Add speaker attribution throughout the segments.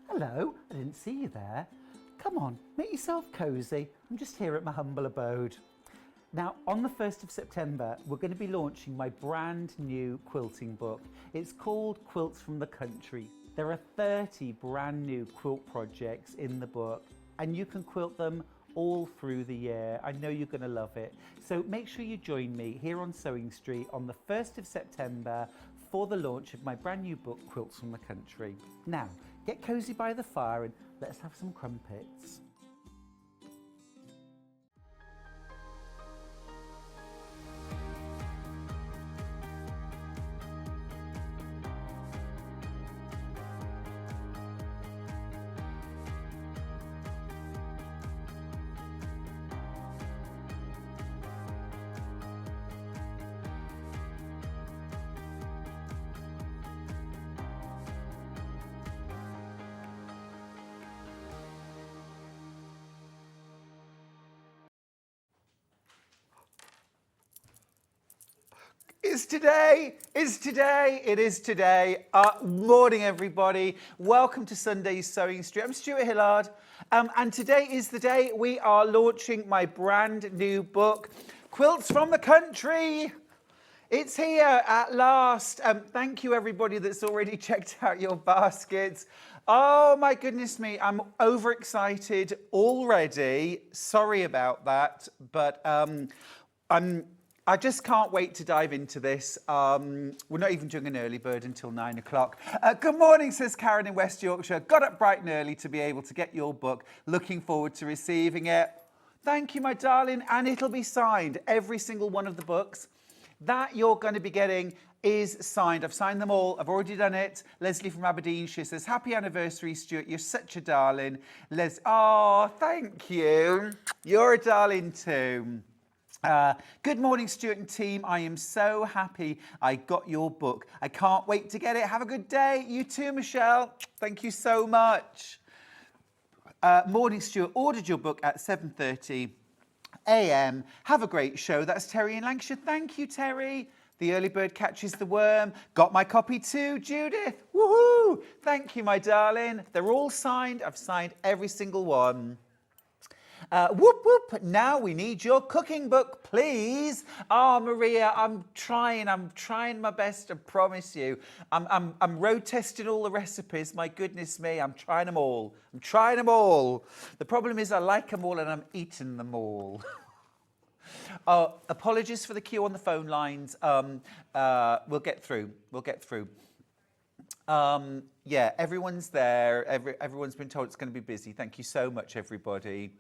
Speaker 1: Hello, I didn't see you there. Come on, make yourself cosy. I'm just here at my humble abode. Now, on the 1st of September, we're going to be launching my brand new quilting book. It's called Quilts from the Country. There are 30 brand new quilt projects in the book, and you can quilt them all through the year. I know you're going to love it. So make sure you join me here on Sewing Street on the 1st of September for the launch of my brand new book, Quilts from the Country. Now, get cosy by the fire and let's have some crumpets. It is today. Morning, everybody. Welcome to Sunday's Sewing Street. I'm Stuart Hillard, and today is the day we are launching my brand new book, Quilts from the Country. It's here at last. Thank you, everybody that's already checked out your baskets. Oh, my goodness me. I'm overexcited already. Sorry about that, but I just can't wait to dive into this. We're not even doing an early bird until 9 o'clock. Good morning, says Karen in West Yorkshire. Got up bright and early to be able to get your book. Looking forward to receiving it. Thank you, my darling. And it'll be signed. Every single one of the books that you're going to be getting is signed. I've signed them all. I've already done it. Leslie from Aberdeenshire says, happy anniversary, Stuart. You're such a darling. Oh, thank you. You're a darling too. Good morning, Stuart and team. I am so happy I got your book. I can't wait to get it. Have a good day. You too, Michelle. Thank you so much. Morning, Stuart. Ordered your book at 7:30 a.m. Have a great show. That's Terry in Lancashire. Thank you, Terry. The early bird catches the worm. Got my copy too, Judith. Woohoo! Thank you, my darling. They're all signed. I've signed every single one. Whoop whoop, now we need your cooking book, please. Oh, Maria, I'm trying my best, I promise you. I'm road testing all the recipes, my goodness me, I'm trying them all. The problem is I like them all and I'm eating them all. Oh, apologies for the queue on the phone lines. We'll get through. Yeah, everyone's there. Everyone's been told it's going to be busy. Thank you so much, everybody.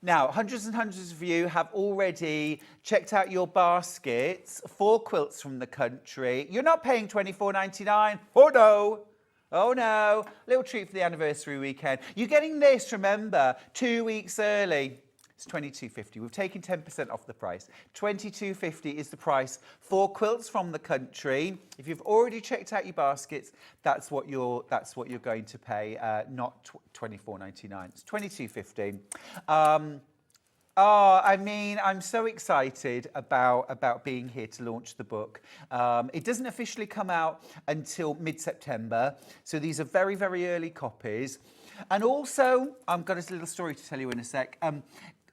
Speaker 1: Now, hundreds and hundreds of you have already checked out your baskets for Quilts from the Country. You're not paying $24.99. Oh no. Little treat for the anniversary weekend. You're getting this, remember, 2 weeks early. It's $22.50. We've taken 10% off the price. $22.50 is the price for Quilts from the Country. If you've already checked out your baskets, that's what you're going to pay, not $24.99. It's $22.50. I mean, I'm so excited about being here to launch the book. It doesn't officially come out until mid-September, so these are very, very early copies. And also, I've got a little story to tell you in a sec.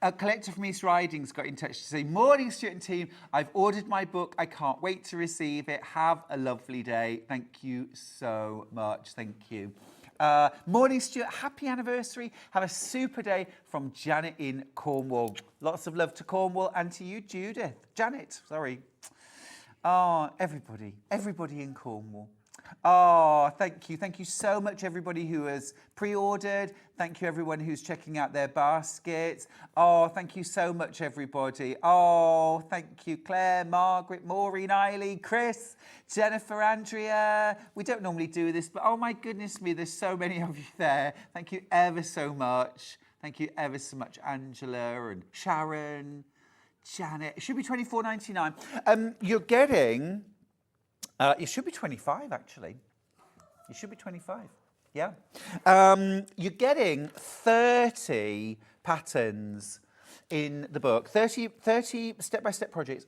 Speaker 1: A collector from East Riding's got in touch to say, morning, Stuart and team. I've ordered my book. I can't wait to receive it. Have a lovely day. Thank you so much. Thank you. Morning, Stuart. Happy anniversary. Have a super day from Janet in Cornwall. Lots of love to Cornwall and to you, Judith. Janet, sorry. Oh, everybody in Cornwall. Oh, thank you. Thank you so much, everybody who has pre-ordered. Thank you, everyone who's checking out their baskets. Oh, thank you so much, everybody. Oh, thank you, Claire, Margaret, Maureen, Eiley, Chris, Jennifer, Andrea. We don't normally do this, but oh my goodness me, there's so many of you there. Thank you ever so much. Thank you ever so much, Angela and Sharon, Janet. It should be $24.99. You're getting... it should be 25, actually. It should be 25, yeah. You're getting 30 patterns in the book, 30 step-by-step projects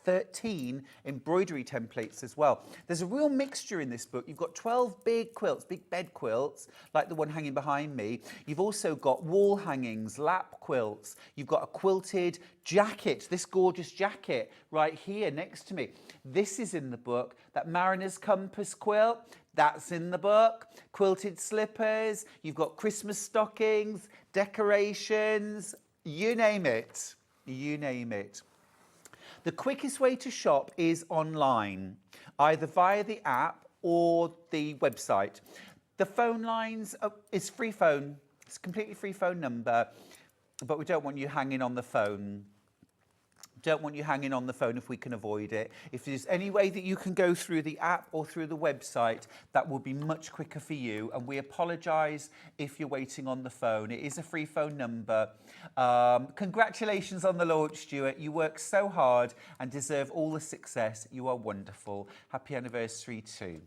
Speaker 1: 13 embroidery templates as well. There's a real mixture in this book. You've got 12 big quilts, big bed quilts, like the one hanging behind me. You've also got wall hangings, lap quilts. You've got a quilted jacket, this gorgeous jacket right here next to me. This is in the book. That Mariner's Compass quilt, that's in the book. Quilted slippers. You've got Christmas stockings, decorations, you name it. You name it. The quickest way to shop is online, either via the app or the website. The phone lines is free phone. It's a completely free phone number, but we don't want you hanging on the phone. Don't want you hanging on the phone if we can avoid it. If there's any way that you can go through the app or through the website, that will be much quicker for you. And we apologise if you're waiting on the phone. It is a free phone number. Congratulations on the launch, Stuart. You worked so hard and deserve all the success. You are wonderful. Happy anniversary too.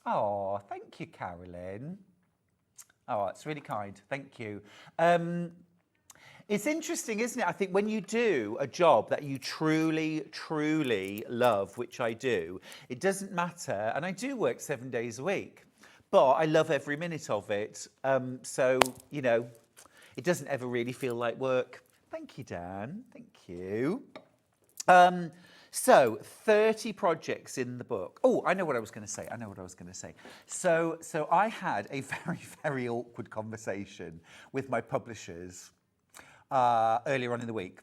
Speaker 1: Oh, thank you, Carolyn. Oh, it's really kind. Thank you. It's interesting, isn't it? I think when you do a job that you truly, truly love, which I do, it doesn't matter. And I do work 7 days a week, but I love every minute of it. So, you know, it doesn't ever really feel like work. Thank you, Dan. Thank you. So 30 projects in the book. Oh, I know what I was going to say. So I had a very, very awkward conversation with my publishers earlier on in the week,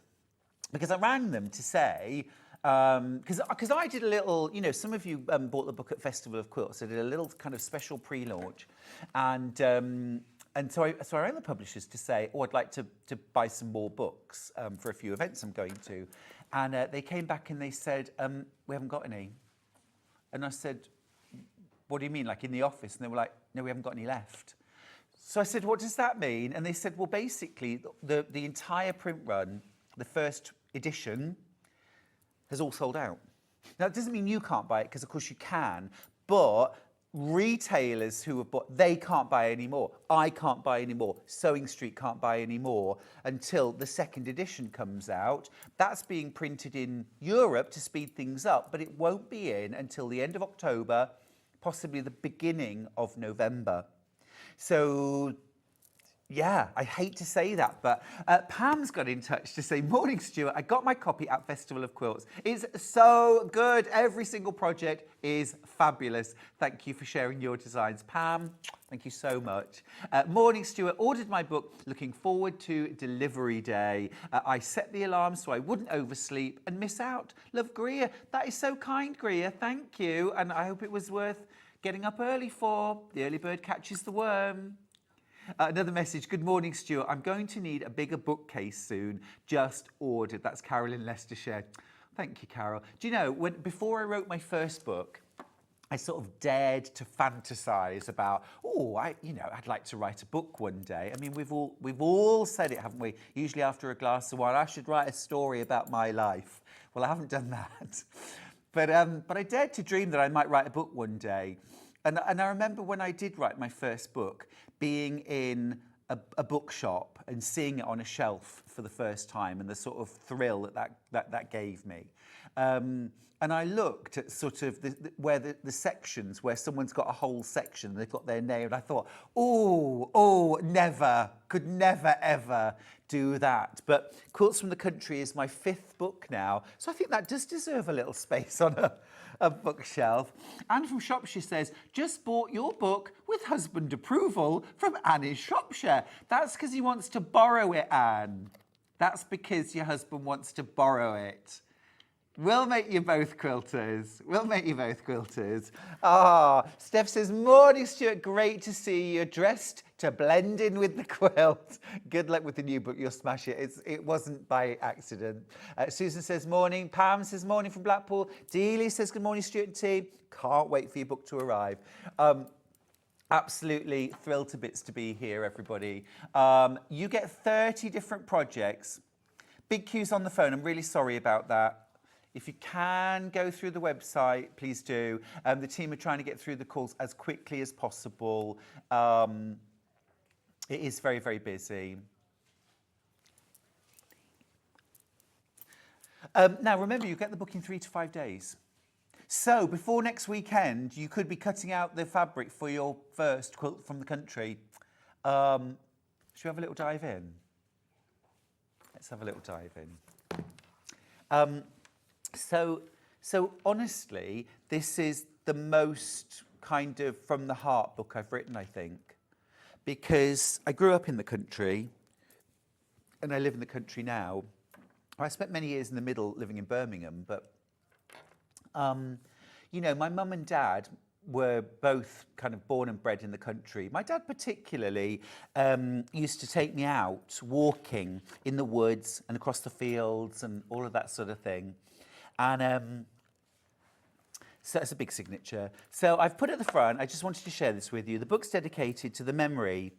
Speaker 1: because I rang them to say, because I did a little, you know, some of you bought the book at Festival of Quilts. I did a little kind of special pre-launch, and so I rang the publishers to say, oh, I'd like to buy some more books for a few events I'm going to, and they came back and they said, we haven't got any. And I said, what do you mean, like in the office? And they were like, no, we haven't got any left. So I said, what does that mean? And they said, well, basically, the entire print run, the first edition, has all sold out. Now, it doesn't mean you can't buy it, because, of course, you can. But retailers who have bought, they can't buy any more. I can't buy any more. Sewing Street can't buy any more until the second edition comes out. That's being printed in Europe to speed things up, but it won't be in until the end of October, possibly the beginning of November. So, yeah, I hate to say that, but Pam's got in touch to say, morning, Stuart, I got my copy at Festival of Quilts. It's so good. Every single project is fabulous. Thank you for sharing your designs. Pam, thank you so much. Morning, Stuart, ordered my book, looking forward to delivery day. I set the alarm so I wouldn't oversleep and miss out. Love, Greer. That is so kind, Greer. Thank you. And I hope it was worth getting up early for. The early bird catches the worm. Another message. Good morning, Stuart. I'm going to need a bigger bookcase soon. Just ordered. That's Carol in Leicestershire. Thank you, Carol. Do you know, before I wrote my first book, I sort of dared to fantasize about, I'd like to write a book one day. I mean, we've all said it, haven't we? Usually after a glass of wine, I should write a story about my life. Well, I haven't done that. But I dared to dream that I might write a book one day. And I remember when I did write my first book, being in a bookshop and seeing it on a shelf for the first time, and the sort of thrill that gave me. And I looked at sort of the sections where someone's got a whole section, they've got their name, and I thought, could never, ever do that. But Quilts from the Country is my 5th book now, so I think that does deserve a little space on a bookshelf. Anne from Shropshire says, just bought your book with husband approval from Anne in Shropshire. That's because he wants to borrow it, Anne. That's because your husband wants to borrow it. We'll make you both quilters. Steph says, morning, Stuart. Great to see you dressed to blend in with the quilt. Good luck with the new book. You'll smash it. It wasn't by accident. Susan says, morning. Pam says, morning from Blackpool. Dealey says, good morning, Stuart and team. Can't wait for your book to arrive. Absolutely thrilled to bits to be here, everybody. You get 30 different projects. Big queues on the phone. I'm really sorry about that. If you can go through the website, please do. The team are trying to get through the calls as quickly as possible. It is very, very busy. Now, remember, you get the book in 3 to 5 days. So before next weekend, you could be cutting out the fabric for your first quilt from the country. Should we have a little dive in? Let's have a little dive in. So honestly, this is the most kind of from the heart book I've written, I think, because I grew up in the country and I live in the country now. I spent many years in the middle living in Birmingham, but you know, my mum and dad were both kind of born and bred in the country. My dad particularly used to take me out walking in the woods and across the fields and all of that sort of thing. And so that's a big signature. So I've put at the front, I just wanted to share this with you. The book's dedicated to the memory,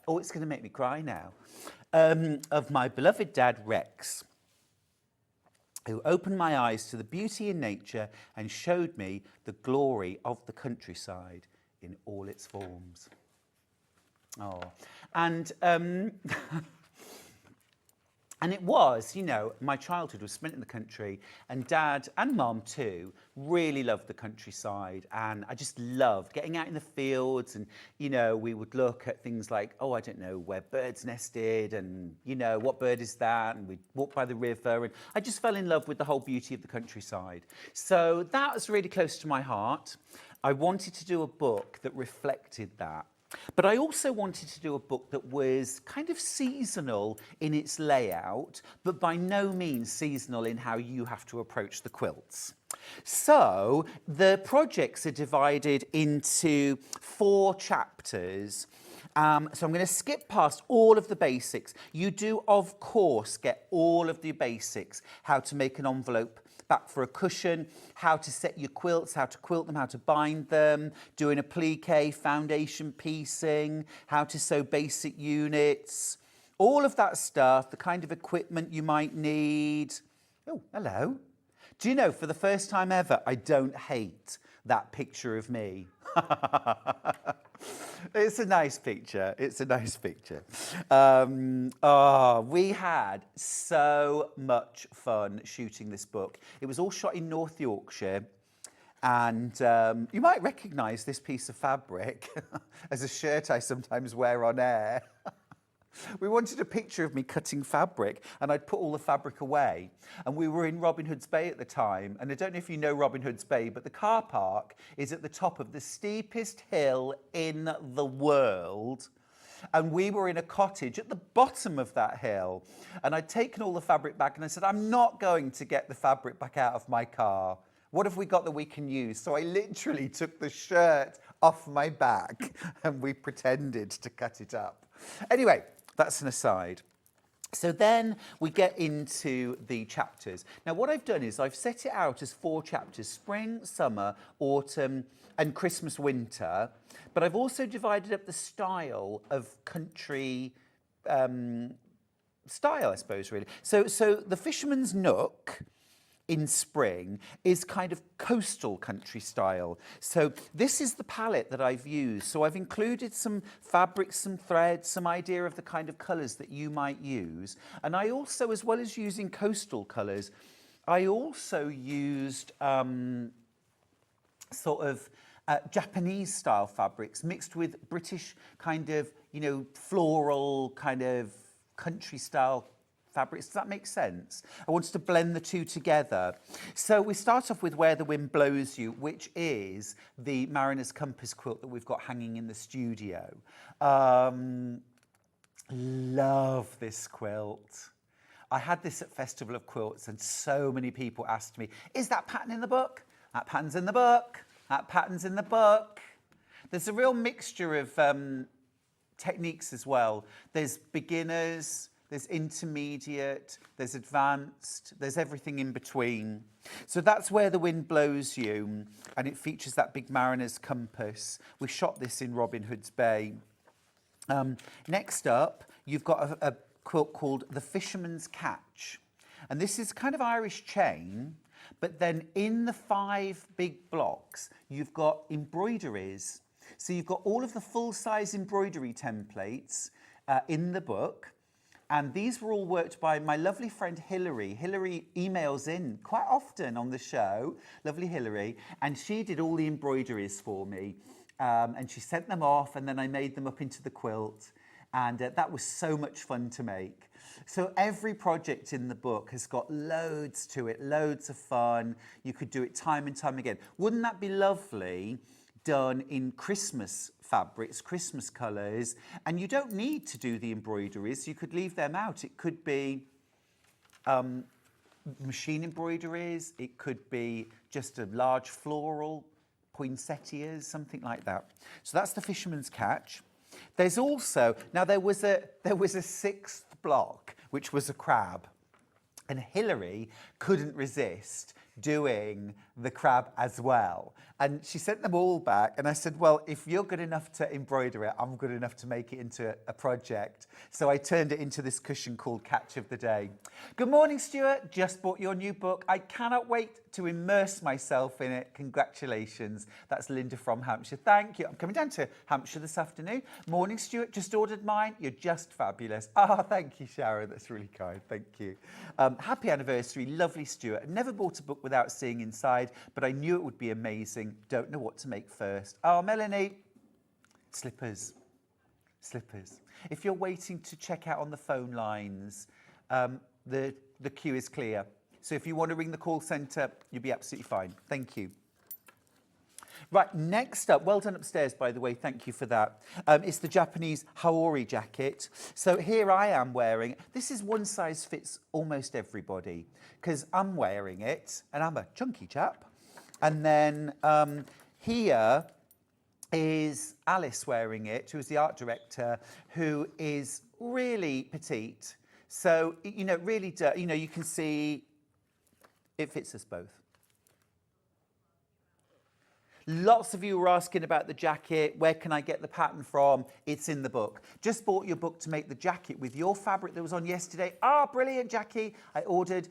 Speaker 1: oh, it's going to make me cry now, of my beloved dad, Rex, who opened my eyes to the beauty in nature and showed me the glory of the countryside in all its forms. Oh, and and it was, you know, my childhood was spent in the country, and Dad and Mum too really loved the countryside, and I just loved getting out in the fields, and, you know, we would look at things like, oh, I don't know, where birds nested, and, you know, what bird is that, and we'd walk by the river, and I just fell in love with the whole beauty of the countryside. So that was really close to my heart. I wanted to do a book that reflected that. But I also wanted to do a book that was kind of seasonal in its layout, but by no means seasonal in how you have to approach the quilts. So the projects are divided into 4 chapters. So I'm going to skip past all of the basics. You do, of course, get all of the basics, how to make an envelope back for a cushion, how to set your quilts, how to quilt them, how to bind them, doing a plique, foundation piecing, how to sew basic units, all of that stuff, the kind of equipment you might need. Oh, hello. Do you know, for the first time ever, I don't hate that picture of me. It's a nice picture. It's a nice picture. We had so much fun shooting this book. It was all shot in North Yorkshire. And you might recognise this piece of fabric as a shirt I sometimes wear on air. We wanted a picture of me cutting fabric, and I'd put all the fabric away. And we were in Robin Hood's Bay at the time, and I don't know if you know Robin Hood's Bay, but the car park is at the top of the steepest hill in the world. And we were in a cottage at the bottom of that hill. And I'd taken all the fabric back, and I said, I'm not going to get the fabric back out of my car. What have we got that we can use? So I literally took the shirt off my back, and we pretended to cut it up. Anyway, that's an aside. So then we get into the chapters. Now, what I've done is I've set it out as 4 chapters: spring, summer, autumn, and Christmas, winter. But I've also divided up the style of country style, I suppose, really. So the Fisherman's Nook in spring is kind of coastal country style. So this is the palette that I've used. So I've included some fabrics, some threads, some idea of the kind of colours that you might use. And I also, as well as using coastal colours, I also used Japanese style fabrics mixed with British kind of, you know, floral kind of country style fabrics. Does that make sense? I wanted to blend the two together. So we start off with Where the Wind Blows You, which is the Mariner's Compass quilt that we've got hanging in the studio. Love this quilt. I had this at Festival of Quilts, and so many people asked me, is that pattern in the book? That pattern's in the book. That pattern's in the book. There's a real mixture of techniques as well. There's beginners, there's intermediate, there's advanced, there's everything in between. So that's Where the Wind Blows You, and it features that big Mariner's Compass. We shot this in Robin Hood's Bay. Next up, you've got a quilt called The Fisherman's Catch. And this is kind of Irish chain, but then in the 5 big blocks, you've got embroideries. So you've got all of the full-size embroidery templates in the book. And these were all worked by my lovely friend Hilary. Hilary emails in quite often on the show, lovely Hilary, and she did all the embroideries for me. And she sent them off, and then I made them up into the quilt. And that was so much fun to make. So every project in the book has got loads to it, loads of fun. You could do it time and time again. Wouldn't that be lovely? Done in Christmas fabrics, Christmas colours, and you don't need to do the embroideries. You could leave them out. It could be machine embroideries. It could be just a large floral, poinsettias, something like that. So that's the fisherman's catch. There's also, now there was a sixth block, which was a crab, and Hilary couldn't resist doing the crab as well. And she sent them all back, and I said, well, if you're good enough to embroider it, I'm good enough to make it into a project. So I turned it into this cushion called Catch of the Day. Good morning, Stuart. Just bought your new book. I cannot wait to immerse myself in it. Congratulations. That's Linda from Hampshire. Thank you. I'm coming down to Hampshire this afternoon. Morning, Stuart. Just ordered mine. You're just fabulous. Ah, thank you, Sharon. That's really kind. Thank you. Happy anniversary. Lovely, Stuart. Never bought a book without seeing inside, but I knew it would be amazing. Don't know what to make first. Oh, Melanie. Slippers. Slippers. If you're waiting to check out on the phone lines, the queue is clear. So if you want to ring the call centre, you'll be absolutely fine. Thank you. Right, next up, well done upstairs, by the way, thank you for that. It's the Japanese Haori jacket. So here I am wearing, this is one size fits almost everybody, because I'm wearing it, and I'm a chunky chap. And then here is Alice wearing it, who's the art director, who is really petite. So, you know, really, you know, you can see it fits us both. Lots of you were asking about the jacket. Where can I get the pattern from? It's in the book. Just bought your book to make the jacket with your fabric that was on yesterday. Ah, brilliant, Jackie. I ordered,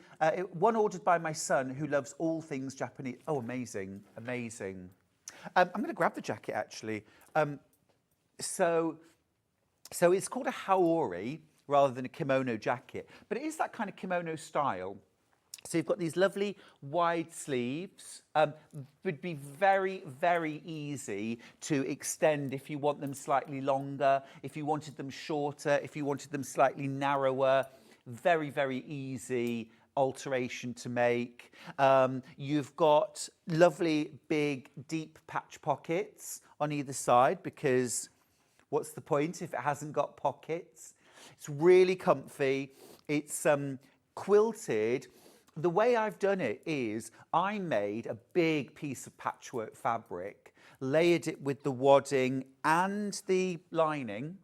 Speaker 1: one ordered by my son, who loves all things Japanese. Oh, amazing, amazing. I'm going to grab the jacket, actually. So it's called a haori rather than a kimono jacket, but it is that kind of kimono style. So you've got these lovely wide sleeves. Would be very, very easy to extend if you want them slightly longer, if you wanted them shorter, if you wanted them slightly narrower. Very, very easy alteration to make. You've got lovely, big, deep patch pockets on either side, because what's the point if it hasn't got pockets? It's really comfy. It's quilted. The way I've done it is I made a big piece of patchwork fabric, layered it with the wadding and the lining,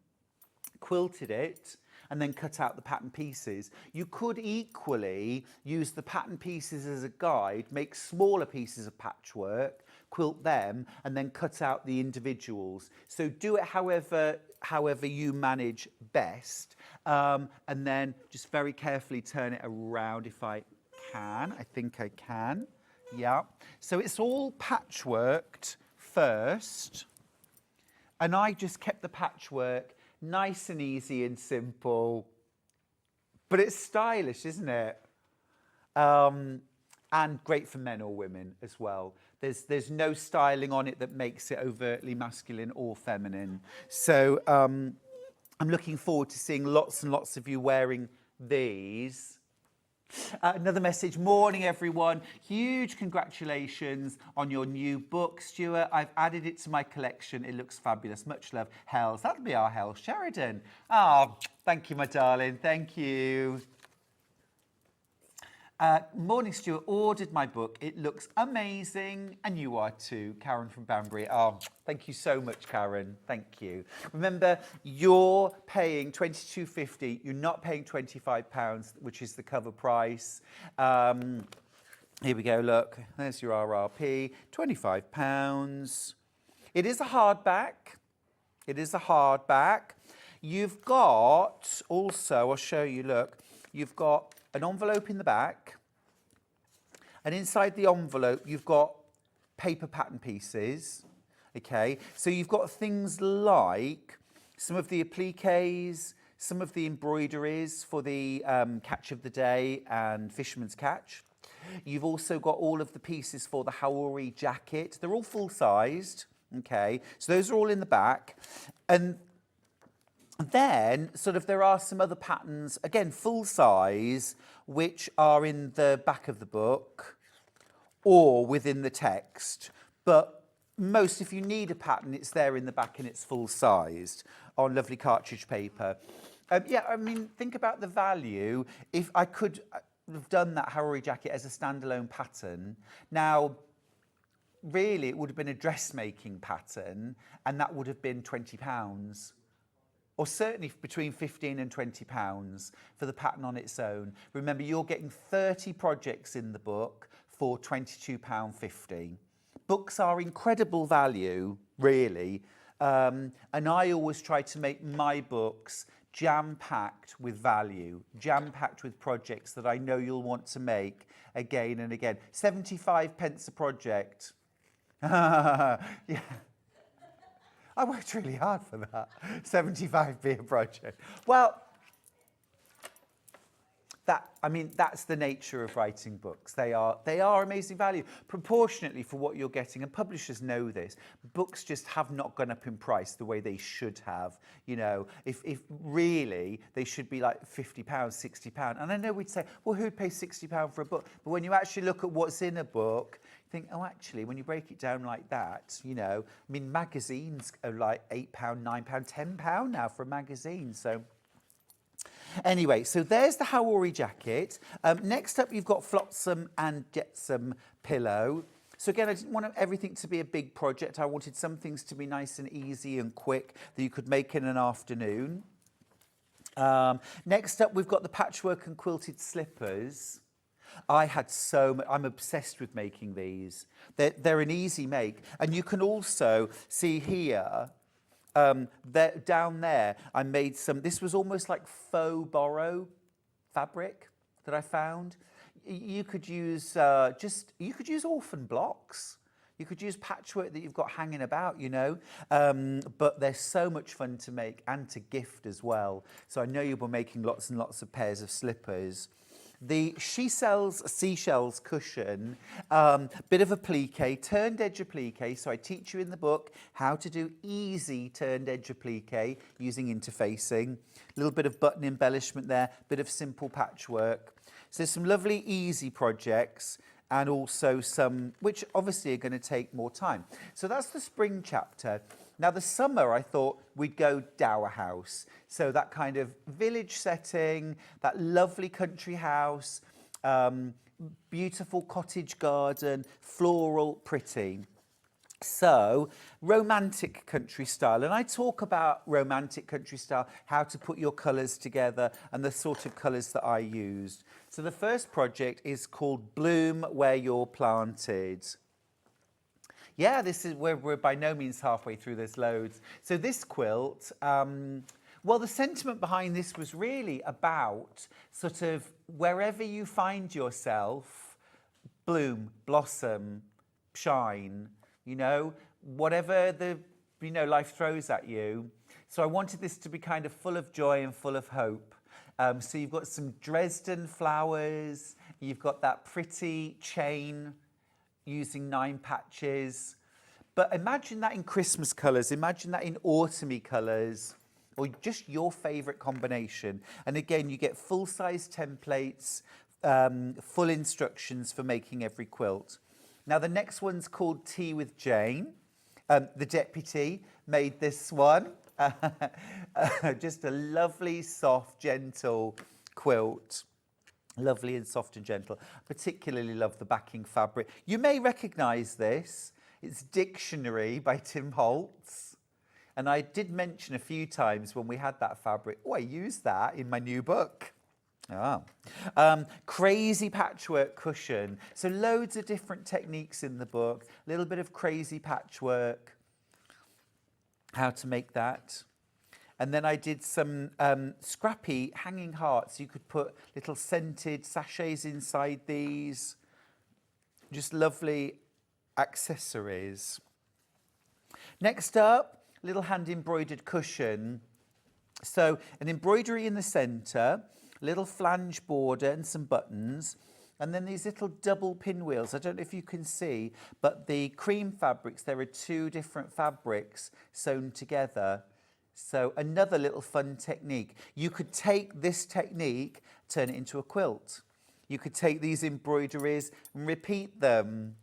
Speaker 1: quilted it, and then cut out the pattern pieces. You could equally use the pattern pieces as a guide, make smaller pieces of patchwork, quilt them, and then cut out the individuals. So do it however you manage best, and then just very carefully turn it around if I can. I think I can. Yeah. So it's all patchworked first, and I just kept the patchwork nice and easy and simple, but it's stylish, isn't it? And great for men or women as well. There's no styling on it that makes it overtly masculine or feminine. So I'm looking forward to seeing lots and lots of you wearing these. Another message. Morning, everyone. Huge congratulations on your new book, Stuart. I've added it to my collection. It looks fabulous. Much love. Hells. That'll be our Hells. Sheridan. Oh, thank you, my darling. Thank you. Morning, Stuart. Ordered my book. It looks amazing. And you are too. Karen from Banbury. Oh, thank you so much, Karen. Thank you. Remember, you're paying £22.50. You're not paying £25, which is the cover price. Here we go. Look, there's your RRP. £25. It is a hardback. It is a hardback. You've got also, I'll show you, look, you've got an envelope in the back, and inside the envelope you've got paper pattern pieces. Okay, so you've got things like some of the appliques, some of the embroideries for the catch of the day and fisherman's catch. You've also got all of the pieces for the Haori jacket. They're all full-sized, okay? So those are all in the back. And then sort of there are some other patterns, again, full-size, which are in the back of the book or within the text. But most, if you need a pattern, it's there in the back and it's full-sized on lovely cartridge paper. Yeah, I mean, think about the value. If I could have done that Haori jacket as a standalone pattern, now, really, it would have been a dressmaking pattern, and that would have been £20. Or certainly between £15 and £20 for the pattern on its own. Remember, you're getting 30 projects in the book for £22.50. Books are incredible value, really. And I always try to make my books jam-packed with value, jam-packed with projects that I know you'll want to make again and again. 75 pence a project. Yeah. I worked really hard for that. 75p a project. Well, that's the nature of writing books. They are amazing value, proportionately for what you're getting, and publishers know this. Books just have not gone up in price the way they should have. You know, if really they should be like £50, £60. And I know we'd say, well, who'd pay £60 for a book? But when you actually look at what's in a book, you think, oh, actually, when you break it down like that, you know, I mean, magazines are like £8, £9, £10 now for a magazine. So anyway, so there's the Haori jacket. Next up, you've got Flotsam and Jetsam pillow. So again, I didn't want everything to be a big project. I wanted some things to be nice and easy and quick that you could make in an afternoon. Next up, we've got the patchwork and quilted slippers. I'm obsessed with making these. They're an easy make. And you can also see here, down there, I made some, this was almost like faux borrow fabric that I found. You could use you could use orphan blocks. You could use patchwork that you've got hanging about, you know, but they're so much fun to make and to gift as well. So I know you'll be making lots and lots of pairs of slippers. The Seashells cushion, bit of applique, turned edge applique. So I teach you in the book how to do easy turned edge applique using interfacing. A little bit of button embellishment there, bit of simple patchwork. So there's some lovely easy projects and also some which obviously are going to take more time. So that's the spring chapter. Now the summer, I thought we'd go Dower House. So that kind of village setting, that lovely country house, beautiful cottage garden, floral, pretty. So, romantic country style. And I talk about romantic country style, how to put your colours together and the sort of colours that I used. So the first project is called Bloom Where You're Planted. Yeah, we're by no means halfway through, there's loads. So this quilt, well, the sentiment behind this was really about sort of wherever you find yourself, bloom, blossom, shine, you know, whatever life throws at you. So I wanted this to be kind of full of joy and full of hope. So you've got some Dresden flowers, you've got that pretty chain using 9 patches. But imagine that in Christmas colours, imagine that in autumny colours, or just your favourite combination. And again, you get full-size templates, full instructions for making every quilt. Now, the next one's called Tea with Jane. The deputy made this one. Just a lovely, soft, gentle quilt. Lovely and soft and gentle. Particularly love the backing fabric. You may recognise this. It's Dictionary by Tim Holtz. And I did mention a few times when we had that fabric, oh, I used that in my new book. Crazy patchwork cushion. So loads of different techniques in the book. A little bit of crazy patchwork. How to make that. And then I did some scrappy hanging hearts. You could put little scented sachets inside these. Just lovely accessories. Next up, little hand embroidered cushion. So an embroidery in the centre, little flange border and some buttons, and then these little double pinwheels. I don't know if you can see, but the cream fabrics, there are 2 different fabrics sewn together. So another little fun technique. You could take this technique, turn it into a quilt. You could take these embroideries and repeat them.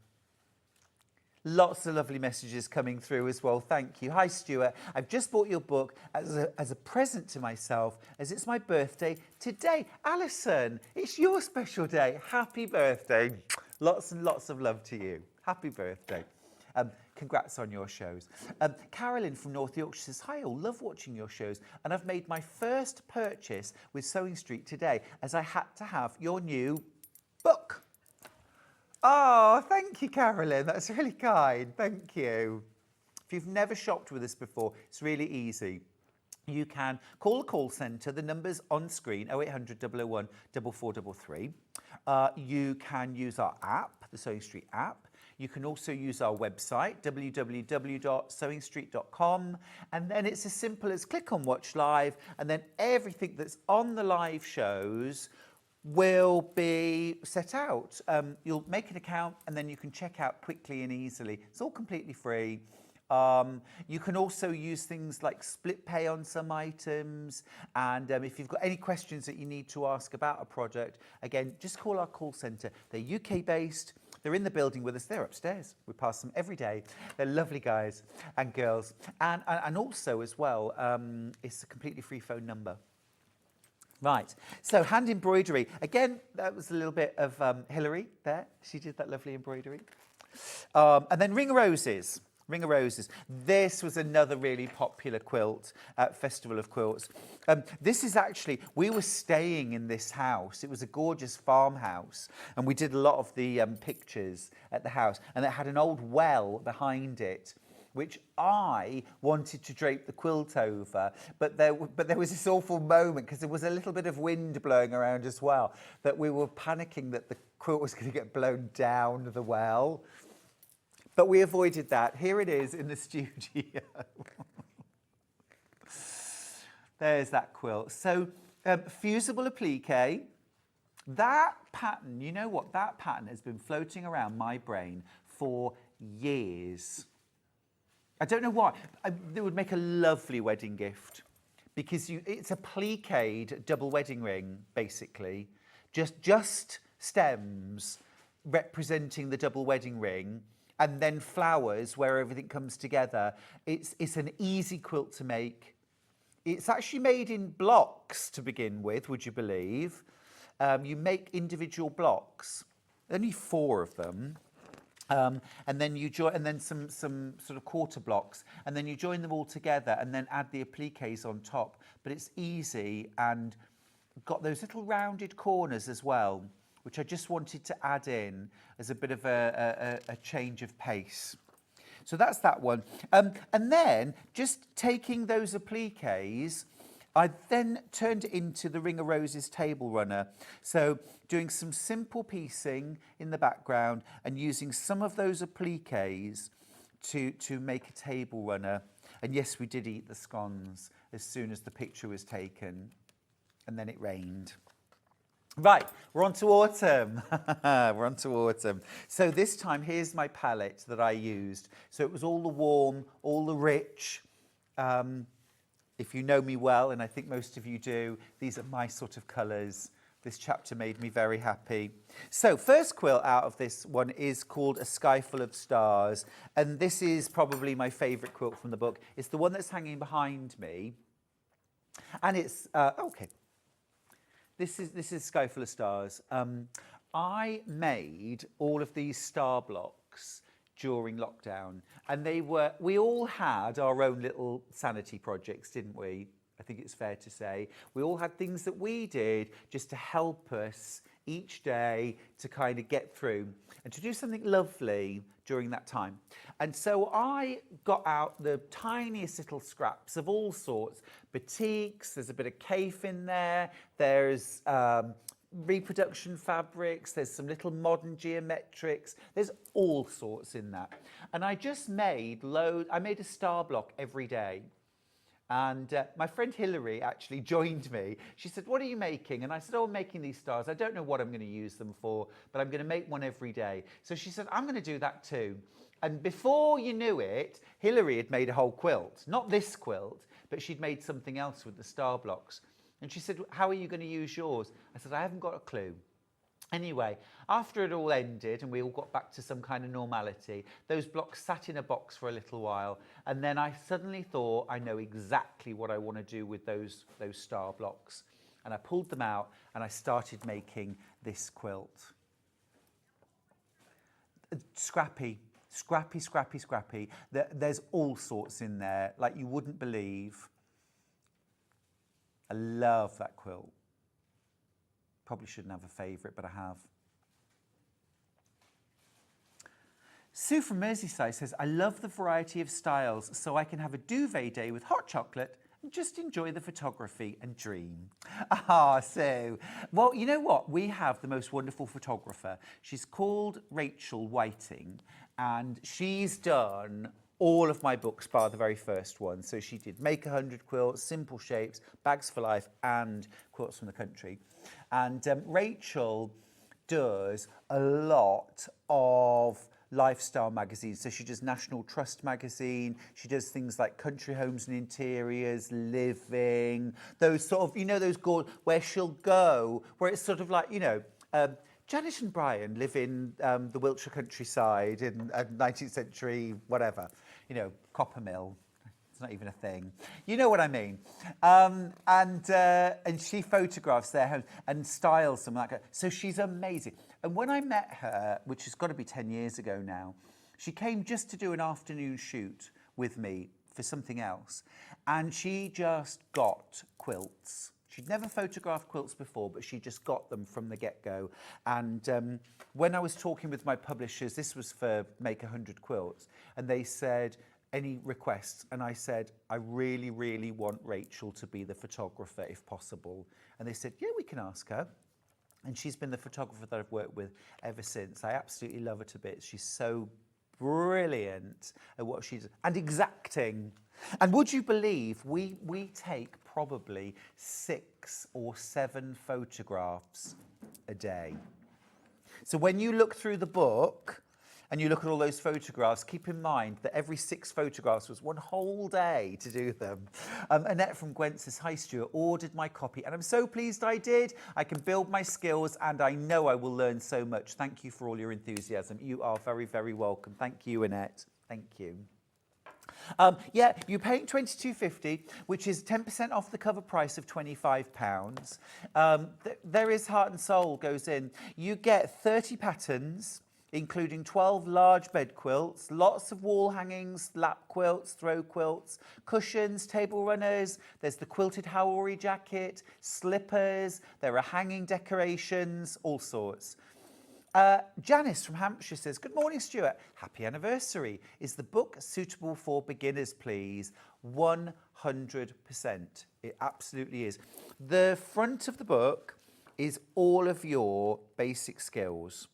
Speaker 1: Lots of lovely messages coming through as well. Thank you. Hi, Stuart. I've just bought your book as a present to myself, as it's my birthday today. Alison, it's your special day. Happy birthday. Lots and lots of love to you. Happy birthday. Congrats on your shows. Carolyn from North Yorkshire says, hi all, love watching your shows, and I've made my first purchase with Sewing Street today, as I had to have your new book. Oh, thank you, Carolyn. That's really kind. Thank you. If you've never shopped with us before, it's really easy. You can call the call centre. The number's on screen, 0800 001 4433. You can use our app, the Sewing Street app. You can also use our website, www.sewingstreet.com. And then it's as simple as click on Watch Live, and then everything that's on the live shows will be set out. You'll make an account and then you can check out quickly and easily. It's all completely free. You can also use things like split pay on some items, and if you've got any questions that you need to ask about a product, again, just call our call centre. They're UK based, they're in the building with us, they're upstairs. We pass them every day. They're lovely guys and girls. And also as well, it's a completely free phone number. Right, so hand embroidery. Again, that was a little bit of Hilary there. She did that lovely embroidery. And then Ring of Roses. Ring of Roses. This was another really popular quilt at Festival of Quilts. This is actually, we were staying in this house. It was a gorgeous farmhouse, and we did a lot of the pictures at the house, and it had an old well behind it, which I wanted to drape the quilt over, but there was this awful moment, because there was a little bit of wind blowing around as well, that we were panicking that the quilt was going to get blown down the well. But we avoided that. Here it is in the studio. There's that quilt. So, fusible applique. That pattern, you know what? That pattern has been floating around my brain for years. I don't know why. It would make a lovely wedding gift, because it's a pliqued double wedding ring, basically. Just stems representing the double wedding ring, and then flowers where everything comes together. It's an easy quilt to make. It's actually made in blocks to begin with, would you believe? You make individual blocks, only 4 of them. And then you join, and then some sort of quarter blocks, and then you join them all together and then add the appliques on top. But it's easy, and got those little rounded corners as well, which I just wanted to add in as a bit of a change of pace. So that's that one. And then just taking those appliques, I then turned it into the Ring of Roses table runner. So doing some simple piecing in the background and using some of those appliques to make a table runner. And yes, we did eat the scones as soon as the picture was taken, and then it rained. Right, we're on to autumn. We're on to autumn. So this time, here's my palette that I used. So it was all the warm, all the rich. If you know me well, and I think most of you do, these are my sort of colours. This chapter made me very happy. So first quilt out of this one is called A Sky Full of Stars. And this is probably my favourite quilt from the book. It's the one that's hanging behind me. And it's, okay. This is Sky Full of Stars. I made all of these star blocks during lockdown, and we all had our own little sanity projects, didn't we? I think it's fair to say. We all had things that we did just to help us each day to kind of get through and to do something lovely during that time. And so I got out the tiniest little scraps of all sorts, batiks, there's a bit of cafe in there, there's reproduction fabrics, there's some little modern geometrics, there's all sorts in that. And I just made I made a star block every day. And my friend Hilary actually joined me. She said, what are you making? And I said, oh, I'm making these stars. I don't know what I'm going to use them for, but I'm going to make one every day. So she said, I'm going to do that too. And before you knew it, Hilary had made a whole quilt. Not this quilt, but she'd made something else with the star blocks. And she said, how are you going to use yours? I said, I haven't got a clue. Anyway, after it all ended and we all got back to some kind of normality, those blocks sat in a box for a little while, and then I suddenly thought, I know exactly what I want to do with those star blocks. And I pulled them out and I started making this quilt. Scrappy, scrappy, scrappy, scrappy. There's all sorts in there, like you wouldn't believe. I love that quilt. Probably shouldn't have a favourite, but I have. Sue from Merseyside says, I love the variety of styles so I can have a duvet day with hot chocolate and just enjoy the photography and dream. Ah, Sue. Well, you know what? We have the most wonderful photographer. She's called Rachel Whiting, and she's done all of my books bar the very first one. So she did Make 100 Quilts, Simple Shapes, Bags for Life, and Quilts from the Country. And Rachel does a lot of lifestyle magazines. So she does National Trust magazine. She does things like Country Homes and Interiors, Living, those sort of, you know, those where she'll go, where it's sort of like, you know, Janet and Brian live in the Wiltshire countryside in 19th century, whatever, you know, copper mill. It's not even a thing. You know what I mean. And she photographs their homes and styles them like that. So she's amazing. And when I met her, which has got to be 10 years ago now, she came just to do an afternoon shoot with me for something else. And she just got quilts. She'd never photographed quilts before, but she just got them from the get-go. And when I was talking with my publishers, this was for Make 100 Quilts, and they said, any requests? And I said, I really, really want Rachel to be the photographer if possible. And they said, yeah, we can ask her. And she's been the photographer that I've worked with ever since. I absolutely love her to bits. She's so brilliant at what she does, and exacting. And would you believe we take probably 6 or 7 photographs a day. So when you look through the book and you look at all those photographs, keep in mind that every 6 photographs was one whole day to do them. Annette from Gwent says, hi Stuart, ordered my copy and I'm so pleased I did. I can build my skills and I know I will learn so much. Thank you for all your enthusiasm. You are very, very welcome. Thank you, Annette. Thank you. Yeah, you're paying £22.50, which is 10% off the cover price of £25. There is heart and soul goes in. You get 30 patterns, including 12 large bed quilts, lots of wall hangings, lap quilts, throw quilts, cushions, table runners. There's the quilted Haori jacket, slippers. There are hanging decorations, all sorts. Janice from Hampshire says, good morning, Stuart. Happy anniversary. Is the book suitable for beginners, please? 100%. It absolutely is. The front of the book is all of your basic skills.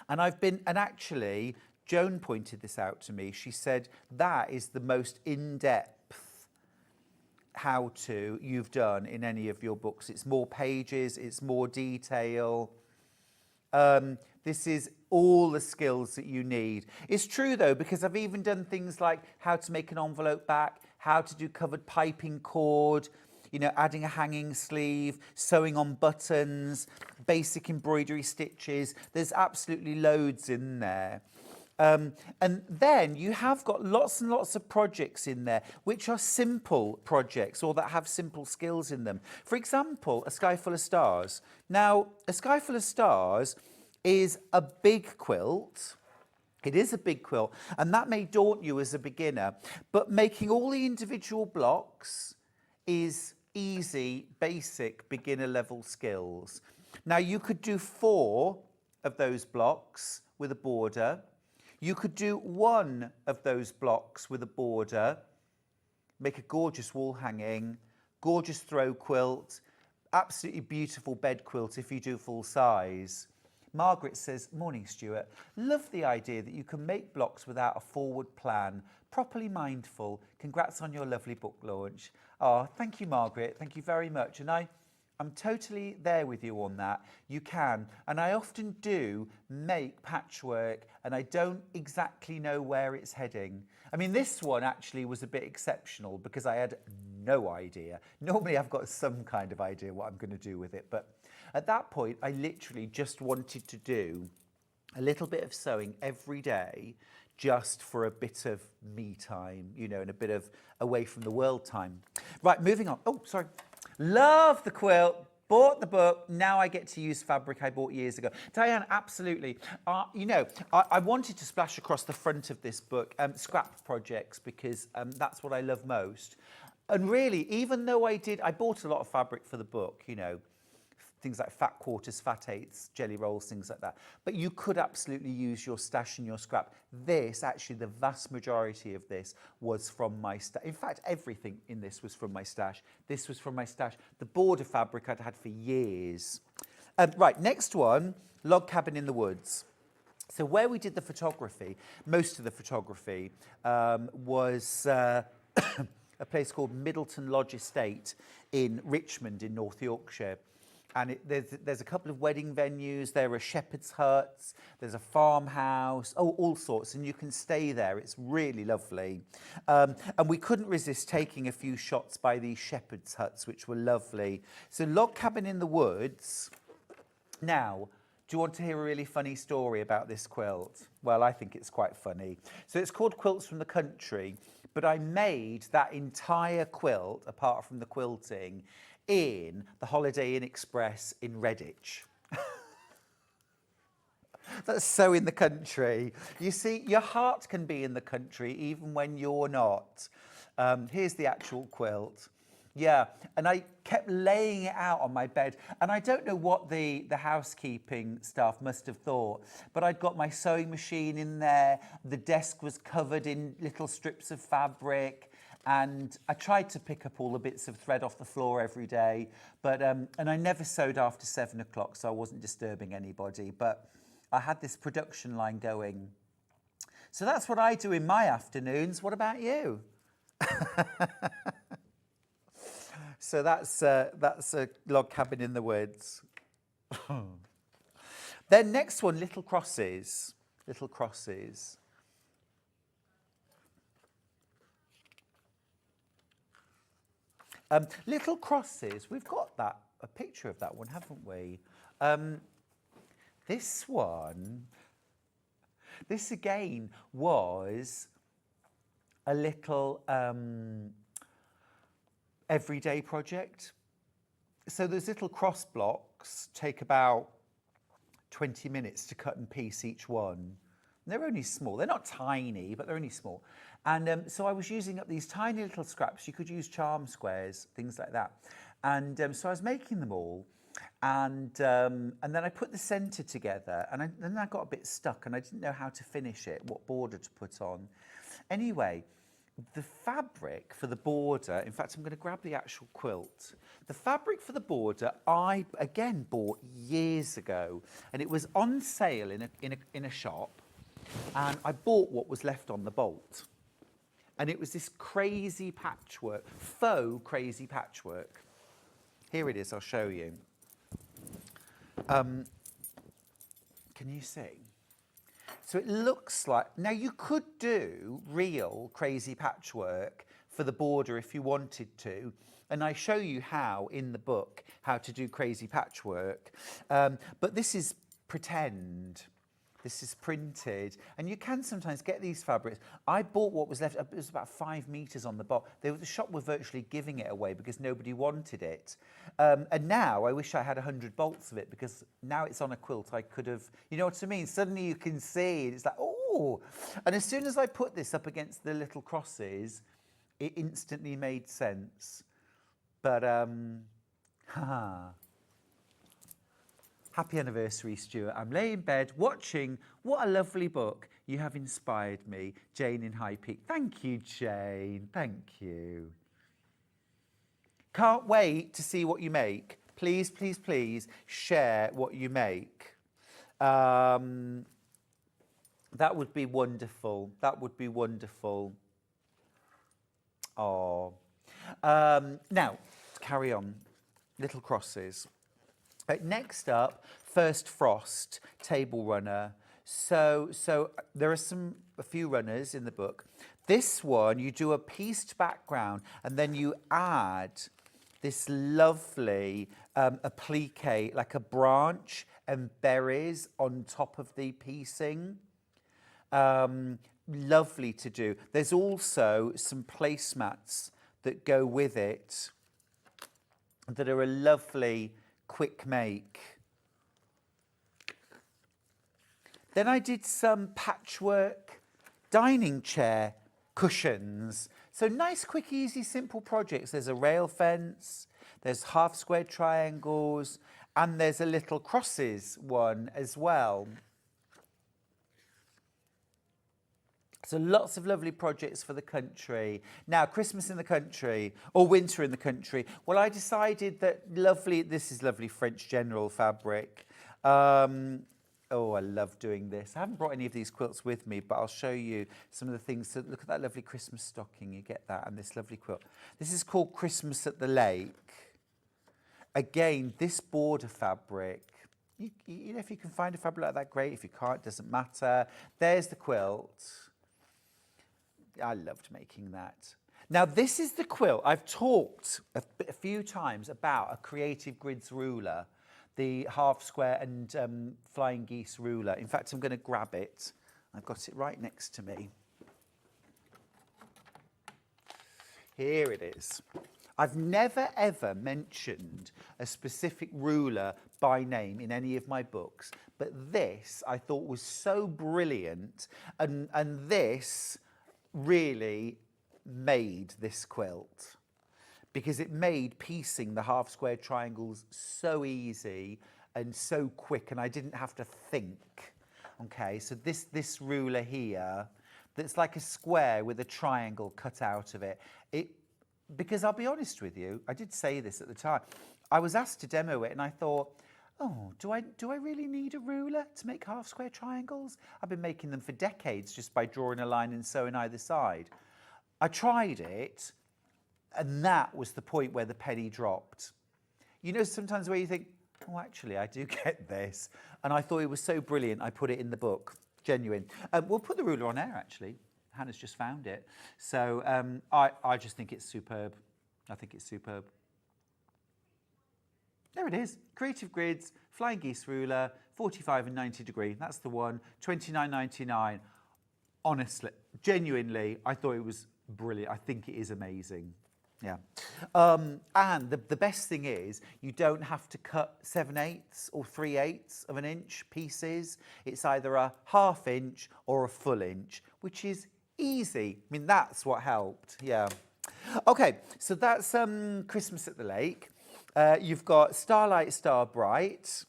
Speaker 1: And actually, Joan pointed this out to me. She said, that is the most in-depth how-to you've done in any of your books. It's more pages, it's more detail. This is all the skills that you need. It's true though, because I've even done things like how to make an envelope back, how to do covered piping cord, you know, adding a hanging sleeve, sewing on buttons, basic embroidery stitches. There's absolutely loads in there. And then you have got lots and lots of projects in there, which are simple projects or that have simple skills in them. For example, A Sky Full of Stars. Now, A Sky Full of Stars is a big quilt. It is a big quilt, and that may daunt you as a beginner, but making all the individual blocks is easy, basic, beginner level skills. Now, you could do 4 of those blocks with a border. You could do 1 of those blocks with a border, make a gorgeous wall hanging, gorgeous throw quilt, absolutely beautiful bed quilt if you do full size. Margaret says, morning Stuart, love the idea that you can make blocks without a forward plan, properly mindful. Congrats on your lovely book launch. Oh, thank you, Margaret. Thank you very much. And I'm totally there with you on that. You can. And I often do make patchwork and I don't exactly know where it's heading. I mean, this one actually was a bit exceptional because I had no idea. Normally I've got some kind of idea what I'm going to do with it. But at that point, I literally just wanted to do a little bit of sewing every day just for a bit of me time, you know, and a bit of away from the world time. Right, moving on. Oh, sorry. Love the quilt, bought the book, now I get to use fabric I bought years ago. Diane, absolutely. You know, I wanted to splash across the front of this book scrap projects because that's what I love most. And really, even though I bought a lot of fabric for the book, you know, things like fat quarters, fat eighths, jelly rolls, things like that. But you could absolutely use your stash and your scrap. This, actually, the vast majority of this was from my stash. In fact, everything in this was from my stash. This was from my stash. The border fabric I'd had for years. Right, next one, Log Cabin in the Woods. So where we did the photography, most of the photography was a place called Middleton Lodge Estate in Richmond in North Yorkshire. And there's a couple of wedding venues, there are shepherd's huts, there's a farmhouse, all sorts, and you can stay there. It's really lovely. And we couldn't resist taking a few shots by these shepherd's huts, which were lovely. So Log Cabin in the Woods. Now, do you want to hear a really funny story about this quilt? Well, I think it's quite funny. So it's called Quilts from the Country, but I made that entire quilt, apart from the quilting, in the Holiday Inn Express in Redditch. That's so in the country. You see, your heart can be in the country even when you're not. Here's the actual quilt. Yeah, and I kept laying it out on my bed. And I don't know what the housekeeping staff must have thought, but I'd got my sewing machine in there. The desk was covered in little strips of fabric. And I tried to pick up all the bits of thread off the floor every day, but and I never sewed after 7 o'clock, so I wasn't disturbing anybody. But I had this production line going. So that's what I do in my afternoons. What about you? So that's a Log Cabin in the Woods. Then next one, Little Crosses. Little Crosses. Little Crosses, we've got a picture of that one, haven't we? This one, this again was a little everyday project. So those little cross blocks take about 20 minutes to cut and piece each one. And they're only small. They're not tiny, but they're only small. And so I was using up these tiny little scraps. You could use charm squares, things like that. And so I was making them all. And then I put the centre together. And then I got a bit stuck and I didn't know how to finish it, what border to put on. Anyway, the fabric for the border, in fact, I'm going to grab the actual quilt. The fabric for the border, I, again, bought years ago. And it was on sale in a shop. And I bought what was left on the bolt. And it was this crazy patchwork, faux crazy patchwork. Here it is, I'll show you. Can you see? So it looks like, now you could do real crazy patchwork for the border if you wanted to. And I show you how in the book, how to do crazy patchwork. But this is pretend. This is printed, and you can sometimes get these fabrics. I bought what was left, it was about 5 meters on the box. The shop were virtually giving it away because nobody wanted it. And now I wish I had 100 bolts of it because now it's on a quilt I could have, you know what I mean? Suddenly you can see, it's like, oh! And as soon as I put this up against the little crosses, it instantly made sense. But, haha. Happy anniversary, Stuart. I'm laying in bed watching. What a lovely book. You have inspired me. Jane in High Peak. Thank you, Jane. Thank you. Can't wait to see what you make. Please, please, please share what you make. That would be wonderful. That would be wonderful. Oh. Now, carry on. Little crosses. Next up, First Frost table runner. So there are a few runners in the book. This one, you do a pieced background and then you add this lovely applique, like a branch and berries on top of the piecing. Lovely to do. There's also some placemats that go with it that are a lovely quick make. Then I did some patchwork dining chair cushions. So nice, quick, easy, simple projects. There's a rail fence, there's half square triangles, and there's a little crosses one as well. So lots of lovely projects for the country. Now, Christmas in the country or winter in the country. Well, I decided that this is lovely French General fabric. Oh, I love doing this. I haven't brought any of these quilts with me, but I'll show you some of the things. So look at that lovely Christmas stocking. You get that, and this lovely quilt. This is called Christmas at the Lake. Again, this border fabric. You know, if you can find a fabric like that, great. If you can't, it doesn't matter. There's the quilt. I loved making that. Now, this is the quilt. I've talked a few times about a Creative Grids ruler, the half square and flying geese ruler. In fact, I'm going to grab it. I've got it right next to me. Here it is. I've never, ever mentioned a specific ruler by name in any of my books, but this I thought was so brilliant, and this really made this quilt because it made piecing the half square triangles so easy and so quick, and I didn't have to think. Okay, so this ruler here, that's like a square with a triangle cut out of it. Because I'll be honest with you, I did say this at the time. I was asked to demo it and I thought, oh, do I really need a ruler to make half square triangles? I've been making them for decades just by drawing a line and sewing either side. I tried it, and that was the point where the penny dropped. You know, sometimes where you think, oh, actually, I do get this. And I thought it was so brilliant, I put it in the book. Genuine. We'll put the ruler on air, actually. Hannah's just found it. So I just think it's superb. I think it's superb. There it is. Creative Grids, Flying Geese ruler, 45 and 90 degree. That's the one. $29.99. Honestly, genuinely, I thought it was brilliant. I think it is amazing. Yeah. And the best thing is you don't have to cut 7/8 or 3/8 of an inch pieces. It's either a ½ inch or a full inch, which is easy. I mean, that's what helped. Yeah. Okay, so that's Christmas at the Lake. You've got Starlight, Star Bright.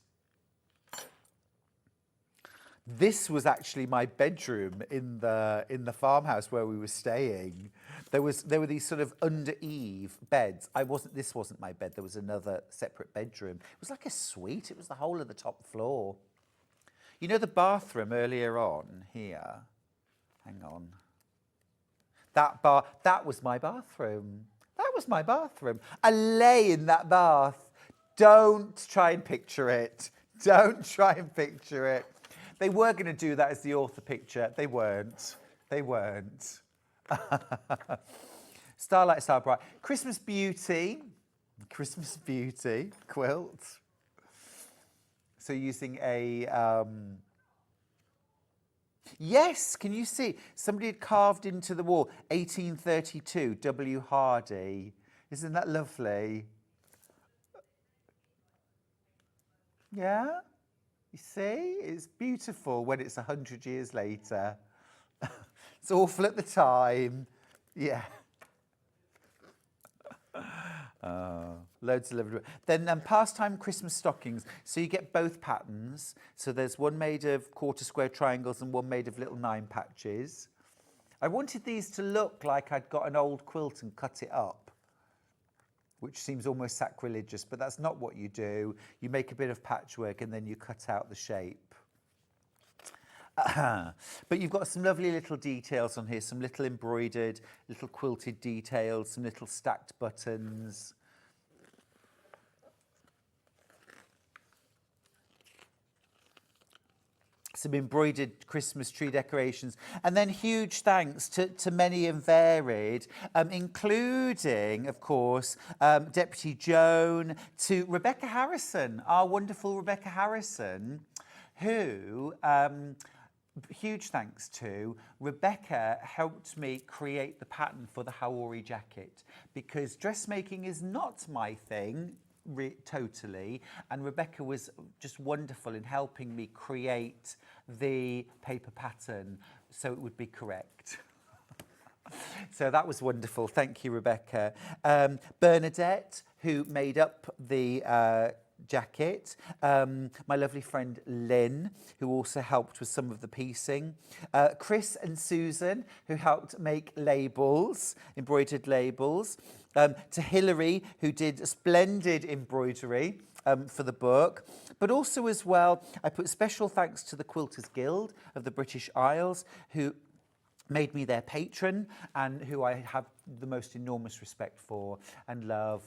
Speaker 1: This was actually my bedroom in the farmhouse where we were staying. There were these sort of under eave beds. This wasn't my bed. There was another separate bedroom. It was like a suite. It was the whole of the top floor. You know the bathroom earlier on here? Hang on. That was my bathroom. That was my bathroom. I lay in that bath. Don't try and picture it. Don't try and picture it. They were going to do that as the author picture. They weren't. They weren't. Starlight, Star Bright. Christmas Beauty. Christmas Beauty quilt. So using a... Yes, can you see? Somebody had carved into the wall, 1832, W. Hardy. Isn't that lovely? Yeah? You see? It's beautiful when it's 100 years later. It's awful at the time. Yeah. Loads of lovely. Then pastime Christmas stockings. So you get both patterns. So there's one made of quarter square triangles and one made of little 9 patches. I wanted these to look like I'd got an old quilt and cut it up, which seems almost sacrilegious, but that's not what you do. You make a bit of patchwork and then you cut out the shape. But you've got some lovely little details on here, some little embroidered, little quilted details, some little stacked buttons. Some embroidered Christmas tree decorations, and then huge thanks to many and varied, including, of course, Deputy Joan, to Rebecca Harrison, our wonderful Rebecca Harrison, who, huge thanks to, Rebecca helped me create the pattern for the Haori jacket, because dressmaking is not my thing, totally, and Rebecca was just wonderful in helping me create the paper pattern so it would be correct. So that was wonderful. Thank you, Rebecca. Bernadette, who made up the jacket. My lovely friend Lynn, who also helped with some of the piecing. Chris and Susan, who helped make labels, embroidered labels. To Hilary, who did splendid embroidery for the book. But also as well, I put special thanks to the Quilters Guild of the British Isles, who made me their patron and who I have the most enormous respect for and love,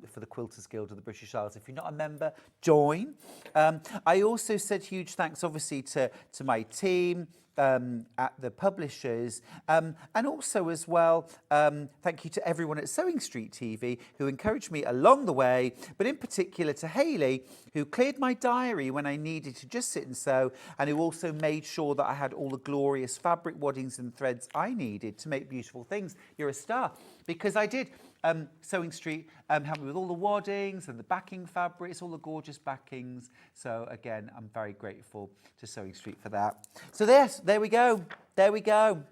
Speaker 1: for the Quilters Guild of the British Isles. If you're not a member, join. I also said huge thanks, obviously, to my team, at the publishers, and also as well, thank you to everyone at Sewing Street TV who encouraged me along the way, but in particular to Hayley, who cleared my diary when I needed to just sit and sew, and who also made sure that I had all the glorious fabric waddings and threads I needed to make beautiful things. You're a star, because I did. Sewing Street helped me with all the waddings and the backing fabrics, all the gorgeous backings. So again, I'm very grateful to Sewing Street for that. So there we go. There we go.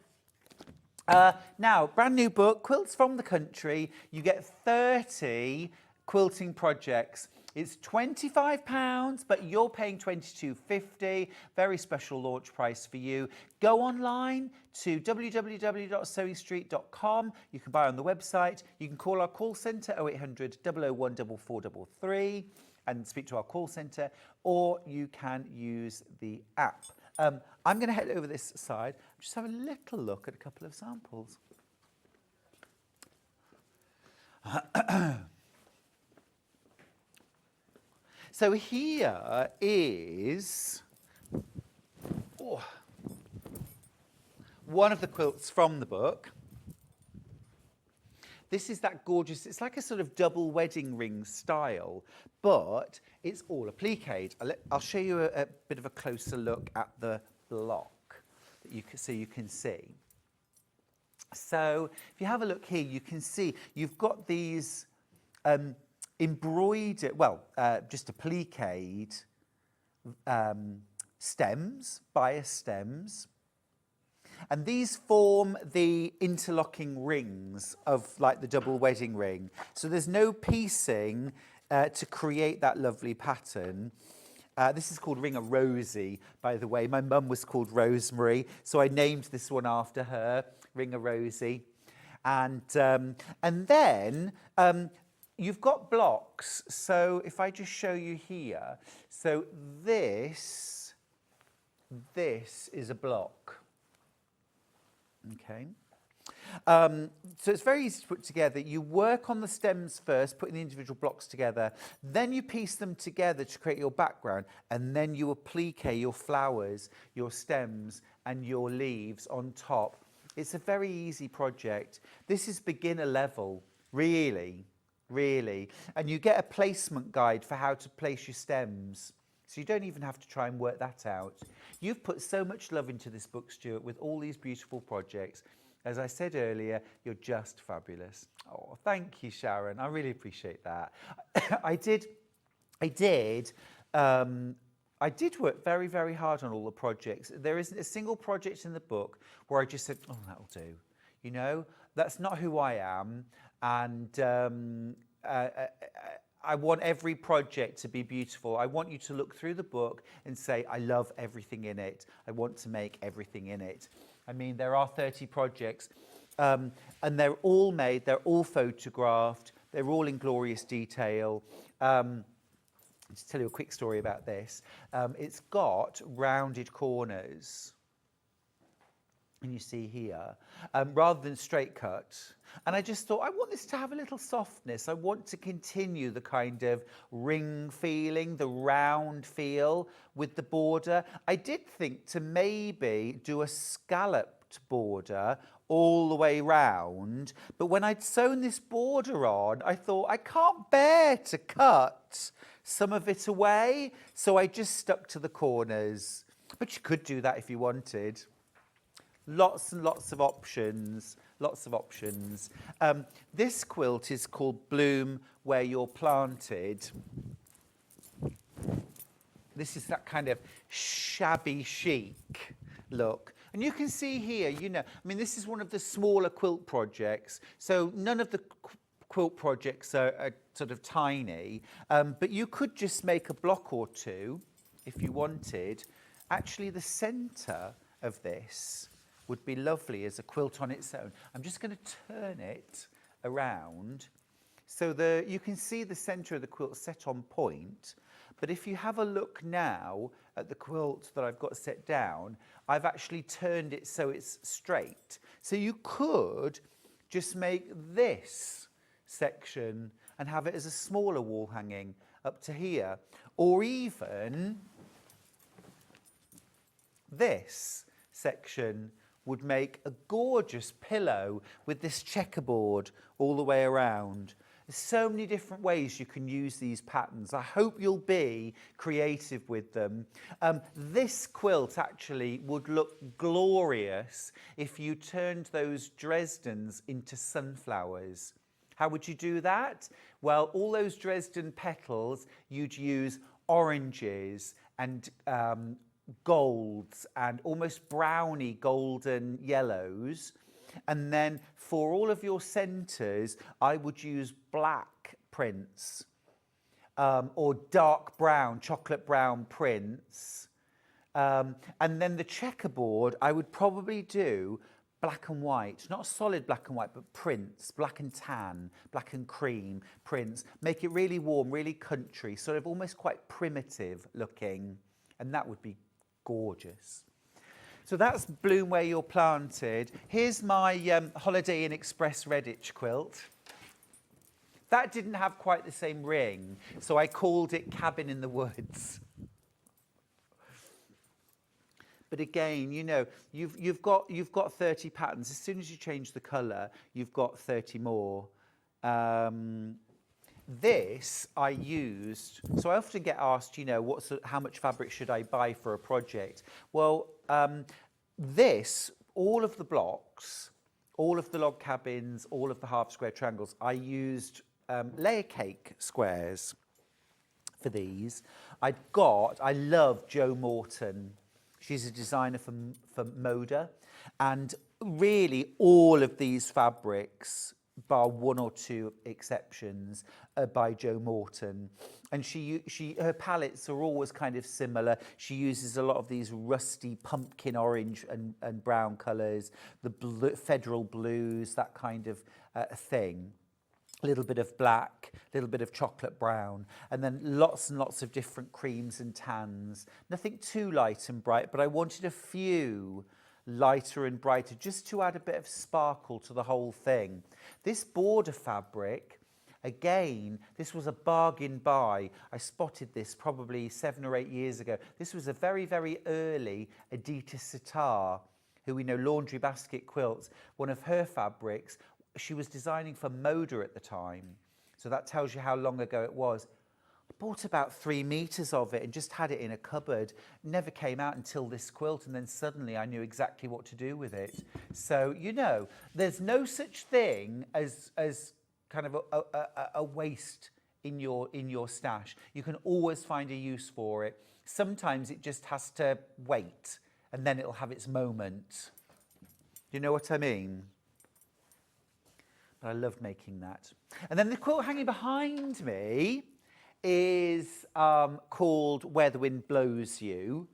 Speaker 1: Now, brand new book, Quilts from the Country. You get 30 quilting projects. It's £25, but you're paying £22.50. Very special launch price for you. Go online to www.sewingstreet.com. You can buy on the website. You can call our call centre 0800 001 4433 and speak to our call centre, or you can use the app. I'm going to head over this side and just have a little look at a couple of samples. So here is one of the quilts from the book. This is that gorgeous, it's like a sort of double wedding ring style, but it's all appliqued. I'll show you a bit of a closer look at the block that so you can see. So if you have a look here, you can see you've got these embroidered, just appliqued stems, bias stems. And these form the interlocking rings of like the double wedding ring. So there's no piecing to create that lovely pattern. This is called Ring a Rosie, by the way. My mum was called Rosemary, so I named this one after her, Ring a Rosie. And then you've got blocks. So if I just show you here, so this is a block. Okay. So it's very easy to put together. You work on the stems first, putting the individual blocks together. Then you piece them together to create your background. And then you applique your flowers, your stems, and your leaves on top. It's a very easy project. This is beginner level, really. And you get a placement guide for how to place your stems. So you don't even have to try and work that out. You've put so much love into this book, Stuart, with all these beautiful projects. As I said earlier, you're just fabulous. Oh, thank you, Sharon. I really appreciate that. I did work very, very hard on all the projects. There isn't a single project in the book where I just said, oh, that'll do. You know, that's not who I am. And I want every project to be beautiful. I want you to look through the book and say, I love everything in it. I want to make everything in it. I mean, there are 30 projects, and they're all made, they're all photographed, they're all in glorious detail. Just tell you a quick story about this. It's got rounded corners. and you see here, rather than straight cut. And I just thought, I want this to have a little softness. I want to continue the kind of ring feeling, the round feel with the border. I did think to maybe do a scalloped border all the way round, but when I'd sewn this border on, I thought, I can't bear to cut some of it away, so I just stuck to the corners. But you could do that if you wanted. Lots and lots of options, lots of options. This quilt is called Bloom Where You're Planted. This is that kind of shabby chic look. And you can see here, you know, I mean, this is one of the smaller quilt projects. So none of the quilt projects are sort of tiny, but you could just make a block or two if you wanted. Actually, the centre of this would be lovely as a quilt on its own. I'm just going to turn it around so you can see the centre of the quilt set on point. But if you have a look now at the quilt that I've got set down, I've actually turned it so it's straight. So you could just make this section and have it as a smaller wall hanging up to here, or even this section would make a gorgeous pillow with this checkerboard all the way around. There's so many different ways you can use these patterns. I hope you'll be creative with them. This quilt actually would look glorious if you turned those Dresdens into sunflowers. How would you do that? Well, all those Dresden petals, you'd use oranges and golds and almost browny golden yellows. And then for all of your centres, I would use black prints or dark brown, chocolate brown prints. And then the checkerboard, I would probably do black and white, not solid black and white, but prints, black and tan, black and cream prints. Make it really warm, really country, sort of almost quite primitive looking. And that would be gorgeous. So that's Bloom Where You're Planted. Here's my Holiday Inn Express Redditch quilt. That didn't have quite the same ring, so I called it Cabin in the Woods. But again, you know, you've got 30 patterns. As soon as you change the colour, you've got 30 more. This I used, so I often get asked, you know, how much fabric should I buy for a project? Well, all of the blocks, all of the log cabins, all of the half square triangles, I used layer cake squares for these. I love Jo Morton. She's a designer for Moda, and really all of these fabrics, bar one or two exceptions, by Jo Morton. And her palettes are always kind of similar. She uses a lot of these rusty pumpkin orange and brown colours, the federal blues, that kind of thing. A little bit of black, a little bit of chocolate brown, and then lots and lots of different creams and tans. Nothing too light and bright, but I wanted a few lighter and brighter, just to add a bit of sparkle to the whole thing. This border fabric, again, this was a bargain buy. I spotted this probably 7 or 8 years ago. This was a very, very early Edita Sitar, who we know, Laundry Basket Quilts. One of her fabrics, she was designing for Moda at the time. So that tells you how long ago it was. I bought about 3 meters of it and just had it in a cupboard. Never came out until this quilt, and then suddenly I knew exactly what to do with it. So, you know, there's no such thing as kind of a waste in your stash. You can always find a use for it. Sometimes it just has to wait, and then it'll have its moment. You know what I mean? But I loved making that. And then the quilt hanging behind me is called Where the Wind Blows You.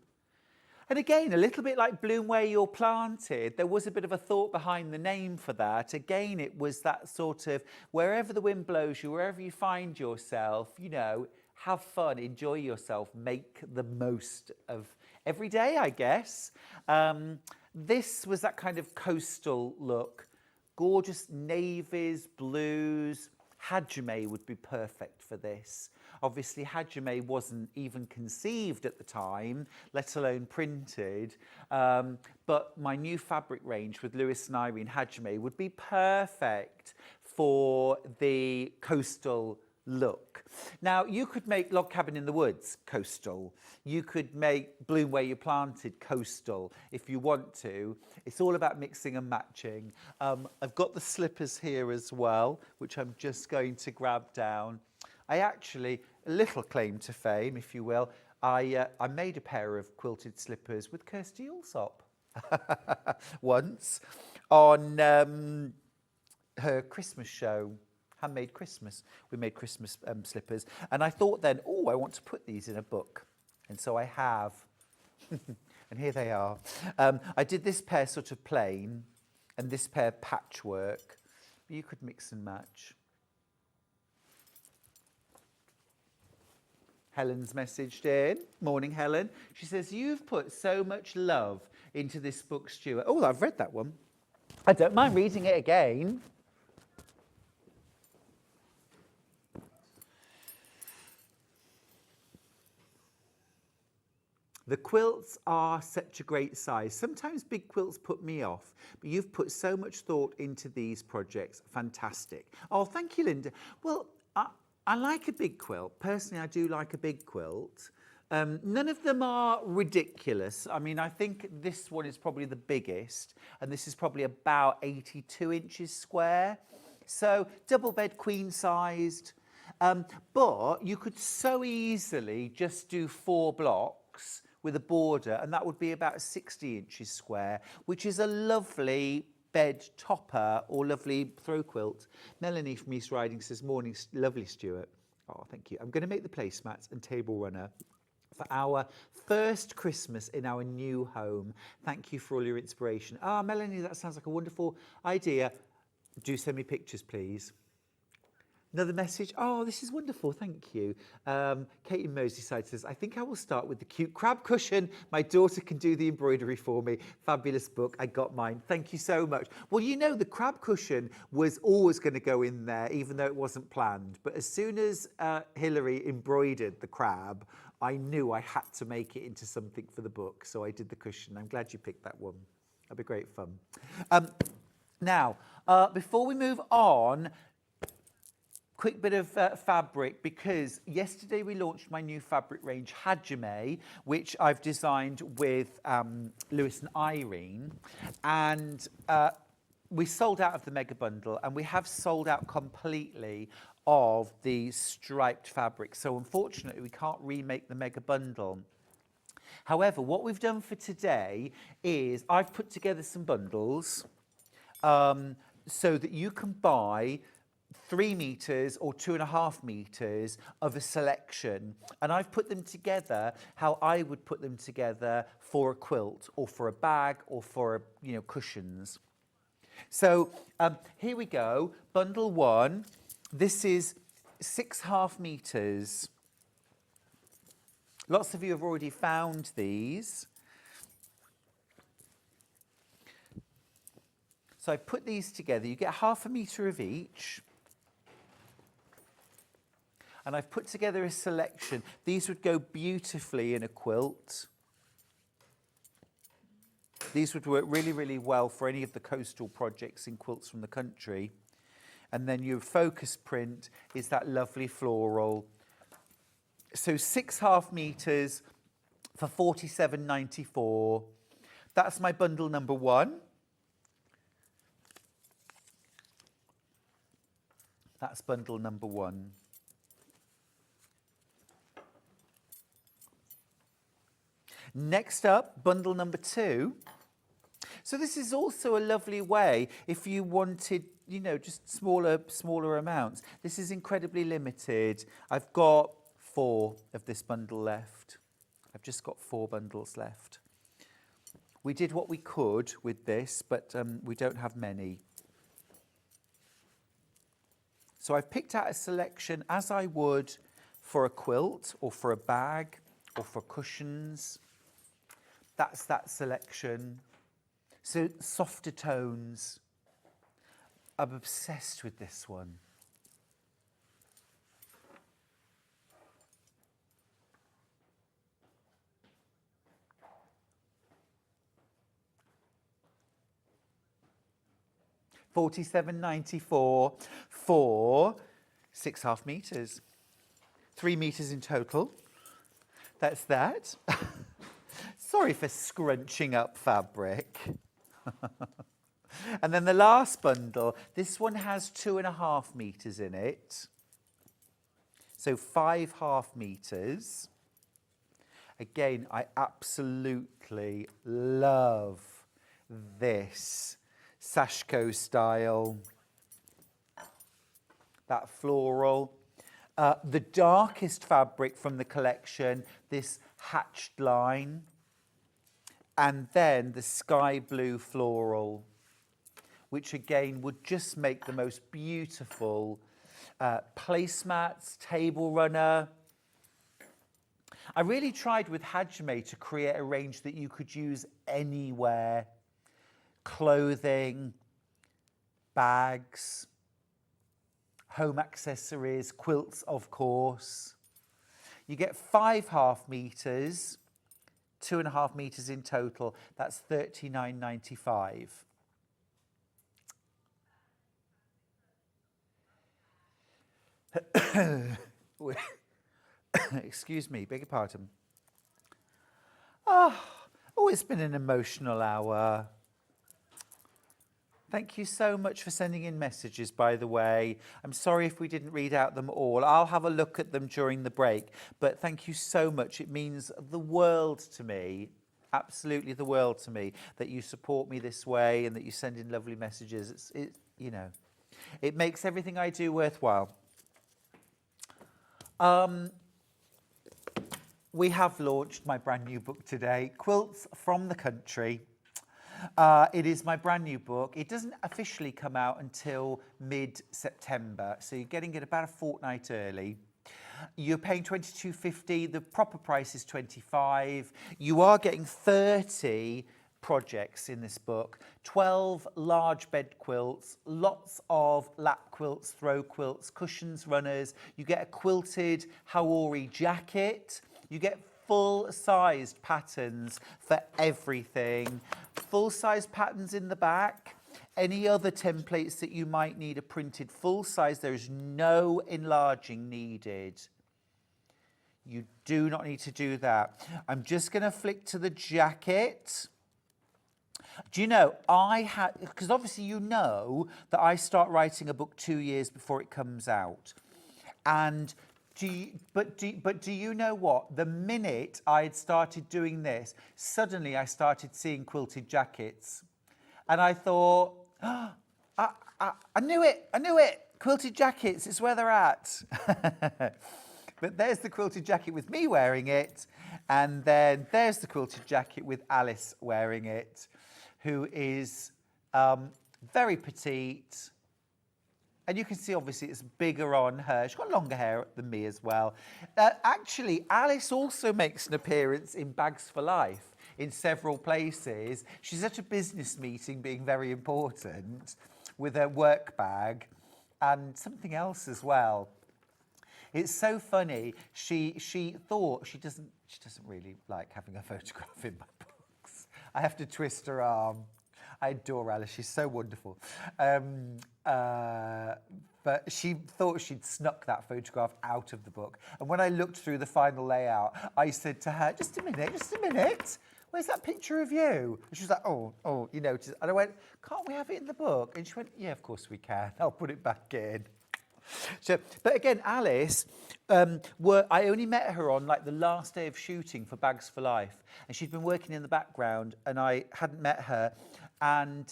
Speaker 1: And again, a little bit like Bloom Where You're Planted, there was a bit of a thought behind the name for that. Again, it was that sort of wherever the wind blows you, wherever you find yourself, you know, have fun, enjoy yourself, make the most of every day, I guess. This was that kind of coastal look. Gorgeous navies, blues. Hajime would be perfect for this. Obviously, hajime wasn't even conceived at the time, let alone printed. But my new fabric range with Lewis and Irene hajime would be perfect for the coastal look. Now, you could make Log Cabin in the Woods coastal. You could make Bloom Where You Planted coastal if you want to. It's all about mixing and matching. I've got the slippers here as well, which I'm just going to grab down. I actually, a little claim to fame, if you will, I made a pair of quilted slippers with Kirsty Allsop once on her Christmas show. Handmade Christmas. We made Christmas slippers. And I thought then, oh, I want to put these in a book. And so I have. And here they are. I did this pair sort of plain and this pair patchwork. You could mix and match. Helen's messaged in. Morning, Helen. She says, you've put so much love into this book, Stuart. Oh, I've read that one. I don't mind reading it again. The quilts are such a great size. Sometimes big quilts put me off, but you've put so much thought into these projects. Fantastic. Oh, thank you, Linda. Well, I like a big quilt. Personally, I do like a big quilt. None of them are ridiculous. I mean, I think this one is probably the biggest, and this is probably about 82 inches square. So double bed, queen sized. But you could so easily just do 4 blocks with a border, and that would be about 60 inches square, which is a lovely bed topper or lovely throw quilt. Melanie from East Riding says, morning, lovely Stuart. Oh, thank you. I'm going to make the placemats and table runner for our first Christmas in our new home. Thank you for all your inspiration. Ah, Melanie, that sounds like a wonderful idea. Do send me pictures, please. Another message. Oh, this is wonderful. Thank you. Kate in Merseyside says, I think I will start with the cute crab cushion. My daughter can do the embroidery for me. Fabulous book. I got mine. Thank you so much. Well, you know, the crab cushion was always going to go in there, even though it wasn't planned. But as soon as Hilary embroidered the crab, I knew I had to make it into something for the book. So I did the cushion. I'm glad you picked that one. That'd be great fun. Now, before we move on, quick bit of fabric, because yesterday we launched my new fabric range, Hajime, which I've designed with Lewis and Irene. And we sold out of the mega bundle, and we have sold out completely of the striped fabric. So unfortunately, we can't remake the mega bundle. However, what we've done for today is I've put together some bundles so that you can buy 3 meters or 2.5 meters of a selection, and I've put them together how I would put them together for a quilt or for a bag or for cushions. So here we go, bundle 1. This is 6.5 meters. Lots of you have already found these. So I put these together. You get 1/2 meter of each. And I've put together a selection. These would go beautifully in a quilt. These would work really, really well for any of the coastal projects in quilts from the country. And then your focus print is that lovely floral. So 6.5 meters for £47.94. That's my bundle number 1. That's bundle number 1. Next up, bundle number 2. So this is also a lovely way if you wanted, just smaller amounts. This is incredibly limited. I've got 4 of this bundle left. I've just got 4 bundles left. We did what we could with this, but we don't have many. So I've picked out a selection as I would for a quilt or for a bag or for cushions. That's that selection. So softer tones. I'm obsessed with this one. £47.94 for 6.5 metres. 3 metres in total. That's that. Sorry for scrunching up fabric. And then the last bundle, this one has 2.5 metres in it. So 5.5 metres. Again, I absolutely love this Sashko style. That floral. The darkest fabric from the collection, this hatched line. And then the sky blue floral, which again would just make the most beautiful placemats, table runner. I really tried with Hajime to create a range that you could use anywhere. Clothing, bags, home accessories, quilts, of course. You get 5.5 metres, 2.5 metres in total. That's £39.95. Excuse me, beg your pardon. Oh, it's been an emotional hour. Thank you so much for sending in messages, by the way. I'm sorry if we didn't read out them all. I'll have a look at them during the break. But thank you so much. It means the world to me, absolutely the world to me, that you support me this way and that you send in lovely messages. It makes everything I do worthwhile. We have launched my brand new book today, Quilts from the Country. It is my brand new book. It doesn't officially come out until mid-September, so you're getting it about a fortnight early. You're paying £22.50. The proper price is £25. You are getting 30 projects in this book, 12 large bed quilts, lots of lap quilts, throw quilts, cushions, runners. You get a quilted Haori jacket. You get full-sized patterns for everything. Full-size patterns in the back. Any other templates that you might need are printed full-size. There is no enlarging needed. You do not need to do that. I'm just going to flick to the jacket. Do you know, because obviously you know that I start writing a book 2 years before it comes out. And do you know what? The minute I had started doing this, suddenly I started seeing quilted jackets. And I thought, oh, I knew it. Quilted jackets, it's where they're at. But there's the quilted jacket with me wearing it. And then there's the quilted jacket with Alice wearing it, who is very petite. And you can see, obviously, it's bigger on her. She's got longer hair than me as well. Actually, Alice also makes an appearance in Bags for Life in several places. She's at a business meeting being very important with her work bag and something else as well. It's so funny. She thought she doesn't really like having a photograph in my books. I have to twist her arm. I adore Alice. She's so wonderful. But she thought she'd snuck that photograph out of the book. And when I looked through the final layout, I said to her, just a minute. Where's that picture of you? And she was like, oh, you noticed. And I went, can't we have it in the book? And she went, yeah, of course we can. I'll put it back in. So, but again, Alice, I only met her on like the last day of shooting for Bags for Life, and she'd been working in the background, and I hadn't met her, and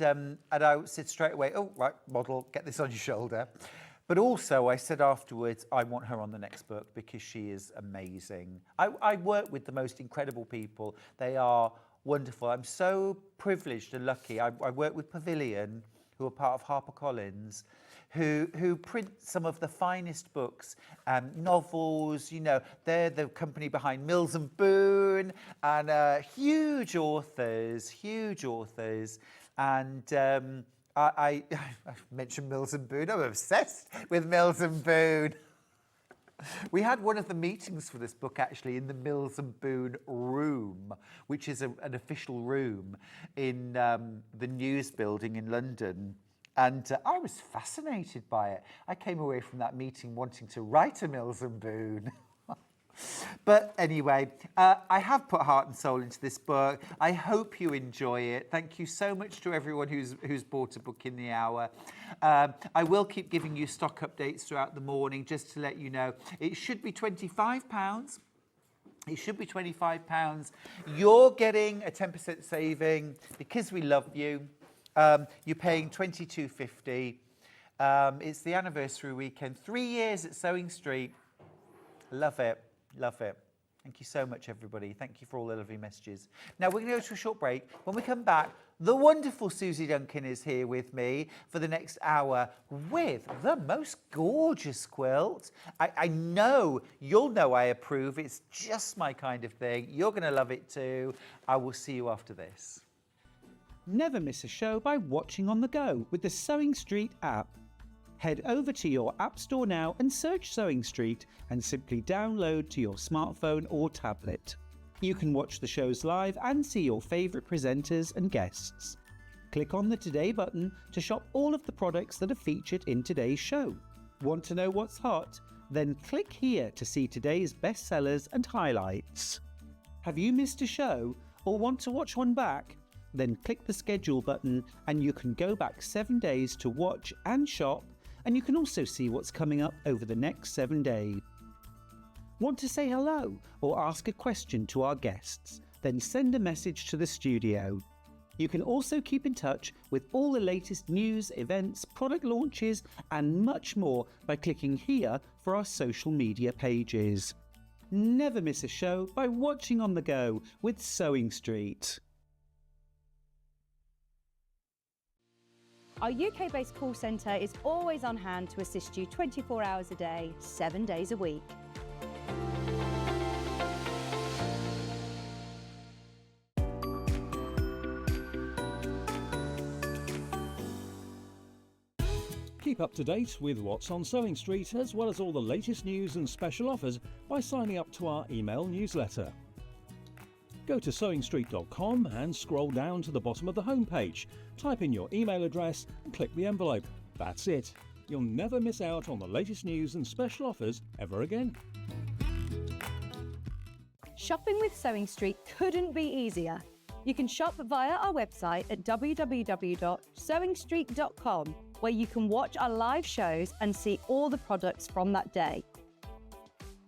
Speaker 1: I said straight away, oh, right, model, get this on your shoulder. But also, I said afterwards, I want her on the next book because she is amazing. I work with the most incredible people. They are wonderful. I'm so privileged and lucky. I work with Pavilion, who are part of HarperCollins, who print some of the finest books, novels. You know, they're the company behind Mills and Boon, and huge authors. And I mentioned Mills and Boon. I'm obsessed with Mills and Boon. We had one of the meetings for this book actually in the Mills and Boon room, which is an official room in the News building in London. And I was fascinated by it. I came away from that meeting wanting to write a Mills and Boon. But anyway, I have put heart and soul into this book. I hope you enjoy it. Thank you so much to everyone who's bought a book in the hour. I will keep giving you stock updates throughout the morning just to let you know. It should be £25. It should be £25. You're getting a 10% saving because we love you. You're paying £22.50. It's the anniversary weekend. 3 years at Sewing Street. Love it. Love it. Thank you so much, everybody. Thank you for all the lovely messages. Now, we're going to go to a short break. When we come back, the wonderful Suzie Duncan is here with me for the next hour with the most gorgeous quilt. I know, you'll know I approve. It's just my kind of thing. You're going to love it too. I will see you after this.
Speaker 2: Never miss a show by watching on the go with the Sewing Street app. Head over to your App Store now and search Sewing Street and simply download to your smartphone or tablet. You can watch the shows live and see your favourite presenters and guests. Click on the Today button to shop all of the products that are featured in today's show. Want to know what's hot? Then click here to see today's bestsellers and highlights. Have you missed a show or want to watch one back? Then click the schedule button and you can go back 7 days to watch and shop, and you can also see what's coming up over the next 7 days. Want to say hello or ask a question to our guests? Then send a message to the studio. You can also keep in touch with all the latest news, events, product launches and much more by clicking here for our social media pages. Never miss a show by watching on the go with Sewing Street.
Speaker 3: Our UK-based call centre is always on hand to assist you 24 hours a day, 7 days a week.
Speaker 4: Keep up to date with what's on Sewing Street, as well as all the latest news and special offers by signing up to our email newsletter. Go to sewingstreet.com and scroll down to the bottom of the homepage. Type in your email address and click the envelope. That's it. You'll never miss out on the latest news and special offers ever again.
Speaker 3: Shopping with Sewing Street couldn't be easier. You can shop via our website at www.sewingstreet.com, where you can watch our live shows and see all the products from that day.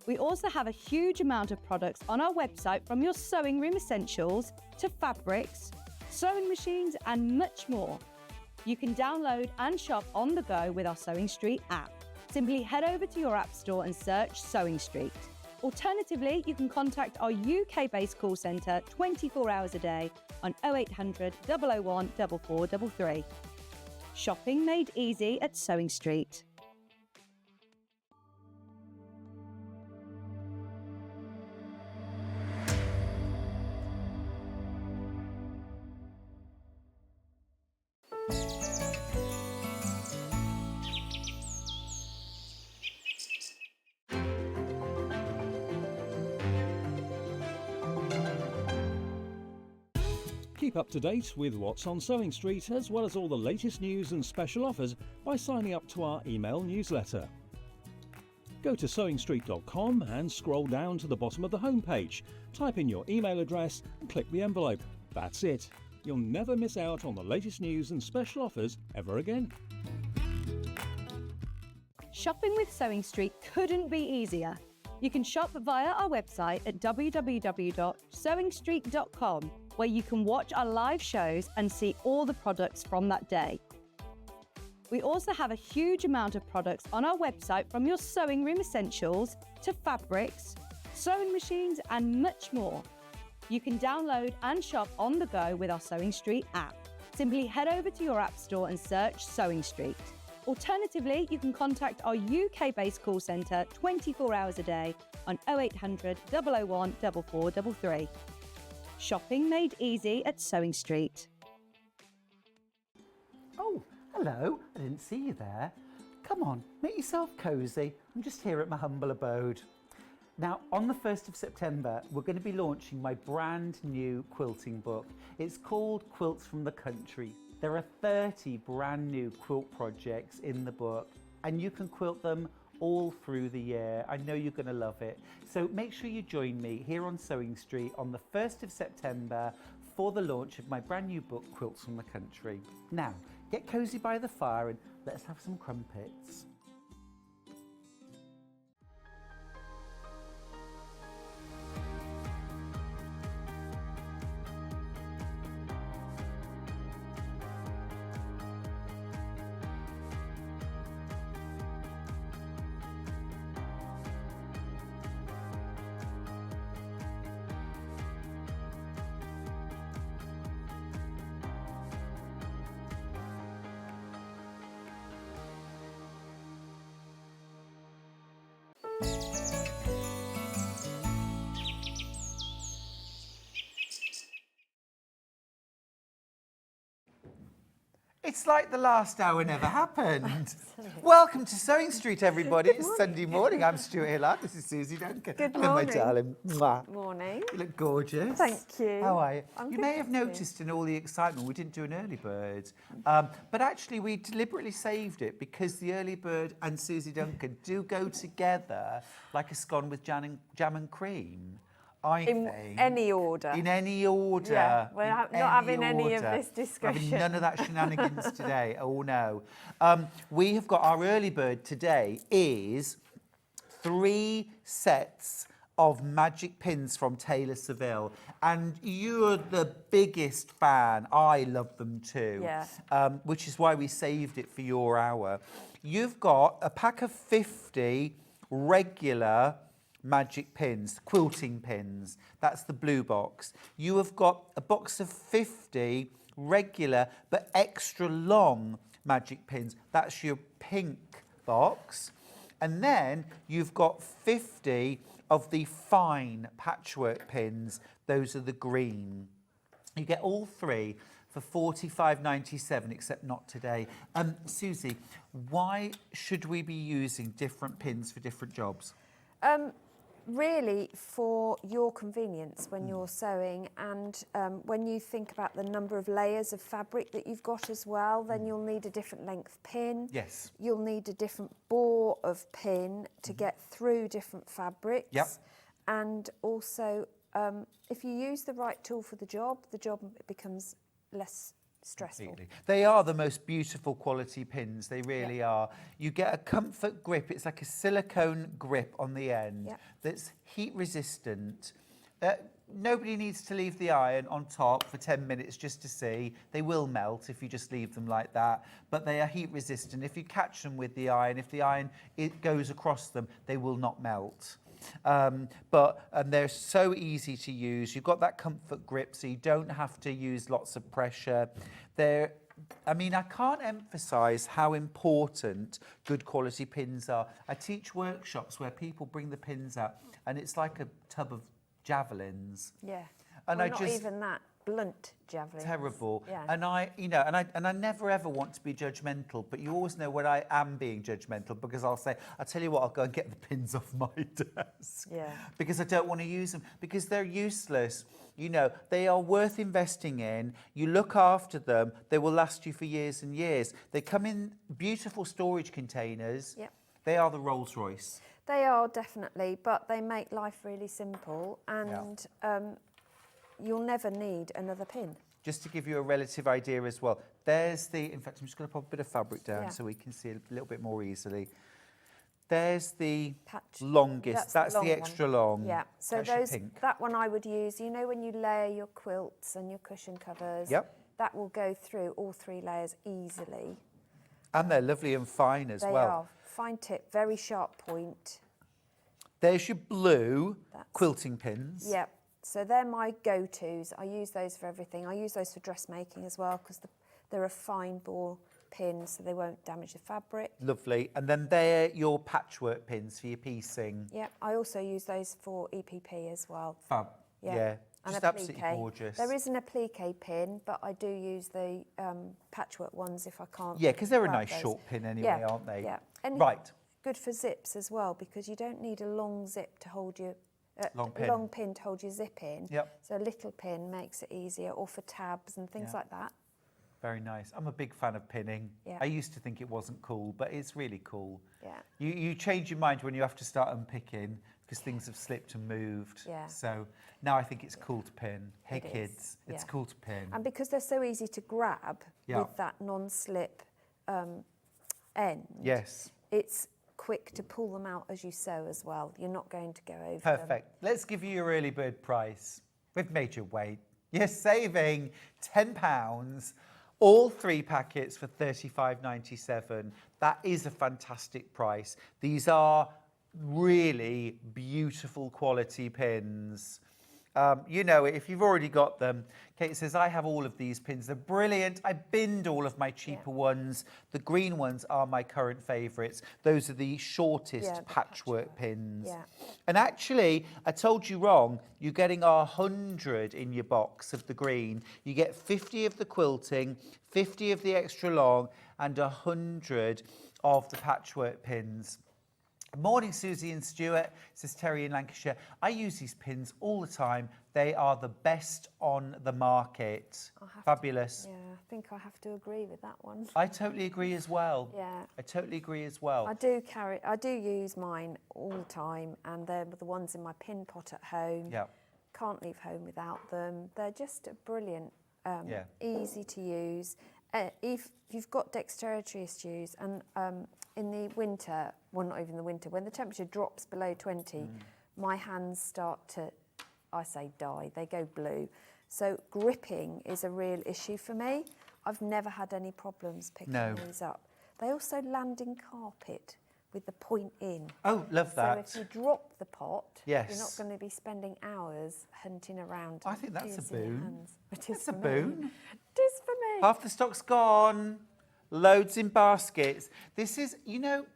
Speaker 3: We also have a huge amount of products on our website, from your sewing room essentials to fabrics, sewing machines and much more. You can download and shop on the go with our Sewing Street app. Simply head over to your App Store and search Sewing Street. Alternatively, you can contact our UK-based call centre 24 hours a day on 0800 001 4433. Shopping made easy at Sewing Street.
Speaker 4: Keep up to date with what's on Sewing Street, as well as all the latest news and special offers by signing up to our email newsletter. Go to sewingstreet.com and scroll down to the bottom of the homepage. Type in your email address and click the envelope. That's it. You'll never miss out on the latest news and special offers ever again.
Speaker 3: Shopping with Sewing Street couldn't be easier. You can shop via our website at www.sewingstreet.com, where you can watch our live shows and see all the products from that day. We also have a huge amount of products on our website, from your sewing room essentials to fabrics, sewing machines and much more. You can download and shop on the go with our Sewing Street app. Simply head over to your App Store and search Sewing Street. Alternatively, you can contact our UK-based call centre 24 hours a day on 0800 001 4433. Shopping made easy at Sewing Street.
Speaker 1: Oh, hello. I didn't see you there. Come on, make yourself cosy. I'm just here at my humble abode. Now, on the 1st of September, we're going to be launching my brand new quilting book. It's called Quilts from the Country. There are 30 brand new quilt projects in the book, and you can quilt them all through the year. I know you're going to love it. So make sure you join me here on Sewing Street on the 1st of September for the launch of my brand new book, Quilts from the Country. Now, get cosy by the fire and let's have some crumpets. It's like the last hour never happened. Welcome to Sewing Street, everybody. It's Sunday morning. I'm Stuart Hillard. This is Suzie Duncan.
Speaker 5: Good
Speaker 1: Hello,
Speaker 5: morning.
Speaker 1: my darling. Mwah.
Speaker 5: Morning.
Speaker 1: You look gorgeous.
Speaker 5: Thank you.
Speaker 1: How are you?
Speaker 5: I'm
Speaker 1: You
Speaker 5: good,
Speaker 1: may have
Speaker 5: thank you.
Speaker 1: noticed in all the excitement, we didn't do an early bird. But actually, we deliberately saved it because the early bird and Suzie Duncan do go together like a scone with jam and cream. I
Speaker 5: In
Speaker 1: think.
Speaker 5: any order.
Speaker 1: In any order.
Speaker 5: Yeah, we're
Speaker 1: In
Speaker 5: not having any of
Speaker 1: order.
Speaker 5: this
Speaker 1: We're having
Speaker 5: discussion.
Speaker 1: none of that shenanigans today. Oh no. We have got our early bird today is 3 sets of magic pins from Taylor Seville, and you're the biggest fan. I love them too.
Speaker 5: Yeah.
Speaker 1: Which is why we saved it for your hour. You've got a pack of 50 regular magic pins, quilting pins. That's the blue box. You have got a box of 50 regular but extra long magic pins. That's your pink box. And then you've got 50 of the fine patchwork pins. Those are the green. You get all 3 for $45.97, except not today. Suzie, why should we be using different pins for different jobs?
Speaker 5: Really for your convenience when you're sewing, and when you think about the number of layers of fabric that you've got as well, then you'll need a different length pin.
Speaker 1: Yes.
Speaker 5: You'll need a different bore of pin to get through different fabrics.
Speaker 1: Yep.
Speaker 5: And also, if you use the right tool for the job becomes less stressful.
Speaker 1: Completely. They are the most beautiful quality pins, they really are. You get a comfort grip, it's like a silicone grip on the end that's heat resistant. Nobody needs to leave the iron on top for 10 minutes just to see. They will melt if you just leave them like that, but they are heat resistant. If you catch them with the iron, if the iron goes across them, they will not melt. And they're so easy to use. You've got that comfort grip, so you don't have to use lots of pressure. I mean, I can't emphasize how important good quality pins are. I teach workshops where people bring the pins out and it's like a tub of javelins.
Speaker 5: Yeah.
Speaker 1: And
Speaker 5: Well,
Speaker 1: I
Speaker 5: not
Speaker 1: just
Speaker 5: even that. Blunt javelin.
Speaker 1: terrible.
Speaker 5: Yeah.
Speaker 1: And I never ever want to be judgmental, but you always know when I am being judgmental because I'll tell you what, I'll go and get the pins off my desk.
Speaker 5: Yeah.
Speaker 1: Because I don't want to use them because they're useless. You know, they are worth investing in. You look after them, they will last you for years and years. They come in beautiful storage containers.
Speaker 5: Yep.
Speaker 1: They are the Rolls Royce.
Speaker 5: They are definitely, but they make life really simple, and you'll never need another pin.
Speaker 1: Just to give you a relative idea as well, there's in fact, I'm just going to pop a bit of fabric down so we can see a little bit more easily. There's the
Speaker 5: Patch.
Speaker 1: longest, that's the
Speaker 5: long
Speaker 1: extra
Speaker 5: one.
Speaker 1: long.
Speaker 5: Yeah, so
Speaker 1: That's your pink.
Speaker 5: that one I would use, you know, when you layer your quilts and your cushion covers, that will go through all 3 layers easily.
Speaker 1: And they're lovely and fine as
Speaker 5: They
Speaker 1: well.
Speaker 5: are. Fine tip, very sharp point.
Speaker 1: There's your blue quilting pins.
Speaker 5: Yep. So they're my go-tos. I use those for everything. I use those for dressmaking as well because they're a fine bore pin, so they won't damage the fabric.
Speaker 1: Lovely. And then they're your patchwork pins for your piecing.
Speaker 5: Yep. I also use those for EPP as well.
Speaker 1: Fab.
Speaker 5: Yeah.
Speaker 1: Yeah.
Speaker 5: And
Speaker 1: Just
Speaker 5: a
Speaker 1: absolutely
Speaker 5: applique.
Speaker 1: gorgeous.
Speaker 5: There is an applique pin, but I do use the patchwork ones if I can't.
Speaker 1: Yeah, because they're a
Speaker 5: grab
Speaker 1: nice
Speaker 5: those.
Speaker 1: short pin anyway, aren't they?
Speaker 5: Yeah. And
Speaker 1: Right.
Speaker 5: good for zips as well, because you don't need a long zip to hold your
Speaker 1: Long pin.
Speaker 5: to hold your zip in.
Speaker 1: Yep.
Speaker 5: So a little pin makes it easier, or for tabs and things
Speaker 1: Yeah.
Speaker 5: like that.
Speaker 1: Very nice. I'm a big fan of pinning.
Speaker 5: Yeah.
Speaker 1: I used to think it wasn't cool, but it's really cool.
Speaker 5: Yeah.
Speaker 1: You change your mind when you have to start unpicking because things have slipped and moved.
Speaker 5: Yeah.
Speaker 1: So now I think it's cool to pin. Hey
Speaker 5: It is,
Speaker 1: kids, it's
Speaker 5: yeah.
Speaker 1: cool to pin.
Speaker 5: And because they're so easy to grab
Speaker 1: Yeah.
Speaker 5: with that non-slip end,
Speaker 1: Yes.
Speaker 5: it's quick to pull them out as you sew as well. You're not going to go over them.
Speaker 1: Perfect. Let's give you your early bird price. We've made your wait. You're saving £10. All 3 packets for $35.97. That is a fantastic price. These are really beautiful quality pins. You know it if you've already got them. Kate says, I have all of these pins. They're brilliant. I binned all of my cheaper ones. The green ones are my current favourites. Those are the shortest
Speaker 5: the
Speaker 1: patchwork pins.
Speaker 5: Yeah.
Speaker 1: And actually, I told you wrong. You're getting 100 in your box of the green. You get 50 of the quilting, 50 of the extra long, and 100 of the patchwork pins. Morning, Susie and Stuart, says Terry in Lancashire. I use these pins all the time. They are the best on the market. Fabulous.
Speaker 5: Yeah, I think I have to agree with that one.
Speaker 1: I totally agree as well.
Speaker 5: Yeah.
Speaker 1: I totally agree as well.
Speaker 5: I do use mine all the time, and they're the ones in my pin pot at home.
Speaker 1: Yeah.
Speaker 5: Can't leave home without them. They're just brilliant,
Speaker 1: Yeah.
Speaker 5: easy to use. If you've got dexterity issues, and in the winter, well, not even the winter, when the temperature drops below 20, my hands start to, I say die, they go blue. So gripping is a real issue for me. I've never had any problems picking these up. They also land in carpet with the point in.
Speaker 1: Oh, love that.
Speaker 5: So if you drop the pot,
Speaker 1: Yes.
Speaker 5: you're not going to be spending hours hunting around.
Speaker 1: I think that's a
Speaker 5: using your
Speaker 1: boon.
Speaker 5: hands. It is
Speaker 1: That's a
Speaker 5: for me.
Speaker 1: boon.
Speaker 5: It is for me.
Speaker 1: Half the stock's gone. Loads in baskets. This is, you know,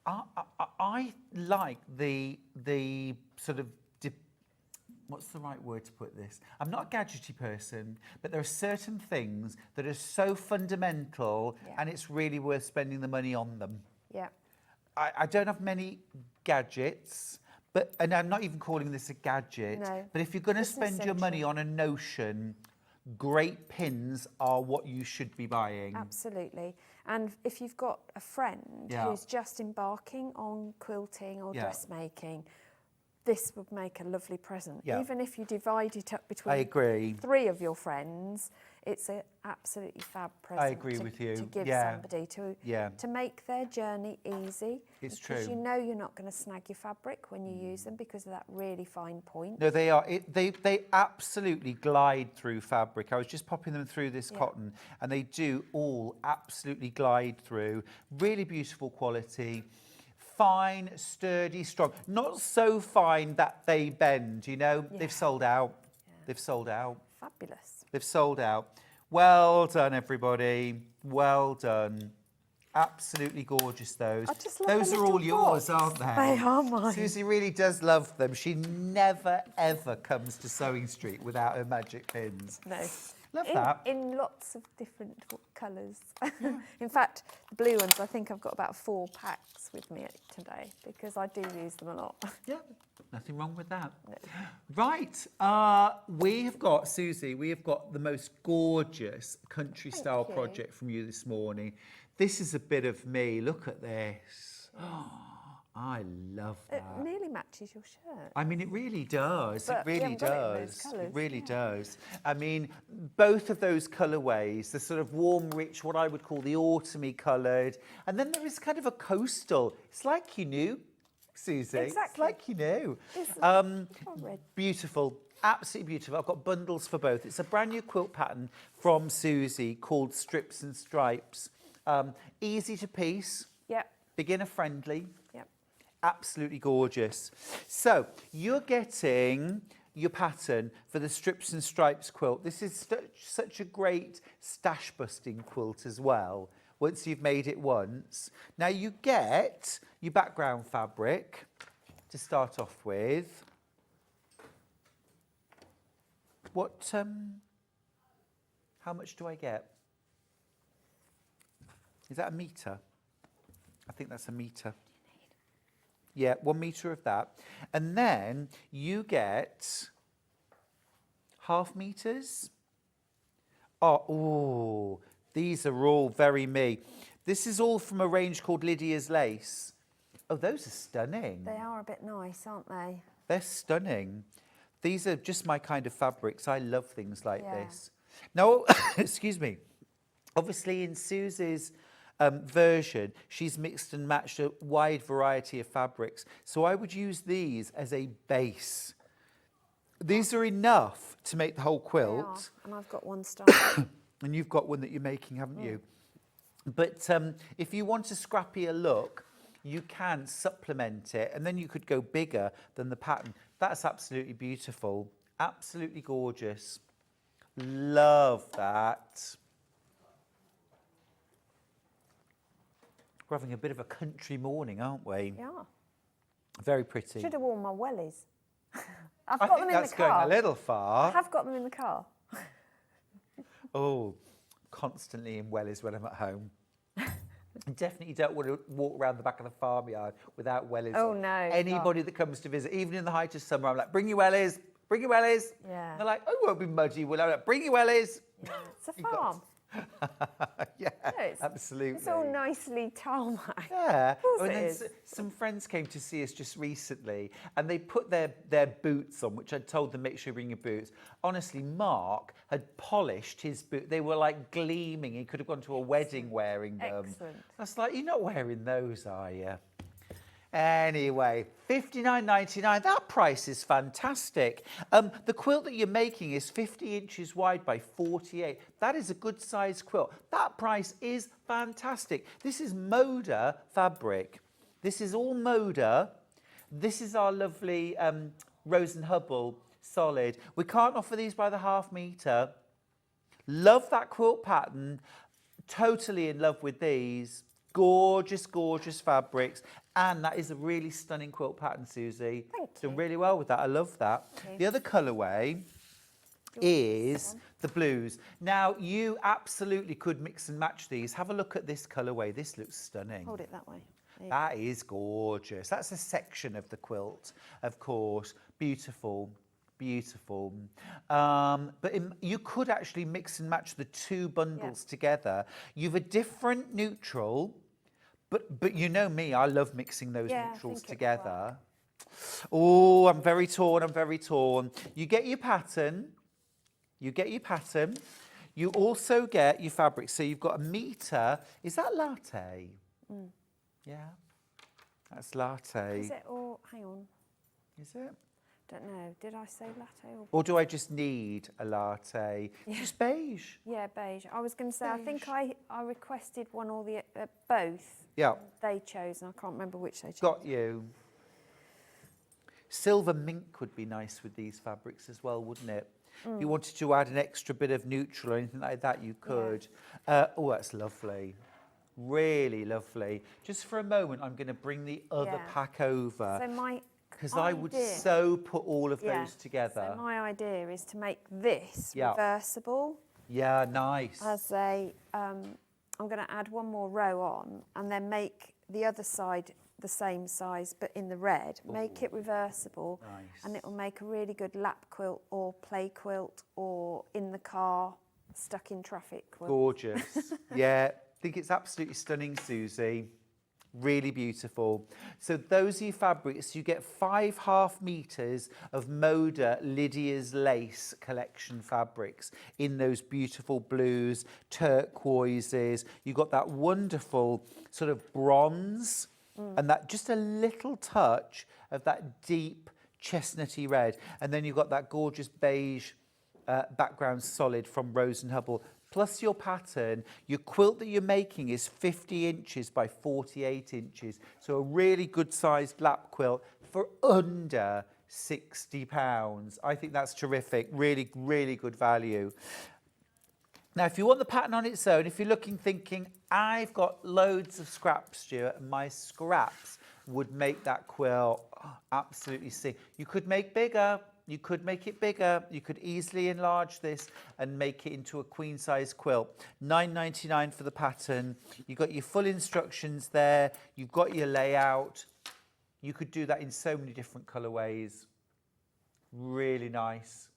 Speaker 1: I like the sort of, what's the right word to put this? I'm not a gadgety person, but there are certain things that are so fundamental and it's really worth spending the money on them.
Speaker 5: Yeah.
Speaker 1: I don't have many gadgets, and I'm not even calling this a gadget,
Speaker 5: No,
Speaker 1: but if you're going to
Speaker 5: it's
Speaker 1: spend your
Speaker 5: essential.
Speaker 1: money on a notion, great pins are what you should be buying.
Speaker 5: Absolutely. And if you've got a friend who's just embarking on quilting or dressmaking, this would make a lovely present.
Speaker 1: Yeah.
Speaker 5: Even if you divide it up between
Speaker 1: I agree.
Speaker 5: 3 of your friends, it's an absolutely fab present
Speaker 1: agree with you.
Speaker 5: to give
Speaker 1: Yeah.
Speaker 5: somebody to
Speaker 1: Yeah.
Speaker 5: make their journey easy.
Speaker 1: It's
Speaker 5: because
Speaker 1: true.
Speaker 5: you know you're not going to snag your fabric when you use them because of that really fine point.
Speaker 1: No, they are. They absolutely glide through fabric. I was just popping them through this cotton, and they do all absolutely glide through. Really beautiful quality. Fine, sturdy, strong. Not so fine that they bend, you know.
Speaker 5: Yeah.
Speaker 1: They've sold out. They've sold out.
Speaker 5: Fabulous.
Speaker 1: They've sold out. Well done, everybody. Well done. Absolutely gorgeous, those.
Speaker 5: I just love
Speaker 1: Those
Speaker 5: the
Speaker 1: are all
Speaker 5: little
Speaker 1: yours,
Speaker 5: box.
Speaker 1: aren't they?
Speaker 5: They are mine.
Speaker 1: Susie really does love them. She never, ever comes to Sewing Street without her magic pins.
Speaker 5: No.
Speaker 1: Love that.
Speaker 5: In lots of different colours. In fact, the blue ones, I think I've got about 4 packs with me today because I do use them a lot.
Speaker 1: Yeah, nothing wrong with that. Right, we have got, Susie, we have got the most gorgeous country style
Speaker 5: you.
Speaker 1: project from you this morning. This is a bit of me. Look at this. I love
Speaker 5: It
Speaker 1: that.
Speaker 5: nearly matches your shirt.
Speaker 1: I mean, it really does.
Speaker 5: But
Speaker 1: It
Speaker 5: we
Speaker 1: really
Speaker 5: haven't got it in those
Speaker 1: does.
Speaker 5: colours,
Speaker 1: It really
Speaker 5: yeah.
Speaker 1: does. I mean, both of those colourways, the sort of warm, rich, what I would call the autumny coloured, and then there is kind of a coastal. It's like you knew, Susie. It's
Speaker 5: Exactly.
Speaker 1: like you knew.
Speaker 5: Red.
Speaker 1: Beautiful. Absolutely beautiful. I've got bundles for both. It's a brand new quilt pattern from Susie called Strips and Stripes. Easy to piece,
Speaker 5: Yep.
Speaker 1: beginner friendly.
Speaker 5: Yep.
Speaker 1: Absolutely gorgeous. So you're getting your pattern for the Strips and Stripes quilt. This is such a great stash busting quilt as well, once you've made it once. Now you get your background fabric to start off with. What, how much do I get? Is that a metre? I think that's a metre. Yeah, 1 metre of that. And then you get half metres. Oh, these are all very me. This is all from a range called Lydia's Lace. Oh, those are stunning.
Speaker 5: They are a bit nice, aren't they?
Speaker 1: They're stunning. These are just my kind of fabrics. I love things like this. Now, excuse me. Obviously, in Susie's version, she's mixed and matched a wide variety of fabrics. So I would use these as a base. These are enough to make the whole quilt.
Speaker 5: And I've got one started.
Speaker 1: And you've got one that you're making, haven't you? But if you want a scrappier look, you can supplement it, and then you could go bigger than the pattern. That's absolutely beautiful. Absolutely gorgeous. Love that. We're having a bit of a country morning, aren't we?
Speaker 5: Yeah.
Speaker 1: Very pretty.
Speaker 5: Should have worn my wellies. I've
Speaker 1: I
Speaker 5: got
Speaker 1: think
Speaker 5: them in
Speaker 1: that's
Speaker 5: the car.
Speaker 1: going a little far.
Speaker 5: I have got them in the car.
Speaker 1: Oh, constantly in wellies when I'm at home. Definitely don't want to walk around the back of the farmyard without wellies.
Speaker 5: Oh, no,
Speaker 1: Anybody that comes to visit, even in the height of summer, I'm like, bring your wellies, bring your wellies.
Speaker 5: Yeah.
Speaker 1: They're like, oh, it won't be muddy. Well, I'm like, bring your wellies.
Speaker 5: Yeah, it's a farm.
Speaker 1: Yeah,
Speaker 5: It's-
Speaker 1: absolutely.
Speaker 5: It's all nicely tarmac.
Speaker 1: Yeah.
Speaker 5: Of course
Speaker 1: And
Speaker 5: it
Speaker 1: then
Speaker 5: is.
Speaker 1: some friends came to see us just recently, and they put their boots on, which I told them, make sure you bring your boots. Honestly, Mark had polished his boot. They were like gleaming. He could have gone to a wedding wearing them.
Speaker 5: Excellent.
Speaker 1: I was like, you're not wearing those, are you? Anyway, $59.99. That price is fantastic. The quilt that you're making is 50 inches wide by 48. That is a good size quilt. That price is fantastic. This is Moda fabric. This is all Moda. This is our lovely Rose and Hubble solid. We can't offer these by the half metre. Love that quilt pattern. Totally in love with these. Gorgeous, gorgeous fabrics. And that is a really stunning quilt pattern, Susie.
Speaker 5: Thank
Speaker 1: Done
Speaker 5: you.
Speaker 1: really well with that. I love that.
Speaker 5: Okay.
Speaker 1: The other colourway is the blues. Now, you absolutely could mix and match these. Have a look at this colourway. This looks stunning.
Speaker 5: Hold it that way. There you
Speaker 1: That is gorgeous. That's a section of the quilt, of course. Beautiful, beautiful. You could actually mix and match the two bundles together. You've a different neutral, but you know me, I love mixing those
Speaker 5: Yeah, I
Speaker 1: neutrals
Speaker 5: think it
Speaker 1: together. Oh, I'm very torn, I'm very torn. You get your pattern. You also get your fabric. So you've got a metre. Is that latte? Yeah, that's latte.
Speaker 5: Is it or hang on?
Speaker 1: Is it?
Speaker 5: Don't know. Did I say latte or?
Speaker 1: Or do I just need a latte? Just beige.
Speaker 5: Yeah, beige. I was going to say. I think I requested one or the both.
Speaker 1: Yeah,
Speaker 5: They chose, and I can't remember which they chose.
Speaker 1: got you. Silver mink would be nice with these fabrics as well, wouldn't it? If you wanted to add an extra bit of neutral or anything like that, you could. Oh, that's lovely. Really lovely. Just for a moment, I'm going to bring the other pack over.
Speaker 5: So my
Speaker 1: Because I would
Speaker 5: idea-
Speaker 1: so put all of
Speaker 5: Yeah.
Speaker 1: those together.
Speaker 5: So my idea is to make this
Speaker 1: Yeah.
Speaker 5: reversible
Speaker 1: Yeah, nice.
Speaker 5: as a. I'm going to add one more row on, and then make the other side the same size but in the red. Make it reversible,
Speaker 1: Nice.
Speaker 5: and it will make a really good lap quilt or play quilt or in the car, stuck in traffic quilt.
Speaker 1: Gorgeous. Yeah, I think it's absolutely stunning, Susie. Really beautiful. So those are your fabrics. You get 5 half meters of Moda Lydia's Lace collection fabrics in those beautiful blues, turquoises. You got that wonderful sort of bronze and that just a little touch of that deep chestnutty red. And then you've got that gorgeous beige background solid from Rose and Hubble. Plus your pattern, your quilt that you're making is 50 inches by 48 inches. So a really good sized lap quilt for under £60. I think that's terrific. Really, really good value. Now, if you want the pattern on its own, if you're looking, thinking, I've got loads of scraps, Stuart, and my scraps would make that quilt absolutely sing. You could make bigger. You could make it bigger. You could easily enlarge this and make it into a queen size quilt. $9.99 for the pattern. You've got your full instructions there. You've got your layout. You could do that in so many different colourways. Really nice.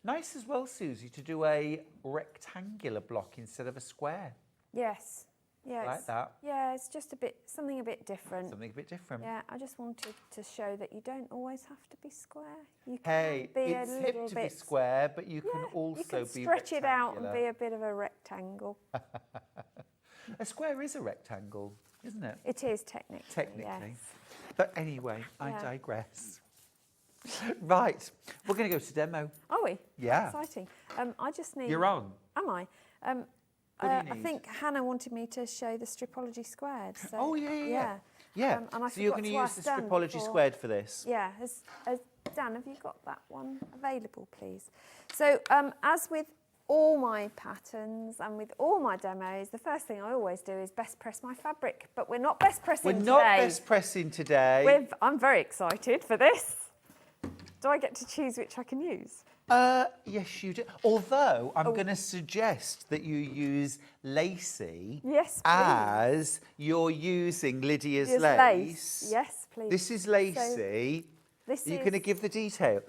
Speaker 1: Nice as well, Susie, to do a rectangular block instead of a square.
Speaker 5: Yes. Yeah,
Speaker 1: Like that.
Speaker 5: Yeah, it's just something a bit different.
Speaker 1: Something a bit different.
Speaker 5: Yeah, I just wanted to show that you don't always have to be square. You can
Speaker 1: Hey,
Speaker 5: be
Speaker 1: it's
Speaker 5: a
Speaker 1: hip
Speaker 5: little
Speaker 1: to
Speaker 5: bit
Speaker 1: be square, but you can also
Speaker 5: you can
Speaker 1: be
Speaker 5: stretch it out and
Speaker 1: rectangular.
Speaker 5: be a bit of a rectangle.
Speaker 1: A square is a rectangle, isn't it?
Speaker 5: It is technically.
Speaker 1: Technically.
Speaker 5: Yes.
Speaker 1: But anyway, I
Speaker 5: Yeah.
Speaker 1: digress. Right, we're going to go to demo.
Speaker 5: Are we?
Speaker 1: Yeah.
Speaker 5: Exciting. I just need.
Speaker 1: You're on.
Speaker 5: Am I?
Speaker 1: What do you
Speaker 5: I
Speaker 1: need?
Speaker 5: think Hannah wanted me to show the Stripology squared. So,
Speaker 1: Oh, yeah.
Speaker 5: Yeah. And I
Speaker 1: So you're
Speaker 5: forgot
Speaker 1: going to
Speaker 5: to
Speaker 1: use
Speaker 5: ask
Speaker 1: the
Speaker 5: Dan
Speaker 1: Stripology
Speaker 5: before.
Speaker 1: squared for this?
Speaker 5: Yeah. Dan, have you got that one available, please? So, as with all my patterns and with all my demos, the first thing I always do is best press my fabric. But we're not best pressing
Speaker 1: We're
Speaker 5: today.
Speaker 1: not best pressing today.
Speaker 5: I'm very excited for this. Do I get to choose which I can use?
Speaker 1: Yes, you do. Although I'm going to suggest that you use Lacy
Speaker 5: Yes, please.
Speaker 1: as you're using Lydia's
Speaker 5: Yes,
Speaker 1: lace.
Speaker 5: Yes, please.
Speaker 1: This is Lacy.
Speaker 5: This
Speaker 1: You're
Speaker 5: is
Speaker 1: going to give the detail.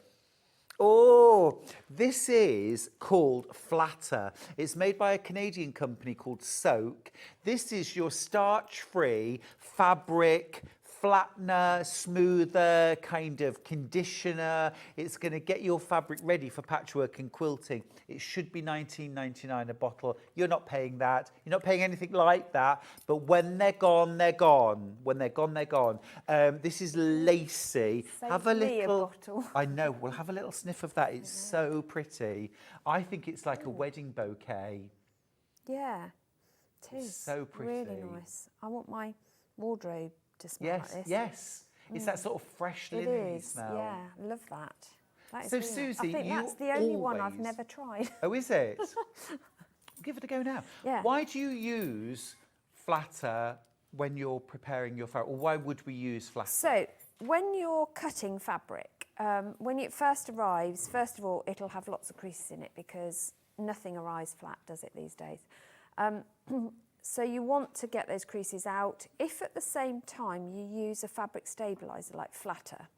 Speaker 1: Oh, this is called Flatter. It's made by a Canadian company called Soak. This is your starch-free fabric flattener, smoother, kind of conditioner. It's going to get your fabric ready for patchwork and quilting. It should be $19.99 a bottle. You're not paying that. You're not paying anything like that. But when they're gone, they're gone. When they're gone, they're gone. This is Lacy.
Speaker 5: Save
Speaker 1: Have a
Speaker 5: me a
Speaker 1: little.
Speaker 5: bottle.
Speaker 1: I know. We'll have a little sniff of that. It's so pretty. I think it's like a wedding bouquet.
Speaker 5: Yeah, it is.
Speaker 1: So
Speaker 5: Really
Speaker 1: pretty.
Speaker 5: nice. I want my wardrobe to smell
Speaker 1: Yes,
Speaker 5: like this.
Speaker 1: yes. It's that sort of fresh
Speaker 5: It
Speaker 1: linen
Speaker 5: is.
Speaker 1: smell.
Speaker 5: Yeah, I love that. That is
Speaker 1: So,
Speaker 5: really nice.
Speaker 1: Susie,
Speaker 5: I think
Speaker 1: you
Speaker 5: that's the only one I've
Speaker 1: always-
Speaker 5: never tried.
Speaker 1: Oh, is it? Give it a go now.
Speaker 5: Yeah.
Speaker 1: Why do you use Flatter when you're preparing your fabric? Or why would we use Flatter?
Speaker 5: So, when you're cutting fabric, when it first arrives, first of all, it'll have lots of creases in it because nothing arrives flat, does it, these days? So you want to get those creases out. If at the same time you use a fabric stabiliser like Flatter,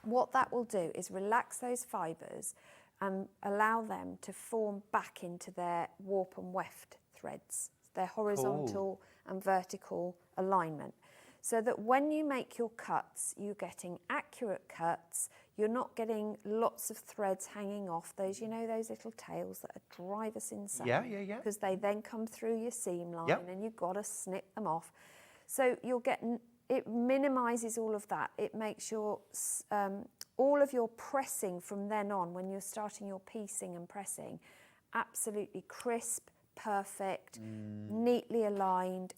Speaker 5: what that will do is relax those fibres and allow them to form back into their warp and weft threads, their horizontal and vertical alignment. So that when you make your cuts, you're getting accurate cuts, you're not getting lots of threads hanging off, those, you know, those little tails that drive us insane.
Speaker 1: Yeah, yeah, yeah.
Speaker 5: Because they then come through your seam line
Speaker 1: Yep.
Speaker 5: and you've got to snip them off. So you'll get, it minimises all of that. It makes your, all of your pressing from then on, when you're starting your piecing and pressing, absolutely crisp, perfect, neatly aligned.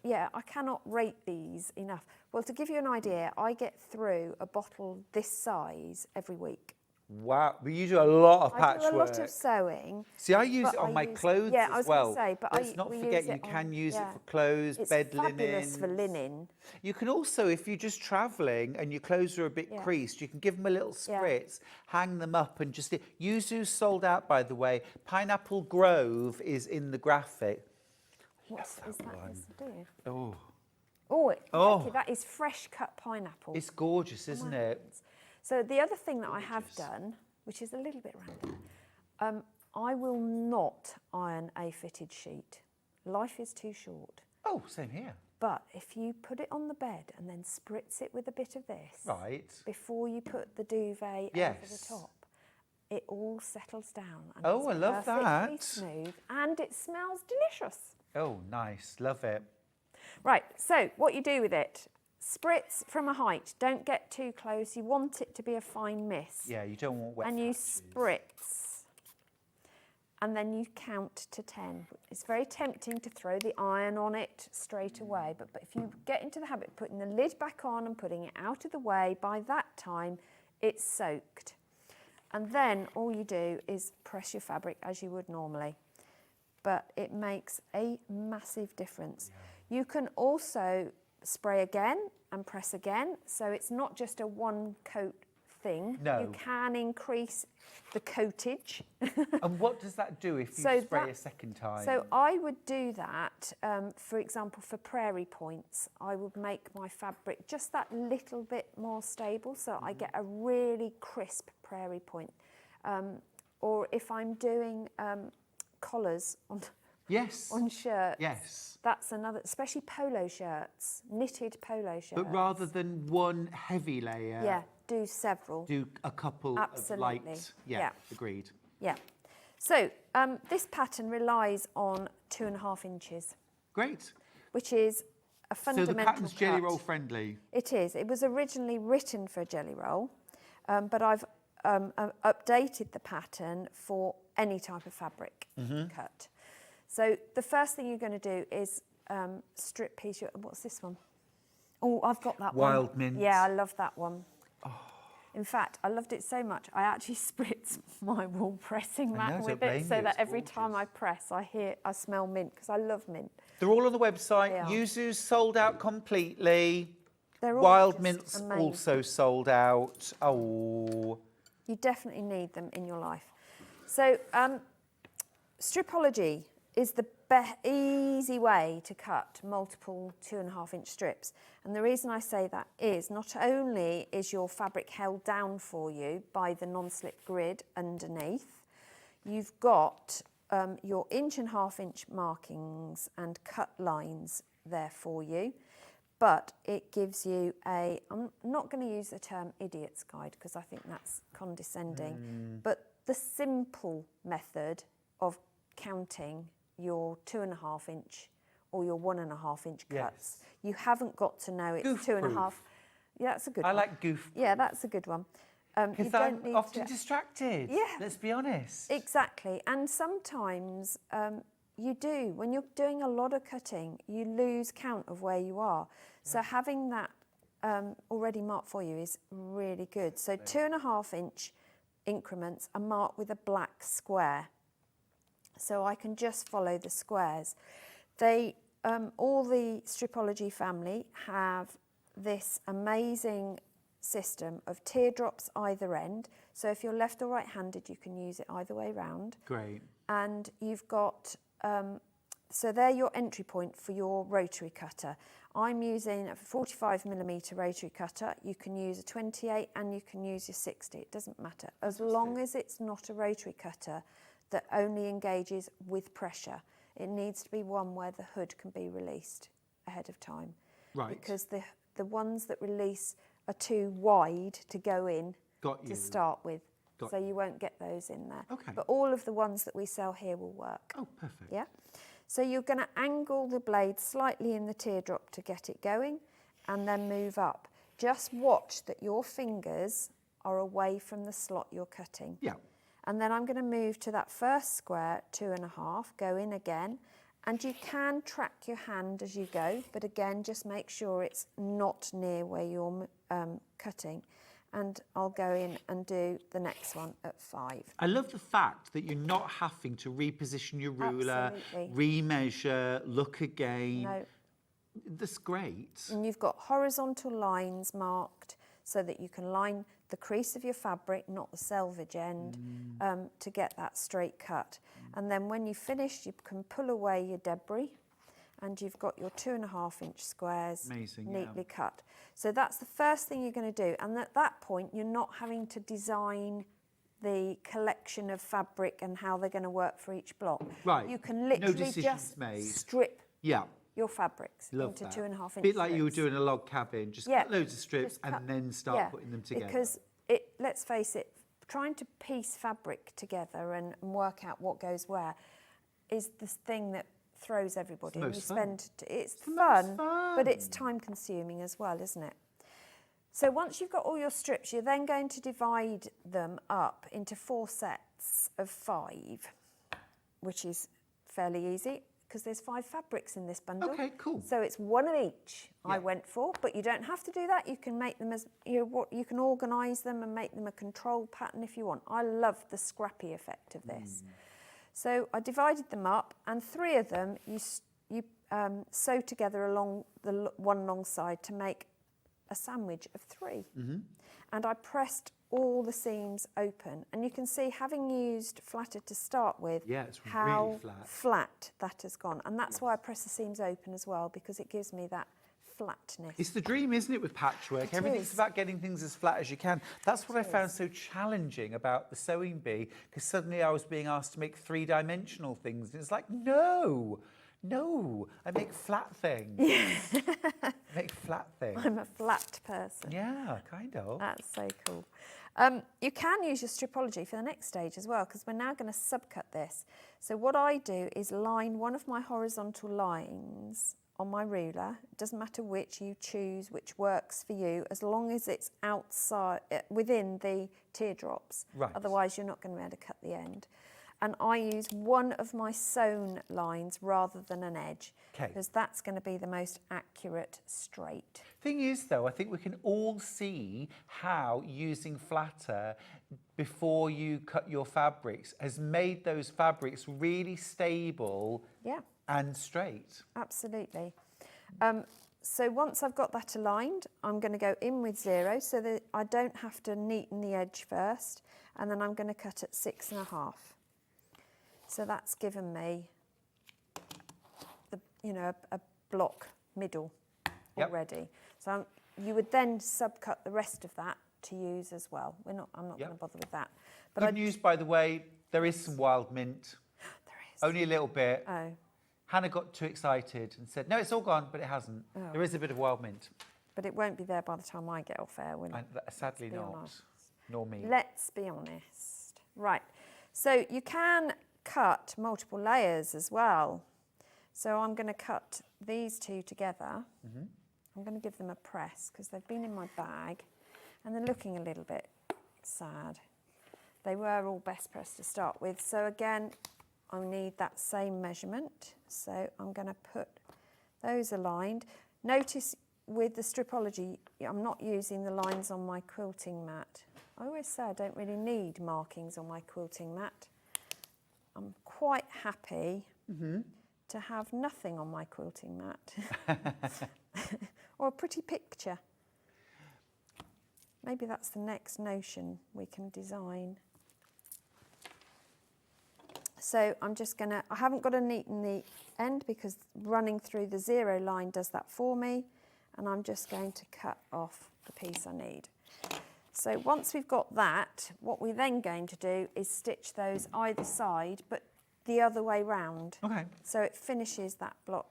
Speaker 5: Yeah, I cannot rate these enough. Well, to give you an idea, I get through a bottle this size every week.
Speaker 1: Wow, but you do a lot of
Speaker 5: I
Speaker 1: patchwork.
Speaker 5: do a lot of sewing.
Speaker 1: See, I use
Speaker 5: but
Speaker 1: it on
Speaker 5: I
Speaker 1: my
Speaker 5: use-
Speaker 1: clothes
Speaker 5: yeah, I
Speaker 1: as
Speaker 5: was
Speaker 1: well.
Speaker 5: gonna say, but
Speaker 1: Let's not
Speaker 5: we
Speaker 1: forget
Speaker 5: use it
Speaker 1: you can
Speaker 5: on-
Speaker 1: use
Speaker 5: yeah.
Speaker 1: it for clothes,
Speaker 5: It's
Speaker 1: bed
Speaker 5: fabulous
Speaker 1: linen.
Speaker 5: for linen.
Speaker 1: You can also, if you're just travelling and your clothes are a bit
Speaker 5: Yeah.
Speaker 1: creased, you can give them a little
Speaker 5: Yeah.
Speaker 1: spritz, hang them up and just... Yuzu's sold out, by the way. Pineapple Grove is in the graphic.
Speaker 5: Is that
Speaker 1: one.
Speaker 5: yes, I do.
Speaker 1: Oh,
Speaker 5: Oh,
Speaker 1: Oh.
Speaker 5: Becky, that is fresh cut pineapple.
Speaker 1: it's gorgeous, isn't it?
Speaker 5: So the other thing that I have done, which is a little bit random, I will not iron a fitted sheet. Life is too short.
Speaker 1: Oh, same here.
Speaker 5: But if you put it on the bed and then spritz it with a bit of this,
Speaker 1: Right.
Speaker 5: before you put the duvet over the
Speaker 1: Yes.
Speaker 5: top, it all settles down. And
Speaker 1: Oh,
Speaker 5: it's
Speaker 1: I love
Speaker 5: perfectly
Speaker 1: that.
Speaker 5: smooth, and it smells delicious.
Speaker 1: Oh, nice. Love it.
Speaker 5: Right, so what you do with it, spritz from a height. Don't get too close. You want it to be a fine mist.
Speaker 1: Yeah, you don't want wet
Speaker 5: And you
Speaker 1: patches.
Speaker 5: spritz. And then you count to 10. It's very tempting to throw the iron on it straight away. But if you get into the habit of putting the lid back on and putting it out of the way, by that time, it's soaked. And then all you do is press your fabric as you would normally. But it makes a massive difference. You can also spray again and press again, so it's not just a one coat thing.
Speaker 1: No.
Speaker 5: You can increase the coatage.
Speaker 1: And what does that do if you
Speaker 5: So
Speaker 1: spray
Speaker 5: that-
Speaker 1: a second time?
Speaker 5: So I would do that, for example, for prairie points. I would make my fabric just that little bit more stable so I get a really crisp prairie point. Or if I'm doing collars
Speaker 1: Yes.
Speaker 5: on shirts,
Speaker 1: Yes.
Speaker 5: that's another, especially polo shirts, knitted polo shirts.
Speaker 1: But rather than one heavy layer,
Speaker 5: Yeah, do several.
Speaker 1: do a couple
Speaker 5: Absolutely.
Speaker 1: of light. Yeah,
Speaker 5: Yeah.
Speaker 1: agreed.
Speaker 5: Yeah. So this pattern relies on 2.5 inches,
Speaker 1: Great.
Speaker 5: which is a
Speaker 1: So
Speaker 5: fundamental
Speaker 1: the pattern's jelly
Speaker 5: cut.
Speaker 1: roll friendly.
Speaker 5: It is. It was originally written for a jelly roll, but I've updated the pattern for any type of fabric cut. So the first thing you're going to do is strip piece your... What's this one? Oh, I've got that one.
Speaker 1: Wild mint.
Speaker 5: Yeah, I love that one. In fact, I loved it so much, I actually spritz my wool pressing
Speaker 1: I
Speaker 5: mat
Speaker 1: know,
Speaker 5: with
Speaker 1: don't blame
Speaker 5: it so
Speaker 1: you,
Speaker 5: that
Speaker 1: it's
Speaker 5: every time I
Speaker 1: gorgeous.
Speaker 5: press, I smell mint, because I love mint.
Speaker 1: They're all on the website.
Speaker 5: They are.
Speaker 1: Yuzu's sold out completely.
Speaker 5: They're all
Speaker 1: Wild
Speaker 5: just
Speaker 1: Mint's
Speaker 5: amazing.
Speaker 1: also sold out. Oh.
Speaker 5: You definitely need them in your life. So stripology is the easy way to cut multiple 2.5-inch strips. And the reason I say that is not only is your fabric held down for you by the non-slip grid underneath, you've got your 1.5-inch markings and cut lines there for you, but it gives you a, I'm not going to use the term idiot's guide because I think that's condescending, but the simple method of counting your 2.5-inch or your 1.5-inch cuts.
Speaker 1: Yes.
Speaker 5: You haven't got to know it's
Speaker 1: Goof
Speaker 5: 2.5.
Speaker 1: proof.
Speaker 5: Yeah, that's a good
Speaker 1: I
Speaker 5: one.
Speaker 1: like goof.
Speaker 5: Yeah, that's a good one. You
Speaker 1: Because
Speaker 5: don't
Speaker 1: I'm
Speaker 5: need
Speaker 1: often
Speaker 5: to...
Speaker 1: distracted.
Speaker 5: Yeah.
Speaker 1: Let's be honest.
Speaker 5: Exactly. And sometimes you do. When you're doing a lot of cutting, you lose count of where you are. So having that already marked for you is really good. So 2.5-inch increments are marked with a black square. So I can just follow the squares. They, all the Stripology family have this amazing system of teardrops either end. So if you're left or right-handed, you can use it either way round.
Speaker 1: Great.
Speaker 5: And you've got, so they're your entry point for your rotary cutter. I'm using a 45mm rotary cutter. You can use a 28 and you can use your 60. It doesn't matter. As long as it's not a rotary cutter that only engages with pressure. It needs to be one where the hood can be released ahead of time.
Speaker 1: Right.
Speaker 5: Because the ones that release are too wide to go in
Speaker 1: Got you.
Speaker 5: to start with.
Speaker 1: Got
Speaker 5: So you won't get those in there.
Speaker 1: Okay.
Speaker 5: But all of the ones that we sell here will work.
Speaker 1: Oh, perfect.
Speaker 5: Yeah. So you're going to angle the blade slightly in the teardrop to get it going and then move up. Just watch that your fingers are away from the slot you're cutting.
Speaker 1: Yeah.
Speaker 5: And then I'm going to move to that first square, 2.5, go in again. And you can track your hand as you go, but again, just make sure it's not near where you're cutting. And I'll go in and do the next one at 5.
Speaker 1: I love the fact that you're not having to reposition your ruler,
Speaker 5: Absolutely.
Speaker 1: remeasure, look again.
Speaker 5: No.
Speaker 1: That's great.
Speaker 5: And you've got horizontal lines marked so that you can line the crease of your fabric, not the selvage end, to get that straight cut. And then when you finish, you can pull away your debris and you've got your 2.5-inch squares
Speaker 1: Amazing,
Speaker 5: neatly cut. So that's the first thing you're going to do. And at that point, you're not having to design the collection of fabric and how they're going to work for each block.
Speaker 1: Right.
Speaker 5: You can
Speaker 1: No
Speaker 5: literally
Speaker 1: decisions
Speaker 5: just
Speaker 1: made.
Speaker 5: strip
Speaker 1: Yeah.
Speaker 5: your fabrics
Speaker 1: Love
Speaker 5: into
Speaker 1: that.
Speaker 5: 2.5-inch
Speaker 1: Bit like you were
Speaker 5: strips.
Speaker 1: doing a log cabin, just
Speaker 5: Yeah,
Speaker 1: cut loads of strips
Speaker 5: just cut-
Speaker 1: and then start
Speaker 5: yeah,
Speaker 1: putting them together.
Speaker 5: Because let's face it, trying to piece fabric together and work out what goes where is this thing that throws everybody.
Speaker 1: It's the most fun.
Speaker 5: It's
Speaker 1: the most
Speaker 5: fun,
Speaker 1: fun.
Speaker 5: but it's time consuming as well, isn't it? So once you've got all your strips, you're then going to divide them up into 4 sets of 5, which is fairly easy because there's 5 fabrics in this bundle.
Speaker 1: Okay, cool.
Speaker 5: So it's one of each
Speaker 1: Yeah.
Speaker 5: I went for, but you don't have to do that. You can make them as, you can organise them and make them a control pattern if you want. I love the scrappy effect of this. So I divided them up, and 3 of them you sew together along the one long side to make a sandwich of 3. And I pressed all the seams open. And you can see, having used flatter to start with,
Speaker 1: it's
Speaker 5: how
Speaker 1: really flat.
Speaker 5: flat that has gone. And that's why I press the seams open as well, because it gives me that flatness.
Speaker 1: It's the dream, isn't it, with patchwork? Everything's about getting things as flat as you can. That's what I found so challenging about the sewing bee, because suddenly I was being asked to make 3-dimensional things. And it's like, no, I make flat things. I make flat things.
Speaker 5: I'm a flat person.
Speaker 1: Yeah, kind of.
Speaker 5: That's so cool. You can use your stripology for the next stage as well, because we're now going to subcut this. So what I do is line one of my horizontal lines on my ruler. It doesn't matter which, you choose which works for you, as long as it's outside, within the teardrops.
Speaker 1: Right.
Speaker 5: Otherwise you're not going to be able to cut the end. And I use one of my sewn lines rather than an edge, because that's going to be the most accurate straight.
Speaker 1: Thing is, though, I think we can all see how using flatter before you cut your fabrics has made those fabrics really stable and straight.
Speaker 5: Absolutely. So once I've got that aligned, I'm going to go in with 0 so that I don't have to neaten the edge first, and then I'm going to cut at 6.5. So that's given me, a block middle already. So you would then subcut the rest of that to use as well. I'm not going to bother with that. But
Speaker 1: Good news, by the way, there is some wild mint.
Speaker 5: There is.
Speaker 1: Only a little bit.
Speaker 5: Oh.
Speaker 1: Hannah got too excited and said, no, it's all gone, but it hasn't.
Speaker 5: Oh.
Speaker 1: There is a bit of wild mint.
Speaker 5: But it won't be there by the time I get off air, will it?
Speaker 1: Sadly not.
Speaker 5: honest.
Speaker 1: Nor me.
Speaker 5: Let's be honest. Right. So you can cut multiple layers as well. So I'm going to cut these two together. I'm going to give them a press because they've been in my bag and they're looking a little bit sad. They were all best pressed to start with. So again, I need that same measurement. So I'm going to put those aligned. Notice with the stripology, I'm not using the lines on my quilting mat. I always say I don't really need markings on my quilting mat. I'm quite happy to have nothing on my quilting mat. Or a pretty picture. Maybe that's the next notion we can design. So I'm just going to, I haven't got to neaten the end because running through the 0 line does that for me. And I'm just going to cut off the piece I need. So once we've got that, what we're then going to do is stitch those either side, but the other way round.
Speaker 1: Okay.
Speaker 5: So it finishes that block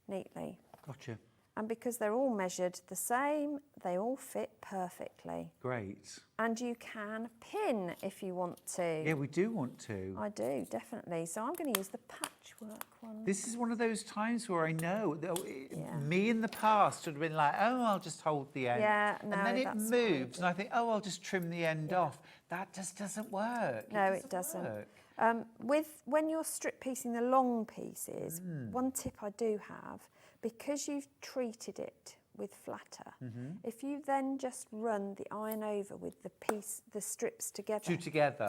Speaker 5: neatly.
Speaker 1: Gotcha.
Speaker 5: And because they're all measured the same, they all fit perfectly.
Speaker 1: Great.
Speaker 5: And you can pin if you want to.
Speaker 1: Yeah, we do want to.
Speaker 5: I do, definitely. So I'm going to use the patchwork one.
Speaker 1: This is one of those times where I know that me in the past would have been like, oh, I'll just hold the end.
Speaker 5: Yeah, no,
Speaker 1: and then it
Speaker 5: that's
Speaker 1: moves, and I think, oh, I'll just trim the end off. That just doesn't work.
Speaker 5: No, it doesn't.
Speaker 1: Work.
Speaker 5: When you're strip piecing the long pieces, one tip I do have, because you've treated it with flatter, if you then just run the iron over with the strips together,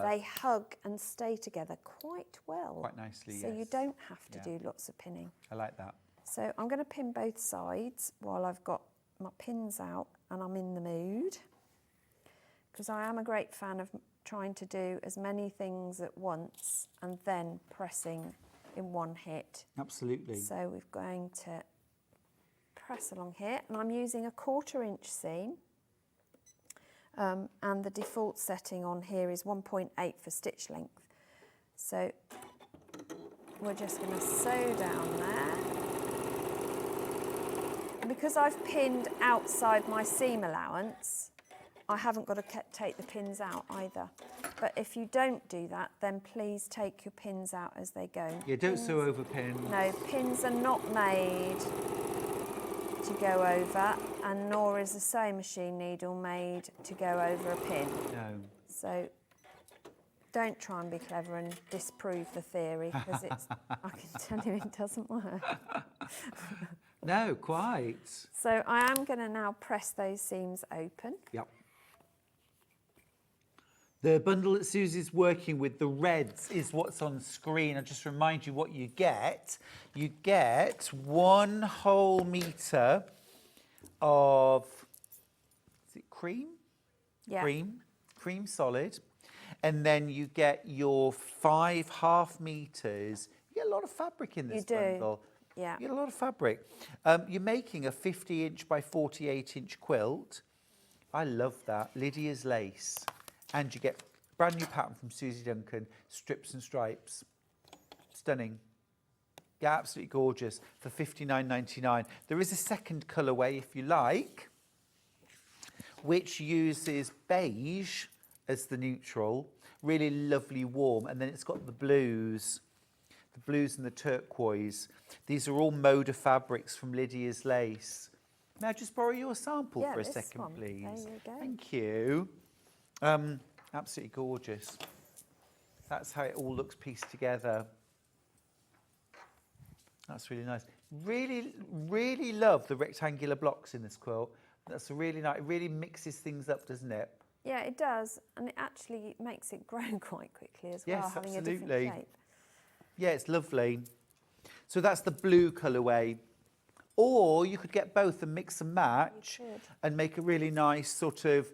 Speaker 5: they hug and stay together quite well.
Speaker 1: Quite nicely,
Speaker 5: so
Speaker 1: yes.
Speaker 5: you don't have to do lots of pinning.
Speaker 1: I like that.
Speaker 5: So I'm going to pin both sides while I've got my pins out and I'm in the mood, because I am a great fan of trying to do as many things at once and then pressing in one hit.
Speaker 1: Absolutely.
Speaker 5: So we're going to press along here, and I'm using a 1/4 inch seam, and the default setting on here is 1.8 for stitch length. So we're just going to sew down there. And because I've pinned outside my seam allowance, I haven't got to take the pins out either. But if you don't do that, then please take your pins out as they go.
Speaker 1: Yeah, don't sew over pins.
Speaker 5: No, pins are not made to go over, and nor is a sewing machine needle made to go over a pin.
Speaker 1: No.
Speaker 5: So don't try and be clever and disprove the theory, because I can tell you it doesn't work.
Speaker 1: No, quite.
Speaker 5: So I am going to now press those seams open.
Speaker 1: Yep. The bundle that Susie's working with, the reds, is what's on screen. I'll just remind you what you get. You get 1 whole metre of cream,
Speaker 5: Yeah.
Speaker 1: cream solid. And then you get your 5 half meters. You get a lot of fabric in this
Speaker 5: You do.
Speaker 1: bundle.
Speaker 5: Yeah.
Speaker 1: You get a lot of fabric. You're making a 50-inch by 48-inch quilt. I love that. Lydia's lace. And you get brand new pattern from Suzie Duncan, strips and stripes. Stunning. Yeah, absolutely gorgeous for £59.99. There is a second colourway if you like, which uses beige as the neutral. Really lovely warm. And then it's got the blues and the turquoise. These are all Moda fabrics from Lydia's lace. May I just borrow your sample
Speaker 5: Yeah,
Speaker 1: for a
Speaker 5: this
Speaker 1: second,
Speaker 5: one.
Speaker 1: please?
Speaker 5: There you go.
Speaker 1: Thank you. Absolutely gorgeous. That's how it all looks pieced together. That's really nice. Really, really love the rectangular blocks in this quilt. That's really nice. It really mixes things up, doesn't it?
Speaker 5: Yeah, it does, and it actually makes it grow quite quickly as well,
Speaker 1: Yes,
Speaker 5: having a
Speaker 1: absolutely.
Speaker 5: different shape.
Speaker 1: Yeah, it's lovely. So that's the blue colourway. Or you could get both and mix and match
Speaker 5: You could.
Speaker 1: and make a really nice sort of,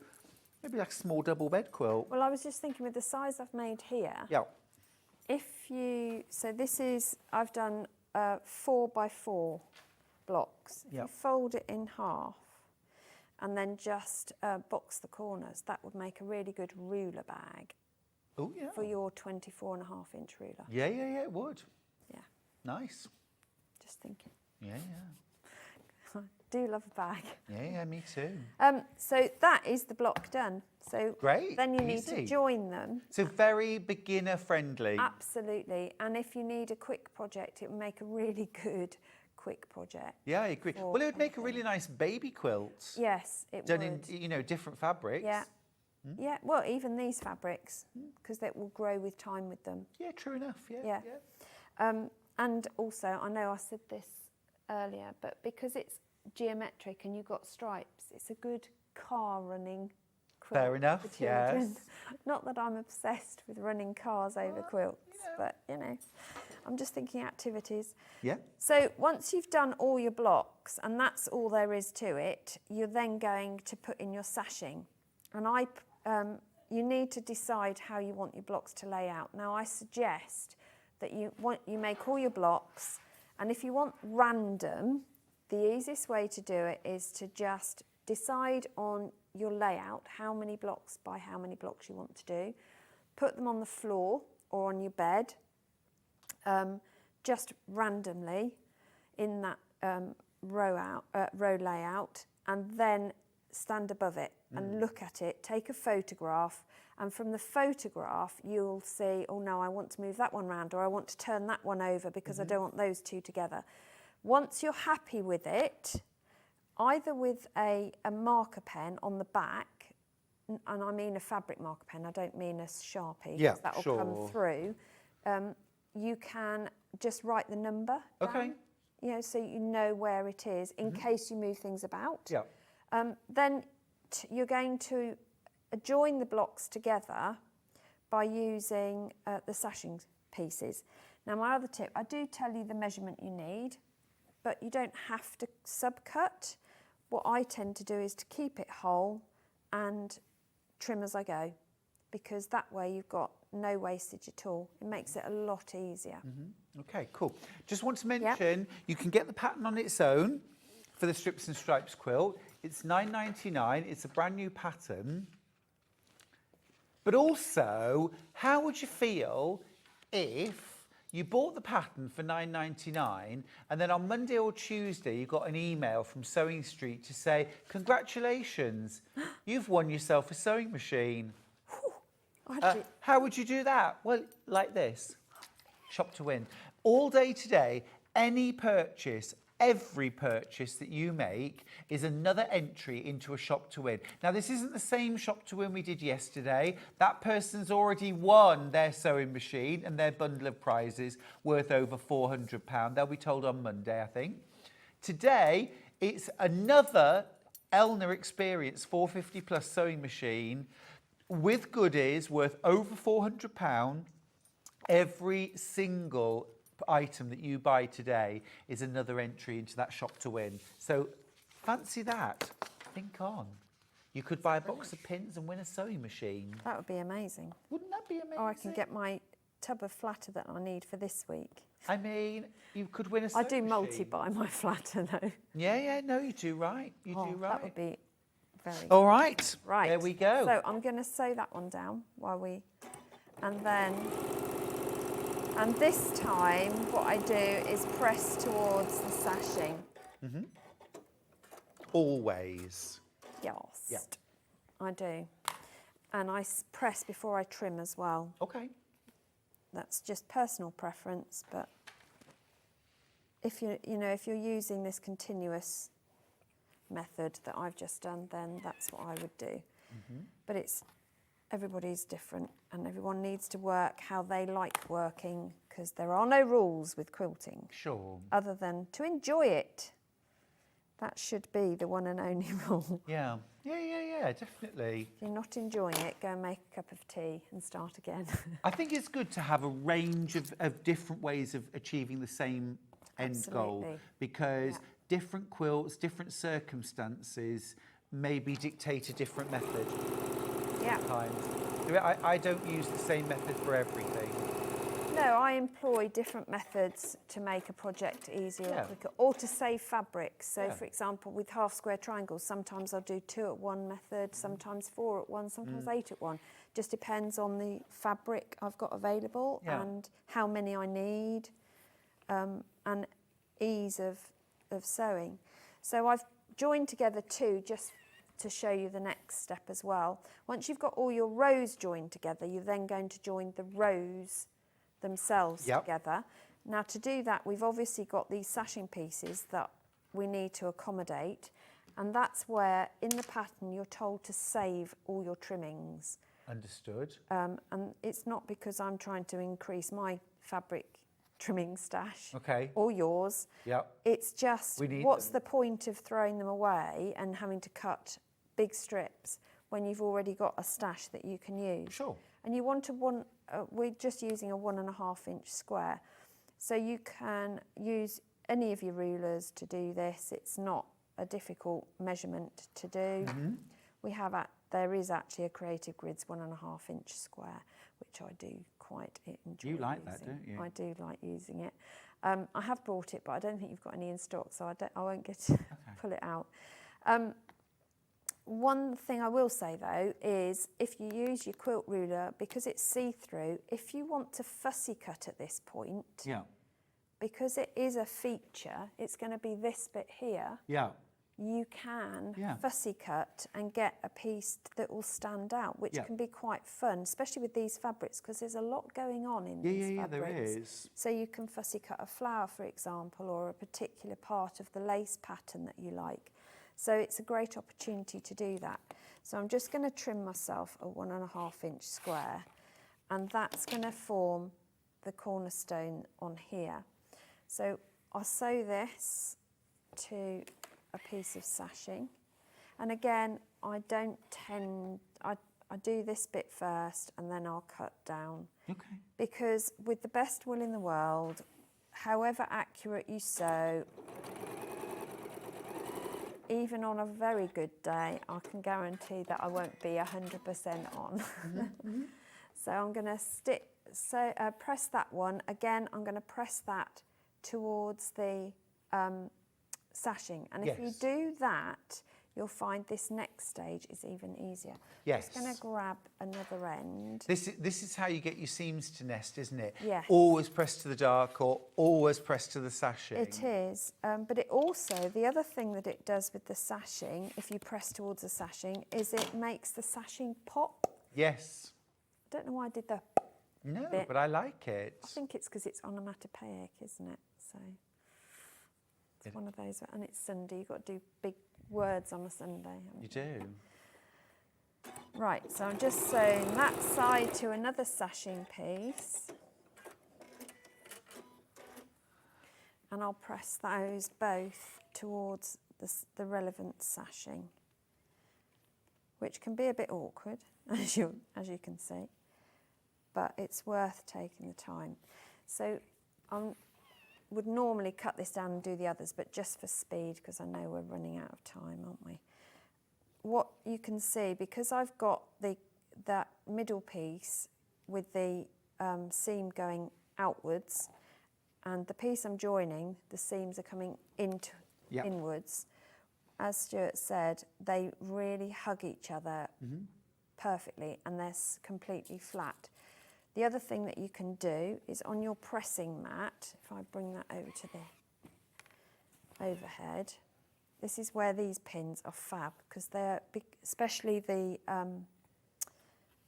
Speaker 1: maybe like a small double bed quilt.
Speaker 5: Well, I was just thinking with the size I've made here,
Speaker 1: Yeah.
Speaker 5: so this is, I've done 4 by 4 blocks. If
Speaker 1: Yeah.
Speaker 5: you fold it in half and then just box the corners, that would make a really good ruler bag
Speaker 1: Oh, yeah.
Speaker 5: for your 24.5-inch ruler.
Speaker 1: Yeah, it would.
Speaker 5: Yeah,
Speaker 1: Nice.
Speaker 5: just thinking.
Speaker 1: Yeah.
Speaker 5: I do love a bag.
Speaker 1: Yeah, me too.
Speaker 5: So that is the block done. So
Speaker 1: Great,
Speaker 5: then you need
Speaker 1: easy.
Speaker 5: to join them.
Speaker 1: So very beginner friendly.
Speaker 5: Absolutely. And if you need a quick project, it will make a really good quick project.
Speaker 1: Yeah, I agree.
Speaker 5: for
Speaker 1: Well, it would make a
Speaker 5: anything.
Speaker 1: really nice baby quilt.
Speaker 5: Yes, it
Speaker 1: Done
Speaker 5: would.
Speaker 1: in, different fabrics.
Speaker 5: Yeah. Yeah, well, even these fabrics, because that will grow with time with them.
Speaker 1: Yeah, true enough.
Speaker 5: Yeah. And also, I know I said this earlier, but because it's geometric and you've got stripes, it's a good car running quilt.
Speaker 1: Fair enough,
Speaker 5: for children.
Speaker 1: yes.
Speaker 5: Not that I'm obsessed with running cars over quilts, but I'm just thinking activities.
Speaker 1: Yeah.
Speaker 5: So once you've done all your blocks, and that's all there is to it, you're then going to put in your sashing. And you need to decide how you want your blocks to lay out. Now, I suggest that you make all your blocks, and if you want random, the easiest way to do it is to just decide on your layout, how many blocks by how many blocks you want to do, put them on the floor or on your bed, just randomly in that row layout, and then stand above it and look at it, take a photograph, and from the photograph you'll see, oh no, I want to move that one round, or I want to turn that one over because I don't want those two together. Once you're happy with it, either with a marker pen on the back, and I mean a fabric marker pen, I don't mean a Sharpie,
Speaker 1: Yeah,
Speaker 5: because that will
Speaker 1: sure.
Speaker 5: come through, you can just write the number
Speaker 1: Okay.
Speaker 5: down, so you know where it is in case you move things about.
Speaker 1: Yeah.
Speaker 5: Then you're going to join the blocks together by using the sashing pieces. Now, my other tip, I do tell you the measurement you need, but you don't have to subcut. What I tend to do is to keep it whole and trim as I go, because that way you've got no wastage at all. It makes it a lot easier.
Speaker 1: Okay, cool. Just want to mention, you can get the pattern on its own for the Strips and Stripes quilt. It's £9.99. It's a brand new pattern. But also, how would you feel if you bought the pattern for £9.99 and then on Monday or Tuesday you got an email from Sewing Street to say, congratulations, you've won yourself a sewing machine. How would you do that? Well, like this. Shop to win. All day today, any purchase, every purchase that you make is another entry into a shop to win. Now, this isn't the same shop to win we did yesterday. That person's already won their sewing machine and their bundle of prizes worth over £400. They'll be told on Monday, I think. Today, it's another Elna Experience 450 plus sewing machine with goodies worth over £400. Every single item that you buy today is another entry into that shop to win. So fancy that. Think on. You could buy a box of pins and win a sewing machine.
Speaker 5: That would be amazing.
Speaker 1: Wouldn't that be amazing?
Speaker 5: Or I can get my tub of flatter that I need for this week.
Speaker 1: I mean, you could win a
Speaker 5: I
Speaker 1: sewing
Speaker 5: do
Speaker 1: machine.
Speaker 5: multi-buy my flatter though.
Speaker 1: Yeah, no, you do right. You do right.
Speaker 5: That would be very good.
Speaker 1: All right.
Speaker 5: Right.
Speaker 1: There we go.
Speaker 5: So I'm going to sew that one down while we, and this time what I do is press towards the sashing.
Speaker 1: Always.
Speaker 5: Yes.
Speaker 1: Yeah.
Speaker 5: I do. And I press before I trim as well.
Speaker 1: Okay.
Speaker 5: That's just personal preference, but if you're using this continuous method that I've just done, then that's what I would do. But everybody's different, and everyone needs to work how they like working, because there are no rules with quilting.
Speaker 1: Sure.
Speaker 5: Other than to enjoy it. That should be the one and only rule.
Speaker 1: Yeah, definitely.
Speaker 5: If you're not enjoying it, go and make a cup of tea and start again.
Speaker 1: I think it's good to have a range of different ways of achieving the same end goal,
Speaker 5: Absolutely.
Speaker 1: because different quilts, different circumstances maybe dictate a different method
Speaker 5: Yeah.
Speaker 1: at times. I don't use the same method for everything.
Speaker 5: No, I employ different methods to make a project easier or quicker, or to save fabric. So, for example, with half square triangles, sometimes I'll do 2 at 1 method, sometimes 4 at 1, sometimes 8 at 1. Just depends on the fabric I've got available and how many I need, and ease of sewing. So I've joined together 2 just to show you the next step as well. Once you've got all your rows joined together, you're then going to join the rows themselves together. Now, to do that, we've obviously got these sashing pieces that we need to accommodate, and that's where in the pattern you're told to save all your trimmings.
Speaker 1: Understood.
Speaker 5: And it's not because I'm trying to increase my fabric trimming stash or yours. It's just, what's the point of throwing them away and having to cut big strips when you've already got a stash that you can use?
Speaker 1: Sure.
Speaker 5: And you want we're just using a 1.5 inch square. So you can use any of your rulers to do this. It's not a difficult measurement to do. There is actually a Creative Grids 1.5 inch square, which I do quite enjoy.
Speaker 1: You like
Speaker 5: using.
Speaker 1: that, don't you?
Speaker 5: I do like using it. I have brought it, but I don't think you've got any in stock, so I won't get to pull it out. One thing I will say though is if you use your quilt ruler, because it's see-through, if you want to fussy cut at this point, because it is a feature, it's going to be this bit here. You can fussy cut and get a piece that will stand out, which can be quite fun, especially with these fabrics, because there's a lot going on in these fabrics.
Speaker 1: There is.
Speaker 5: So you can fussy cut a flower, for example, or a particular part of the lace pattern that you like. So it's a great opportunity to do that. So I'm just going to trim myself a 1.5 inch square, and that's going to form the cornerstone on here. So I'll sew this to a piece of sashing, and again I do this bit first and then I'll cut down, because with the best will in the world, however accurate you sew, even on a very good day, I can guarantee that I won't be 100% on. So I'm going to press that one again. I'm going to press that towards the sashing, and if you do that, you'll find this next stage is even easier.
Speaker 1: Yes.
Speaker 5: I'm just going to grab another end.
Speaker 1: This is how you get your seams to nest, isn't it?
Speaker 5: Yes.
Speaker 1: Always press to the dark or always press to the sashing.
Speaker 5: It is, but it also, the other thing that it does with the sashing, if you press towards the sashing, is it makes the sashing pop.
Speaker 1: Yes.
Speaker 5: I don't know why I did the
Speaker 1: No, but I like it.
Speaker 5: I think it's because it's onomatopoeic, isn't it? So it's one of those, and it's Sunday. You've got to do big words on a Sunday.
Speaker 1: You do.
Speaker 5: Right, so I'm just sewing that side to another sashing piece, and I'll press those both towards the relevant sashing, which can be a bit awkward, as you can see, but it's worth taking the time. So I would normally cut this down and do the others, but just for speed, because I know we're running out of time, aren't we? what you can see, because I've got that middle piece with the seam going outwards, and the piece I'm joining, the seams are coming inwards. As Stuart said, they really hug each other perfectly, and they're completely flat. The other thing that you can do is on your pressing mat, if I bring that over to the overhead, this is where these pins are fab, because they're big, especially the,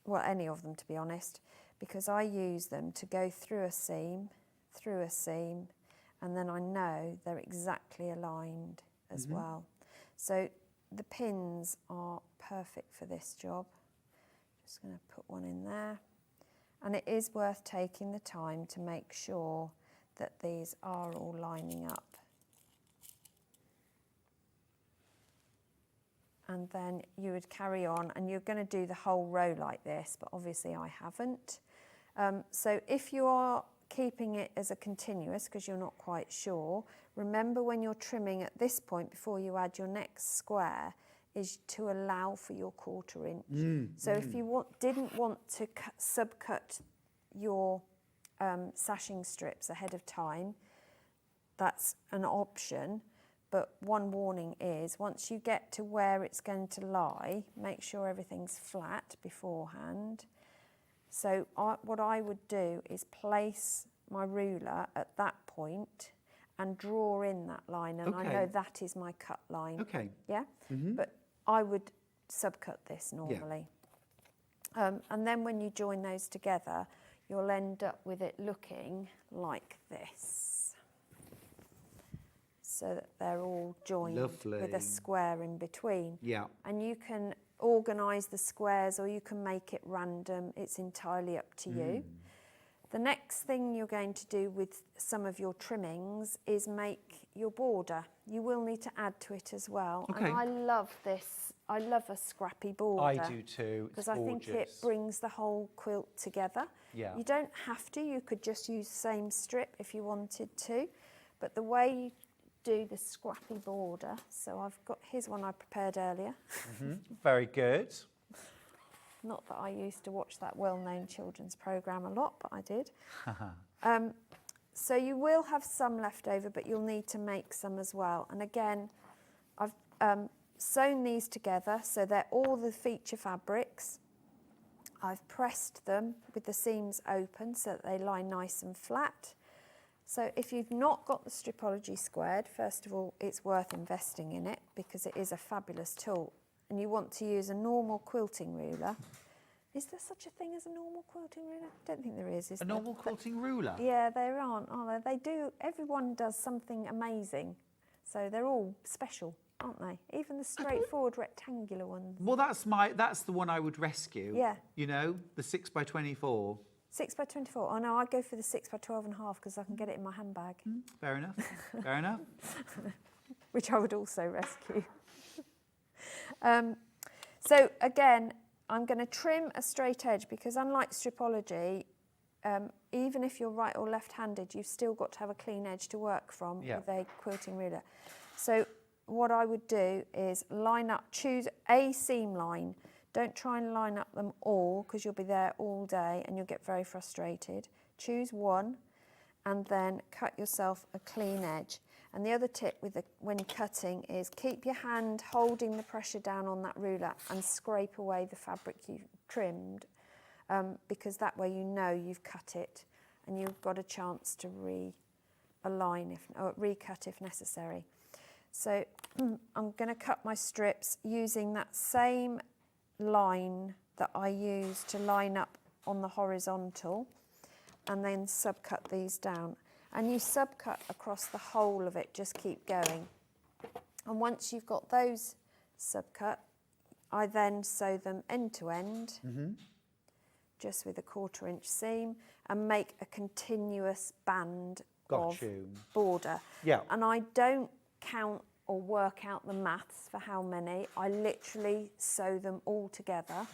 Speaker 5: well, any of them to be honest, because I use them to go through a seam, and then I know they're exactly aligned as well. So the pins are perfect for this job. Just going to put one in there. And it is worth taking the time to make sure that these are all lining up. And then you would carry on, and you're going to do the whole row like this, but obviously I haven't. So if you are keeping it as a continuous, because you're not quite sure, remember when you're trimming at this point before you add your next square is to allow for your 1/4 inch. So if you didn't want to subcut your sashing strips ahead of time, that's an option. But one warning is, once you get to where it's going to lie, make sure everything's flat beforehand. So what I would do is place my ruler at that point and draw in that line, and I know that is my cut line.
Speaker 1: Okay.
Speaker 5: Yeah? But I would subcut this normally. And then when you join those together, you'll end up with it looking like this. So that they're all joined with a square in between.
Speaker 1: Yeah.
Speaker 5: And you can organise the squares, or you can make it random. It's entirely up to you. The next thing you're going to do with some of your trimmings is make your border. You will need to add to it as well.
Speaker 1: Okay.
Speaker 5: And I love this. I love a scrappy border.
Speaker 1: I do too.
Speaker 5: Because I think it brings the whole quilt together.
Speaker 1: Yeah.
Speaker 5: You don't have to. You could just use the same strip if you wanted to. But the way you do the scrappy border, so here's one I prepared earlier.
Speaker 1: Very good.
Speaker 5: Not that I used to watch that well-known children's programme a lot, but I did. So you will have some left over, but you'll need to make some as well. And again, I've sewn these together, so they're all the feature fabrics. I've pressed them with the seams open so that they lie nice and flat. So if you've not got the Stripology squared, first of all, it's worth investing in it because it is a fabulous tool. And you want to use a normal quilting ruler. Is there such a thing as a normal quilting ruler? I don't think there is
Speaker 1: A normal quilting ruler?
Speaker 5: Yeah, there aren't, are there? They do, everyone does something amazing. So they're all special, aren't they? Even the straightforward rectangular ones.
Speaker 1: Well, that's the one I would rescue.
Speaker 5: Yeah.
Speaker 1: You know, the 6x24.
Speaker 5: 6x24. Oh no, I go for the 6x12.5 because I can get it in my handbag.
Speaker 1: Fair enough. Fair enough.
Speaker 5: Which I would also rescue. So again, I'm going to trim a straight edge because unlike Stripology, even if you're right or left-handed, you've still got to have a clean edge to work from with a quilting ruler. So what I would do is choose a seam line. Don't try and line up them all because you'll be there all day and you'll get very frustrated. Choose one and then cut yourself a clean edge. And the other tip when cutting is keep your hand holding the pressure down on that ruler and scrape away the fabric you've trimmed because that way you know you've cut it and you've got a chance to recut if necessary. So I'm going to cut my strips using that same line that I used to line up on the horizontal and then subcut these down. And you subcut across the whole of it, just keep going. And once you've got those subcut, I then sew them end to end, just with a 1/4 inch seam, and make a continuous band of border.
Speaker 1: Yeah.
Speaker 5: And I don't count or work out the maths for how many. I literally sew them all together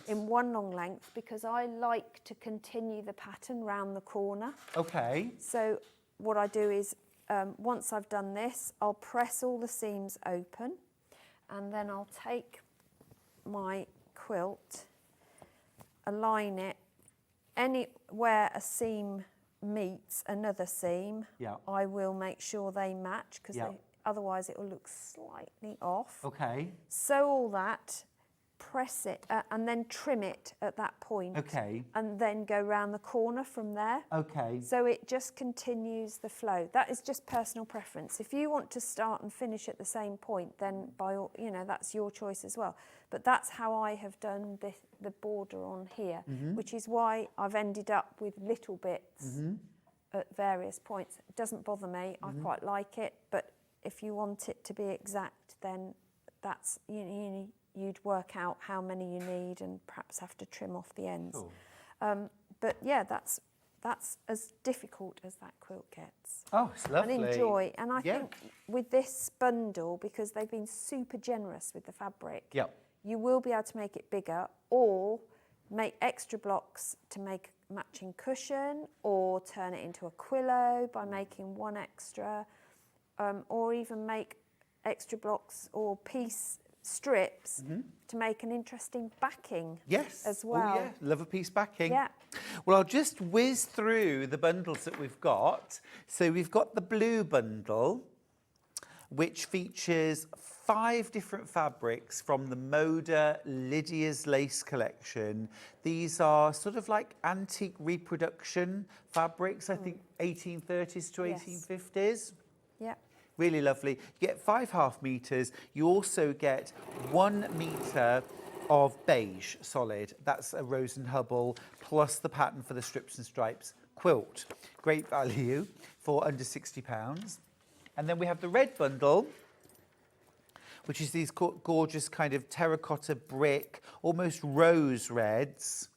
Speaker 5: in one long length because I like to continue the pattern round the corner.
Speaker 1: Okay.
Speaker 5: So what I do is once I've done this, I'll press all the seams open and then I'll take my quilt, align it anywhere a seam meets another seam.
Speaker 1: Yeah.
Speaker 5: I will make sure they match because
Speaker 1: Yeah.
Speaker 5: otherwise it will look slightly off.
Speaker 1: Okay.
Speaker 5: Sew all that, press it and then trim it at that point.
Speaker 1: Okay.
Speaker 5: And then go round the corner from there.
Speaker 1: Okay.
Speaker 5: So it just continues the flow. That is just personal preference. If you want to start and finish at the same point, then by all, that's your choice as well. But that's how I have done the border on here, which is why I've ended up with little bits at various points. It doesn't bother me. I quite like it. But if you want it to be exact, then that's you'd work out how many you need and perhaps have to trim off the ends.
Speaker 1: Cool.
Speaker 5: But yeah, that's as difficult as that quilt gets.
Speaker 1: Oh, it's lovely.
Speaker 5: And enjoy. And I think with this bundle, because they've been super generous with the fabric, you will be able to make it bigger or make extra blocks to make a matching cushion or turn it into a quillo by making one extra, or even make extra blocks or piece strips to make an interesting backing as well.
Speaker 1: Oh, yeah. Love a piece backing.
Speaker 5: Yeah.
Speaker 1: Well, I'll just whiz through the bundles that we've got. So we've got the blue bundle, which features 5 different fabrics from the Moda Lydia's Lace collection. These are sort of like antique reproduction fabrics, I think 1830s to 1850s.
Speaker 5: Yeah.
Speaker 1: Really lovely. You get 5 half meters. You also get 1 meter of beige solid. That's a Rose and Hubble plus the pattern for the strips and stripes quilt. Great value for under £60. And then we have the red bundle, which is these gorgeous kind of terracotta brick, almost rose reds.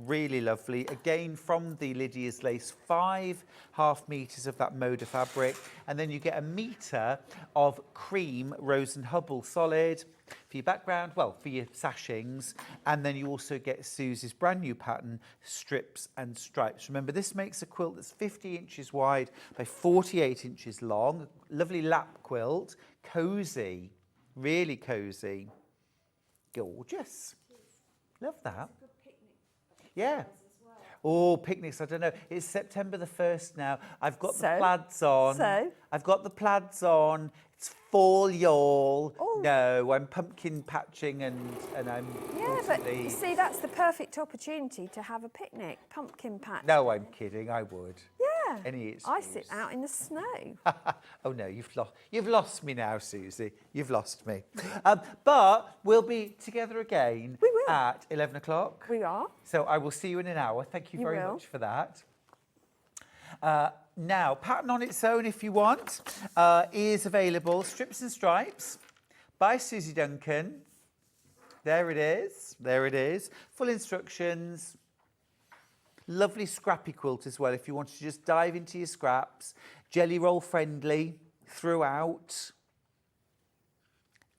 Speaker 1: Really lovely. Again, from the Lydia's Lace, 5 half meters of that Moda fabric. And then you get 1 meter of cream Rose and Hubble solid for your background, well, for your sashings. And then you also get Susie's brand new pattern, strips and stripes. Remember, this makes a quilt that's 50 inches wide by 48 inches long. Lovely lap quilt, cozy, really cozy. Gorgeous. Love that. Yeah. Oh, picnics, I don't know. It's September the 1st now. I've got the plaids on. I've got the plaids on. It's fall, y'all.
Speaker 5: Oh.
Speaker 1: No, I'm pumpkin patching and I'm...
Speaker 5: Yeah, but you see, that's the perfect opportunity to have a picnic, pumpkin patch.
Speaker 1: No, I'm kidding. I would.
Speaker 5: Yeah.
Speaker 1: Any excuse.
Speaker 5: I sit out in the snow.
Speaker 1: Oh, no, you've lost me now, Susie. You've lost me. But we'll be together again
Speaker 5: We will.
Speaker 1: at 11 o'clock.
Speaker 5: We are.
Speaker 1: So I will see you in an hour. Thank you very
Speaker 5: will.
Speaker 1: much for that. Now, pattern on its own, if you want, is available. Strips and Stripes by Suzie Duncan. There it is. There it is. Full instructions. Lovely scrappy quilt as well, if you want to just dive into your scraps. Jelly roll friendly throughout.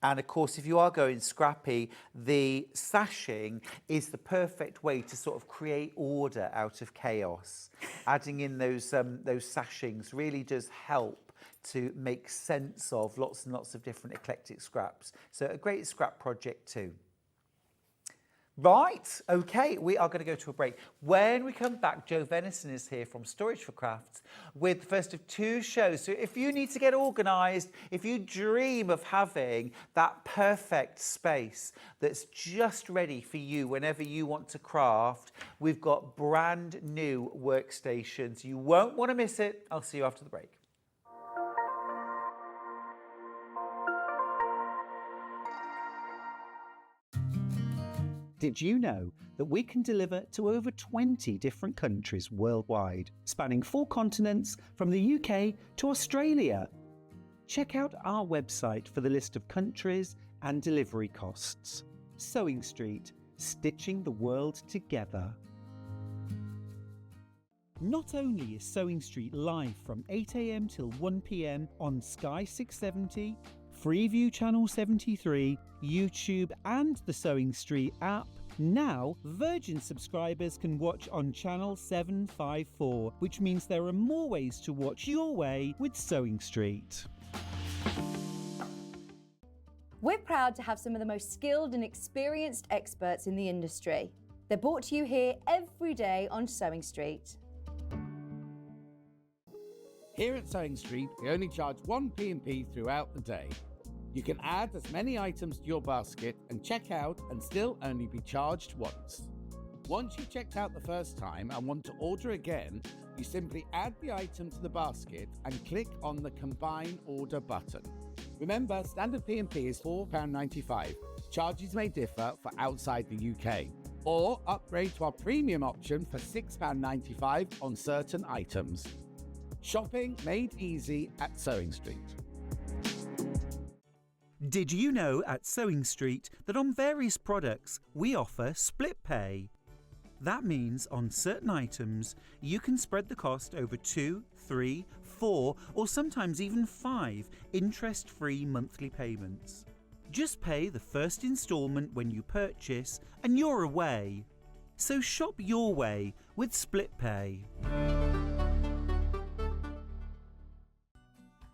Speaker 1: And of course, if you are going scrappy, the sashing is the perfect way to sort of create order out of chaos. Adding in those sashings really does help to make sense of lots and lots of different eclectic scraps. So a great scrap project too. Right, okay, we are going to go to a break. When we come back, Jo Venison is here from Storage for Crafts with the first of 2 shows. So if you need to get organised, if you dream of having that perfect space that's just ready for you whenever you want to craft, we've got brand new workstations. You won't want to miss it. I'll see you after the break.
Speaker 2: Did you know that we can deliver to over 20 different countries worldwide, spanning 4 continents from the UK to Australia? Check out our website for the list of countries and delivery costs. Sewing Street, stitching the world together. Not only is Sewing Street live from 8 AM till 1 PM on Sky 670, Freeview Channel 73, YouTube and the Sewing Street app, now Virgin subscribers can watch on Channel 754, which means there are more ways to watch your way with Sewing Street.
Speaker 3: We're proud to have some of the most skilled and experienced experts in the industry. They're brought to you here every day on Sewing Street.
Speaker 6: Here at Sewing Street, we only charge one P&P throughout the day. You can add as many items to your basket and check out and still only be charged once. Once you've checked out the first time and want to order again, you simply add the item to the basket and click on the Combine Order button. Remember, standard P&P is £4.95. Charges may differ for outside the UK. Or upgrade to our premium option for £6.95 on certain items. Shopping made easy at Sewing Street.
Speaker 2: Did you know at Sewing Street that on various products we offer split pay? That means on certain items you can spread the cost over 2, 3, 4 or sometimes even 5 interest-free monthly payments. Just pay the first instalment when you purchase and you're away. So shop your way with split pay.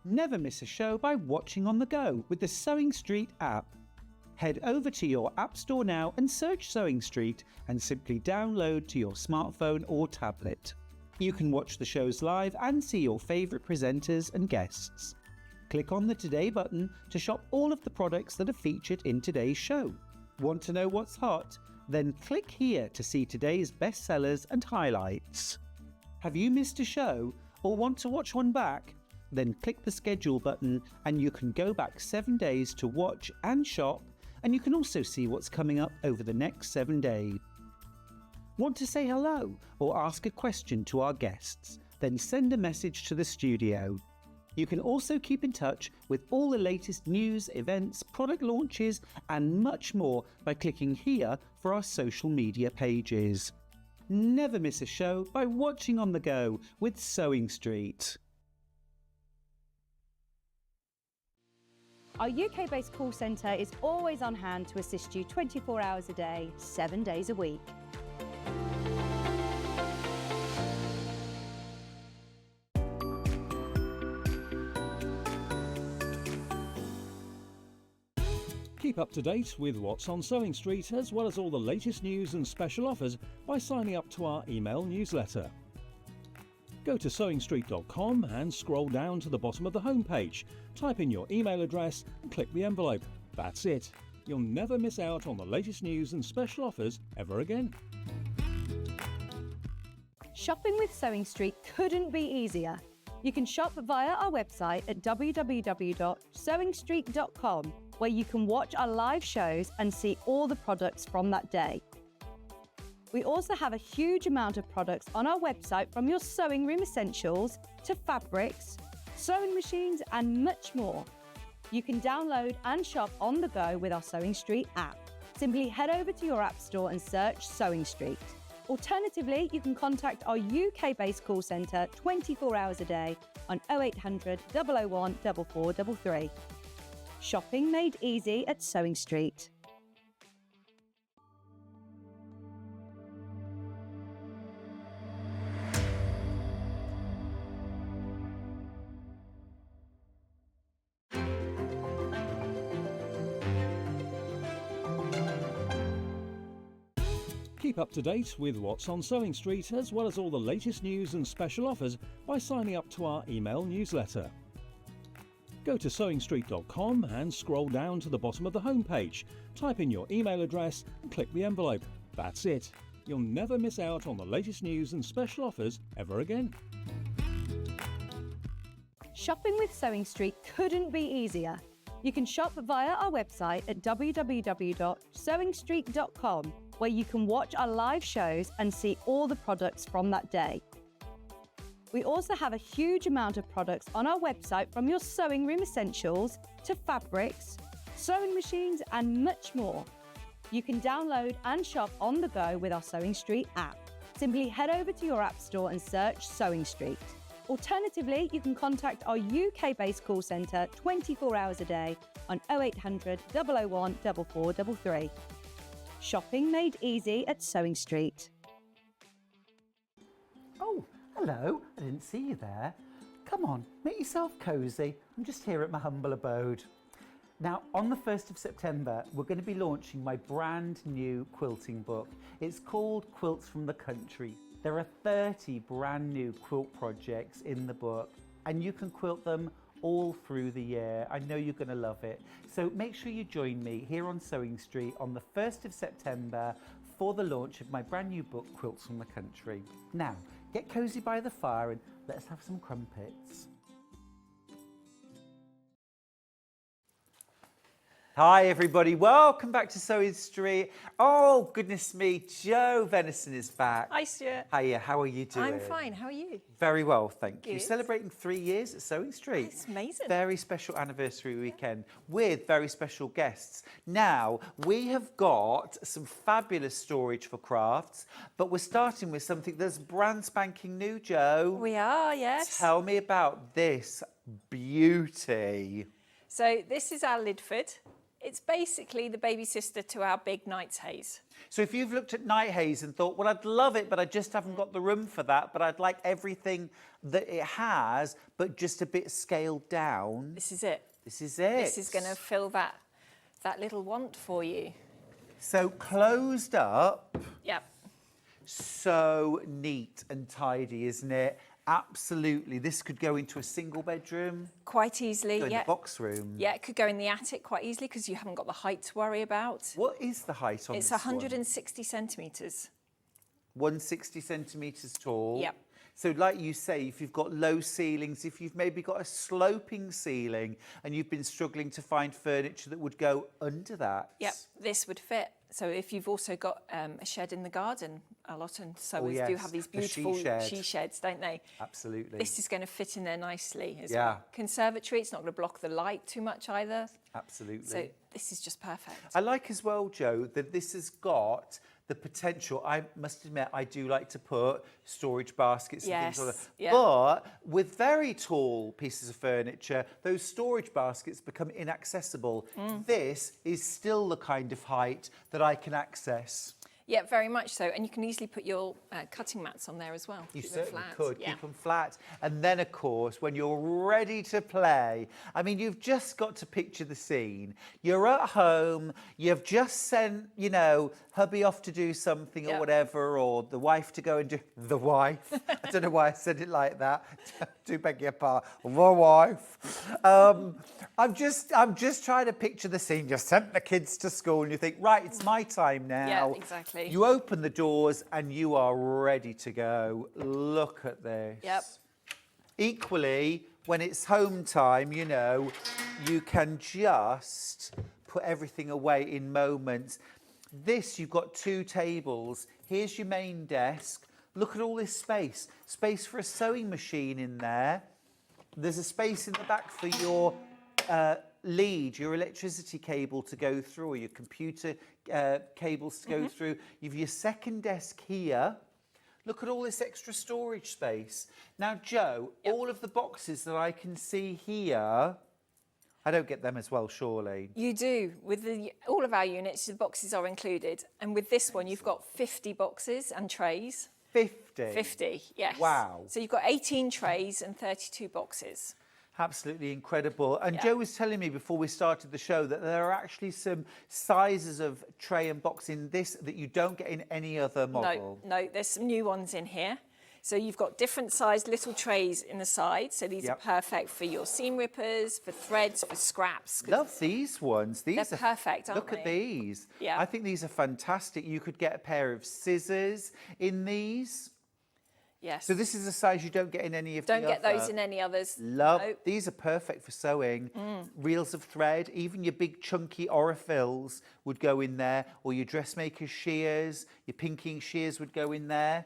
Speaker 2: Never miss a show by watching on the go with the Sewing Street app. Head over to your App Store now and search Sewing Street and simply download to your smartphone or tablet. You can watch the shows live and see your favourite presenters and guests. Click on the Today button to shop all of the products that are featured in today's show. Want to know what's hot? Then click here to see today's bestsellers and highlights. Have you missed a show or want to watch one back? Then click the schedule button and you can go back 7 days to watch and shop, and you can also see what's coming up over the next 7 days. Want to say hello or ask a question to our guests? Then send a message to the studio. You can also keep in touch with all the latest news, events, product launches and much more by clicking here for our social media pages. Never miss a show by watching on the go with Sewing Street.
Speaker 3: Our UK-based call centre is always on hand to assist you 24 hours a day, 7 days a week.
Speaker 4: Keep up to date with what's on Sewing Street, as well as all the latest news and special offers by signing up to our email newsletter. Go to sewingstreet.com and scroll down to the bottom of the homepage. Type in your email address and click the envelope. That's it. You'll never miss out on the latest news and special offers ever again.
Speaker 3: Shopping with Sewing Street couldn't be easier. You can shop via our website at www.sewingstreet.com, where you can watch our live shows and see all the products from that day. We also have a huge amount of products on our website, from your sewing room essentials to fabrics, sewing machines and much more. You can download and shop on the go with our Sewing Street app. Simply head over to your App Store and search Sewing Street. Alternatively, you can contact our UK-based call centre 24 hours a day on 0800 001 4433. Shopping made easy at Sewing Street.
Speaker 4: Keep up to date with what's on Sewing Street, as well as all the latest news and special offers by signing up to our email newsletter. Go to sewingstreet.com and scroll down to the bottom of the homepage. Type in your email address and click the envelope. That's it. You'll never miss out on the latest news and special offers ever again.
Speaker 3: Shopping with Sewing Street couldn't be easier. You can shop via our website at www.sewingstreet.com, where you can watch our live shows and see all the products from that day. We also have a huge amount of products on our website, from your sewing room essentials to fabrics, sewing machines and much more. You can download and shop on the go with our Sewing Street app. Simply head over to your App Store and search Sewing Street. Alternatively, you can contact our UK-based call centre 24 hours a day on 0800 001 4433. Shopping made easy at Sewing Street.
Speaker 1: Oh, hello. I didn't see you there. Come on, make yourself cosy. I'm just here at my humble abode.
Speaker 2: Now, on the 1st of September, we're going to be launching my brand new quilting book. It's called Quilts from the Country. There are 30 brand new quilt projects in the book, and you can quilt them all through the year. I know you're going to love it. So make sure you join me here on Sewing Street on the 1st of September for the launch of my brand new book, Quilts from the Country. Now, get cosy by the fire and let's have some crumpets.
Speaker 1: Hi everybody, welcome back to Sewing Street. Oh goodness me, Jo Venison is back.
Speaker 7: Hi Stuart.
Speaker 1: Hiya, how are you doing?
Speaker 7: I'm fine, how are you?
Speaker 1: Very well, thank you.
Speaker 7: Good.
Speaker 1: Celebrating 3 years at Sewing Street.
Speaker 7: It's amazing.
Speaker 1: Very special anniversary weekend with very special guests. Now, we have got some fabulous storage for crafts, but we're starting with something that's brand spanking new, Jo.
Speaker 7: We are, yes.
Speaker 1: Tell me about this beauty.
Speaker 7: So this is our Lydford. It's basically the baby sister to our big Knight's Haze.
Speaker 1: So if you've looked at Night Haze and thought, well, I'd love it, but I just haven't got the room for that, but I'd like everything that it has, but just a bit scaled down.
Speaker 7: This is it.
Speaker 1: This is it.
Speaker 7: This is going to fill that little want for you.
Speaker 1: So closed up,
Speaker 7: Yep.
Speaker 1: so neat and tidy, isn't it? Absolutely. This could go into a single bedroom.
Speaker 7: Quite easily,
Speaker 1: Go in
Speaker 7: yeah.
Speaker 1: the box room.
Speaker 7: Yeah, it could go in the attic quite easily because you haven't got the height to worry about.
Speaker 1: What is the height on
Speaker 7: It's
Speaker 1: this
Speaker 7: 160 centimetres.
Speaker 1: 160 centimetres tall.
Speaker 7: Yep.
Speaker 1: So like you say, if you've got low ceilings, if you've maybe got a sloping ceiling and you've been struggling to find furniture that would go under that.
Speaker 7: Yep, this would fit. So if you've also got a shed in the garden, a lot of sewers do
Speaker 1: yes,
Speaker 7: have these
Speaker 1: the she
Speaker 7: beautiful
Speaker 1: shed.
Speaker 7: she sheds, don't they?
Speaker 1: Absolutely.
Speaker 7: This is going to fit in there nicely as
Speaker 1: Yeah.
Speaker 7: well. Conservatory, it's not going to block the light too much either.
Speaker 1: Absolutely.
Speaker 7: So this is just perfect.
Speaker 1: I like as well, Jo, that this has got the potential. I must admit, I do like to put storage baskets and things like
Speaker 7: Yes,
Speaker 1: that.
Speaker 7: yeah.
Speaker 1: But with very tall pieces of furniture, those storage baskets become inaccessible. This is still the kind of height that I can access.
Speaker 7: Yeah, very much so. And you can easily put your cutting mats on there as well.
Speaker 1: You
Speaker 7: Keep them
Speaker 1: certainly
Speaker 7: flat.
Speaker 1: could
Speaker 7: Yeah.
Speaker 1: keep them flat. And then, of course, when you're ready to play, I mean, you've just got to picture the scene. You're at home, you've just sent, you know, hubby off to do something or
Speaker 7: Yep.
Speaker 1: whatever, or the wife to go and do, the wife. I don't know why I said it like that. Do beg your pardon. The wife. I'm just trying to picture the scene. You've sent the kids to school and you think, right, it's my time now.
Speaker 7: Yeah, exactly.
Speaker 1: You open the doors and you are ready to go. Look at this.
Speaker 7: Yep.
Speaker 1: Equally, when it's home time, you know, you can just put everything away in moments. This, you've got 2 tables. Here's your main desk. Look at all this space. Space for a sewing machine in there. There's a space in the back for your lead, your electricity cable to go through, or your computer cables to go through. You've your second desk here. Look at all this extra storage space. Now, Jo, all of the boxes that I can see here, I don't get them as well, surely.
Speaker 7: You do. With all of our units, the boxes are included. And with this one, you've got 50 boxes and trays.
Speaker 1: 50?
Speaker 7: 50, yes.
Speaker 1: Wow.
Speaker 7: So you've got 18 trays and 32 boxes.
Speaker 1: Absolutely incredible. And
Speaker 7: Yeah.
Speaker 1: Jo was telling me before we started the show that there are actually some sizes of tray and box in this that you don't get in any other model.
Speaker 7: No, there's some new ones in here. So you've got different sized little trays in the side. So these are perfect for your seam rippers, for threads, for scraps. 'Cause
Speaker 1: Love these ones. These
Speaker 7: They're
Speaker 1: are
Speaker 7: perfect, aren't
Speaker 1: Look at
Speaker 7: they?
Speaker 1: these.
Speaker 7: Yeah.
Speaker 1: I think these are fantastic. You could get a pair of scissors in these.
Speaker 7: Yes.
Speaker 1: So this is a size you don't get in any of
Speaker 7: Don't
Speaker 1: the
Speaker 7: get
Speaker 1: other.
Speaker 7: those in any others.
Speaker 1: Love.
Speaker 7: No.
Speaker 1: These are perfect for sewing. Reels of thread, even your big chunky orifills would go in there, or your dressmaker's shears, your pinking shears would go in there.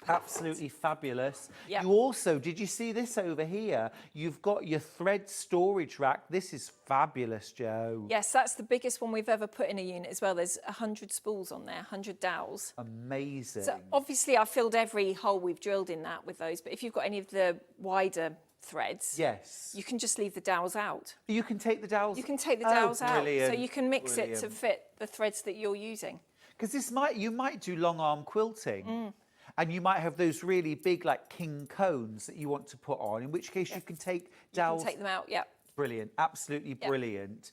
Speaker 1: Absolutely fabulous.
Speaker 7: Yep.
Speaker 1: You also, did you see this over here? You've got your thread storage rack. This is fabulous, Jo.
Speaker 7: Yes, that's the biggest one we've ever put in a unit as well. There's 100 spools on there, 100 dowels.
Speaker 1: Amazing.
Speaker 7: So obviously I filled every hole we've drilled in that with those, but if you've got any of the wider threads,
Speaker 1: Yes.
Speaker 7: you can just leave the dowels out.
Speaker 1: You can take the dowels.
Speaker 7: You can take the
Speaker 1: Oh,
Speaker 7: dowels out, so
Speaker 1: brilliant,
Speaker 7: you can mix it to
Speaker 1: brilliant.
Speaker 7: fit the threads that you're using.
Speaker 1: Because you might do long arm quilting. And you might have those really big, like king cones that you want to put on, in which case you can take
Speaker 7: You
Speaker 1: dowels
Speaker 7: can take them out, yeah.
Speaker 1: Brilliant, absolutely brilliant.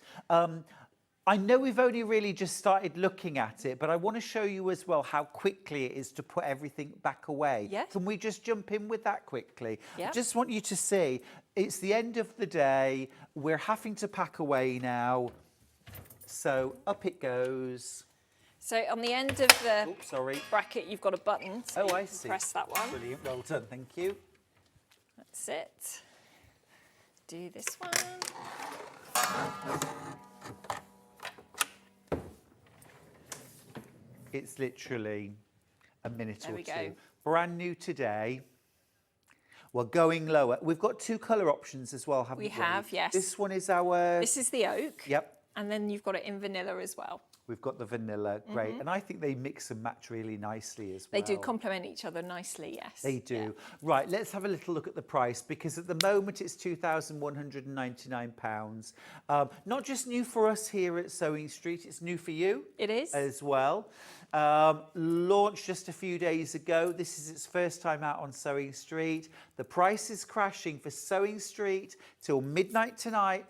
Speaker 1: I know we've only really just started looking at it, but I want to show you as well how quickly it is to put everything back away.
Speaker 7: Yes.
Speaker 1: Can we just jump in with that quickly?
Speaker 7: Yeah.
Speaker 1: I just want you to see, it's the end of the day. We're having to pack away now. So up it goes.
Speaker 7: So on the end of the
Speaker 1: Oops, sorry.
Speaker 7: bracket, you've got a button. So you
Speaker 1: I
Speaker 7: can
Speaker 1: see.
Speaker 7: press that one.
Speaker 1: Brilliant, well done, thank you.
Speaker 7: That's it. Do this one.
Speaker 1: It's literally a minute
Speaker 7: There
Speaker 1: or
Speaker 7: we
Speaker 1: two.
Speaker 7: go.
Speaker 1: Brand new today. We're going lower. We've got two colour options as well, haven't we?
Speaker 7: We have, yes.
Speaker 1: This one is our...
Speaker 7: This is the oak.
Speaker 1: Yep.
Speaker 7: And then you've got it in vanilla as well.
Speaker 1: We've got the vanilla, great. And I think they mix and match really nicely as well.
Speaker 7: They do complement each other nicely, yes.
Speaker 1: They do.
Speaker 7: Yeah.
Speaker 1: Right, let's have a little look at the price, because at the moment it's £2,199. Not just new for us here at Sewing Street, it's new for you.
Speaker 7: It is.
Speaker 1: As well. Launched just a few days ago. This is its first time out on Sewing Street. The price is crashing for Sewing Street till midnight tonight.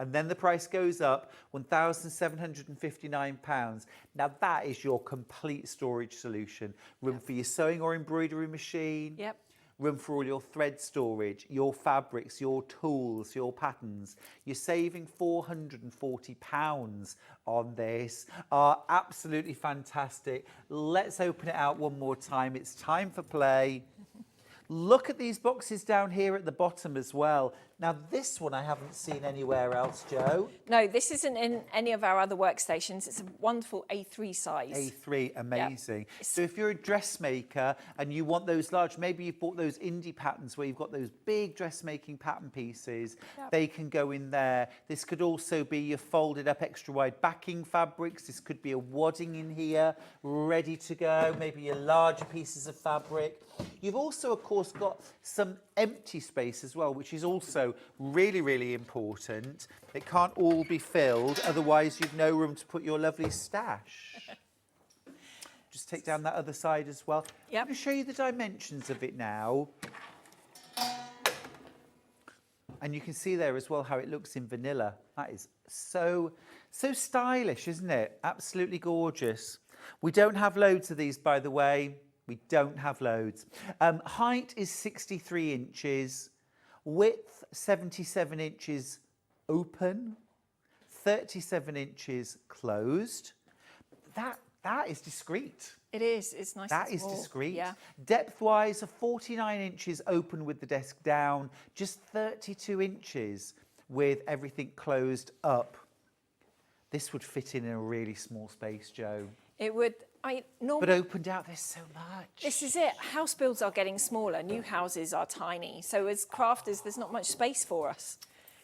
Speaker 1: And then the price goes up, £1,759. Now that is your complete storage solution. Room for your sewing or embroidery machine.
Speaker 7: Yep.
Speaker 1: Room for all your thread storage, your fabrics, your tools, your patterns. You're saving £440 on this. Absolutely fantastic. Let's open it out one more time. It's time for play. Look at these boxes down here at the bottom as well. Now, this one I haven't seen anywhere else, Jo.
Speaker 7: No, this isn't in any of our other workstations. It's a wonderful A3 size.
Speaker 1: A3, amazing.
Speaker 7: Yep.
Speaker 1: So if you're a dressmaker and you want those large, maybe you've bought those indie patterns where you've got those big dressmaking pattern pieces, they can go in there. This could also be your folded up extra wide backing fabrics. This could be a wadding in here, ready to go, maybe your larger pieces of fabric. You've also, of course, got some empty space as well, which is also really, really important. It can't all be filled, otherwise you've no room to put your lovely stash. Just take down that other side as well.
Speaker 7: Yep.
Speaker 1: I'm going to show you the dimensions of it now. And you can see there as well how it looks in vanilla. That is so stylish, isn't it? Absolutely gorgeous. We don't have loads of these, by the way. We don't have loads. Height is 63 inches. Width, 77 inches open. 37 inches closed. That is discreet.
Speaker 7: It is. It's nice
Speaker 1: That
Speaker 7: and
Speaker 1: is
Speaker 7: small.
Speaker 1: discreet.
Speaker 7: Yeah.
Speaker 1: Depth-wise, 49 inches open with the desk down. Just 32 inches with everything closed up. This would fit in a really small space, Jo.
Speaker 7: It would.
Speaker 1: But opened out, there's so much.
Speaker 7: This is it. House builds are getting smaller. New houses are tiny. So as crafters, there's not much space for us.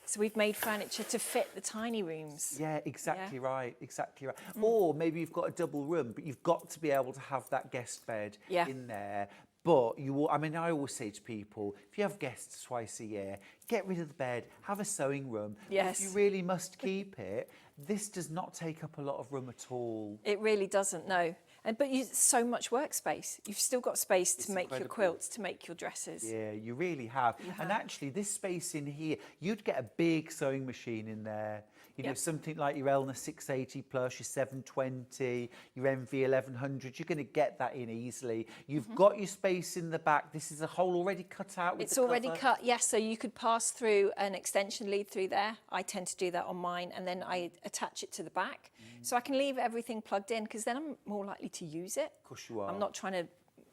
Speaker 7: So we've made furniture to fit the tiny rooms.
Speaker 1: Yeah, exactly right, exactly right. Or maybe you've got a double room, but you've got to be able to have that guest bed in there. But I always say to people, if you have guests twice a year, get rid of the bed, have a sewing room.
Speaker 7: Yes.
Speaker 1: If you really must keep it, this does not take up a lot of room at all.
Speaker 7: It really doesn't, no. But so much workspace. You've still got space to make your quilts, to make your dresses.
Speaker 1: Yeah, you really have. And actually, this space in here, you'd get a big sewing machine in there. You know, something like your Elna 680 plus, your 720, your MV 1100, you're going to get that in easily. You've got your space in the back. This is a hole already cut out with
Speaker 7: It's
Speaker 1: the
Speaker 7: already
Speaker 1: cover.
Speaker 7: cut, yes, so you could pass through an extension lead through there. I tend to do that on mine, and then I attach it to the back. So I can leave everything plugged in, because then I'm more likely to use it.
Speaker 1: Of course you are.
Speaker 7: I'm not trying to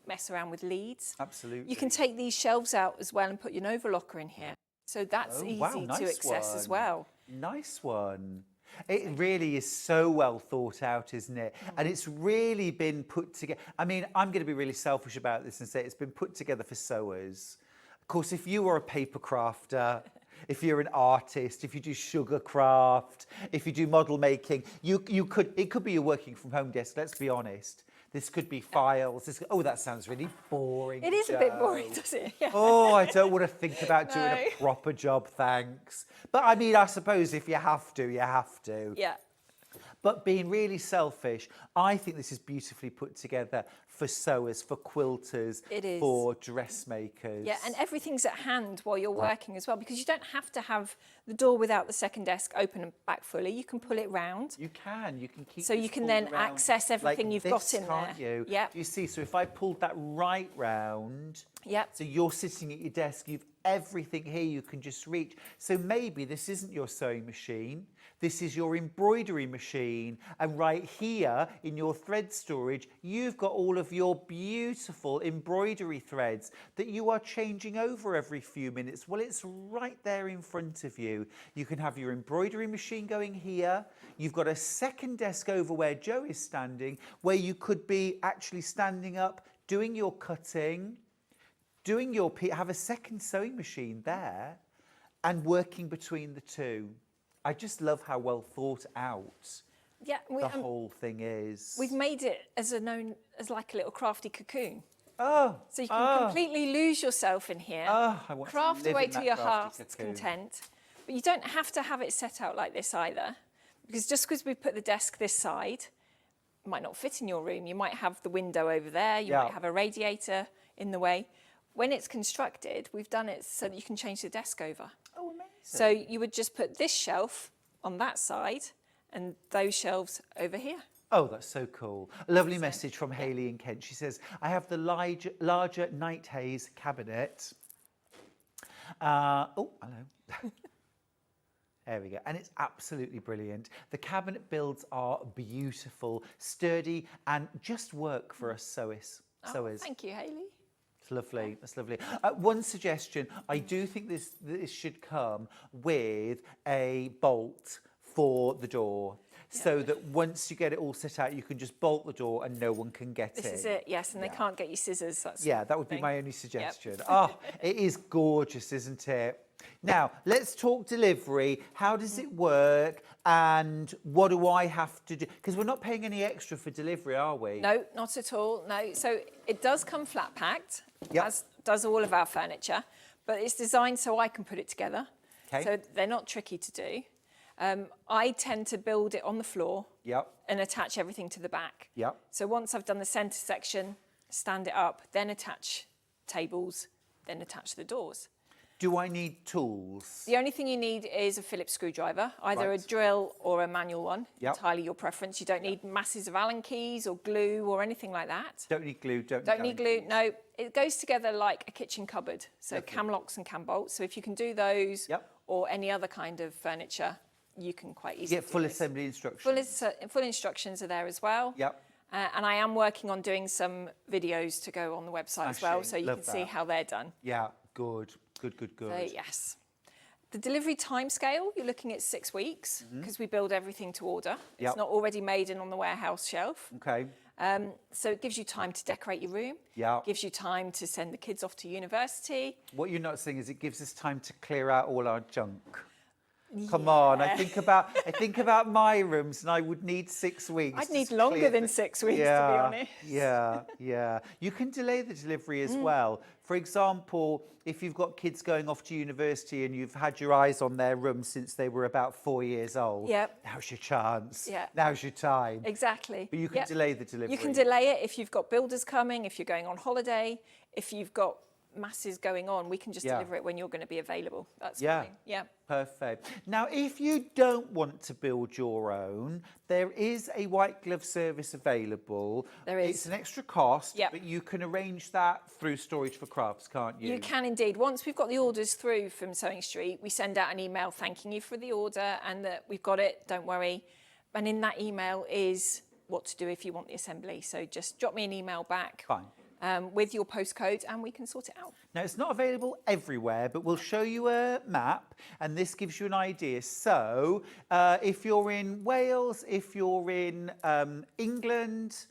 Speaker 7: mess around with leads.
Speaker 1: Absolutely.
Speaker 7: You can take these shelves out as well and put your Nova locker in here. So that's easy to access as well.
Speaker 1: Nice one. It really is so well thought out, isn't it? And it's really been put together. I mean, I'm going to be really selfish about this and say it's been put together for sewers. Of course, if you are a paper crafter, if you're an artist, if you do sugar craft, if you do model making, it could be your working from home desk, let's be honest. This could be files. That sounds really boring.
Speaker 7: It is a bit boring, doesn't it? Yeah.
Speaker 1: Oh, I don't want to think about doing a proper job, thanks. But I mean, I suppose if you have to, you have to.
Speaker 7: Yeah.
Speaker 1: But being really selfish, I think this is beautifully put together for sewers, for quilters,
Speaker 7: It is.
Speaker 1: for dressmakers.
Speaker 7: Yeah, and everything's at hand while you're working as well, because you don't have to have the door without the second desk open and back fully. You can pull it round.
Speaker 1: You can keep
Speaker 7: So
Speaker 1: this
Speaker 7: you can
Speaker 1: pulled
Speaker 7: then
Speaker 1: around
Speaker 7: access everything
Speaker 1: like
Speaker 7: you've
Speaker 1: this,
Speaker 7: got in
Speaker 1: can't
Speaker 7: there.
Speaker 1: you?
Speaker 7: Yep.
Speaker 1: Do you see? So if I pulled that right round,
Speaker 7: Yep.
Speaker 1: so you're sitting at your desk, you've everything here you can just reach. So maybe this isn't your sewing machine, this is your embroidery machine, and right here in your thread storage, you've got all of your beautiful embroidery threads that you are changing over every few minutes. Well, it's right there in front of you. You can have your embroidery machine going here. You've got a second desk over where Joe is standing, where you could be actually standing up, doing your cutting, have a second sewing machine there, and working between the two. I just love how well thought out
Speaker 7: Yeah,
Speaker 1: the whole thing is.
Speaker 7: we've made it as like a little crafty cocoon.
Speaker 1: Oh,
Speaker 7: So you can completely lose yourself in here,
Speaker 1: I want to
Speaker 7: craft
Speaker 1: live
Speaker 7: away
Speaker 1: in
Speaker 7: to
Speaker 1: that
Speaker 7: your
Speaker 1: crafty
Speaker 7: heart's
Speaker 1: cocoon.
Speaker 7: content. But you don't have to have it set out like this either, because just because we put the desk this side, it might not fit in your room. You might have the window over there, you
Speaker 1: Yeah.
Speaker 7: might have a radiator in the way. When it's constructed, we've done it so that you can change the desk over.
Speaker 1: Oh, amazing.
Speaker 7: So you would just put this shelf on that side and those shelves over here.
Speaker 1: Oh, that's so cool. A lovely message from Hayley in Kent. She says, I have the larger Night Haze cabinet. Oh, hello. There we go. And it's absolutely brilliant. The cabinet builds are beautiful, sturdy, and just work for us sewers.
Speaker 7: Thank you, Hayley.
Speaker 1: It's lovely. That's lovely. One suggestion, I do think this should come with a bolt for the door, so that once you get it all set out, you can just bolt the door and no one can get in.
Speaker 7: This is it, yes, and they can't get you scissors. That's
Speaker 1: That would be my only suggestion. Oh, it is gorgeous, isn't it? Now, let's talk delivery. How does it work and what do I have to do? Because we're not paying any extra for delivery, are we?
Speaker 7: No, not at all, no. So it does come flat packed,
Speaker 1: Yep.
Speaker 7: as does all of our furniture, but it's designed so I can put it together.
Speaker 1: Okay.
Speaker 7: So they're not tricky to do. I tend to build it on the floor
Speaker 1: Yep.
Speaker 7: and attach everything to the back.
Speaker 1: Yep.
Speaker 7: So once I've done the centre section, stand it up, then attach tables, then attach the doors.
Speaker 1: Do I need tools?
Speaker 7: The only thing you need is a Phillips screwdriver, either
Speaker 1: Right.
Speaker 7: a drill or a manual one,
Speaker 1: Yep.
Speaker 7: entirely your preference. You don't need masses of Allen keys or glue or anything like that.
Speaker 1: Don't need glue, don't
Speaker 7: Need glue, no. It goes together like a kitchen cupboard, so
Speaker 1: Lovely.
Speaker 7: cam locks and cam bolts. So if you can do those
Speaker 1: Yep.
Speaker 7: or any other kind of furniture, you can quite easily
Speaker 1: Get
Speaker 7: do
Speaker 1: full
Speaker 7: those.
Speaker 1: assembly instructions.
Speaker 7: Full instructions are there as well.
Speaker 1: Yep.
Speaker 7: And I am working on doing some videos to go on the website as well,
Speaker 1: Smashing.
Speaker 7: so you
Speaker 1: Love
Speaker 7: can see
Speaker 1: that.
Speaker 7: how they're done.
Speaker 1: Yeah, good. Good.
Speaker 7: So yes. The delivery timescale, you're looking at 6 weeks because we build everything to order.
Speaker 1: Yep.
Speaker 7: It's not already made and on the warehouse shelf.
Speaker 1: Okay.
Speaker 7: So it gives you time to decorate your room.
Speaker 1: Yeah.
Speaker 7: Gives you time to send the kids off to university.
Speaker 1: What you're not saying is it gives us time to clear out all our junk. Come on, I think about my rooms, and I would need 6 weeks.
Speaker 7: I'd need
Speaker 1: to
Speaker 7: longer
Speaker 1: clear
Speaker 7: than
Speaker 1: the-
Speaker 7: 6 weeks, to be honest.
Speaker 1: Yeah. You can delay the delivery as well. For example, if you've got kids going off to university and you've had your eyes on their room since they were about 4 years old,
Speaker 7: Yep.
Speaker 1: now's your chance.
Speaker 7: Yeah.
Speaker 1: Now's your time.
Speaker 7: Exactly.
Speaker 1: But you can
Speaker 7: Yep.
Speaker 1: delay the delivery.
Speaker 7: You can delay it if you've got builders coming, if you're going on holiday, if you've got masses going on, we can just
Speaker 1: Yeah.
Speaker 7: deliver it when you're going to be available. That's
Speaker 1: Yeah.
Speaker 7: fine. Yeah.
Speaker 1: Perfect. Now, if you don't want to build your own, there is a white glove service available.
Speaker 7: There is.
Speaker 1: It's an extra cost,
Speaker 7: Yep.
Speaker 1: but you can arrange that through Storage for Crafts, can't you?
Speaker 7: You can indeed. Once we've got the orders through from Sewing Street, we send out an email thanking you for the order and that we've got it, don't worry. And in that email is what to do if you want the assembly. So just drop me an email back.
Speaker 1: Fine.
Speaker 7: With your postcode and we can sort it out.
Speaker 1: Now, it's not available everywhere, but we'll show you a map, and this gives you an idea. So, if you're in Wales, if you're in England,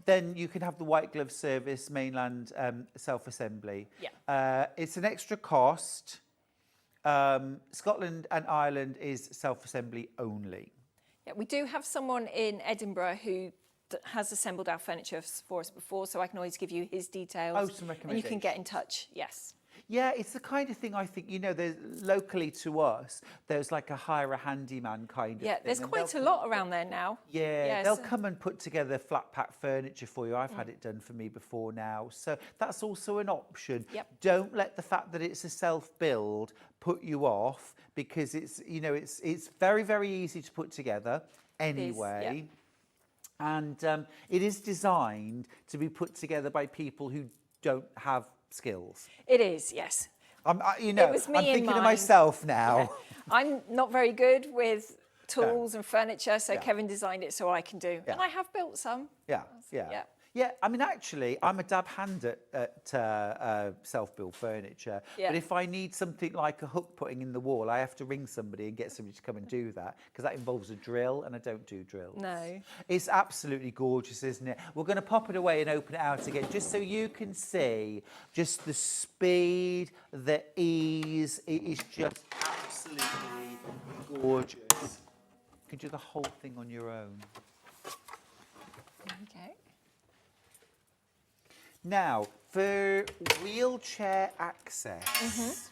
Speaker 1: then you can have the white glove service, mainland self-assembly.
Speaker 7: Yeah.
Speaker 1: It's an extra cost. Scotland and Ireland is self-assembly only.
Speaker 7: Yeah, we do have someone in Edinburgh who has assembled our furniture for us before, so I can always give you his details.
Speaker 1: Oh, some
Speaker 7: and you can get in touch, yes.
Speaker 1: Yeah, it's the kind of thing I think, you know, there's locally to us, there's like a hire a handyman kind of thing.
Speaker 7: Yeah, there's
Speaker 1: and
Speaker 7: quite a
Speaker 1: they'll
Speaker 7: lot around there now.
Speaker 1: Yeah,
Speaker 7: Yes.
Speaker 1: they'll come and put together flat pack furniture for you. I've had it done for me before now. So that's also an option.
Speaker 7: Yep.
Speaker 1: Don't let the fact that it's a self-build put you off, because it's, you know, it's very, very easy to put together anyway. And it is designed to be put together by people who don't have skills.
Speaker 7: It is, yes.
Speaker 1: You know,
Speaker 7: It was me
Speaker 1: I'm
Speaker 7: in
Speaker 1: thinking of
Speaker 7: mind.
Speaker 1: myself now.
Speaker 7: Yeah. I'm not very good with tools and furniture, so
Speaker 1: Yeah.
Speaker 7: Kevin designed it so I can do.
Speaker 1: Yeah.
Speaker 7: And I have built some.
Speaker 1: Yeah. Yeah, I mean, actually, I'm a dab hand at self-built furniture.
Speaker 7: Yeah.
Speaker 1: But if I need something like a hook putting in the wall, I have to ring somebody and get somebody to come and do that, because that involves a drill, and I don't do drills.
Speaker 7: No.
Speaker 1: It's absolutely gorgeous, isn't it? We're going to pop it away and open it out again, just so you can see just the speed, the ease. It is just absolutely gorgeous. You can do the whole thing on your own.
Speaker 7: Okay.
Speaker 1: Now, for wheelchair access,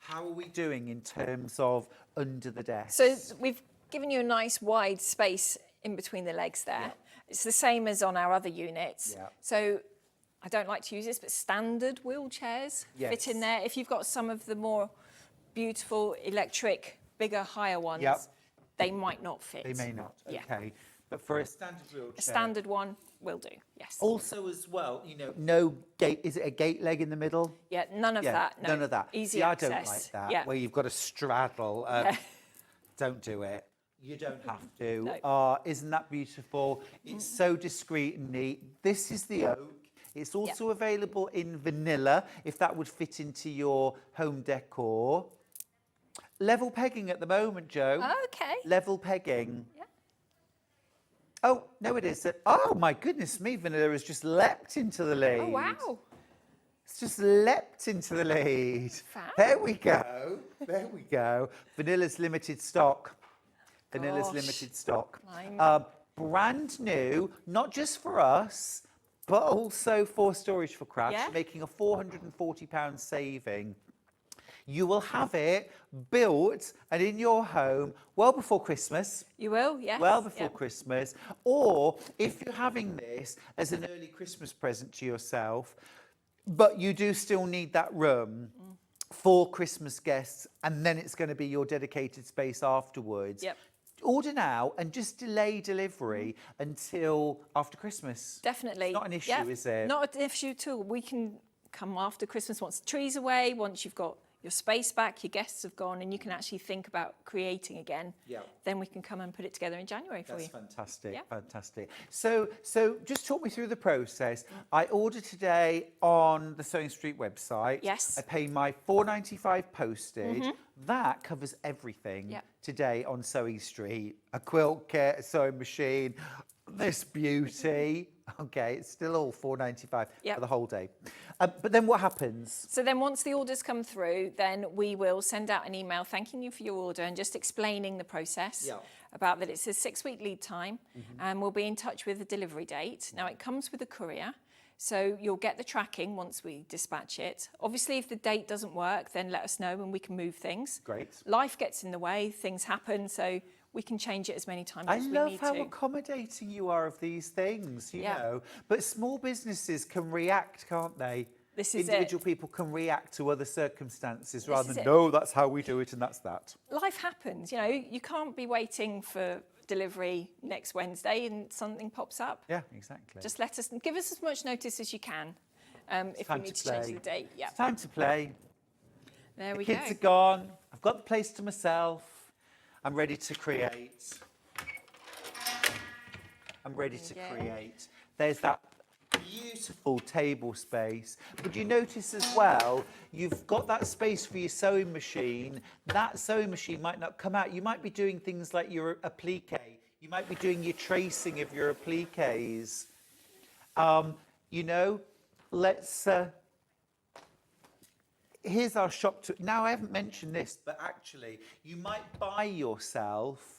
Speaker 1: how are we doing in terms of under the desk?
Speaker 7: So we've given you a nice wide space in between the legs there.
Speaker 1: Yeah.
Speaker 7: It's the same as on our other units.
Speaker 1: Yeah.
Speaker 7: So I don't like to use this, but standard wheelchairs fit in
Speaker 1: Yes.
Speaker 7: there. If you've got some of the more beautiful electric, bigger, higher ones,
Speaker 1: Yep.
Speaker 7: they might not fit.
Speaker 1: They may not,
Speaker 7: Yeah.
Speaker 1: okay. But for a standard wheelchair.
Speaker 7: A standard one will do, yes.
Speaker 1: Also as well, you know, no gate, is it a gate leg in the middle?
Speaker 7: Yeah, none of that. No.
Speaker 1: None of that.
Speaker 7: Easy
Speaker 1: See,
Speaker 7: access.
Speaker 1: I don't like that,
Speaker 7: Yeah.
Speaker 1: where you've got to straddle.
Speaker 7: Yeah.
Speaker 1: Don't do it. You don't have to.
Speaker 7: No.
Speaker 1: Isn't that beautiful? It's so discreet and neat. This is the oak. It's also available in vanilla, if that would fit into your home decor. Level pegging at the moment, Joe.
Speaker 7: Okay.
Speaker 1: Level pegging.
Speaker 7: Yeah.
Speaker 1: Oh, no, it isn't. Oh, my goodness me, vanilla has just leapt into the lead.
Speaker 7: Oh, wow.
Speaker 1: It's just leapt into the lead.
Speaker 7: Fab.
Speaker 1: There we go. There we go. Vanilla's limited stock. Vanilla's
Speaker 7: Gosh.
Speaker 1: limited stock.
Speaker 7: I'm-
Speaker 1: Brand new, not just for us, but also for Storage for Crafts,
Speaker 7: Yeah.
Speaker 1: making a £440 saving. You will have it built and in your home well before Christmas.
Speaker 7: You will, yes.
Speaker 1: Well before
Speaker 7: Yeah.
Speaker 1: Christmas. Or if you're having this as an early Christmas present to yourself, but you do still need that room for Christmas guests, and then it's going to be your dedicated space afterwards.
Speaker 7: Yep.
Speaker 1: Order now and just delay delivery until after Christmas.
Speaker 7: Definitely.
Speaker 1: It's not an issue,
Speaker 7: Yeah,
Speaker 1: is it?
Speaker 7: Not an issue at all. We can come after Christmas once the tree's away, once you've got your space back, your guests have gone, and you can actually think about creating again.
Speaker 1: Yeah.
Speaker 7: Then we can come and put it together in January for
Speaker 1: That's
Speaker 7: you.
Speaker 1: fantastic,
Speaker 7: Yeah.
Speaker 1: fantastic. So just talk me through the process. I order today on the Sewing Street website.
Speaker 7: Yes.
Speaker 1: I pay my £4.95 postage. That covers everything
Speaker 7: Yeah.
Speaker 1: today on Sewing Street. A quilt kit, a sewing machine, this beauty. Okay, it's still all £4.95
Speaker 7: Yep.
Speaker 1: for the whole day. But then what happens?
Speaker 7: So then once the orders come through, then we will send out an email thanking you for your order and just explaining the process.
Speaker 1: Yeah.
Speaker 7: About that it's a 6-week lead time, and we'll be in touch with the delivery date. Now it comes with a courier, so you'll get the tracking once we dispatch it. Obviously, if the date doesn't work, then let us know and we can move things.
Speaker 1: Great.
Speaker 7: Life gets in the way, things happen, so we can change it as many times
Speaker 1: I
Speaker 7: as we
Speaker 1: love
Speaker 7: need
Speaker 1: how
Speaker 7: to.
Speaker 1: accommodating you are of these things, you
Speaker 7: Yeah.
Speaker 1: know. But small businesses can react, can't they?
Speaker 7: This is
Speaker 1: Individual people can react to other circumstances rather
Speaker 7: is
Speaker 1: than,
Speaker 7: it.
Speaker 1: no, that's how we do it and that's that.
Speaker 7: Life happens, you know, you can't be waiting for delivery next Wednesday and something pops up.
Speaker 1: Yeah, exactly.
Speaker 7: Just give us as much notice as you can if we
Speaker 1: time
Speaker 7: need
Speaker 1: to
Speaker 7: to change
Speaker 1: play.
Speaker 7: the date. Yeah,
Speaker 1: It's time to play.
Speaker 7: there
Speaker 1: The
Speaker 7: we
Speaker 1: kids
Speaker 7: go.
Speaker 1: are gone. I've got the place to myself. I'm ready to create. I'm ready to
Speaker 7: Yeah.
Speaker 1: create. There's that beautiful table space. But you notice as well, you've got that space for your sewing machine. That sewing machine might not come out. You might be doing things like your applique. You might be doing your tracing of your appliques. You know, let's... here's our shop to... Now, I haven't mentioned this, but actually, you might buy yourself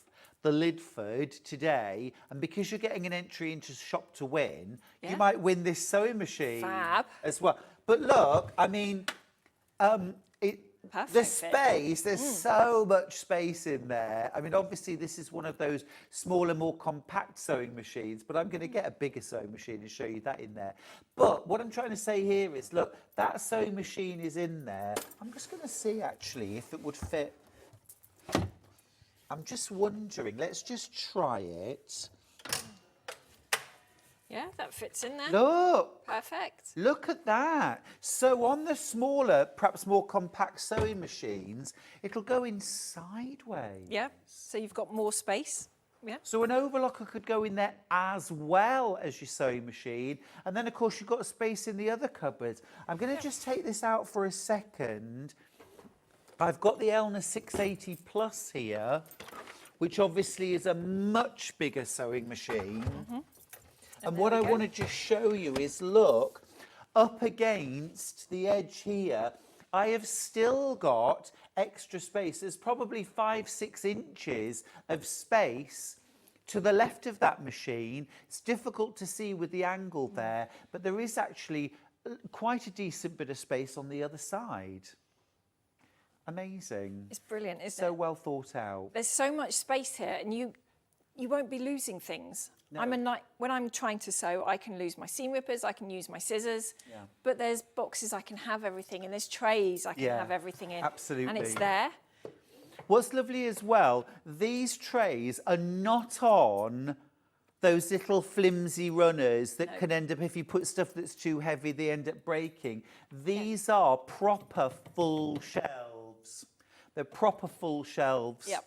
Speaker 1: the Lydford today, and because you're getting an entry into Shop to Win,
Speaker 7: Yeah.
Speaker 1: you might win this sewing machine
Speaker 7: Fab.
Speaker 1: as well. But look, I mean,
Speaker 7: Perfect
Speaker 1: The
Speaker 7: fit.
Speaker 1: space, there's so much space in there. I mean, obviously, this is one of those smaller, more compact sewing machines, but I'm going to get a bigger sewing machine and show you that in there. But what I'm trying to say here is, look, that sewing machine is in there. I'm just going to see, actually, if it would fit. I'm just wondering. Let's just try it.
Speaker 7: Yeah, that fits in there.
Speaker 1: Look.
Speaker 7: Perfect.
Speaker 1: Look at that. So on the smaller, perhaps more compact sewing machines, it'll go in sideways.
Speaker 7: Yeah, so you've got more space. Yeah.
Speaker 1: So an overlocker could go in there as well as your sewing machine. And then, of course, you've got space in the other cupboards. I'm going to just take this out for a second. I've got the Elna 680 Plus here, which obviously is a much bigger sewing machine. And what I want to just show you is, look, up against the edge here, I have still got extra space. There's probably 5-6 inches of space to the left of that machine. It's difficult to see with the angle there, but there is actually quite a decent bit of space on the other side. Amazing.
Speaker 7: It's brilliant, isn't
Speaker 1: So
Speaker 7: it?
Speaker 1: well thought out.
Speaker 7: There's so much space here, and you won't be losing things.
Speaker 1: No.
Speaker 7: When I'm trying to sew, I can lose my seam rippers, I can use my scissors,
Speaker 1: Yeah.
Speaker 7: but there's boxes I can have everything in, there's trays I can
Speaker 1: Yeah,
Speaker 7: have everything in.
Speaker 1: absolutely.
Speaker 7: And it's there.
Speaker 1: What's lovely as well, these trays are not on those little flimsy runners that can end up, if you put stuff that's too heavy, they end up breaking. These are proper full shelves. They're proper full shelves.
Speaker 7: Yep.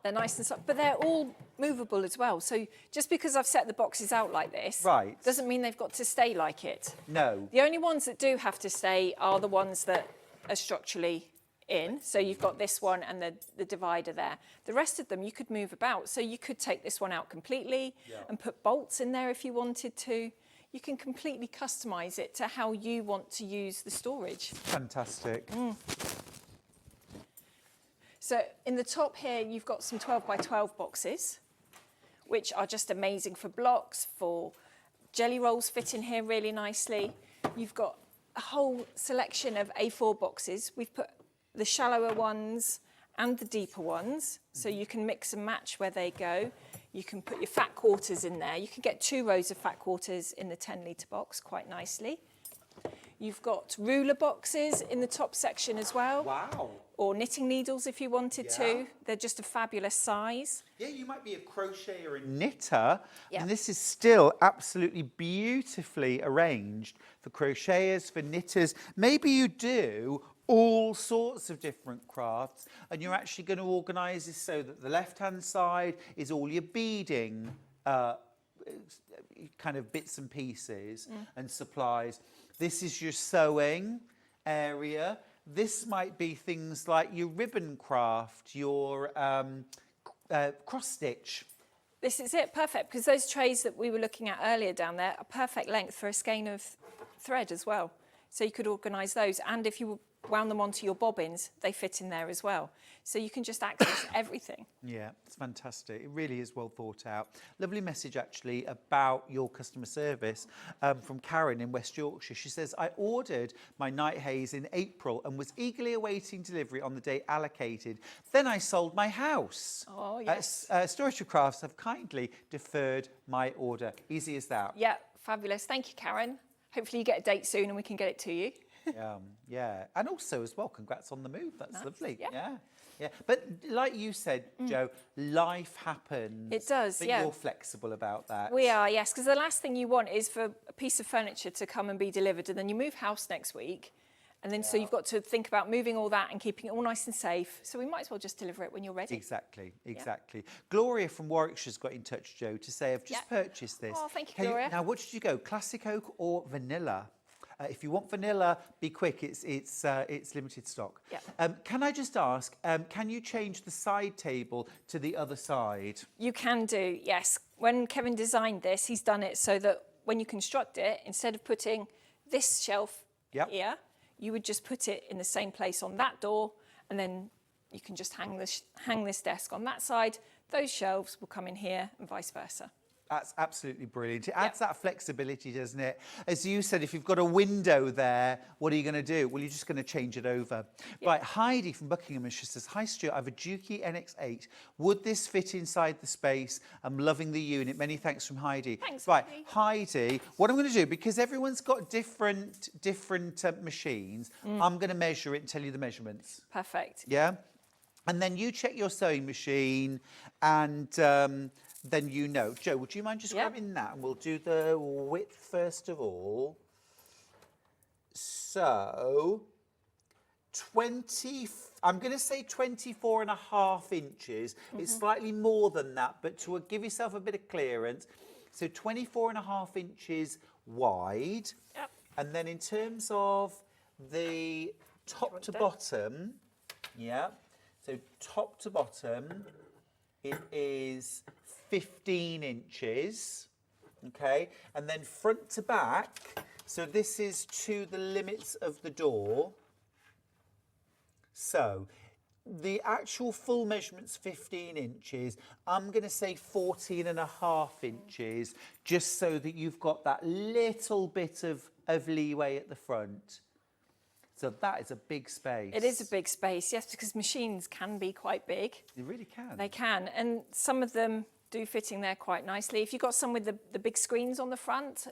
Speaker 7: They're nice and soft, but they're all movable as well. So just because I've set the boxes out like this,
Speaker 1: Right.
Speaker 7: doesn't mean they've got to stay like it.
Speaker 1: No.
Speaker 7: The only ones that do have to stay are the ones that are structurally in. So you've got this one and the divider there. The rest of them you could move about. So you could take this one out completely and put bolts in there if you wanted to. You can completely customise it to how you want to use the storage.
Speaker 1: Fantastic.
Speaker 7: So in the top here, you've got some 12 by 12 boxes, which are just amazing for blocks, for jelly rolls fit in here really nicely. You've got a whole selection of A4 boxes. We've put the shallower ones and the deeper ones, so you can mix and match where they go. You can put your fat quarters in there. You can get 2 rows of fat quarters in the 10-litre box quite nicely. You've got ruler boxes in the top section as well.
Speaker 1: Wow.
Speaker 7: Or knitting needles if you wanted to. They're just a fabulous size.
Speaker 1: Yeah, you might be a crocheter and knitter,
Speaker 7: Yeah.
Speaker 1: and this is still absolutely beautifully arranged for crocheters, for knitters. Maybe you do all sorts of different crafts, and you're actually going to organise this so that the left-hand side is all your beading kind of bits and pieces and supplies. This is your sewing area. This might be things like your ribbon craft, your cross stitch.
Speaker 7: This is it, perfect, because those trays that we were looking at earlier down there are perfect length for a skein of thread as well. So you could organise those, and if you wound them onto your bobbins, they fit in there as well. So you can just access everything.
Speaker 1: Yeah, it's fantastic. It really is well thought out. Lovely message, actually, about your customer service from Karen in West Yorkshire. She says, I ordered my night haze in April and was eagerly awaiting delivery on the day allocated. Then I sold my house.
Speaker 7: Oh, yes.
Speaker 1: Storage Crafts have kindly deferred my order. Easy as that.
Speaker 7: Yeah, fabulous. Thank you, Karen. Hopefully you get a date soon and we can get it to you.
Speaker 1: Yeah, and also as well, congrats on the move. That's
Speaker 7: Nice,
Speaker 1: lovely.
Speaker 7: yeah.
Speaker 1: Yeah. But like you said, Jo, life happens.
Speaker 7: It does,
Speaker 1: but
Speaker 7: yeah.
Speaker 1: You're flexible about that.
Speaker 7: We are, yes, because the last thing you want is for a piece of furniture to come and be delivered, and then you move house next week, and then so you've got to think about moving all that and keeping it all nice and safe. So we might as well just deliver it when you're ready.
Speaker 1: Exactly. Gloria from Warwickshire's got in touch, Jo, to say, I've just purchased this.
Speaker 7: Oh, thank you, Gloria.
Speaker 1: Now, what did you go, classic oak or vanilla? If you want vanilla, be quick. It's limited stock.
Speaker 7: Yeah.
Speaker 1: Can I just ask? Can you change the side table to the other side?
Speaker 7: You can do, yes. When Kevin designed this, he's done it so that when you construct it, instead of putting this shelf here, you would just put it in the same place on that door, and then you can just hang this desk on that side. Those shelves will come in here, and vice versa.
Speaker 1: That's absolutely brilliant. It adds that flexibility, doesn't it? As you said, if you've got a window there, what are you going to do? Well, you're just going to change it over. Right, Heidi from Buckingham, she says, hi Stuart, I have a Juki NX8. Would this fit inside the space? I'm loving the unit. Many thanks from Heidi.
Speaker 7: Thanks,
Speaker 1: right,
Speaker 7: Heidi.
Speaker 1: Heidi, what I'm going to do, because everyone's got different machines, I'm going to measure it and tell you the measurements.
Speaker 7: Perfect.
Speaker 1: Yeah? And then you check your sewing machine and then you know. Joe, would you mind just grabbing that? And we'll do the width first of all. So, I'm going to say 24.5 inches. It's slightly more than that, but to give yourself a bit of clearance. So 24.5 inches wide.
Speaker 7: Yep.
Speaker 1: And then in terms of the top to bottom, so top to bottom, it is 15 inches, okay? And then front to back, so this is to the limits of the door. So the actual full measurement's 15 inches. I'm going to say 14.5 inches, just so that you've got that little bit of leeway at the front. So that is a big space.
Speaker 7: It is a big space, yes, because machines can be quite big.
Speaker 1: They really can.
Speaker 7: They can, and some of them do fit in there quite nicely. If you've got some with the big screens on the front,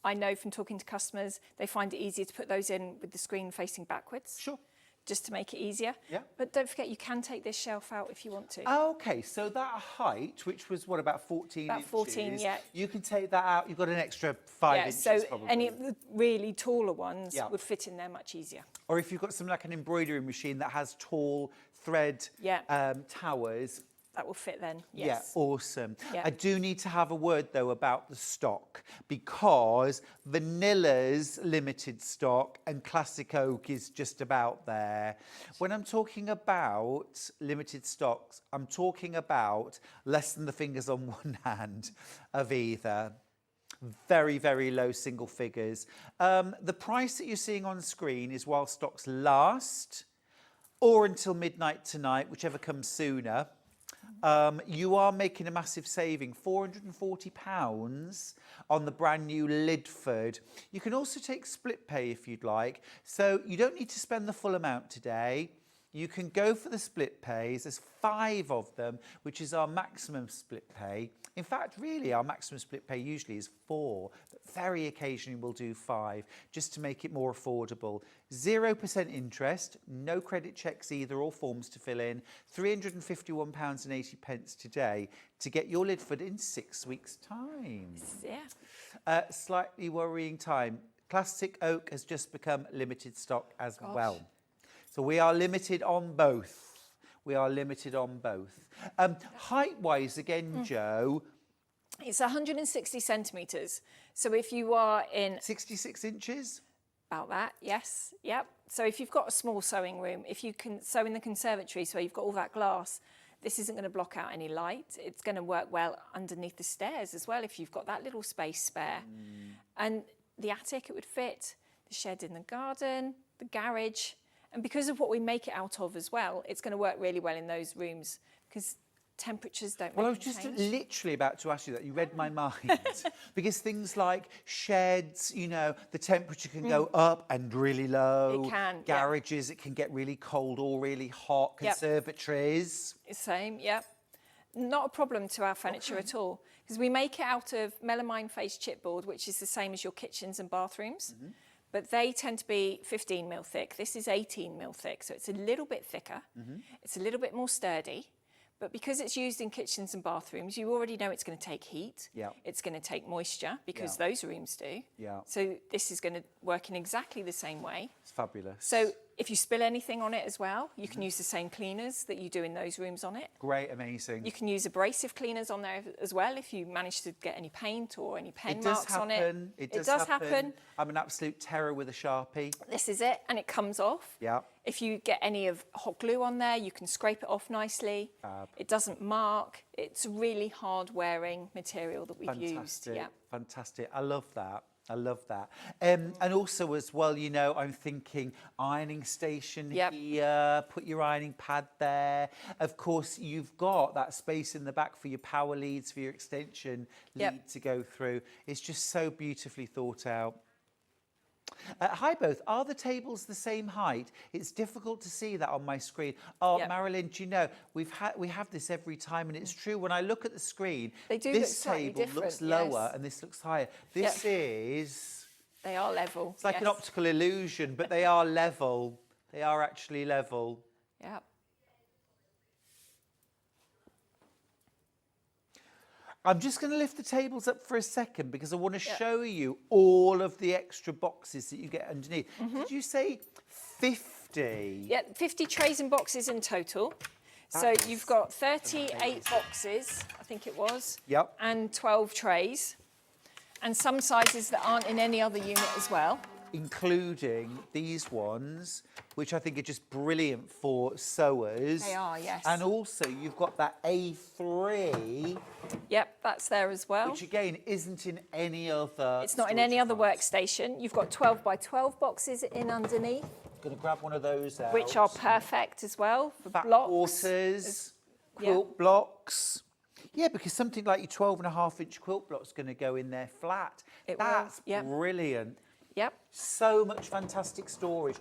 Speaker 7: I know from talking to customers, they find it easier to put those in with the screen facing backwards.
Speaker 1: Sure.
Speaker 7: Just to make it easier.
Speaker 1: Yeah.
Speaker 7: But don't forget, you can take this shelf out if you want to.
Speaker 1: Okay, so that height, which was what, about 14
Speaker 7: About
Speaker 1: inches?
Speaker 7: 14, yeah.
Speaker 1: You can take that out. You've got an extra 5 inches
Speaker 7: so
Speaker 1: probably.
Speaker 7: any of the really taller ones
Speaker 1: Yeah.
Speaker 7: would fit in there much easier.
Speaker 1: Or if you've got something like an embroidery machine that has tall thread towers.
Speaker 7: That will fit then, yes.
Speaker 1: Yeah, awesome.
Speaker 7: Yeah.
Speaker 1: I do need to have a word, though, about the stock, because Vanilla's limited stock and Classic Oak is just about there. When I'm talking about limited stocks, I'm talking about less than the fingers on one hand of either. Very, very low single figures. The price that you're seeing on screen is while stocks last, or until midnight tonight, whichever comes sooner. You are making a massive saving, £440 on the brand new Lydford. You can also take split pay if you'd like. So you don't need to spend the full amount today. You can go for the split pays. There's 5 of them, which is our maximum split pay. In fact, really, our maximum split pay usually is 4, but very occasionally we'll do 5, just to make it more affordable. 0% interest, no credit checks either, or forms to fill in. £351.80 today to get your Lydford in 6 weeks' time.
Speaker 7: Yeah.
Speaker 1: Slightly worrying time. Classic Oak has just become limited stock as well. So we are limited on both. We are limited on both. Height-wise, again, Joe.
Speaker 7: It's 160 centimetres. So if you are in...
Speaker 1: 66 inches?
Speaker 7: About that, yes. Yep. So if you've got a small sewing room, if you can sew in the conservatory, so you've got all that glass, this isn't going to block out any light. It's going to work well underneath the stairs as well, if you've got that little space spare. And the attic, it would fit, the shed in the garden, the garage. And because of what we make it out of as well, it's going to work really well in those rooms because temperatures don't
Speaker 1: Well, I
Speaker 7: make
Speaker 1: was just
Speaker 7: change.
Speaker 1: literally about to ask you that. You read my mind. Because things like sheds, you know, the temperature can go up and really low.
Speaker 7: It can,
Speaker 1: Garages, it can get really cold or really hot. Conservatories.
Speaker 7: Same, yep. Not a problem to our furniture at all because we make it out of melamine face chipboard, which is the same as your kitchens and bathrooms. But they tend to be 15 mil thick. This is 18 mil thick, so it's a little bit thicker. It's a little bit more sturdy. But because it's used in kitchens and bathrooms, you already know it's going to take heat. It's going to take moisture because those rooms do. So this is going to work in exactly the same way.
Speaker 1: It's fabulous.
Speaker 7: So if you spill anything on it as well, you can use the same cleaners that you do in those rooms on it.
Speaker 1: Great, amazing.
Speaker 7: You can use abrasive cleaners on there as well if you manage to get any paint or any pen marks on it.
Speaker 1: It does happen. I'm an absolute terror with a Sharpie.
Speaker 7: This is it, and it comes off. If you get any of hot glue on there, you can scrape it off nicely. It doesn't mark. It's a really hard-wearing material that we've used.
Speaker 1: Fantastic. I love that. I love that. And also as well, you know, I'm thinking ironing station here, put your ironing pad there. Of course, you've got that space in the back for your power leads, for your extension lead to go through. It's just so beautifully thought out. Hi both, are the tables the same height? It's difficult to see that on my screen. Oh, Marilyn, do you know, we have this every time, and it's true. When I look at the screen,
Speaker 7: They do
Speaker 1: this
Speaker 7: look slightly
Speaker 1: table looks lower and this looks higher. This is...
Speaker 7: They are level.
Speaker 1: It's like an optical illusion, but they are level. They are actually level.
Speaker 7: Yeah.
Speaker 1: I'm just going to lift the tables up for a second because I want to show you all of the extra boxes that you get underneath. Did you say 50?
Speaker 7: Yeah, 50 trays and boxes in total. So you've got 38 boxes, I think it was, and 12 trays, and some sizes that aren't in any other unit as well.
Speaker 1: Including these ones, which I think are just brilliant for sewers.
Speaker 7: They are, yes.
Speaker 1: And also you've got that A3.
Speaker 7: Yep, that's there as well.
Speaker 1: Which again isn't in any other...
Speaker 7: It's not in any other workstation. You've got 12 by 12 boxes in underneath.
Speaker 1: Going to grab one of those out.
Speaker 7: Which are perfect as well for
Speaker 1: Back
Speaker 7: blocks.
Speaker 1: quarters, quilt blocks. Yeah, because something like your 12.5-inch quilt block's going to go in there flat. That's brilliant.
Speaker 7: Yep.
Speaker 1: So much fantastic storage.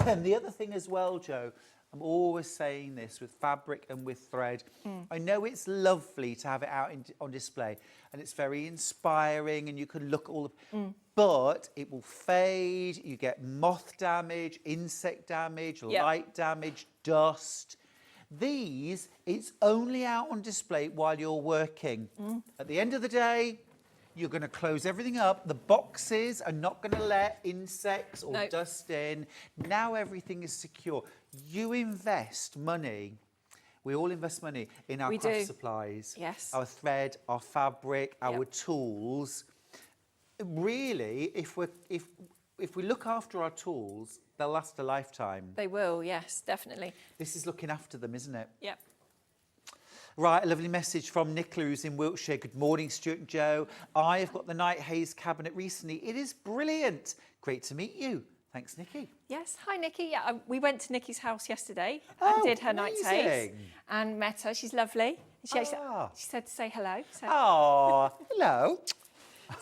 Speaker 1: And the other thing as well, Jo, I'm always saying this with fabric and with thread. I know it's lovely to have it out on display and it's very inspiring and you can look at all the... But it will fade, you get moth damage, insect damage, light damage, dust. These, it's only out on display while you're working. At the end of the day, you're going to close everything up. The boxes are not going to let insects or dust in. Now everything is secure. You invest money. We all invest money in our craft supplies.
Speaker 7: Yes.
Speaker 1: Our thread, our fabric, our tools. Really, if we look after our tools, they'll last a lifetime.
Speaker 7: They will, yes, definitely.
Speaker 1: This is looking after them, isn't it?
Speaker 7: Yep.
Speaker 1: Right, a lovely message from Nicola, who's in Wiltshire. Good morning, Stuart and Jo. I have got the Night Haze cabinet recently. It is brilliant. Great to meet you. Thanks, Nikki.
Speaker 7: Yes, hi, Nikki. Yeah, we went to Nikki's house yesterday and did her Night Haze and met her. She's lovely. She said to say hello. So.
Speaker 1: Oh, hello.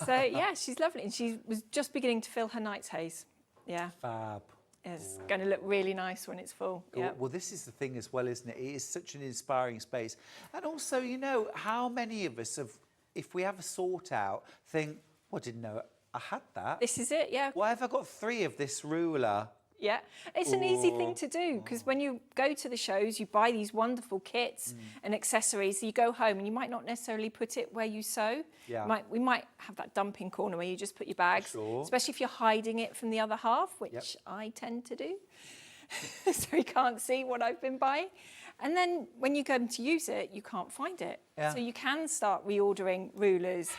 Speaker 7: So, yeah, she's lovely. And she was just beginning to fill her Night Haze. Yeah.
Speaker 1: Fab.
Speaker 7: It's going to look really nice when it's full.
Speaker 1: Cool. Well, this is the thing as well, isn't it? It is such an inspiring space. And also, you know, how many of us have, if we have a sort out, think, well, I didn't know I had that.
Speaker 7: This is it, yeah.
Speaker 1: Why have I got 3 of this ruler?
Speaker 7: Yeah, it's an easy thing to do because when you go to the shows, you buy these wonderful kits and accessories. You go home and you might not necessarily put it where you sew.
Speaker 1: Yeah.
Speaker 7: We might have that dumping corner where you just put your bags, especially if you're hiding it from the other half, which I tend to do. So you can't see what I've been buying. And then when you go to use it, you can't find it. Yeah. So you can start reordering rulers,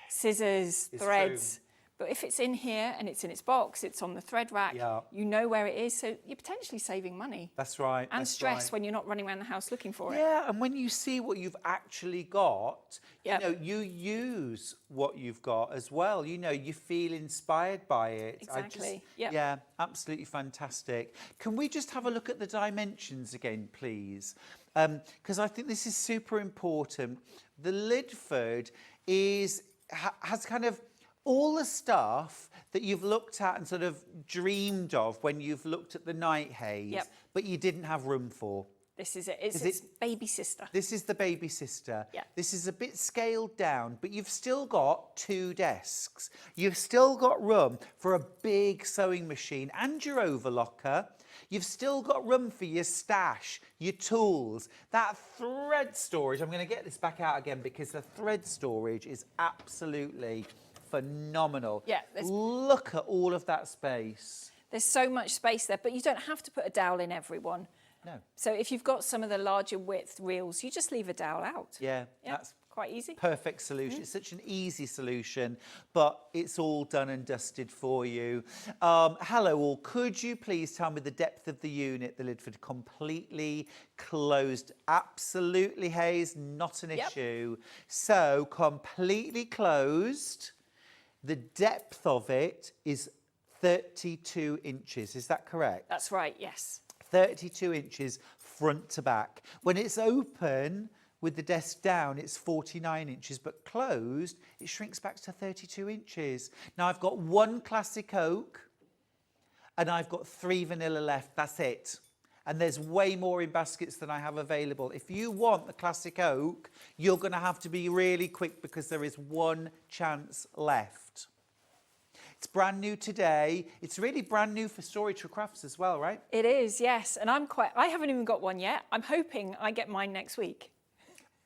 Speaker 7: scissors, threads. But if it's in here and it's in its box, it's on the thread rack, you know where it is, so you're potentially saving money.
Speaker 1: That's right.
Speaker 7: And stress when you're not running around the house looking for it.
Speaker 1: Yeah, and when you see what you've actually got, you know, you use what you've got as well. You know, you feel inspired by it.
Speaker 7: Exactly.
Speaker 1: Yeah, absolutely fantastic. Can we just have a look at the dimensions again, please? Because I think this is super important. The Lydford has kind of all the stuff that you've looked at and sort of dreamed of when you've looked at the Night Haze, but you didn't have room for.
Speaker 7: This is it. It's its baby sister.
Speaker 1: This is the baby sister.
Speaker 7: Yeah.
Speaker 1: This is a bit scaled down, but you've still got 2 desks. You've still got room for a big sewing machine and your overlocker. You've still got room for your stash, your tools, that thread storage. I'm going to get this back out again because the thread storage is absolutely phenomenal.
Speaker 7: Yeah.
Speaker 1: Look at all of that space.
Speaker 7: There's so much space there, but you don't have to put a dowel in every one.
Speaker 1: No.
Speaker 7: So if you've got some of the larger width reels, you just leave a dowel out.
Speaker 1: Yeah, that's
Speaker 7: quite easy.
Speaker 1: Perfect solution. It's such an easy solution, but it's all done and dusted for you. Hello all, could you please tell me the depth of the unit, the Lydford? Completely closed. Absolutely, Hayes, not an issue. So completely closed. The depth of it is 32 inches. Is that correct?
Speaker 7: That's right, yes.
Speaker 1: 32 inches front to back. When it's open with the desk down, it's 49 inches, but closed, it shrinks back to 32 inches. Now I've got 1 classic oak and I've got 3 vanilla left. That's it. And there's way more in baskets than I have available. If you want the classic oak, you're going to have to be really quick because there is 1 chance left. It's brand new today. It's really brand new for Storage for Crafts as well, right?
Speaker 7: It is, yes. And I haven't even got one yet. I'm hoping I get mine next week.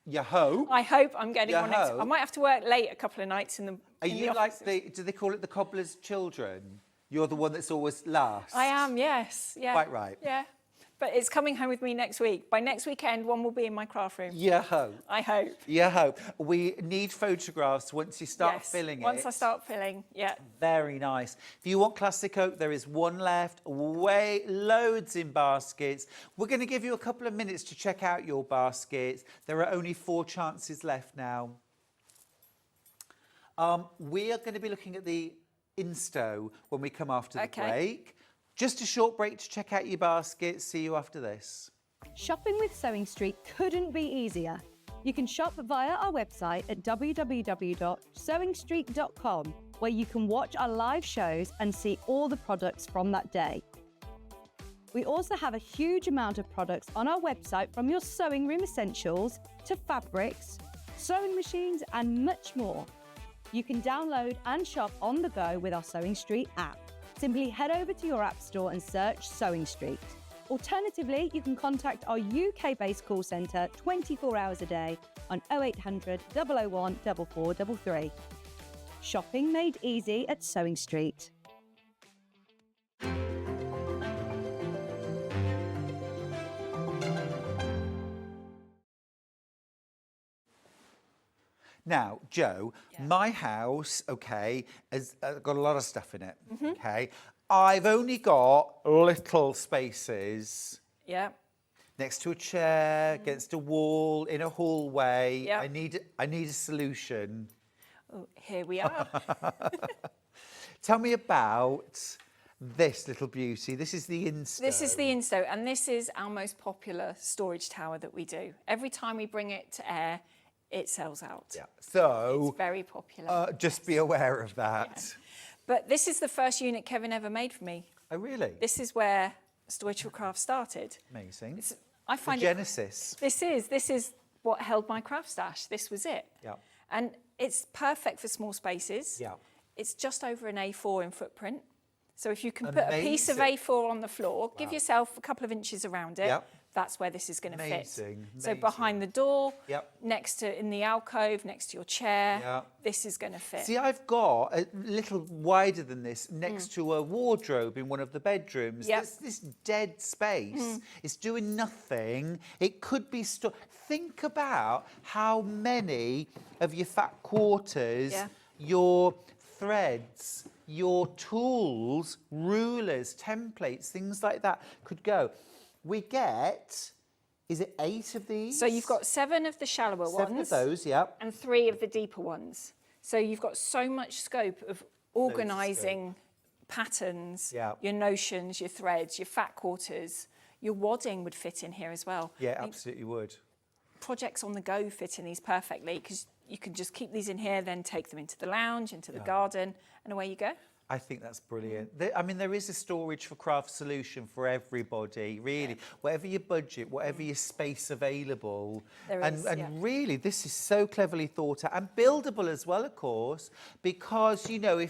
Speaker 1: You hope.
Speaker 7: I hope I'm getting
Speaker 1: You
Speaker 7: one next.
Speaker 1: hope.
Speaker 7: I might have to work late a couple of nights in the.
Speaker 1: Are
Speaker 7: in
Speaker 1: you
Speaker 7: the
Speaker 1: like
Speaker 7: offices.
Speaker 1: do they call it the cobbler's children? You're the one that's always last.
Speaker 7: I am, yes. Yeah.
Speaker 1: Quite right.
Speaker 7: Yeah. But it's coming home with me next week. By next weekend, one will be in my craft room.
Speaker 1: You hope.
Speaker 7: I hope.
Speaker 1: You hope. We need photographs once you start
Speaker 7: Yes,
Speaker 1: filling it.
Speaker 7: Once I start filling, yeah.
Speaker 1: Very nice. If you want classic oak, there is 1 left. Loads in baskets. We're going to give you a couple of minutes to check out your baskets. There are only 4 chances left now. We are going to be looking at the Insto when we come after the break. Just a short break to check out your baskets. See you after this.
Speaker 3: Shopping with Sewing Street couldn't be easier. You can shop via our website at www.sewingstreet.com, where you can watch our live shows and see all the products from that day. We also have a huge amount of products on our website, from your sewing room essentials to fabrics, sewing machines and much more. You can download and shop on the go with our Sewing Street app. Simply head over to your app store and search Sewing Street. Alternatively, you can contact our UK-based call centre 24 hours a day on 0800 001 4433. Shopping made easy at Sewing Street.
Speaker 1: Now, Jo, my house, okay, has got a lot of stuff in it, okay? I've only got little spaces.
Speaker 7: Yeah.
Speaker 1: Next to a chair, against a wall, in a hallway.
Speaker 7: Yeah.
Speaker 1: I need a solution.
Speaker 7: Oh, here we are.
Speaker 1: Tell me about this little beauty. This is the Insto.
Speaker 7: This is the Insto, and this is our most popular storage tower that we do. Every time we bring it to air, it sells out.
Speaker 1: Yeah. So
Speaker 7: It's very popular.
Speaker 1: just be aware of that.
Speaker 7: Yeah. But this is the first unit Kevin ever made for me.
Speaker 1: Oh, really?
Speaker 7: This is where Storage for Craft started.
Speaker 1: Amazing.
Speaker 7: I find
Speaker 1: the Genesis.
Speaker 7: This is what held my craft stash. This was it.
Speaker 1: Yeah.
Speaker 7: And it's perfect for small spaces.
Speaker 1: Yeah.
Speaker 7: It's just over an A4 in footprint. So if you can put a piece of
Speaker 1: Amazing.
Speaker 7: A4 on the floor, give yourself a couple of inches around it,
Speaker 1: Yeah.
Speaker 7: that's where this is going to fit.
Speaker 1: Amazing,
Speaker 7: So
Speaker 1: amazing.
Speaker 7: behind the door,
Speaker 1: Yep.
Speaker 7: next to, in the alcove, next to your chair,
Speaker 1: Yeah.
Speaker 7: this is going to fit.
Speaker 1: See, I've got a little wider than this next to a wardrobe in one of the bedrooms.
Speaker 7: Yep.
Speaker 1: There's this dead space. It's doing nothing. It could be think about how many of your fat quarters,
Speaker 7: Yeah.
Speaker 1: your threads, your tools, rulers, templates, things like that could go. We get, is it 8 of these?
Speaker 7: So you've got 7 of the shallower
Speaker 1: 7
Speaker 7: ones.
Speaker 1: of those, yeah.
Speaker 7: And 3 of the deeper ones. So you've got so much scope of organising patterns,
Speaker 1: Yeah.
Speaker 7: your notions, your threads, your fat quarters. Your wadding would fit in here as well.
Speaker 1: Yeah,
Speaker 7: I mean,
Speaker 1: absolutely would.
Speaker 7: projects on the go fit in these perfectly, because you can just keep these in here, then take them into the lounge, into the garden, and away you go.
Speaker 1: I think that's brilliant. I mean, there is a storage for craft solution for everybody, really. Whatever your budget, whatever your space available.
Speaker 7: There
Speaker 1: and
Speaker 7: is,
Speaker 1: and
Speaker 7: yeah.
Speaker 1: really, this is so cleverly thought out and buildable as well, of course, because, you know, I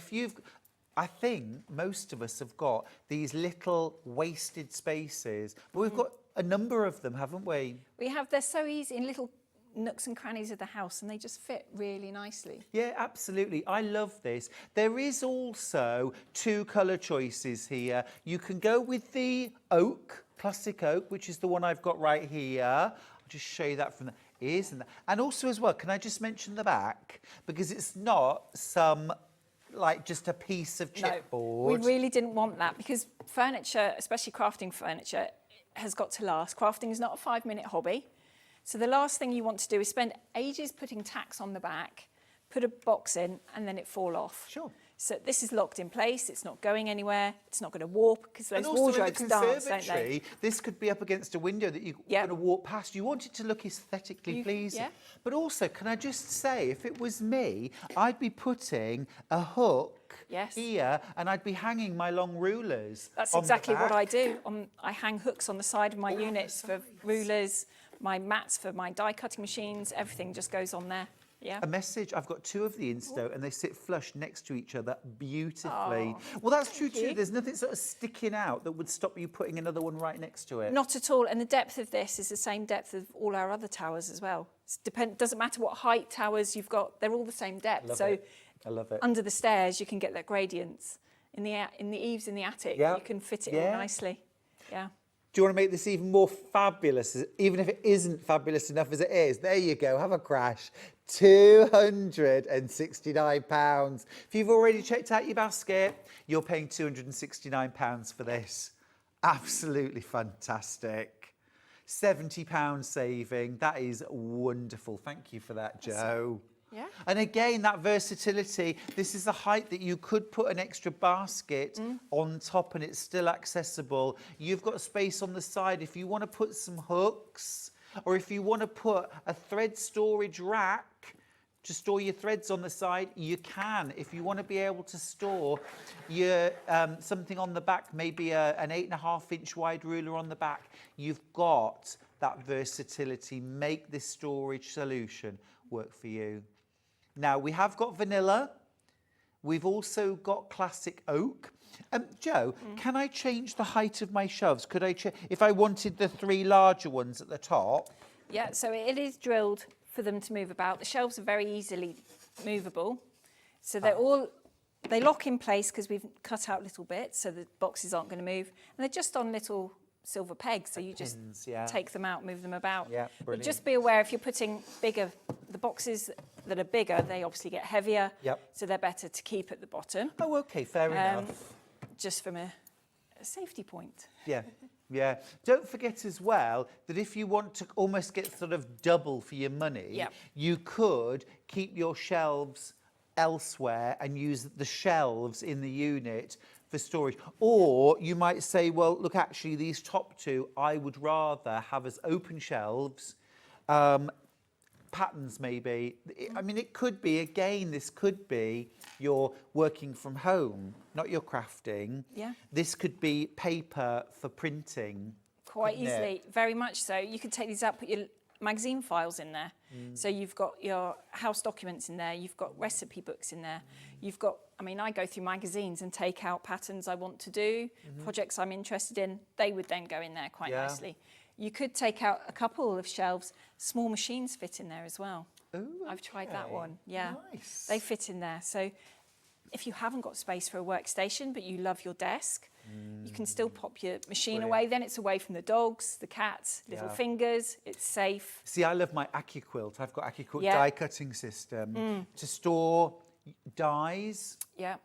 Speaker 1: think most of us have got these little wasted spaces, but we've got a number of them, haven't we?
Speaker 7: They're so easy in little nooks and crannies of the house, and they just fit really nicely.
Speaker 1: Yeah, absolutely. I love this. There is also 2 colour choices here. You can go with the oak, classic oak, which is the one I've got right here. I'll just show you that from the ears and that. And also as well, can I just mention the back? Because it's not like just a piece of chipboard.
Speaker 7: We really didn't want that, because furniture, especially crafting furniture, has got to last. Crafting is not a 5-minute hobby. So the last thing you want to do is spend ages putting tacks on the back, put a box in and then it fall off.
Speaker 1: Sure.
Speaker 7: So this is locked in place. It's not going anywhere. It's not going to warp because those
Speaker 1: And also in the
Speaker 7: wardrobes dance, don't they?
Speaker 1: conservatory, this could be up against a window that you're
Speaker 7: Yep.
Speaker 1: going to walk past. You want it to look aesthetically pleasing.
Speaker 7: yeah.
Speaker 1: But also, can I just say, if it was me, I'd be putting a hook
Speaker 7: Yes.
Speaker 1: here and I'd be hanging my long rulers.
Speaker 7: That's
Speaker 1: on the
Speaker 7: exactly what I
Speaker 1: back.
Speaker 7: do. I hang hooks on the side of my units for rulers, my mats for my die cutting machines. Everything just goes on there. Yeah.
Speaker 1: A message, I've got 2 of the Insto and they sit flush next to each other beautifully. Well, that's true too.
Speaker 7: you.
Speaker 1: There's nothing sort of sticking out that would stop you putting another one right next to it.
Speaker 7: Not at all. And the depth of this is the same depth of all our other towers as well. Doesn't matter what height towers you've got, they're all the same depth.
Speaker 1: Love
Speaker 7: So
Speaker 1: it. I love it.
Speaker 7: under the stairs, you can get that gradients. In the eaves in the attic,
Speaker 1: Yeah.
Speaker 7: you can fit it
Speaker 1: Yeah.
Speaker 7: all nicely. Yeah.
Speaker 1: Do you want to make this even more fabulous, even if it isn't fabulous enough as it is? There you go, have a crash. £269. If you've already checked out your basket, you're paying £269 for this. Absolutely fantastic. £70 saving. That is wonderful. Thank you for that, Jo.
Speaker 7: Yeah.
Speaker 1: And again, that versatility, this is the height that you could put an extra basket on top and it's still accessible. You've got space on the side if you want to put some hooks or if you want to put a thread storage rack to store your threads on the side, you can. If you want to be able to store your something on the back, maybe an 8.5-inch wide ruler on the back, you've got that versatility. Make this storage solution work for you. Now, we have got vanilla. We've also got classic oak. Jo, can I change the height of my shelves? Could I, if I wanted the 3 larger ones at the top?
Speaker 7: Yeah, so it is drilled for them to move about. The shelves are very easily movable. So they lock in place because we've cut out little bits so the boxes aren't going to move. And they're just on little silver pegs, so you just
Speaker 1: Pins, yeah.
Speaker 7: take them out, move them about.
Speaker 1: Yeah,
Speaker 7: but
Speaker 1: brilliant.
Speaker 7: just be aware if you're putting the boxes that are bigger, they obviously get heavier.
Speaker 1: Yep.
Speaker 7: So they're better to keep at the bottom,
Speaker 1: Oh, okay, fair enough.
Speaker 7: just from a safety point.
Speaker 1: Yeah, yeah. Don't forget as well that if you want to almost get sort of double for your money,
Speaker 7: Yep.
Speaker 1: you could keep your shelves elsewhere and use the shelves in the unit for storage. Or you might say, well, look, actually, these top 2, I would rather have as open shelves, patterns maybe. I mean, it could be, again, this could be your working from home, not your crafting.
Speaker 7: Yeah.
Speaker 1: This could be paper for printing.
Speaker 7: Quite
Speaker 1: couldn't it?
Speaker 7: easily, very much so. You could take these out, put your magazine files in there. So you've got your house documents in there, you've got recipe books in there, you've got, I mean, I go through magazines and take out patterns I want to do, projects I'm interested in, they would then go in there quite
Speaker 1: Yeah.
Speaker 7: nicely. You could take out a couple of shelves, small machines fit in there as well.
Speaker 1: Ooh,
Speaker 7: I've tried that
Speaker 1: okay.
Speaker 7: one, yeah.
Speaker 1: Nice.
Speaker 7: They fit in there. So if you haven't got space for a workstation, but you love your desk, you can still pop your machine
Speaker 1: Brilliant.
Speaker 7: away. Then it's away from the dogs, the cats, little
Speaker 1: Yeah.
Speaker 7: fingers. It's safe.
Speaker 1: See, I love my AccuQuilt. I've got AccuQuilt
Speaker 7: Yeah.
Speaker 1: die cutting system to store dies,
Speaker 7: Yeah,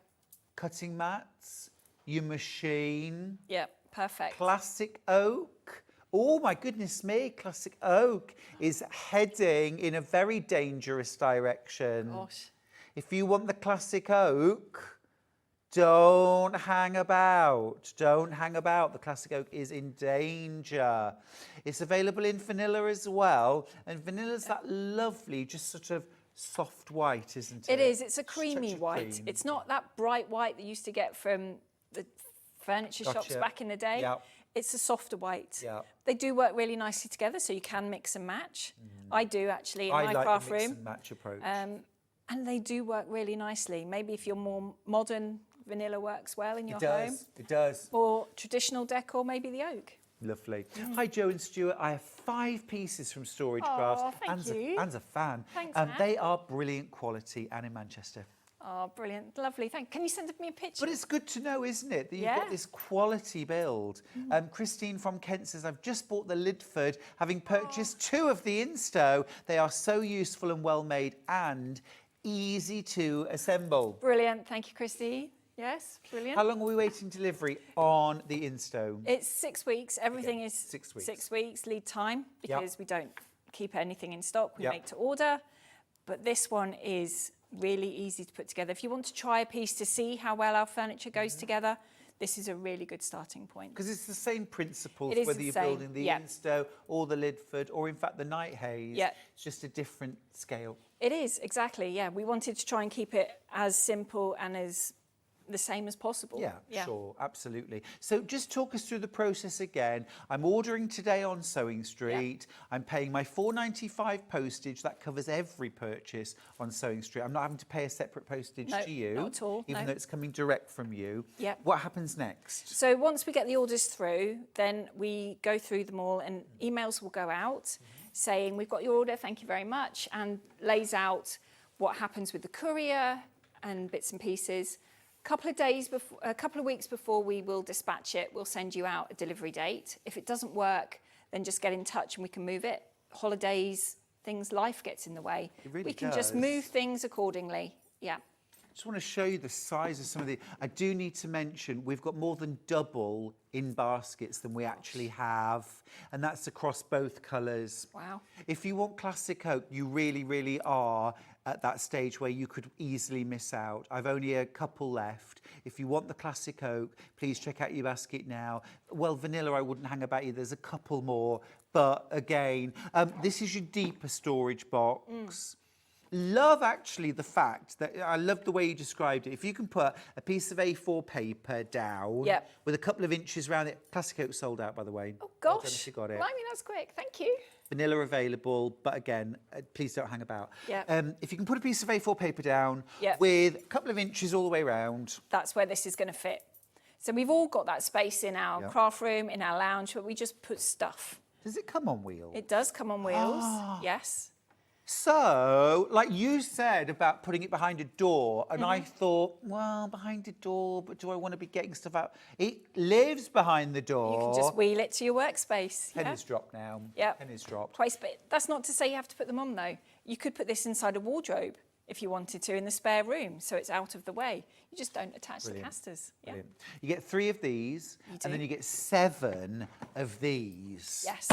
Speaker 1: cutting mats, your machine,
Speaker 7: yeah, perfect.
Speaker 1: classic oak. Oh my goodness me, classic oak is heading in a very dangerous direction.
Speaker 7: Gosh.
Speaker 1: If you want the classic oak, don't hang about. Don't hang about. The classic oak is in danger. It's available in vanilla as well. And vanilla's that lovely, just sort of soft white, isn't it?
Speaker 7: It is. It's a
Speaker 1: Such
Speaker 7: creamy
Speaker 1: a
Speaker 7: white.
Speaker 1: cream.
Speaker 7: It's not that bright white that you used to get from the furniture shops
Speaker 1: Gotcha.
Speaker 7: back in the day.
Speaker 1: Yeah.
Speaker 7: It's a softer white.
Speaker 1: Yeah.
Speaker 7: They do work really nicely together, so you can mix and match. I do actually in
Speaker 1: I
Speaker 7: my
Speaker 1: like
Speaker 7: craft
Speaker 1: the mix
Speaker 7: room.
Speaker 1: and match approach.
Speaker 7: And they do work really nicely. Maybe if you're more modern, vanilla works well in your home.
Speaker 1: It does.
Speaker 7: Or traditional decor, maybe the oak.
Speaker 1: Lovely. Hi, Jo and Stuart. I have 5 pieces from Storage Crafts.
Speaker 7: Oh, thank
Speaker 1: Anne's
Speaker 7: you.
Speaker 1: Anne's a fan.
Speaker 7: Thanks, Anne.
Speaker 1: They are brilliant quality and in Manchester.
Speaker 7: Oh, brilliant. Lovely. Can you send me a picture?
Speaker 1: But it's good to know, isn't it, that you've
Speaker 7: Yeah.
Speaker 1: got this quality build. Christine from Kent says, I've just bought the Lydford, having purchased 2 of the Insto. They are so useful and well made and easy to assemble.
Speaker 7: Brilliant. Thank you, Christy. Yes, brilliant.
Speaker 1: How long are we waiting delivery on the Insto?
Speaker 7: It's 6 weeks. Everything is
Speaker 1: 6 weeks.
Speaker 7: 6 weeks lead time because we don't keep anything in stock. We
Speaker 1: Yep.
Speaker 7: make to order. But this one is really easy to put together. If you want to try a piece to see how well our furniture goes together, this is a really good starting point.
Speaker 1: Because it's the same principles,
Speaker 7: It is
Speaker 1: whether
Speaker 7: the
Speaker 1: you're
Speaker 7: same,
Speaker 1: building the
Speaker 7: yeah.
Speaker 1: Insto or the Lydford or, in fact, the Night Haze.
Speaker 7: Yeah.
Speaker 1: It's just a different scale.
Speaker 7: It is, exactly, yeah. We wanted to try and keep it as simple and as the same as possible.
Speaker 1: Yeah, sure, absolutely. So just talk us through the process again. I'm ordering today on Sewing Street. I'm paying my £4.95 postage. That covers every purchase on Sewing Street. I'm not having to pay a separate postage to you.
Speaker 7: Not at all,
Speaker 1: even though it's coming direct from you.
Speaker 7: Yep.
Speaker 1: What happens next?
Speaker 7: So once we get the orders through, then we go through them all and emails will go out saying, we've got your order, thank you very much, and lays out what happens with the courier and bits and pieces. A couple of weeks before we will dispatch it, we'll send you out a delivery date. If it doesn't work, then just get in touch and we can move it. Holidays, things, life gets in the way.
Speaker 1: It really
Speaker 7: we can just
Speaker 1: does.
Speaker 7: move things accordingly. Yeah.
Speaker 1: Just want to show you the size of some of the... I do need to mention, we've got more than double in baskets than we actually have, and that's across both colours.
Speaker 7: Wow.
Speaker 1: If you want classic oak, you really, really are at that stage where you could easily miss out. I've only a couple left. If you want the classic oak, please check out your basket now. Well, vanilla, I wouldn't hang about you. There's a couple more, but again, this is your deeper storage box. Love actually the fact that I love the way you described it. If you can put a piece of A4 paper down with a couple of inches around it, classic oak sold out, by the way.
Speaker 7: Oh
Speaker 1: Well done
Speaker 7: gosh,
Speaker 1: if you got it.
Speaker 7: blimey, that's quick. Thank you.
Speaker 1: Vanilla available, but again, please don't hang about.
Speaker 7: Yeah.
Speaker 1: If you can put a piece of A4 paper down
Speaker 7: Yeah.
Speaker 1: with a couple of inches all the way around.
Speaker 7: That's where this is going to fit. So we've all got that space in our craft room, in our lounge, where we just put stuff.
Speaker 1: Does it come on wheels?
Speaker 7: It does come on wheels, yes.
Speaker 1: So, like you said about putting it behind a door, and I thought, well, behind a door, but do I want to be getting stuff out? It lives behind the door.
Speaker 7: You can just wheel it to your workspace.
Speaker 1: Pennies dropped now.
Speaker 7: Yeah.
Speaker 1: Pennies dropped.
Speaker 7: Twice, but that's not to say you have to put them on though. You could put this inside a wardrobe if you wanted to in the spare room, so it's out of the way. You just don't attach the casters. Yeah.
Speaker 1: Brilliant. You get 3 of these, and then you get 7 of these.
Speaker 7: Yes.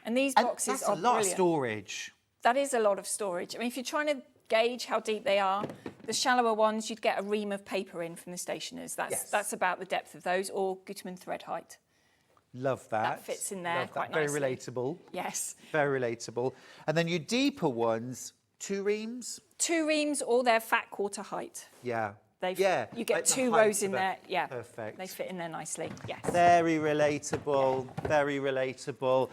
Speaker 7: And these
Speaker 1: And
Speaker 7: boxes
Speaker 1: that's
Speaker 7: are
Speaker 1: a lot
Speaker 7: brilliant.
Speaker 1: of storage.
Speaker 7: That is a lot of storage. I mean, if you're trying to gauge how deep they are, the shallower ones, you'd get a ream of paper in from the stationers. That's about the depth of those, or Gutermann thread height.
Speaker 1: Love that.
Speaker 7: That fits in there
Speaker 1: Love
Speaker 7: quite
Speaker 1: that. Very
Speaker 7: nicely.
Speaker 1: relatable.
Speaker 7: Yes.
Speaker 1: Very relatable. And then your deeper ones, 2 reams?
Speaker 7: 2 reams or their fat quarter height.
Speaker 1: Yeah.
Speaker 7: You
Speaker 1: like
Speaker 7: get
Speaker 1: the
Speaker 7: 2
Speaker 1: height
Speaker 7: rows in
Speaker 1: of a-
Speaker 7: there. Yeah.
Speaker 1: Perfect.
Speaker 7: They fit in there nicely. Yes.
Speaker 1: Very relatable, very relatable.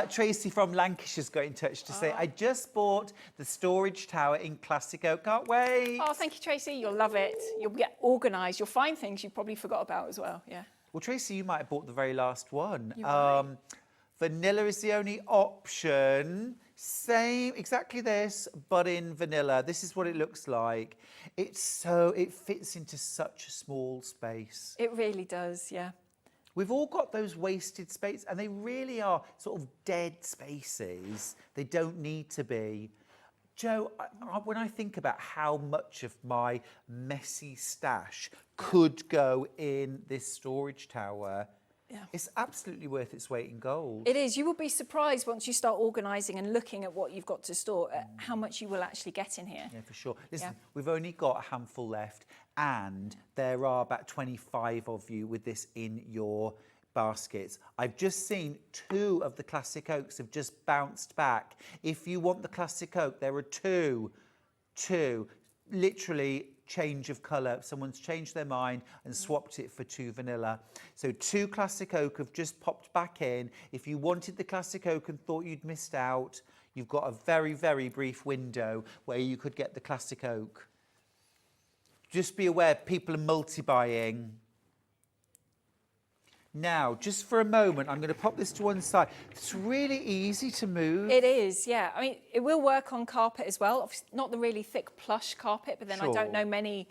Speaker 1: Tracy from Lancashire's got in touch to say, I just bought the storage tower in classic oak. Can't wait.
Speaker 7: Oh, thank you, Tracy. You'll love it. You'll get organised. You'll find things you probably forgot about as well. Yeah.
Speaker 1: Well, Tracy, you might have bought the very last one.
Speaker 7: You might.
Speaker 1: Vanilla is the only option. Same, exactly this, but in vanilla. This is what it looks like. It fits into such a small space.
Speaker 7: It really does. Yeah.
Speaker 1: We've all got those wasted spaces, and they really are sort of dead spaces. They don't need to be. Joe, when I think about how much of my messy stash could go in this storage tower, it's absolutely worth its weight in gold.
Speaker 7: It is. You will be surprised once you start organising and looking at what you've got to store, at how much you will actually get in here.
Speaker 1: Yeah, for sure. Listen, we've only got a handful left, and there are about 25 of you with this in your baskets. I've just seen 2 of the classic oaks have just bounced back. If you want the classic oak, there are 2, literally change of colour. Someone's changed their mind and swapped it for 2 vanilla. So 2 classic oak have just popped back in. If you wanted the classic oak and thought you'd missed out, you've got a very, very brief window where you could get the classic oak. Just be aware, people are multi-buying. Now, just for a moment, I'm going to pop this to one side. It's really easy to move.
Speaker 7: It is, yeah. I mean, it will work on carpet as well. Obviously, not the really thick plush carpet, but then I
Speaker 1: Sure.
Speaker 7: don't know many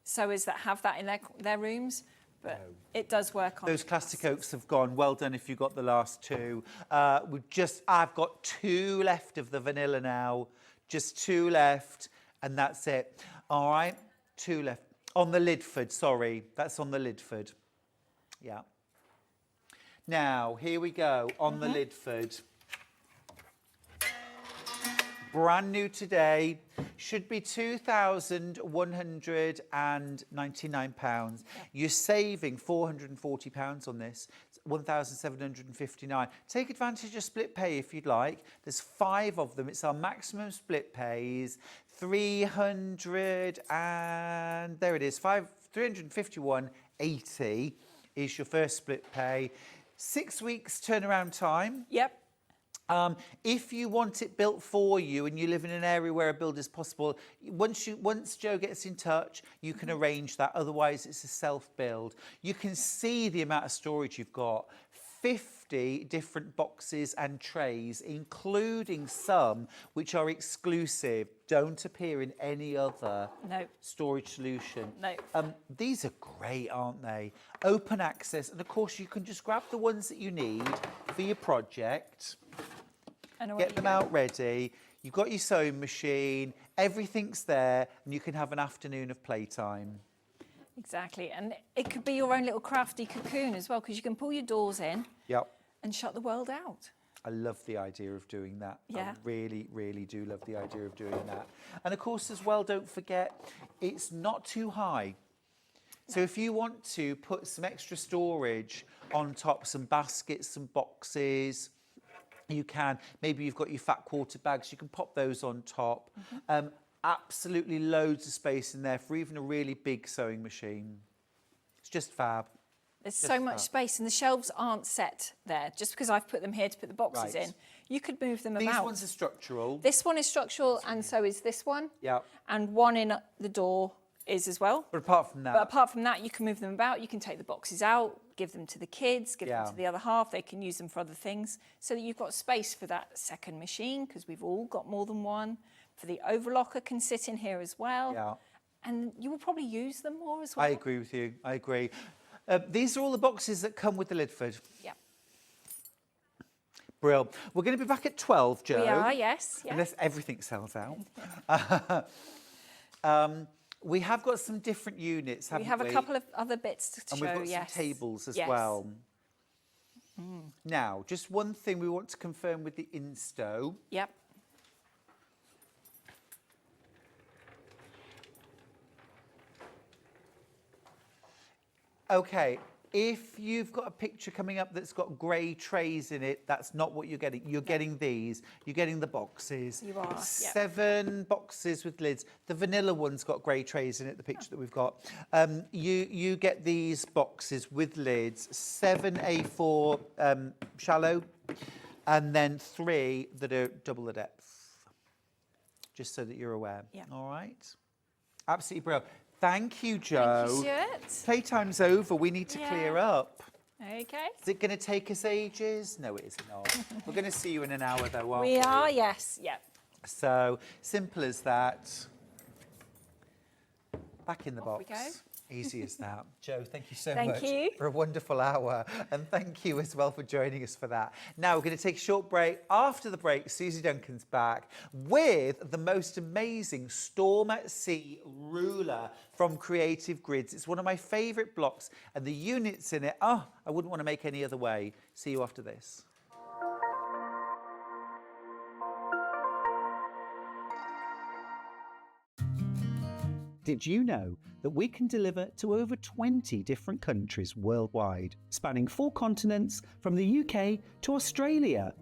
Speaker 7: sewers that have that in their rooms. But it does work on.
Speaker 1: Those classic oaks have gone. Well done if you got the last 2. I've got 2 left of the vanilla now. Just 2 left, and that's it. All right, 2 left. On the Lydford, sorry. That's on the Lydford. Yeah. Now, here we go, on the Lydford. brand new today, should be £2,199. You're saving £440 on this. It's £1,759. Take advantage of split pay if you'd like. There's 5 of them. It's our maximum split pays. 300 and there it is. 351.80 is your first split pay. 6 weeks turnaround time.
Speaker 7: Yep.
Speaker 1: If you want it built for you and you live in an area where a build is possible, once Joe gets in touch, you can arrange that. Otherwise, it's a self-build. You can see the amount of storage you've got. 50 different boxes and trays, including some which are exclusive, don't appear in any other storage solution.
Speaker 7: No.
Speaker 1: These are great, aren't they? Open access, and of course you can just grab the ones that you need for your project, get them out ready. You've got your sewing machine, everything's there, and you can have an afternoon of playtime.
Speaker 7: Exactly, and it could be your own little crafty cocoon as well, because you can pull your doors in and shut the world out.
Speaker 1: I love the idea of doing that.
Speaker 7: Yeah.
Speaker 1: I really, really do love the idea of doing that. And of course, as well, don't forget, it's not too high. So if you want to put some extra storage on top, some baskets, some boxes, you can. Maybe you've got your fat quarter bags, you can pop those on top. Absolutely loads of space in there for even a really big sewing machine. It's just fab.
Speaker 7: There's so much space, and the shelves aren't set there. Just because I've put them here to put the boxes in, you could move them about.
Speaker 1: These ones are structural.
Speaker 7: This one is structural, and so is this one.
Speaker 1: Yeah.
Speaker 7: And one in the door is as well.
Speaker 1: But apart from that,
Speaker 7: you can move them about. You can take the boxes out, give them to the kids, give them to the other half. They can use them for other things, so that you've got space for that second machine, because we've all got more than one. For the overlocker can sit in here as well.
Speaker 1: Yeah.
Speaker 7: And you will probably use them more as well.
Speaker 1: I agree with you. I agree. These are all the boxes that come with the Lydford.
Speaker 7: Yeah.
Speaker 1: Brill. We're going to be back at 12, Jo.
Speaker 7: We are, yes. Yeah.
Speaker 1: Unless everything sells out. We have got some different units, haven't we?
Speaker 7: We have a couple of other bits to show,
Speaker 1: and we've got some tables as well. Now, just one thing we want to confirm with the Insto.
Speaker 7: Yep.
Speaker 1: Okay, if you've got a picture coming up that's got grey trays in it, that's not what you're getting. You're getting these. You're getting the boxes.
Speaker 7: You are,
Speaker 1: 7 boxes with lids. The vanilla one's got grey trays in it, the picture that we've got. You get these boxes with lids, 7 A4 shallow, and then 3 that are double the depth, just so that you're aware.
Speaker 7: Yeah.
Speaker 1: All right? Absolutely brilliant. Thank you, Jo.
Speaker 7: Thank you, Stuart.
Speaker 1: Playtime's over. We need to clear up.
Speaker 7: Okay.
Speaker 1: Is it going to take us ages? No, it isn't. Not. We're going to see you in an hour, though, aren't we?
Speaker 7: We are, yes. Yep.
Speaker 1: So, simple as that. Back in the box.
Speaker 7: We go.
Speaker 1: Easy as that. Jo, thank you so
Speaker 7: Thank
Speaker 1: much
Speaker 7: you.
Speaker 1: for a wonderful hour. And thank you as well for joining us for that. Now, we're going to take a short break. After the break, Suzie Duncan's back with the most amazing Storm at Sea ruler from Creative Grids. It's one of my favourite blocks, and the units in it, I wouldn't want to make any other way. See you after this.
Speaker 2: Did you know that we can deliver to over 20 different countries worldwide, spanning 4 continents from the UK to Australia?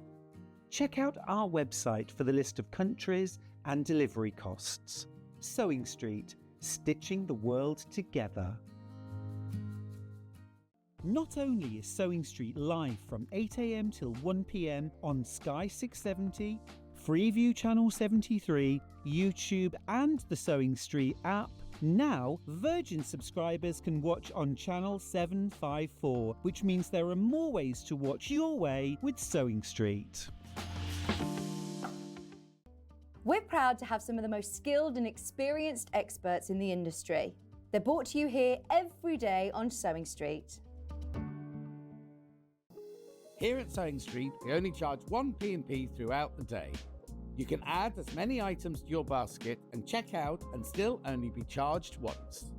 Speaker 2: Check out our website for the list of countries and delivery costs. Sewing Street, stitching the world together. Not only is Sewing Street live from 8 AM till 1 PM on Sky 670, Freeview Channel 73, YouTube and the Sewing Street app, now Virgin subscribers can watch on Channel 754, which means there are more ways to watch your way with Sewing Street.
Speaker 3: We're proud to have some of the most skilled and experienced experts in the industry. They're brought to you here every day on Sewing Street.
Speaker 6: Here at Sewing Street, we only charge 1 P&P throughout the day. You can add as many items to your basket and check out and still only be charged once.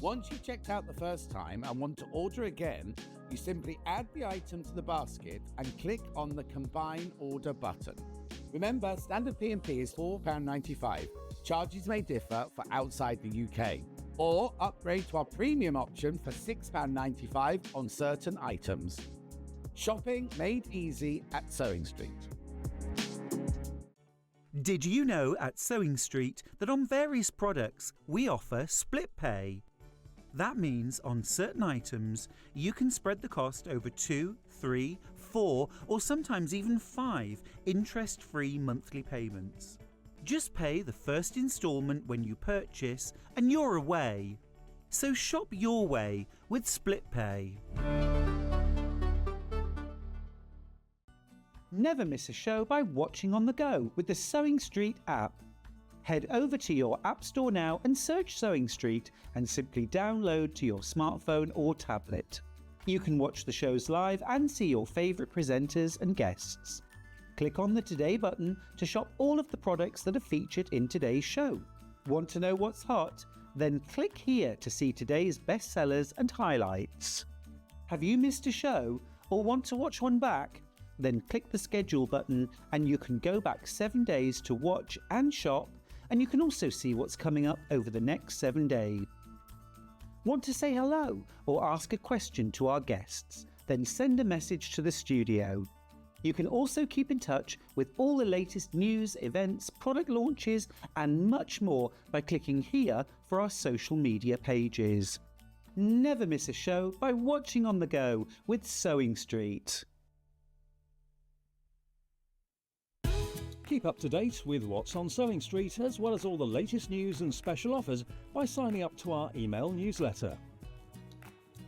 Speaker 6: Once you've checked out the first time and want to order again, you simply add the item to the basket and click on the Combine Order button. Remember, standard P&P is £4.95. Charges may differ for outside the UK. Or upgrade to our premium option for £6.95 on certain items. Shopping made easy at Sewing Street.
Speaker 2: Did you know at Sewing Street that on various products we offer split pay? That means on certain items you can spread the cost over 2, 3, 4 or sometimes even 5 interest-free monthly payments. Just pay the first instalment when you purchase and you're away. So shop your way with split pay. Never miss a show by watching on the go with the Sewing Street app. Head over to your App Store now and search Sewing Street and simply download to your smartphone or tablet. You can watch the shows live and see your favourite presenters and guests. Click on the Today button to shop all of the products that are featured in today's show. Want to know what's hot? Then click here to see today's bestsellers and highlights. Have you missed a show or want to watch one back? Then click the schedule button and you can go back 7 days to watch and shop, and you can also see what's coming up over the next 7 days. Want to say hello or ask a question to our guests? Then send a message to the studio. You can also keep in touch with all the latest news, events, product launches and much more by clicking here for our social media pages. Never miss a show by watching on the go with Sewing Street.
Speaker 4: Keep up to date with what's on Sewing Street as well as all the latest news and special offers by signing up to our email newsletter.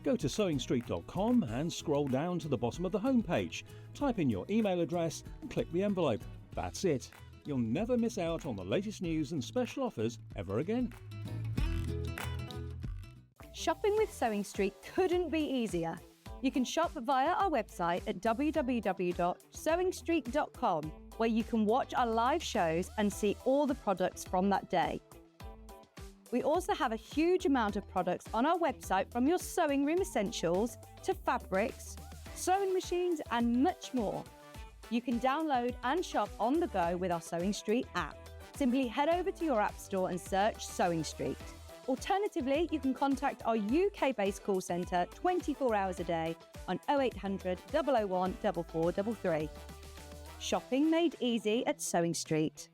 Speaker 4: Go to sewingstreet.com and scroll down to the bottom of the homepage. Type in your email address and click the envelope. That's it. You'll never miss out on the latest news and special offers ever again.
Speaker 3: Shopping with Sewing Street couldn't be easier. You can shop via our website at www.sewingstreet.com, where you can watch our live shows and see all the products from that day. We also have a huge amount of products on our website, from your sewing room essentials to fabrics, sewing machines and much more. You can download and shop on the go with our Sewing Street app. Simply head over to your app store and search Sewing Street. Alternatively, you can contact our UK-based call centre 24 hours a day on 0800 001 4433. Shopping made easy at Sewing Street.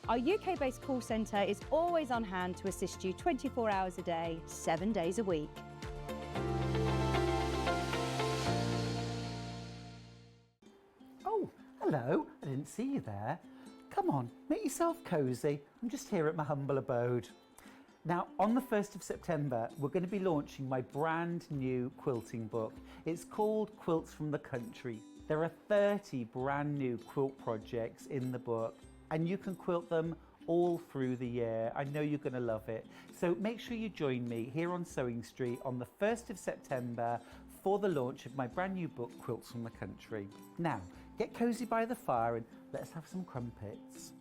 Speaker 3: Our UK-based call centre is always on hand to assist you 24 hours a day, 7 days a week.
Speaker 1: Oh, hello. I didn't see you there. Come on, make yourself cosy. I'm just here at my humble abode. Now, on the 1st of September, we're going to be launching my brand new quilting book. It's called Quilts from the Country. There are 30 brand new quilt projects in the book, and you can quilt them all through the year. I know you're going to love it. So make sure you join me here on Sewing Street on the 1st of September for the launch of my brand new book, Quilts from the Country. Now, get cosy by the fire and let's have some crumpets.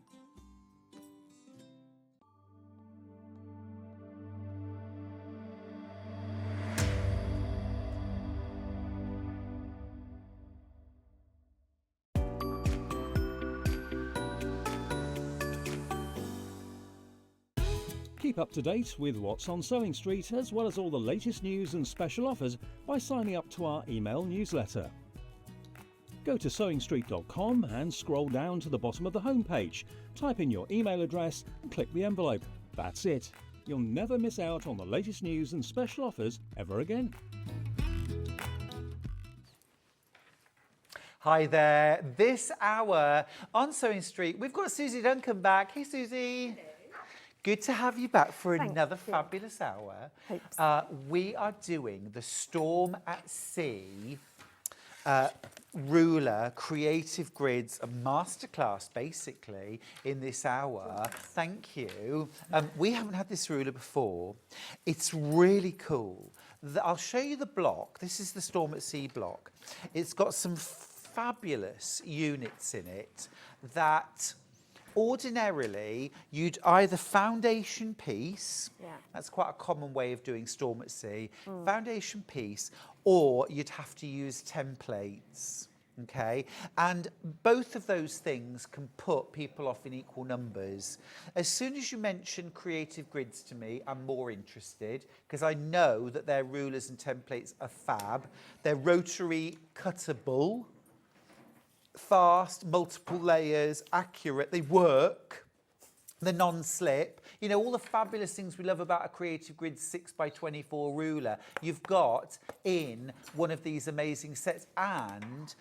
Speaker 4: Keep up to date with what's on Sewing Street as well as all the latest news and special offers by signing up to our email newsletter. Go to sewingstreet.com and scroll down to the bottom of the homepage. Type in your email address and click the envelope. That's it. You'll never miss out on the latest news and special offers ever again.
Speaker 1: Hi there. This hour on Sewing Street, we've got Suzie Duncan back. Hey, Suzie.
Speaker 5: Hello.
Speaker 1: Good to have you back for
Speaker 5: Thank
Speaker 1: another
Speaker 5: you.
Speaker 1: fabulous hour.
Speaker 5: Hope so.
Speaker 1: We are doing the Storm at Sea ruler creative grids, a masterclass basically in this hour. Thank you. We haven't had this ruler before. It's really cool. I'll show you the block. This is the Storm at Sea block. It's got some fabulous units in it that ordinarily you'd either foundation piece, that's quite a common way of doing Storm at Sea, foundation piece, or you'd have to use templates. Okay, and both of those things can put people off in equal numbers. As soon as you mention creative grids to me, I'm more interested because I know that their rulers and templates are fab. They're rotary cuttable, fast, multiple layers, accurate, they work. The non-slip, you know, all the fabulous things we love about a Creative Grid 6x24 ruler, you've got in one of these amazing sets. And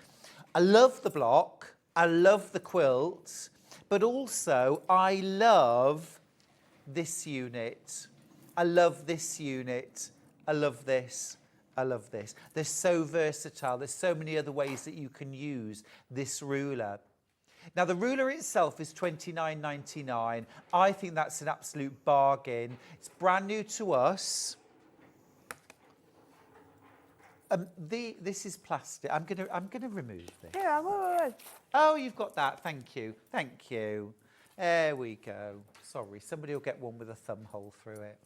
Speaker 1: I love the block, I love the quilts, but also I love this unit. I love this unit. I love this. I love this. They're so versatile. There's so many other ways that you can use this ruler. Now, the ruler itself is £29.99. I think that's an absolute bargain. It's brand new to us. This is plastic. I'm gonna remove this.
Speaker 5: Yeah, whoa.
Speaker 1: Oh, you've got that. Thank you. Thank you. There we go. Sorry, somebody will get one with a thumb hole through it.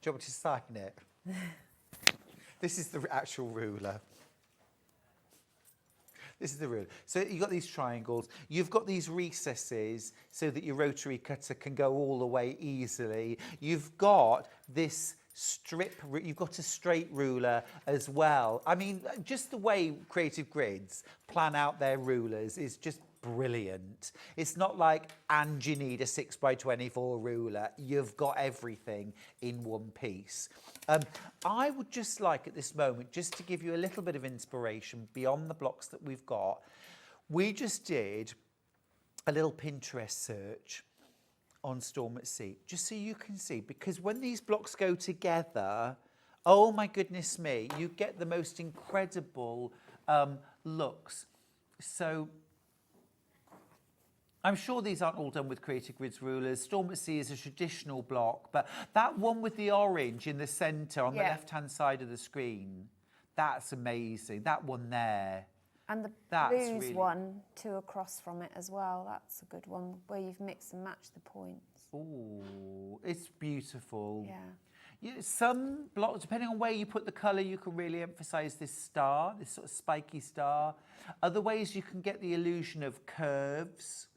Speaker 1: Do you want me to sign it? This is the actual ruler. This is the ruler. So you've got these triangles. You've got these recesses so that your rotary cutter can go all the way easily. You've got this strip, you've got a straight ruler as well. I mean, just the way Creative Grids plan out their rulers is just brilliant. It's not like, and you need a 6x24 ruler. You've got everything in one piece. I would just like at this moment, just to give you a little bit of inspiration beyond the blocks that we've got, we just did a little Pinterest search on Storm at Sea, just so you can see, because when these blocks go together, oh my goodness me, you get the most incredible looks. So I'm sure these aren't all done with Creative Grids rulers. Storm at Sea is a traditional block, but that one with the orange in the centre on the left-hand side of the screen, that's amazing. That one there.
Speaker 5: And the
Speaker 1: That's
Speaker 5: blues
Speaker 1: really...
Speaker 5: one, two across from it as well. That's a good one where you've mixed and matched the points.
Speaker 1: Oh, it's beautiful.
Speaker 5: Yeah.
Speaker 1: Some blocks, depending on where you put the colour, you can really emphasise this star, this sort of spiky star. Other ways you can get the illusion of curves.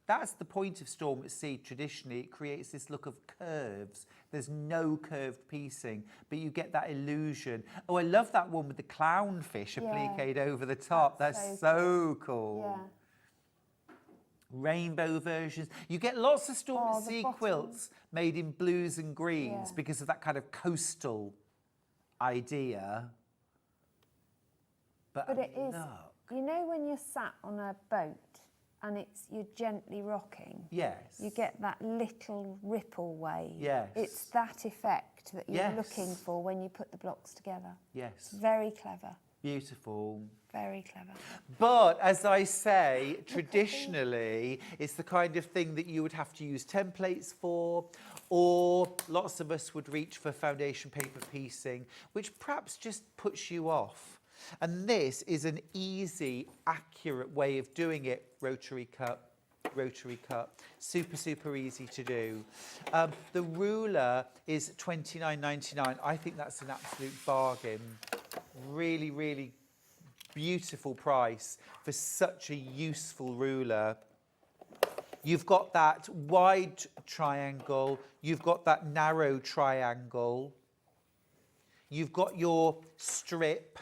Speaker 1: That's the point of Storm at Sea traditionally. It creates this look of curves. There's no curved piecing, but you get that illusion. Oh, I love that one with the clownfish appliqued over the top. That's so cool.
Speaker 5: Yeah.
Speaker 1: Rainbow versions. You get lots of Storm at Sea quilts made in blues and greens because of that kind of coastal idea. But
Speaker 5: it is, you know when you're sat on a boat and you're gently rocking?
Speaker 1: Yes.
Speaker 5: You get that little ripple wave.
Speaker 1: Yes.
Speaker 5: It's that effect that you're looking for when you put the blocks together.
Speaker 1: Yes.
Speaker 5: Very clever.
Speaker 1: Beautiful.
Speaker 5: Very clever.
Speaker 1: But as I say, traditionally, it's the kind of thing that you would have to use templates for, or lots of us would reach for foundation paper piecing, which perhaps just puts you off. And this is an easy, accurate way of doing it, rotary cut. Super, super easy to do. The ruler is £29.99. I think that's an absolute bargain. Really, really beautiful price for such a useful ruler. You've got that wide triangle. You've got that narrow triangle. You've got your strip.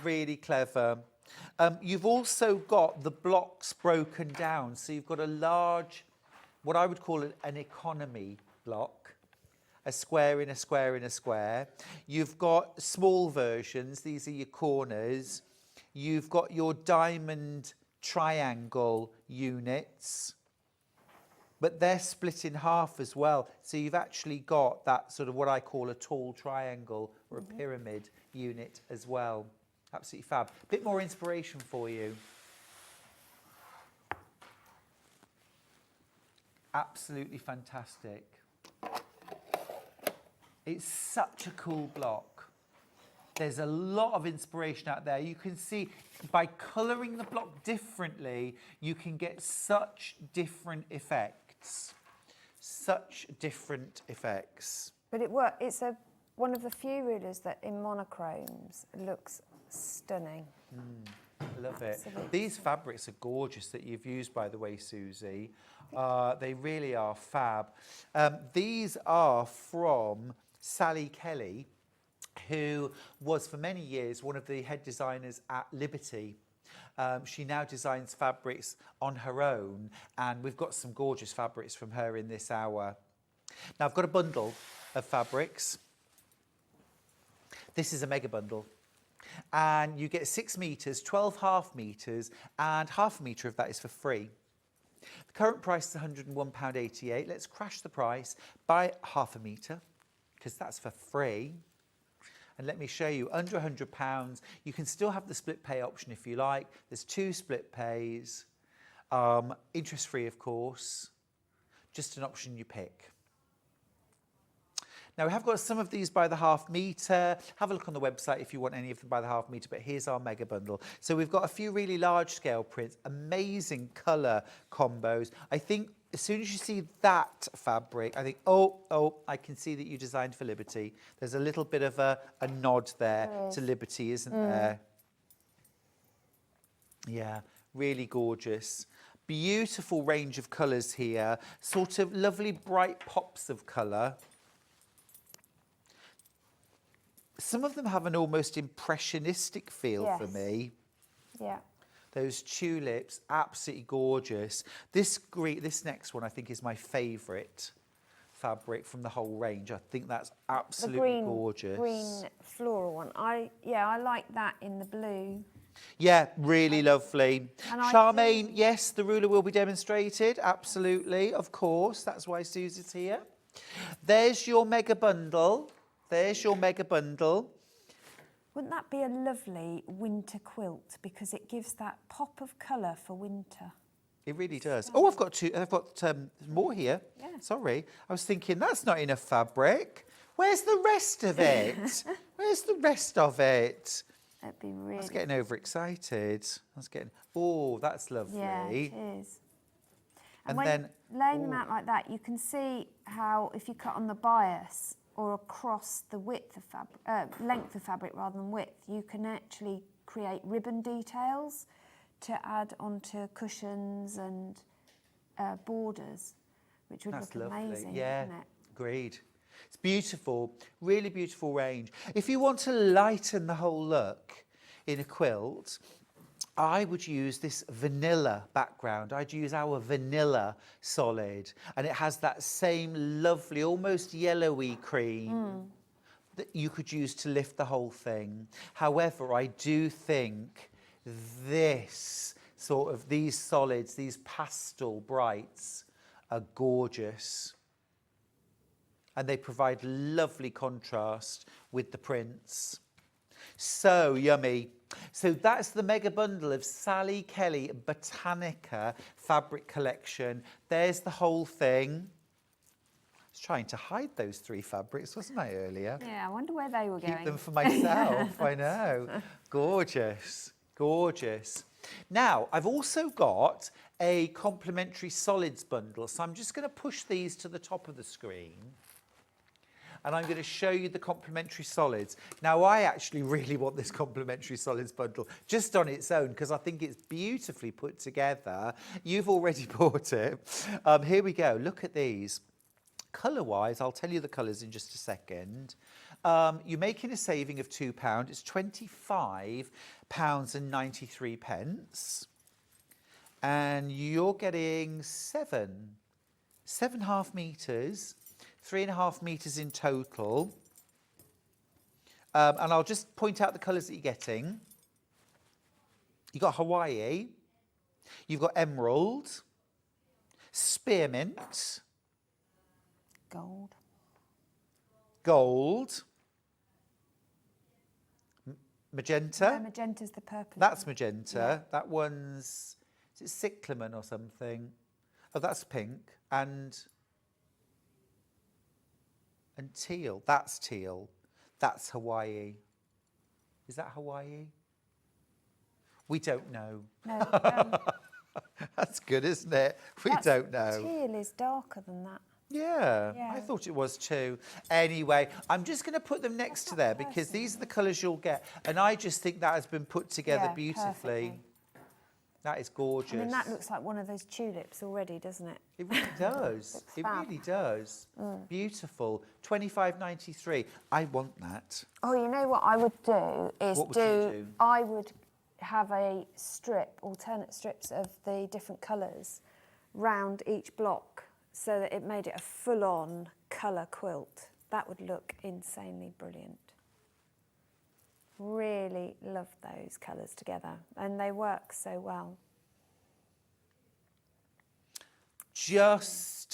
Speaker 1: Really clever. You've also got the blocks broken down. So you've got a large, what I would call an economy block, a square in a square in a square. You've got small versions. These are your corners. You've got your diamond triangle units, but they're split in half as well. So you've actually got that sort of what I call a tall triangle or a pyramid unit as well. Absolutely fab. Bit more inspiration for you. Absolutely fantastic. It's such a cool block. There's a lot of inspiration out there. You can see by colouring the block differently, you can get such different effects. Such different effects.
Speaker 5: But it's a one of the few rulers that in monochromes looks stunning.
Speaker 1: I love it.
Speaker 5: Absolutely.
Speaker 1: These fabrics are gorgeous that you've used, by the way, Susie. They really are fab. These are from Sally Kelly, who was for many years one of the head designers at Liberty. She now designs fabrics on her own, and we've got some gorgeous fabrics from her in this hour. Now, I've got a bundle of fabrics. This is a mega bundle. And you get 6 metres, 12 half metres, and half a metre of that is for free. The current price is £101.88. Let's crash the price by half a metre, because that's for free. And let me show you, under £100, you can still have the split pay option if you like. There's 2 split pays, interest-free, of course, just an option you pick. Now, we have got some of these by the half metre. Have a look on the website if you want any of them by the half metre, but here's our mega bundle. So we've got a few really large scale prints, amazing colour combos. I think as soon as you see that fabric, I think, oh, I can see that you designed for Liberty. There's a little bit of a nod there to Liberty, isn't there? Yeah, really gorgeous. Beautiful range of colours here, sort of lovely bright pops of colour. Some of them have an almost impressionistic feel for me.
Speaker 5: Yeah.
Speaker 1: Those tulips, absolutely gorgeous. This next one I think is my favourite fabric from the whole range. I think that's absolutely gorgeous.
Speaker 5: Green floral one. I like that in the blue.
Speaker 1: Yeah, really lovely. Charmaine, yes, the ruler will be demonstrated. Absolutely, of course. That's why Susie's here. There's your mega bundle. There's your mega bundle.
Speaker 5: Wouldn't that be a lovely winter quilt, because it gives that pop of colour for winter?
Speaker 1: It really does. Oh, I've got more here.
Speaker 5: Yeah.
Speaker 1: Sorry, I was thinking that's not enough fabric. Where's the rest of it? Where's the rest of it?
Speaker 5: That'd be really.
Speaker 1: I was getting overexcited. Oh, that's lovely.
Speaker 5: Yeah, it is. And when
Speaker 1: then
Speaker 5: laying them out like that, you can see how if you cut on the bias or across the width of fabric, length of fabric rather than width, you can actually create ribbon details to add onto cushions and borders, which would look amazing, wouldn't it?
Speaker 1: Agreed. It's beautiful, really beautiful range. If you want to lighten the whole look in a quilt, I would use this vanilla background. I'd use our vanilla solid, and it has that same lovely, almost yellowy cream that you could use to lift the whole thing. However, I do think this sort of, these solids, these pastel brights are gorgeous. And they provide lovely contrast with the prints. So yummy. So that's the mega bundle of Sally Kelly Botanica fabric collection. There's the whole thing. I was trying to hide those 3 fabrics, wasn't I, earlier?
Speaker 5: Yeah, I wonder where they were going.
Speaker 1: Keep them for myself, I know. Gorgeous, gorgeous. Now, I've also got a complimentary solids bundle. So I'm just going to push these to the top of the screen. And I'm going to show you the complementary solids. Now, I actually really want this complementary solids bundle just on its own, because I think it's beautifully put together. You've already bought it. Here we go. Look at these. Colour-wise, I'll tell you the colours in just a second. You're making a saving of £2. It's £25.93. And you're getting 7 half metres. 3.5 metres in total. And I'll just point out the colours that you're getting. You've got Hawaii. You've got emerald. Spearmint.
Speaker 5: Gold.
Speaker 1: Gold. Magenta.
Speaker 5: No, magenta's the purple.
Speaker 1: That's magenta.
Speaker 5: Yeah.
Speaker 1: That one's, is it cyclamen or something? Oh, that's pink. And teal. That's teal. That's Hawaii. Is that Hawaii? We don't know.
Speaker 5: No,
Speaker 1: That's good, isn't it? We don't know.
Speaker 5: Teal is darker than that.
Speaker 1: Yeah, I
Speaker 5: Yeah.
Speaker 1: thought it was too. Anyway, I'm just going to put them next to there because these are the colours you'll get. And I just think that has been put together
Speaker 5: Yeah,
Speaker 1: beautifully.
Speaker 5: perfectly.
Speaker 1: That is gorgeous.
Speaker 5: I mean, that looks like one of those tulips already, doesn't it?
Speaker 1: It really does.
Speaker 5: Looks
Speaker 1: It
Speaker 5: fab.
Speaker 1: really does. Beautiful. 25.93. I want that.
Speaker 5: Oh, you know what I would do is
Speaker 1: What would you do?
Speaker 5: I would have a strip, alternate strips of the different colours round each block so that it made it a full-on colour quilt. That would look insanely brilliant. Really love those colours together and they work so well.
Speaker 1: Just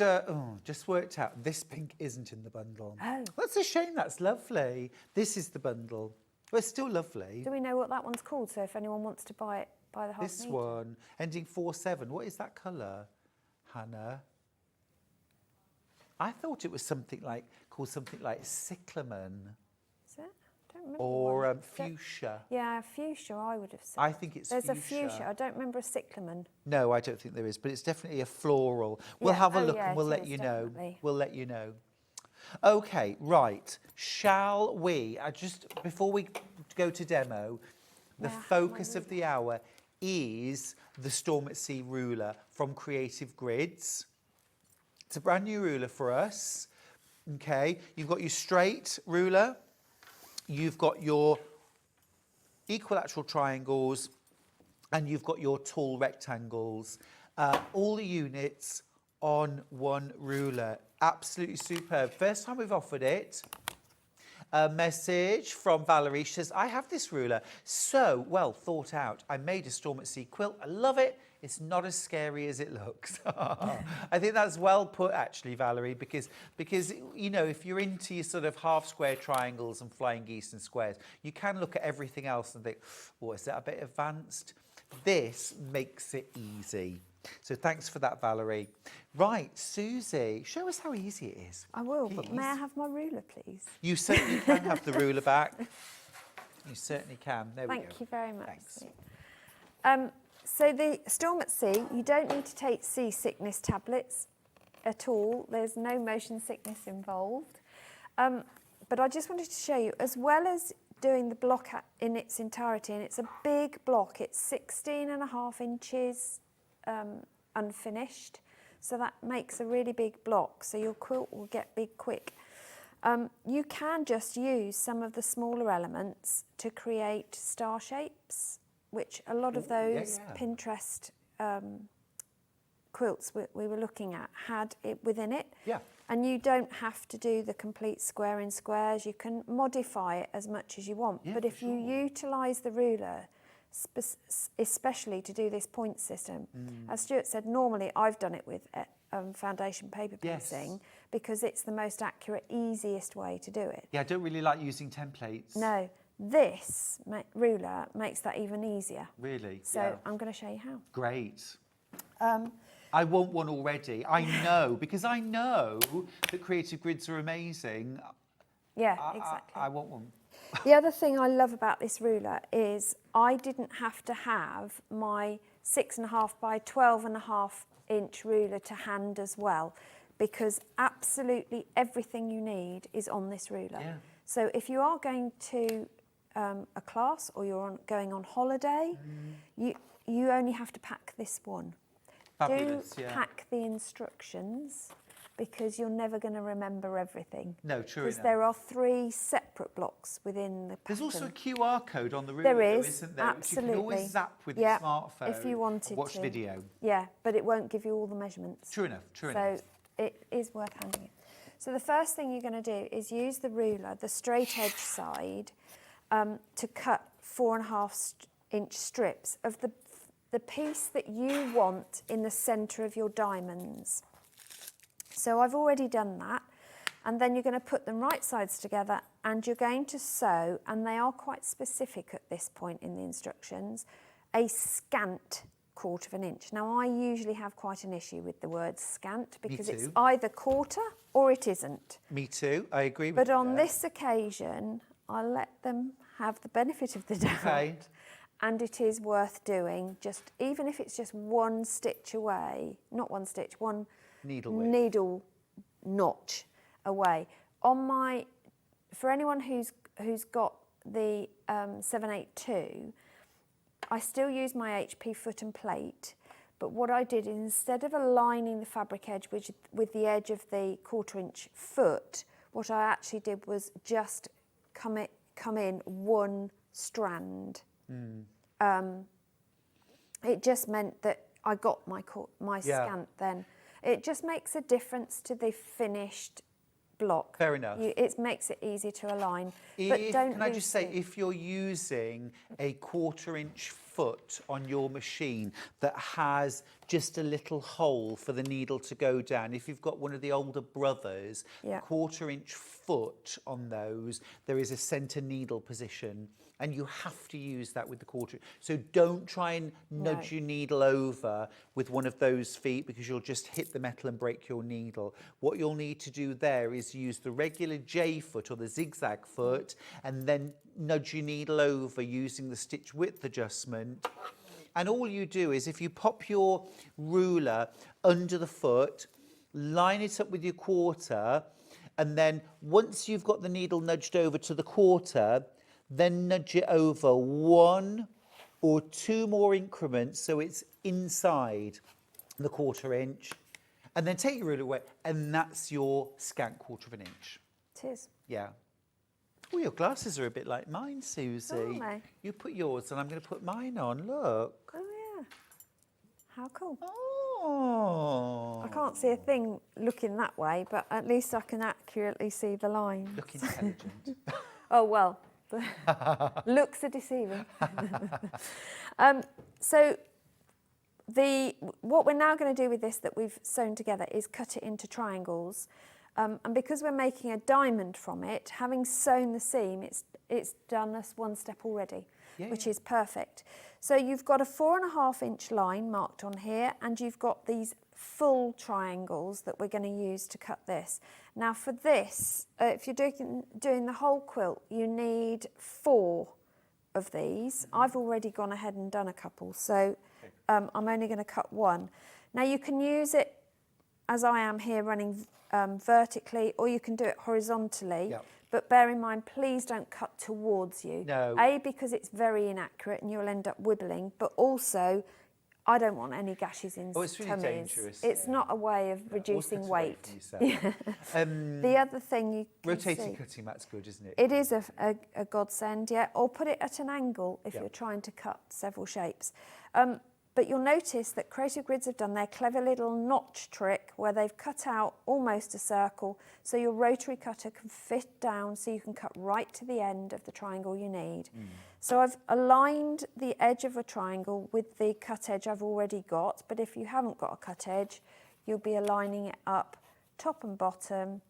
Speaker 1: worked out. This pink isn't in the bundle.
Speaker 5: Oh.
Speaker 1: That's a shame. That's lovely. This is the bundle. Well, it's still lovely.
Speaker 5: Do we know what that one's called? So if anyone wants to buy it, buy the half
Speaker 1: This
Speaker 5: metre.
Speaker 1: one, ending 47. What is that colour, Hannah? I thought it was called something like cyclamen
Speaker 5: Is it? I don't remember.
Speaker 1: or
Speaker 5: one.
Speaker 1: fuchsia.
Speaker 5: Yeah, fuchsia I would have said.
Speaker 1: I think it's
Speaker 5: There's
Speaker 1: fuchsia.
Speaker 5: a fuchsia. I don't remember a cyclamen.
Speaker 1: No, I don't think there is, but it's definitely a floral. We'll
Speaker 5: Yeah,
Speaker 1: have a
Speaker 5: oh
Speaker 1: look
Speaker 5: yeah,
Speaker 1: and we'll
Speaker 5: it
Speaker 1: let
Speaker 5: is,
Speaker 1: you know.
Speaker 5: definitely.
Speaker 1: We'll let you know. Okay, right. Shall we? Before we go to demo, the
Speaker 5: May I have my
Speaker 1: focus of the hour is the Storm at Sea ruler from Creative Grids. It's a brand new ruler for us. Okay, you've got your straight ruler, you've got your equilateral triangles, and you've got your tall rectangles. All the units on one ruler. Absolutely superb. First time we've offered it. A message from Valerie. She says, I have this ruler. So well thought out. I made a Storm at Sea quilt. I love it. It's not as scary as it looks. I think that's well put, actually, Valerie, because you know, if you're into your sort of half square triangles and flying geese and squares, you can look at everything else and think, oh, is that a bit advanced? This makes it easy. So thanks for that, Valerie. Right, Susie, show us how easy it is.
Speaker 5: I will, but may I
Speaker 1: please.
Speaker 5: have my ruler, please?
Speaker 1: You certainly can have the ruler back. You certainly can. There we go.
Speaker 5: Thank you very much.
Speaker 1: Thanks.
Speaker 5: So the Storm at Sea, you don't need to take seasickness tablets at all. There's no motion sickness involved. But I just wanted to show you, as well as doing the block in its entirety, and it's a big block, it's 16.5 inches unfinished. So that makes a really big block, so your quilt will get big quick. You can just use some of the smaller elements to create star shapes, which a lot of those Pinterest quilts we were looking at had it within it.
Speaker 1: Yeah.
Speaker 5: And you don't have to do the complete square in squares. You can modify it as much as you want.
Speaker 1: Yeah,
Speaker 5: but
Speaker 1: for
Speaker 5: if you utilise the ruler, especially to do this point system, as Stuart said, normally I've done it with foundation paper
Speaker 1: Yes.
Speaker 5: piecing because it's the most accurate, easiest way to do it.
Speaker 1: Yeah, I don't really like using templates.
Speaker 5: No, this ruler makes that even easier.
Speaker 1: Really?
Speaker 5: So
Speaker 1: yeah.
Speaker 5: I'm going to show you how.
Speaker 1: Great. I want one already. I know, because I know that Creative Grids are amazing.
Speaker 5: Yeah, exactly.
Speaker 1: I want one.
Speaker 5: The other thing I love about this ruler is I didn't have to have my 6.5 by 12.5 inch ruler to hand as well, because absolutely everything you need is on this ruler.
Speaker 1: Yeah.
Speaker 5: So if you are going to a class or you're going on holiday, you only have to pack this one.
Speaker 1: Fabulous,
Speaker 5: Do
Speaker 1: yeah.
Speaker 5: pack the instructions, because you're never going to remember everything.
Speaker 1: No, true
Speaker 5: Because
Speaker 1: enough.
Speaker 5: there are 3 separate blocks within the pattern.
Speaker 1: There's also a QR code on the ruler,
Speaker 5: There
Speaker 1: though,
Speaker 5: is,
Speaker 1: isn't there?
Speaker 5: absolutely.
Speaker 1: Which you can always zap with
Speaker 5: Yeah,
Speaker 1: your smartphone.
Speaker 5: if you wanted
Speaker 1: watch
Speaker 5: to.
Speaker 1: video.
Speaker 5: Yeah, but it won't give you all the measurements.
Speaker 1: True enough, true
Speaker 5: So
Speaker 1: enough.
Speaker 5: it is worth handling it. So the first thing you're going to do is use the ruler, the straight edge side, to cut 4.5 inch strips of the piece that you want in the centre of your diamonds. So I've already done that. And then you're going to put them right sides together and you're going to sew, and they are quite specific at this point in the instructions, a scant 1/4 inch. Now I usually have quite an issue with the word scant because it's
Speaker 1: too.
Speaker 5: either quarter or it isn't.
Speaker 1: Me too, I agree with
Speaker 5: But
Speaker 1: you
Speaker 5: on
Speaker 1: there.
Speaker 5: this occasion, I let them have the benefit of the doubt.
Speaker 1: Okay.
Speaker 5: And it is worth doing, just even if it's just one stitch away, not one stitch, one
Speaker 1: Needle width.
Speaker 5: needle notch away. For anyone who's got the 782, I still use my HP foot and plate, but what I did is instead of aligning the fabric edge with the edge of the 1/4 inch foot, what I actually did was just come in one strand. It just meant that I got my scant then. It just makes a difference to the finished block.
Speaker 1: Fair enough.
Speaker 5: It makes it easy to align. But
Speaker 1: Can I just say, if you're using a 1/4 inch foot on your machine that has just a little hole for the needle to go down, if you've got one of the older brothers, 1/4 inch foot on those, there is a centre needle position. And you have to use that with the 1/4. So don't try and nudge your needle over with one of those feet, because you'll just hit the metal and break your needle. What you'll need to do there is use the regular J foot or the zigzag foot, and then nudge your needle over using the stitch width adjustment. And all you do is, if you pop your ruler under the foot, line it up with your 1/4, and then once you've got the needle nudged over to the 1/4, then nudge it over 1 or 2 more increments so it's inside the 1/4 inch, and then take your ruler away, and that's your scant 1/4 inch.
Speaker 5: It is.
Speaker 1: Yeah. Oh, your glasses are a bit like mine, Susie.
Speaker 5: Aren't they?
Speaker 1: You put yours and I'm going to put mine on. Look.
Speaker 5: Oh yeah. How cool.
Speaker 1: Oh.
Speaker 5: I can't see a thing looking that way, but at least I can accurately see the line.
Speaker 1: Look intelligent.
Speaker 5: Oh well. Looks are deceiving. So what we're now going to do with this that we've sewn together is cut it into triangles, and because we're making a diamond from it, having sewn the seam, it's done us one step already, which is perfect. So you've got a 4.5 inch line marked on here, and you've got these full triangles that we're going to use to cut this. Now for this, if you're doing the whole quilt, you need 4 of these. I've already gone ahead and done a couple, so I'm only going to cut 1. Now you can use it as I am here, running vertically, or you can do it horizontally. But bear in mind, please don't cut towards you.
Speaker 1: No.
Speaker 5: A, because it's very inaccurate and you'll end up wibbling, but also I don't want any gashes in
Speaker 1: it's really
Speaker 5: tummies.
Speaker 1: dangerous.
Speaker 5: It's not a way of reducing weight. The other thing you can
Speaker 1: Rotating
Speaker 5: see,
Speaker 1: cutting mat's good, isn't it?
Speaker 5: it is a godsend, or put it at an angle if you're trying to cut several shapes. But you'll notice that Creative Grids have done their clever little notch trick where they've cut out almost a circle, so your rotary cutter can fit down so you can cut right to the end of the triangle you need. So I've aligned the edge of a triangle with the cut edge I've already got, but if you haven't got a cut edge, you'll be aligning it up top and bottom,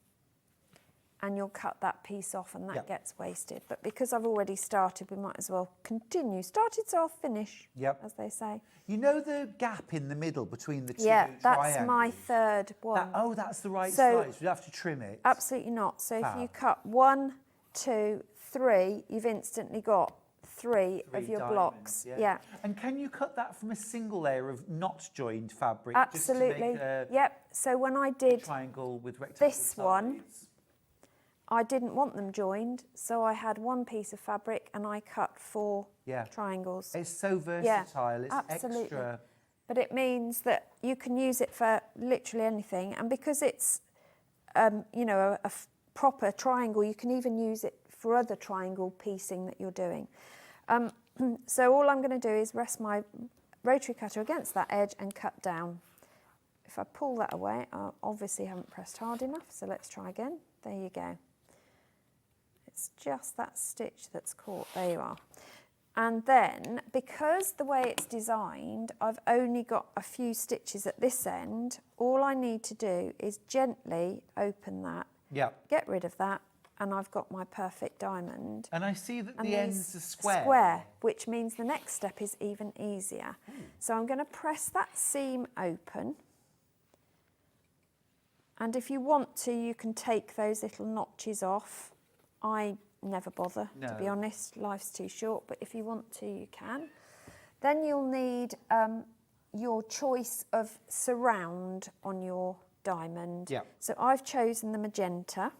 Speaker 5: and you'll cut that piece off and that gets wasted. But because I've already started, we might as well continue. Started, so I'll finish, as they say.
Speaker 1: You know the gap in the middle between the two
Speaker 5: Yeah, that's
Speaker 1: triangles?
Speaker 5: my third one.
Speaker 1: That's the right
Speaker 5: So-
Speaker 1: size. You have to trim it.
Speaker 5: Absolutely not. So if you
Speaker 1: Fab.
Speaker 5: cut 1, 2, 3, you've instantly got 3 of your blocks.
Speaker 1: diamonds,
Speaker 5: Yeah.
Speaker 1: And can you cut that from a single layer of not joined fabric?
Speaker 5: Absolutely.
Speaker 1: Just to make a
Speaker 5: Yep. So when I did
Speaker 1: triangle with rectangle
Speaker 5: this one,
Speaker 1: sides?
Speaker 5: I didn't want them joined, so I had one piece of fabric and I cut 4 triangles.
Speaker 1: It's so versatile. It's
Speaker 5: absolutely.
Speaker 1: extra.
Speaker 5: But it means that you can use it for literally anything, and because it's a proper triangle, you can even use it for other triangle piecing that you're doing. So all I'm going to do is rest my rotary cutter against that edge and cut down. If I pull that away, I obviously haven't pressed hard enough, so let's try again. There you go. It's just that stitch that's caught. There you are. And then, because the way it's designed, I've only got a few stitches at this end. All I need to do is gently open that, get rid of that, and I've got my perfect diamond.
Speaker 1: And I see that
Speaker 5: And
Speaker 1: the ends are
Speaker 5: these
Speaker 1: square.
Speaker 5: which means the next step is even easier. So I'm going to press that seam open. And if you want to, you can take those little notches off. I never bother, to be honest. Life's too short, but if you want to, you can. Then you'll need your choice of surround on your diamond.
Speaker 1: Yeah.
Speaker 5: So I've chosen the magenta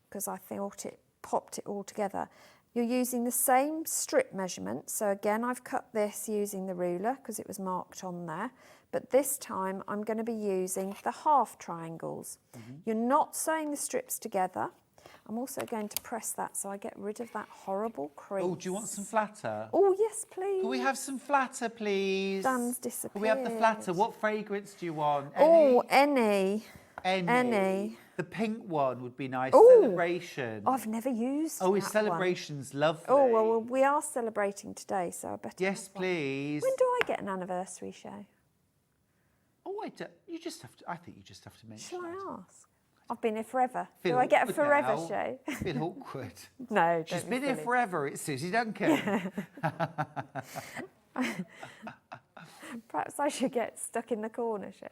Speaker 5: because I thought it popped it all together. You're using the same strip measurement. So again, I've cut this using the ruler because it was marked on there. But this time I'm going to be using the half triangles. You're not sewing the strips together. I'm also going to press that so I get rid of that horrible crease.
Speaker 1: Oh, do you want some flatter?
Speaker 5: Oh, yes, please.
Speaker 1: Can we have some flatter, please?
Speaker 5: Dan's
Speaker 1: Can we have the flatter?
Speaker 5: disappeared.
Speaker 1: What fragrance do you want?
Speaker 5: Oh, any.
Speaker 1: Any. The pink one would be nice.
Speaker 5: Ooh.
Speaker 1: Celebration.
Speaker 5: I've never used
Speaker 1: Oh,
Speaker 5: that
Speaker 1: is Celebration's lovely?
Speaker 5: one. Oh, well, we are celebrating today, so I better
Speaker 1: Yes,
Speaker 5: have one.
Speaker 1: please.
Speaker 5: When do I get an anniversary show?
Speaker 1: Oh, I don't. You just have to. I think you just have to mention.
Speaker 5: Shall I
Speaker 1: it.
Speaker 5: ask? I've been here forever.
Speaker 1: Feel
Speaker 5: Do I get a
Speaker 1: awkward
Speaker 5: forever
Speaker 1: now.
Speaker 5: show?
Speaker 1: Feel awkward.
Speaker 5: No,
Speaker 1: She's
Speaker 5: don't be
Speaker 1: been here
Speaker 5: silly.
Speaker 1: forever. It's Suzie Duncan.
Speaker 5: Perhaps I should get stuck in the corner show.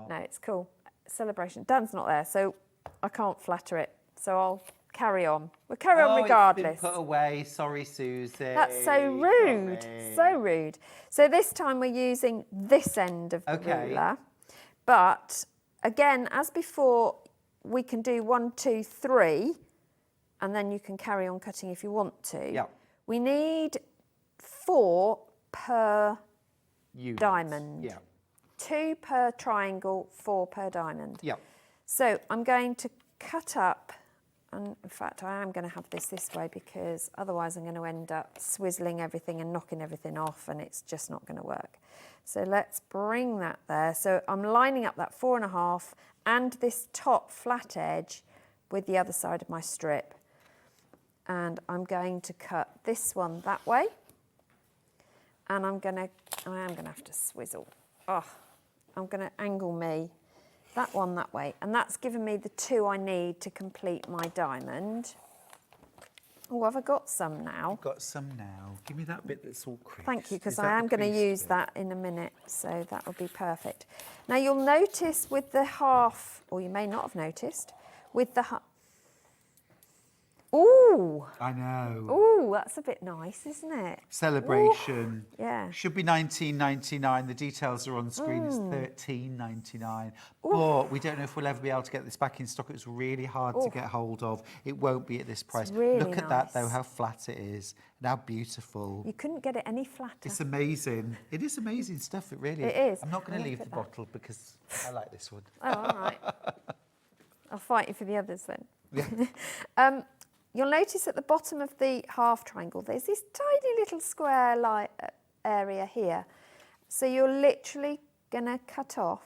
Speaker 5: No, it's cool. Celebration. Dan's not there, so I can't flatter it. So I'll carry on. We'll carry on regardless.
Speaker 1: It's been put away. Sorry, Susie.
Speaker 5: That's so rude.
Speaker 1: Sorry.
Speaker 5: So rude. So this time we're using this end of the ruler. But again, as before, we can do 1, 2, 3, and then you can carry on cutting if you want to.
Speaker 1: Yeah.
Speaker 5: We need 4 per
Speaker 1: Units.
Speaker 5: diamond.
Speaker 1: Yeah.
Speaker 5: 2 per triangle, 4 per diamond.
Speaker 1: Yeah.
Speaker 5: So I'm going to cut up, and in fact I am going to have this way because otherwise I'm going to end up swizzling everything and knocking everything off, and it's just not going to work. So let's bring that there. So I'm lining up that 4.5 and this top flat edge with the other side of my strip. And I'm going to cut this one that way. And I am going to have to swizzle. Oh, I'm going to angle me that one that way. And that's given me the 2 I need to complete my diamond. Oh, have I got some now?
Speaker 1: I've got some now. Give me that bit that's all creased.
Speaker 5: Thank you, because
Speaker 1: Is
Speaker 5: I
Speaker 1: that
Speaker 5: am
Speaker 1: the
Speaker 5: going to
Speaker 1: creased
Speaker 5: use
Speaker 1: bit?
Speaker 5: that in a minute, so that will be perfect. Now you'll notice with the half, or you may not have noticed, with the half. Ooh,
Speaker 1: I know.
Speaker 5: ooh, that's a bit nice, isn't it?
Speaker 1: Celebration.
Speaker 5: Ooh, yeah.
Speaker 1: Should be $19.99. The details are on screen. It's $13.99. But we don't know if we'll ever be able to get this back in stock. It's really hard to get hold of. It won't be at this price.
Speaker 5: really
Speaker 1: Look at that,
Speaker 5: nice.
Speaker 1: though, how flat it is and how beautiful.
Speaker 5: You couldn't get it any flatter.
Speaker 1: It's amazing. It is amazing stuff. It really
Speaker 5: It is.
Speaker 1: I'm not going
Speaker 5: Look
Speaker 1: to leave
Speaker 5: at
Speaker 1: the
Speaker 5: that.
Speaker 1: bottle because I like this one.
Speaker 5: Oh, all right. I'll fight you for the others then.
Speaker 1: Yeah.
Speaker 5: You'll notice at the bottom of the half triangle, there's this tiny little square area here. So you're literally going to cut off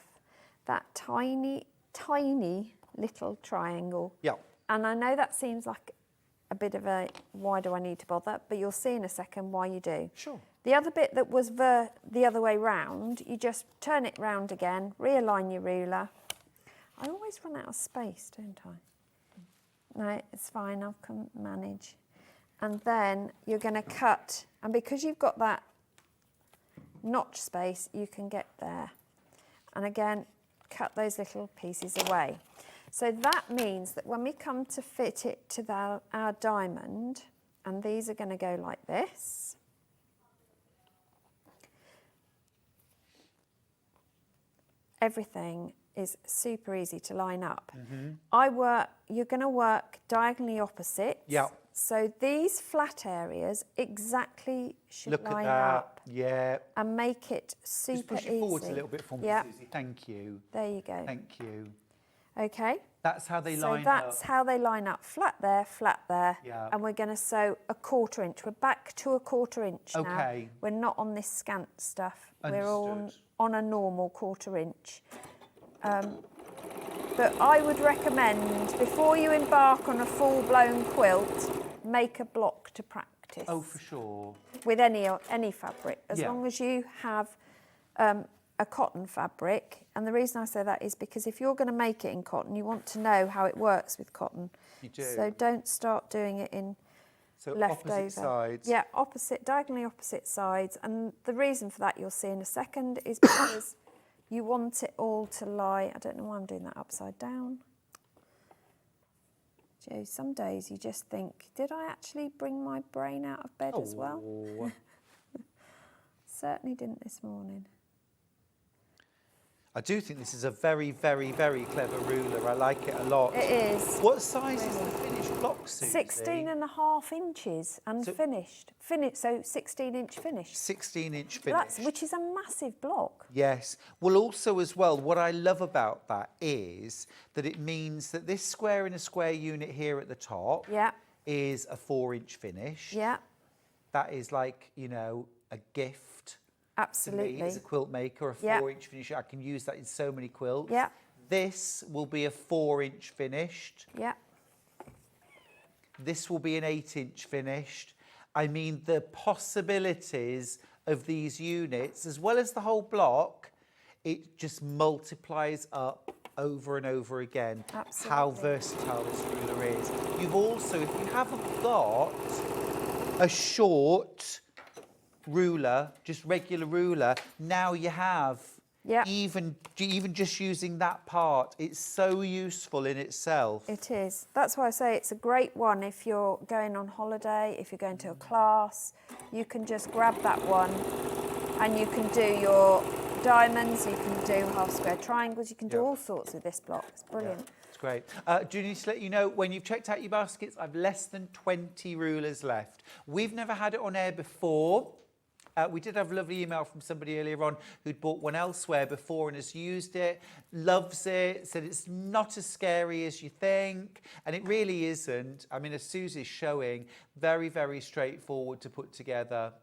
Speaker 5: that tiny, tiny little triangle.
Speaker 1: Yeah.
Speaker 5: And I know that seems like a bit of a, why do I need to bother? But you'll see in a second why you do.
Speaker 1: Sure.
Speaker 5: The other bit that was the other way round, you just turn it round again, realign your ruler. I always run out of space, don't I? No, it's fine, I can manage. And then you're going to cut, and because you've got that notch space, you can get there. And again, cut those little pieces away. So that means that when we come to fit it to our diamond, and these are going to go like this. Everything is super easy to line up. You're going to work diagonally opposite.
Speaker 1: Yeah.
Speaker 5: So these flat areas exactly should
Speaker 1: Look at
Speaker 5: line
Speaker 1: that.
Speaker 5: up
Speaker 1: Yeah.
Speaker 5: and make it
Speaker 1: Just
Speaker 5: super
Speaker 1: push
Speaker 5: easy.
Speaker 1: it forwards a little bit for me,
Speaker 5: Yeah,
Speaker 1: Susie. Thank you.
Speaker 5: there you go.
Speaker 1: Thank you.
Speaker 5: Okay.
Speaker 1: That's how they
Speaker 5: So
Speaker 1: line
Speaker 5: that's
Speaker 1: up.
Speaker 5: how they line up, flat there,
Speaker 1: Yeah.
Speaker 5: and we're going to sew a 1/4 inch. We're back to a 1/4 inch now.
Speaker 1: Okay.
Speaker 5: We're not on this scant stuff. We're
Speaker 1: Understood.
Speaker 5: on a normal 1/4 inch. But I would recommend, before you embark on a full-blown quilt, make a block to practice.
Speaker 1: Oh, for sure.
Speaker 5: With any fabric, as
Speaker 1: Yeah.
Speaker 5: long as you have a cotton fabric. And the reason I say that is because if you're going to make it in cotton, you want to know how it works with cotton.
Speaker 1: You do.
Speaker 5: So don't start doing it in
Speaker 1: So
Speaker 5: leftover.
Speaker 1: opposite sides.
Speaker 5: Yeah, diagonally opposite sides. And the reason for that you'll see in a second is because you want it all to lie. I don't know why I'm doing that upside down. Joe, some days you just think, did I actually bring my brain out of bed as well?
Speaker 1: Oh.
Speaker 5: Certainly didn't this morning.
Speaker 1: I do think this is a very, very, very clever ruler. I like it a lot.
Speaker 5: It is.
Speaker 1: What size is the finished block, Susie?
Speaker 5: 16.5 inches and finished. So 16-inch finished.
Speaker 1: 16-inch finished.
Speaker 5: Which is a massive block.
Speaker 1: Yes. Well, also as well, what I love about that is that it means that this square in a square unit here at the top is a 4-inch finish.
Speaker 5: Yeah.
Speaker 1: That is like, you know, a gift.
Speaker 5: Absolutely.
Speaker 1: To me as a quilt maker, a 4-inch finish. I can use that in so many quilts.
Speaker 5: Yeah.
Speaker 1: This will be a 4-inch finished.
Speaker 5: Yeah.
Speaker 1: This will be an 8-inch finished. I mean, the possibilities of these units, as well as the whole block, it just multiplies up over and over again.
Speaker 5: Absolutely.
Speaker 1: How versatile this ruler is. You've also, if you haven't got a short ruler, just regular ruler, now you have. Even just using that part, it's so useful in itself.
Speaker 5: It is. That's why I say it's a great one if you're going on holiday, if you're going to a class. You can just grab that one and you can do your diamonds, you can do half square triangles, you can do all sorts with this block. It's brilliant.
Speaker 1: Yeah, it's great. Do you need to let you know, when you've checked out your baskets, I've less than 20 rulers left. We've never had it on air before. We did have a lovely email from somebody earlier on who'd bought one elsewhere before and has used it, loves it, said it's not as scary as you think, and it really isn't. I mean, as Susie's showing, very, very straightforward to put together.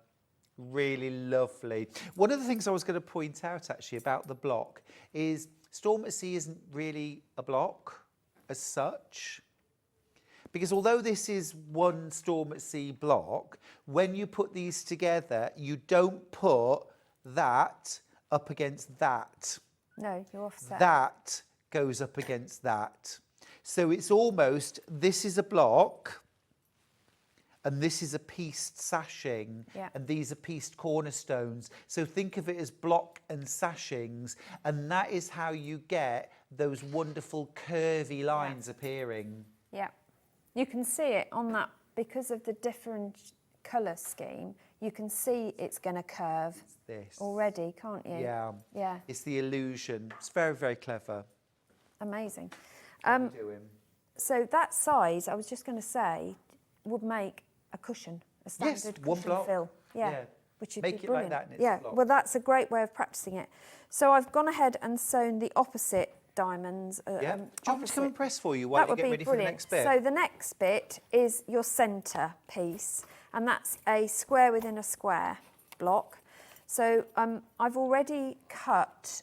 Speaker 1: Really lovely. One of the things I was going to point out actually about the block is Storm at Sea isn't really a block as such. Because although this is one Storm at Sea block, when you put these together, you don't put that up against that.
Speaker 5: No, you're offset.
Speaker 1: That goes up against that. So it's almost, this is a block, and this is a pieced sashing, and these are pieced cornerstones. So think of it as block and sashings, and that is how you get those wonderful curvy lines appearing.
Speaker 5: Yeah. You can see it on that, because of the different colour scheme, you can see it's going to curve already, can't you?
Speaker 1: Yeah.
Speaker 5: Yeah.
Speaker 1: It's the illusion. It's very, very clever.
Speaker 5: Amazing.
Speaker 1: So
Speaker 5: that size, I was just going to say, would make a cushion, a standard
Speaker 1: one
Speaker 5: cushion
Speaker 1: block.
Speaker 5: fill. Yeah. Which would
Speaker 1: Make
Speaker 5: be
Speaker 1: it like
Speaker 5: brilliant.
Speaker 1: that and it's a block.
Speaker 5: Well, that's a great way of practicing it. So I've gone ahead and sewn the opposite diamonds.
Speaker 1: Do you want me to come and press for you while you get ready for the next bit?
Speaker 5: So the next bit is your centre piece, and that's a square within a square block. So I've already cut.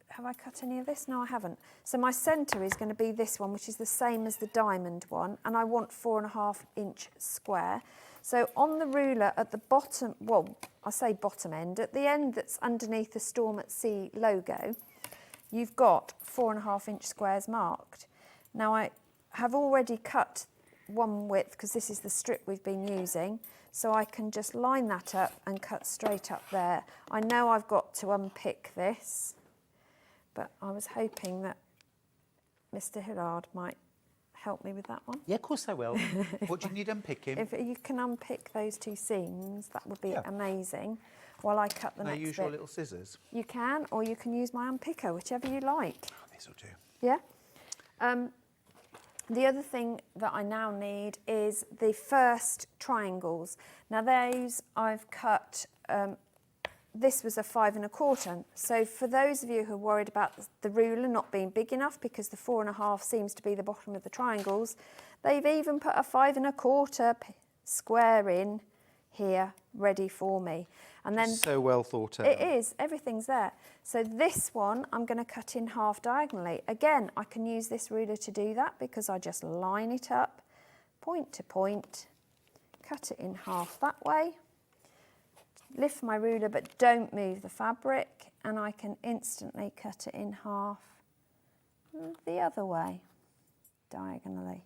Speaker 5: Have I cut any of this? No, I haven't. So my centre is going to be this one, which is the same as the diamond one, and I want 4.5-inch square. So on the ruler at the bottom, well, I say bottom end, at the end that's underneath the Storm at Sea logo, you've got 4.5-inch squares marked. Now I have already cut one width because this is the strip we've been using, so I can just line that up and cut straight up there. I know I've got to unpick this, but I was hoping that Mr. Hillard might help me with that one.
Speaker 1: Yeah, of course I will. What do you need unpicking?
Speaker 5: If you can unpick those two seams, that would be amazing. While I cut the next bit. Can I use
Speaker 1: your little scissors?
Speaker 5: You can, or you can use my unpicker, whichever you like.
Speaker 1: Oh, these will do.
Speaker 5: Yeah. The other thing that I now need is the first triangles. Now those I've cut, this was a 5 1/4. So for those of you who are worried about the ruler not being big enough because the 4.5 seems to be the bottom of the triangles, they've even put a 5 1/4 square in here ready for me. And then
Speaker 1: so well thought out.
Speaker 5: It is, everything's there. So this one I'm going to cut in half diagonally. Again, I can use this ruler to do that because I just line it up point to point, cut it in half that way, lift my ruler but don't move the fabric, and I can instantly cut it in half the other way, diagonally,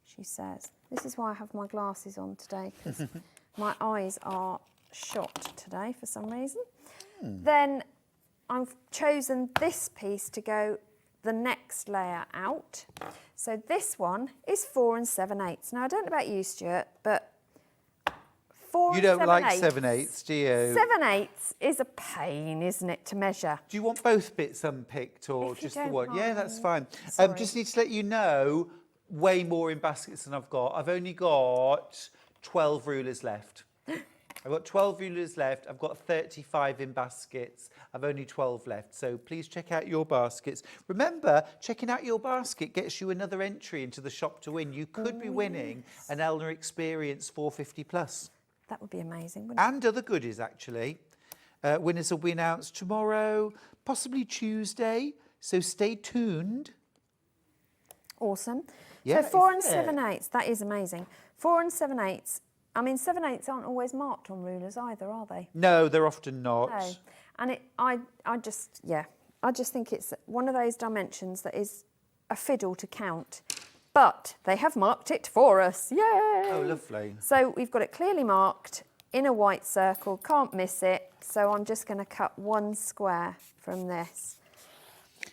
Speaker 5: she says. This is why I have my glasses on today, because my eyes are shot today for some reason. Then I've chosen this piece to go the next layer out. So this one is 4 7/8. Now I don't know about you, Stuart, but 4
Speaker 1: You
Speaker 5: and
Speaker 1: don't
Speaker 5: 7/8.
Speaker 1: like 7/8, do you?
Speaker 5: 7/8 is a pain, isn't it, to measure?
Speaker 1: Do you want both bits unpicked or
Speaker 5: If you
Speaker 1: just the
Speaker 5: don't
Speaker 1: one? Yeah, that's fine.
Speaker 5: mind. Sorry.
Speaker 1: Just need to let you know, way more in baskets than I've got. I've only got 12 rulers left. I've got 12 rulers left. I've got 35 in baskets. I've only 12 left. So please check out your baskets. Remember, checking out your basket gets you another entry into the shop to win. You could be winning an Elna Experience 450 Plus.
Speaker 5: That would be amazing, wouldn't it?
Speaker 1: And other goodies, actually. Winners will be announced tomorrow, possibly Tuesday. So stay tuned.
Speaker 5: Awesome.
Speaker 1: Yeah,
Speaker 5: so 4 and
Speaker 1: isn't it?
Speaker 5: 7/8, that is amazing. 4 and 7/8. I mean, 7/8 aren't always marked on rulers either, are they?
Speaker 1: No, they're often not.
Speaker 5: No. And I just think it's one of those dimensions that is a fiddle to count. But they have marked it for us. Yay!
Speaker 1: Oh, lovely.
Speaker 5: So we've got it clearly marked in a white circle, can't miss it. So I'm just going to cut 1 square from this.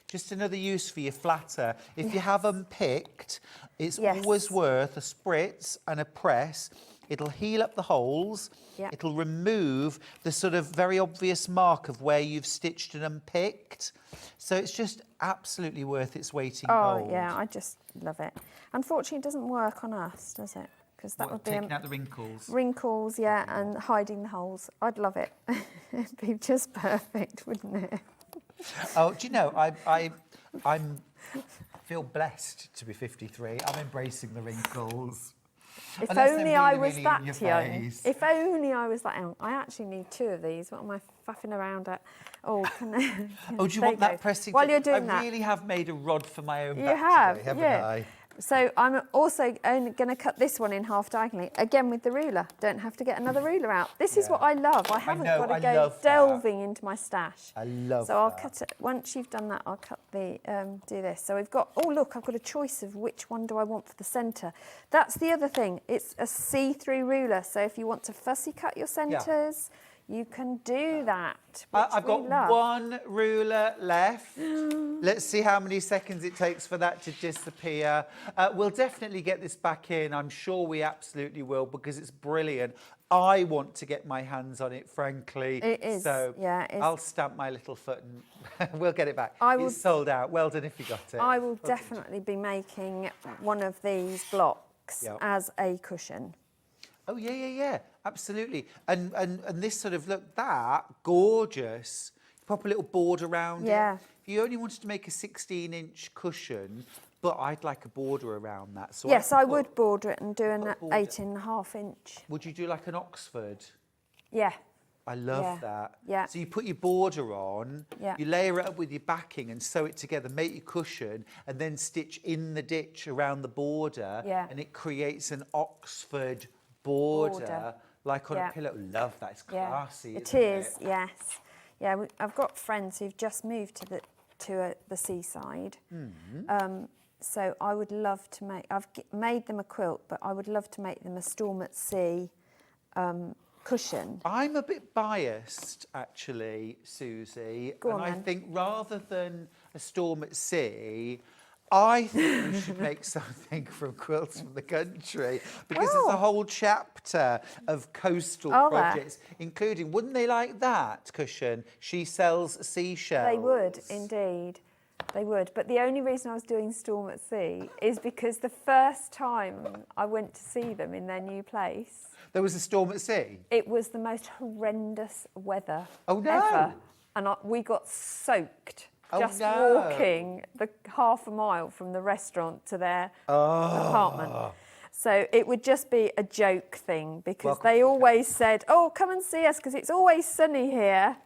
Speaker 1: Just another use for your flatter. If you have them picked, it's
Speaker 5: Yes.
Speaker 1: always worth a spritz and a press. It'll heal up the holes.
Speaker 5: Yep.
Speaker 1: It'll remove the sort of very obvious mark of where you've stitched and unpicked. So it's just absolutely worth its weight in gold.
Speaker 5: Oh, yeah, I just love it. Unfortunately, it doesn't work on us, does it? Because that would be
Speaker 1: Taking out the wrinkles.
Speaker 5: wrinkles, yeah, and hiding the holes. I'd love it. It'd be just perfect, wouldn't it?
Speaker 1: Oh, do you know, I'm feel blessed to be 53. I'm embracing the wrinkles.
Speaker 5: If
Speaker 1: Unless they're
Speaker 5: only I
Speaker 1: really,
Speaker 5: was
Speaker 1: really in
Speaker 5: that
Speaker 1: your
Speaker 5: young.
Speaker 1: face.
Speaker 5: If only I was that young. I actually need 2 of these. What am I faffing around at? Oh, can I?
Speaker 1: Oh, do you
Speaker 5: There
Speaker 1: want
Speaker 5: go.
Speaker 1: that pressing?
Speaker 5: While you're doing
Speaker 1: I
Speaker 5: that.
Speaker 1: really have made a rod for my own
Speaker 5: You
Speaker 1: back
Speaker 5: have,
Speaker 1: today, haven't
Speaker 5: yeah.
Speaker 1: I?
Speaker 5: So I'm also only going to cut this one in half diagonally, again with the ruler. Don't have to get another ruler out. This is what I love. I haven't
Speaker 1: know,
Speaker 5: got
Speaker 1: I
Speaker 5: to go
Speaker 1: love that.
Speaker 5: delving into my stash.
Speaker 1: I love
Speaker 5: So I'll
Speaker 1: that.
Speaker 5: cut it, once you've done that, I'll cut the, do this. So we've got, oh look, I've got a choice of which one do I want for the centre. That's the other thing, it's a see-through ruler. So if you want to fussy cut your centres, you can do that.
Speaker 1: I've got
Speaker 5: love.
Speaker 1: 1 ruler left. Let's see how many seconds it takes for that to disappear. We'll definitely get this back in. I'm sure we absolutely will because it's brilliant. I want to get my hands on it, frankly.
Speaker 5: It is,
Speaker 1: So
Speaker 5: yeah, it's-
Speaker 1: I'll stamp my little foot and we'll get it back.
Speaker 5: I will-
Speaker 1: It's sold out. Well done if you got it.
Speaker 5: I will definitely be making one of these blocks
Speaker 1: Yep.
Speaker 5: as a cushion.
Speaker 1: Oh, yeah, absolutely. And this sort of, look, that, gorgeous. Pop a little board around
Speaker 5: Yeah.
Speaker 1: it. If you only wanted to make a 16-inch cushion, but I'd like a border around that. So
Speaker 5: Yes, I
Speaker 1: put-
Speaker 5: would border it and do an
Speaker 1: put a border.
Speaker 5: 8.5 inch.
Speaker 1: Would you do like an Oxford?
Speaker 5: Yeah.
Speaker 1: I love
Speaker 5: Yeah,
Speaker 1: that.
Speaker 5: yeah.
Speaker 1: So you put your border on,
Speaker 5: Yeah.
Speaker 1: you layer it up with your backing and sew it together, make your cushion, and then stitch in the ditch around the border,
Speaker 5: Yeah.
Speaker 1: and it creates an Oxford border,
Speaker 5: Border.
Speaker 1: like on
Speaker 5: Yeah.
Speaker 1: a pillow. Love that. It's
Speaker 5: Yeah,
Speaker 1: classy.
Speaker 5: it
Speaker 1: isn't
Speaker 5: is. Yes, yeah. I've got friends who've just moved to the seaside. So I would love to make. I've made them a quilt, but I would love to make them a Storm at Sea cushion.
Speaker 1: I'm a bit biased, actually, Susie.
Speaker 5: Go
Speaker 1: and
Speaker 5: on
Speaker 1: I
Speaker 5: then.
Speaker 1: think rather than a Storm at Sea, I think we should make something from Quilts from the Country because there's
Speaker 5: Oh.
Speaker 1: a whole chapter of coastal
Speaker 5: Are there?
Speaker 1: projects, including, wouldn't they like that cushion? She sells seashells.
Speaker 5: They would indeed. They would. But the only reason I was doing Storm at Sea is because the first time I went to see them in their new place,
Speaker 1: There was a Storm at Sea.
Speaker 5: it was the most horrendous weather
Speaker 1: Oh, no.
Speaker 5: ever. And we got soaked
Speaker 1: Oh,
Speaker 5: just
Speaker 1: no.
Speaker 5: walking the half a mile from the restaurant to their
Speaker 1: Oh.
Speaker 5: apartment. So it would just be a joke thing because
Speaker 1: Welcome
Speaker 5: they
Speaker 1: to
Speaker 5: always said, oh, come and see us because it's always sunny here.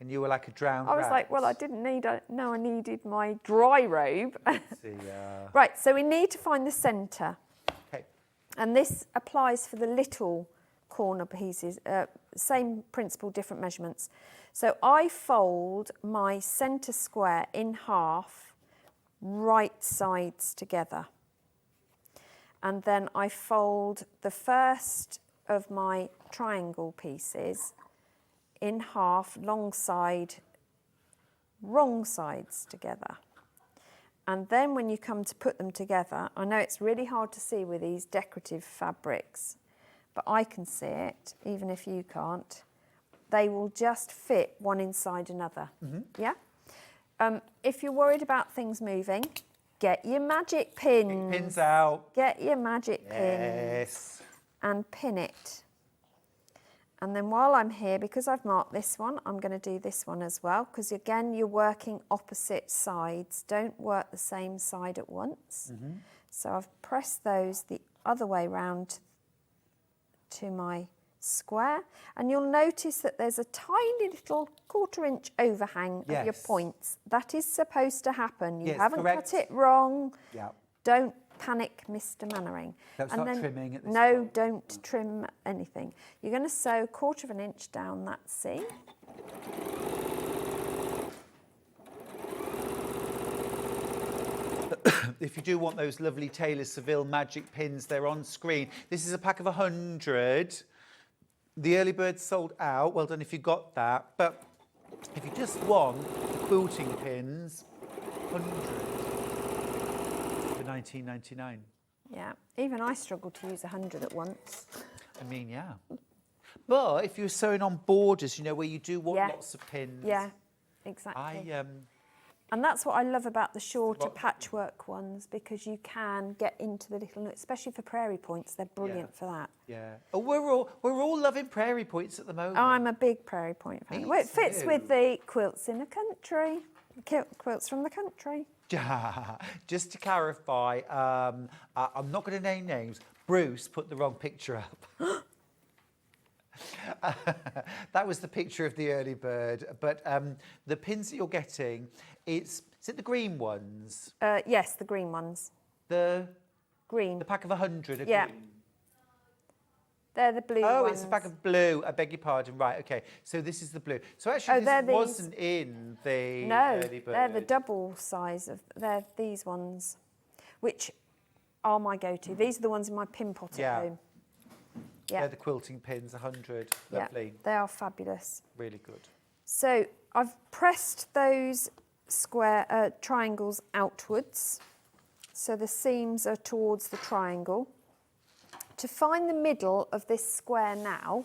Speaker 1: And you were like a drowned
Speaker 5: I was
Speaker 1: rat.
Speaker 5: like, well, I didn't need, no, I needed my dry robe.
Speaker 1: See,
Speaker 5: Right, so we need to find the centre.
Speaker 1: okay.
Speaker 5: And this applies for the little corner pieces, same principle, different measurements. So I fold my centre square in half, right sides together. And then I fold the first of my triangle pieces in half, long side, wrong sides together. And then when you come to put them together, I know it's really hard to see with these decorative fabrics, but I can see it, even if you can't. They will just fit one inside another, yeah? If you're worried about things moving, get your magic pins.
Speaker 1: Pins out.
Speaker 5: Get your magic pins
Speaker 1: Yes.
Speaker 5: and pin it. And then while I'm here, because I've marked this one, I'm going to do this one as well, because again, you're working opposite sides. Don't work the same side at once. So I've pressed those the other way round to my square, and you'll notice that there's a tiny little 1/4 inch overhang of your
Speaker 1: Yes.
Speaker 5: points. That is supposed to happen. You
Speaker 1: Yes,
Speaker 5: haven't
Speaker 1: correct.
Speaker 5: cut it wrong.
Speaker 1: Yeah.
Speaker 5: Don't panic, Mr. Mannering.
Speaker 1: Don't start trimming at this
Speaker 5: No,
Speaker 1: point.
Speaker 5: don't trim anything. You're going to sew 1/4 inch down that seam.
Speaker 1: If you do want those lovely Taylor Seville magic pins, they're on screen. This is a pack of 100. The early bird sold out. Well done if you got that. But if you just want the quilting pins, 100 for $19.99.
Speaker 5: Yeah, even I struggled to use 100 at once.
Speaker 1: I mean, yeah. But if you're sewing on borders, you know, where you do want
Speaker 5: Yeah.
Speaker 1: lots of pins.
Speaker 5: Yeah, exactly.
Speaker 1: I
Speaker 5: And that's what I love about the shorter patchwork ones, because you can get into the little, especially for prairie points, they're brilliant for that.
Speaker 1: yeah. Oh, we're all loving prairie points at the moment.
Speaker 5: I'm a big prairie point fan.
Speaker 1: Me
Speaker 5: Well, it fits
Speaker 1: too.
Speaker 5: with the quilts in the country, quilts from the country.
Speaker 1: Just to clarify, I'm not going to name names. Bruce put the wrong picture up. That was the picture of the early bird. But the pins that you're getting, is it the green ones?
Speaker 5: Yes, the green ones.
Speaker 1: The
Speaker 5: Green.
Speaker 1: pack of 100 are
Speaker 5: Yeah.
Speaker 1: green.
Speaker 5: They're the blue
Speaker 1: Oh,
Speaker 5: ones.
Speaker 1: it's a pack of blue. I beg your pardon. Right, okay. So this is the blue. So actually,
Speaker 5: they're
Speaker 1: this
Speaker 5: these.
Speaker 1: wasn't in the
Speaker 5: No,
Speaker 1: early bird.
Speaker 5: they're the double size of, they're these ones, which are my go-to. These are the ones in my pin pot
Speaker 1: Yeah.
Speaker 5: at home. Yeah,
Speaker 1: They're the quilting pins, 100.
Speaker 5: yeah,
Speaker 1: Lovely.
Speaker 5: they are fabulous.
Speaker 1: Really good.
Speaker 5: So I've pressed those square triangles outwards, so the seams are towards the triangle. To find the middle of this square now,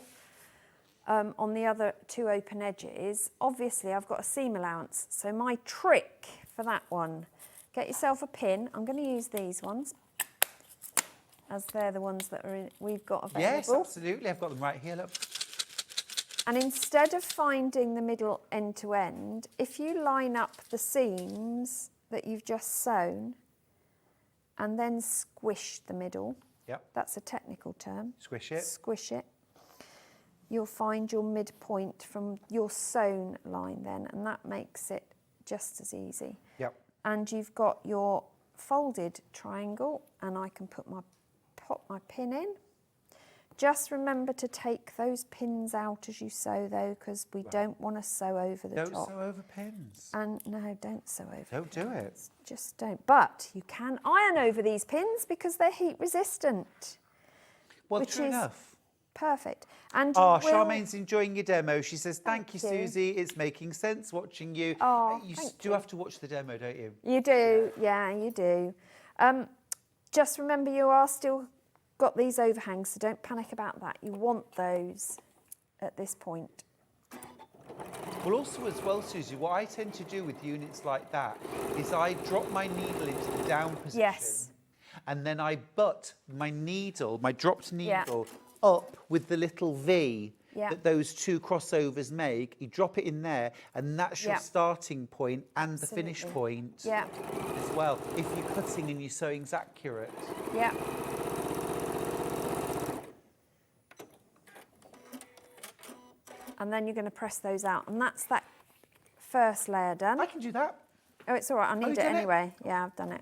Speaker 5: on the other two open edges, obviously I've got a seam allowance. So my trick for that one, get yourself a pin. I'm going to use these ones, as they're the ones that are we've got available.
Speaker 1: Yes, absolutely. I've got them right here. Look.
Speaker 5: And instead of finding the middle end to end, if you line up the seams that you've just sewn and then squish the middle,
Speaker 1: Yep.
Speaker 5: that's a technical term.
Speaker 1: Squish it.
Speaker 5: Squish it. You'll find your midpoint from your sewn line then, and that makes it just as easy.
Speaker 1: Yep.
Speaker 5: And you've got your folded triangle, and I can pop my pin in. Just remember to take those pins out as you sew though, because we don't want to sew over the
Speaker 1: Don't
Speaker 5: top.
Speaker 1: sew over pins.
Speaker 5: And no, don't sew over.
Speaker 1: Don't do it.
Speaker 5: Just don't. But you can iron over these pins because they're heat resistant.
Speaker 1: Well,
Speaker 5: which
Speaker 1: true
Speaker 5: is
Speaker 1: enough.
Speaker 5: Perfect. And you
Speaker 1: Oh,
Speaker 5: will-
Speaker 1: Charmaine's enjoying your demo. She says, thank you,
Speaker 5: Thank you.
Speaker 1: Susie. It's making sense watching you.
Speaker 5: Oh,
Speaker 1: you
Speaker 5: thank
Speaker 1: do have to watch the demo, don't you?
Speaker 5: You do, yeah, you do. Just remember you are still got these overhangs, so don't panic about that. You want those at this point.
Speaker 1: Well, also as well, Susie, what I tend to do with units like that is I drop my needle into the down position.
Speaker 5: Yes.
Speaker 1: And then I butt my needle, my dropped
Speaker 5: Yeah.
Speaker 1: needle, up with the little V
Speaker 5: Yeah.
Speaker 1: that those two crossovers make. You drop it in there, and that's your
Speaker 5: Yeah.
Speaker 1: starting point and the finish
Speaker 5: Absolutely.
Speaker 1: point
Speaker 5: Yeah,
Speaker 1: as well. If you're cutting and your sewing's accurate.
Speaker 5: yeah. And then you're going to press those out, and that's that first layer done.
Speaker 1: I can do that.
Speaker 5: Oh, it's all right. I need
Speaker 1: you
Speaker 5: it
Speaker 1: done it?
Speaker 5: anyway. Yeah, I've done it.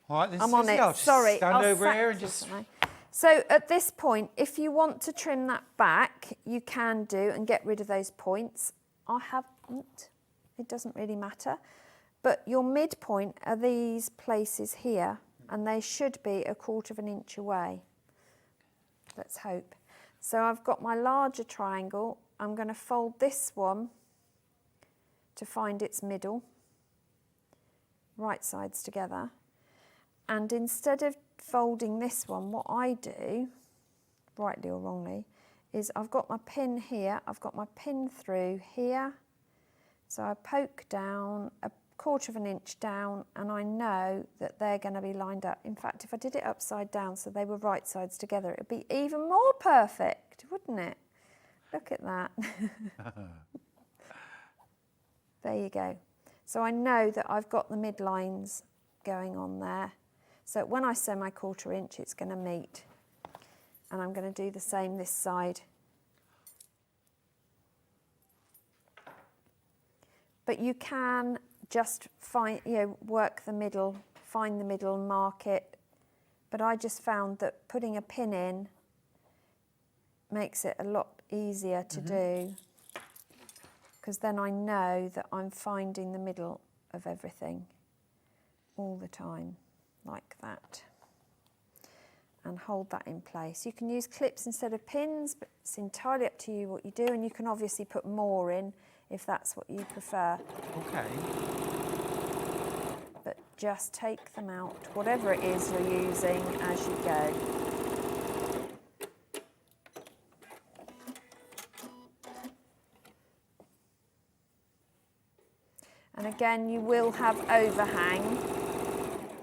Speaker 1: All right, then,
Speaker 5: I'm on
Speaker 1: Susie,
Speaker 5: it.
Speaker 1: I'll just
Speaker 5: Sorry,
Speaker 1: stand
Speaker 5: I'll
Speaker 1: over here and
Speaker 5: practice,
Speaker 1: just...
Speaker 5: haven't I? So at this point, if you want to trim that back, you can do and get rid of those points. I haven't. It doesn't really matter. But your midpoint are these places here, and they should be 1/4 inch away. Let's hope. So I've got my larger triangle. I'm going to fold this one to find its middle, right sides together. And instead of folding this one, what I do, rightly or wrongly, is I've got my pin here, I've got my pin through here, so I poke down 1/4 of an inch down, and I know that they're going to be lined up. In fact, if I did it upside down so they were right sides together, it would be even more perfect, wouldn't it? Look at that. There you go. So I know that I've got the midlines going on there. So when I sew my 1/4 inch, it's going to meet. And I'm going to do the same this side. But you can just find, work the middle, find the middle and mark it. But I just found that putting a pin in makes it a lot easier to do, because then I know that I'm finding the middle of everything all the time, like that. And hold that in place. You can use clips instead of pins, but it's entirely up to you what you do, and you can obviously put more in if that's what you prefer.
Speaker 1: Okay.
Speaker 5: But just take them out, whatever it is you're using, as you go. And again, you will have overhang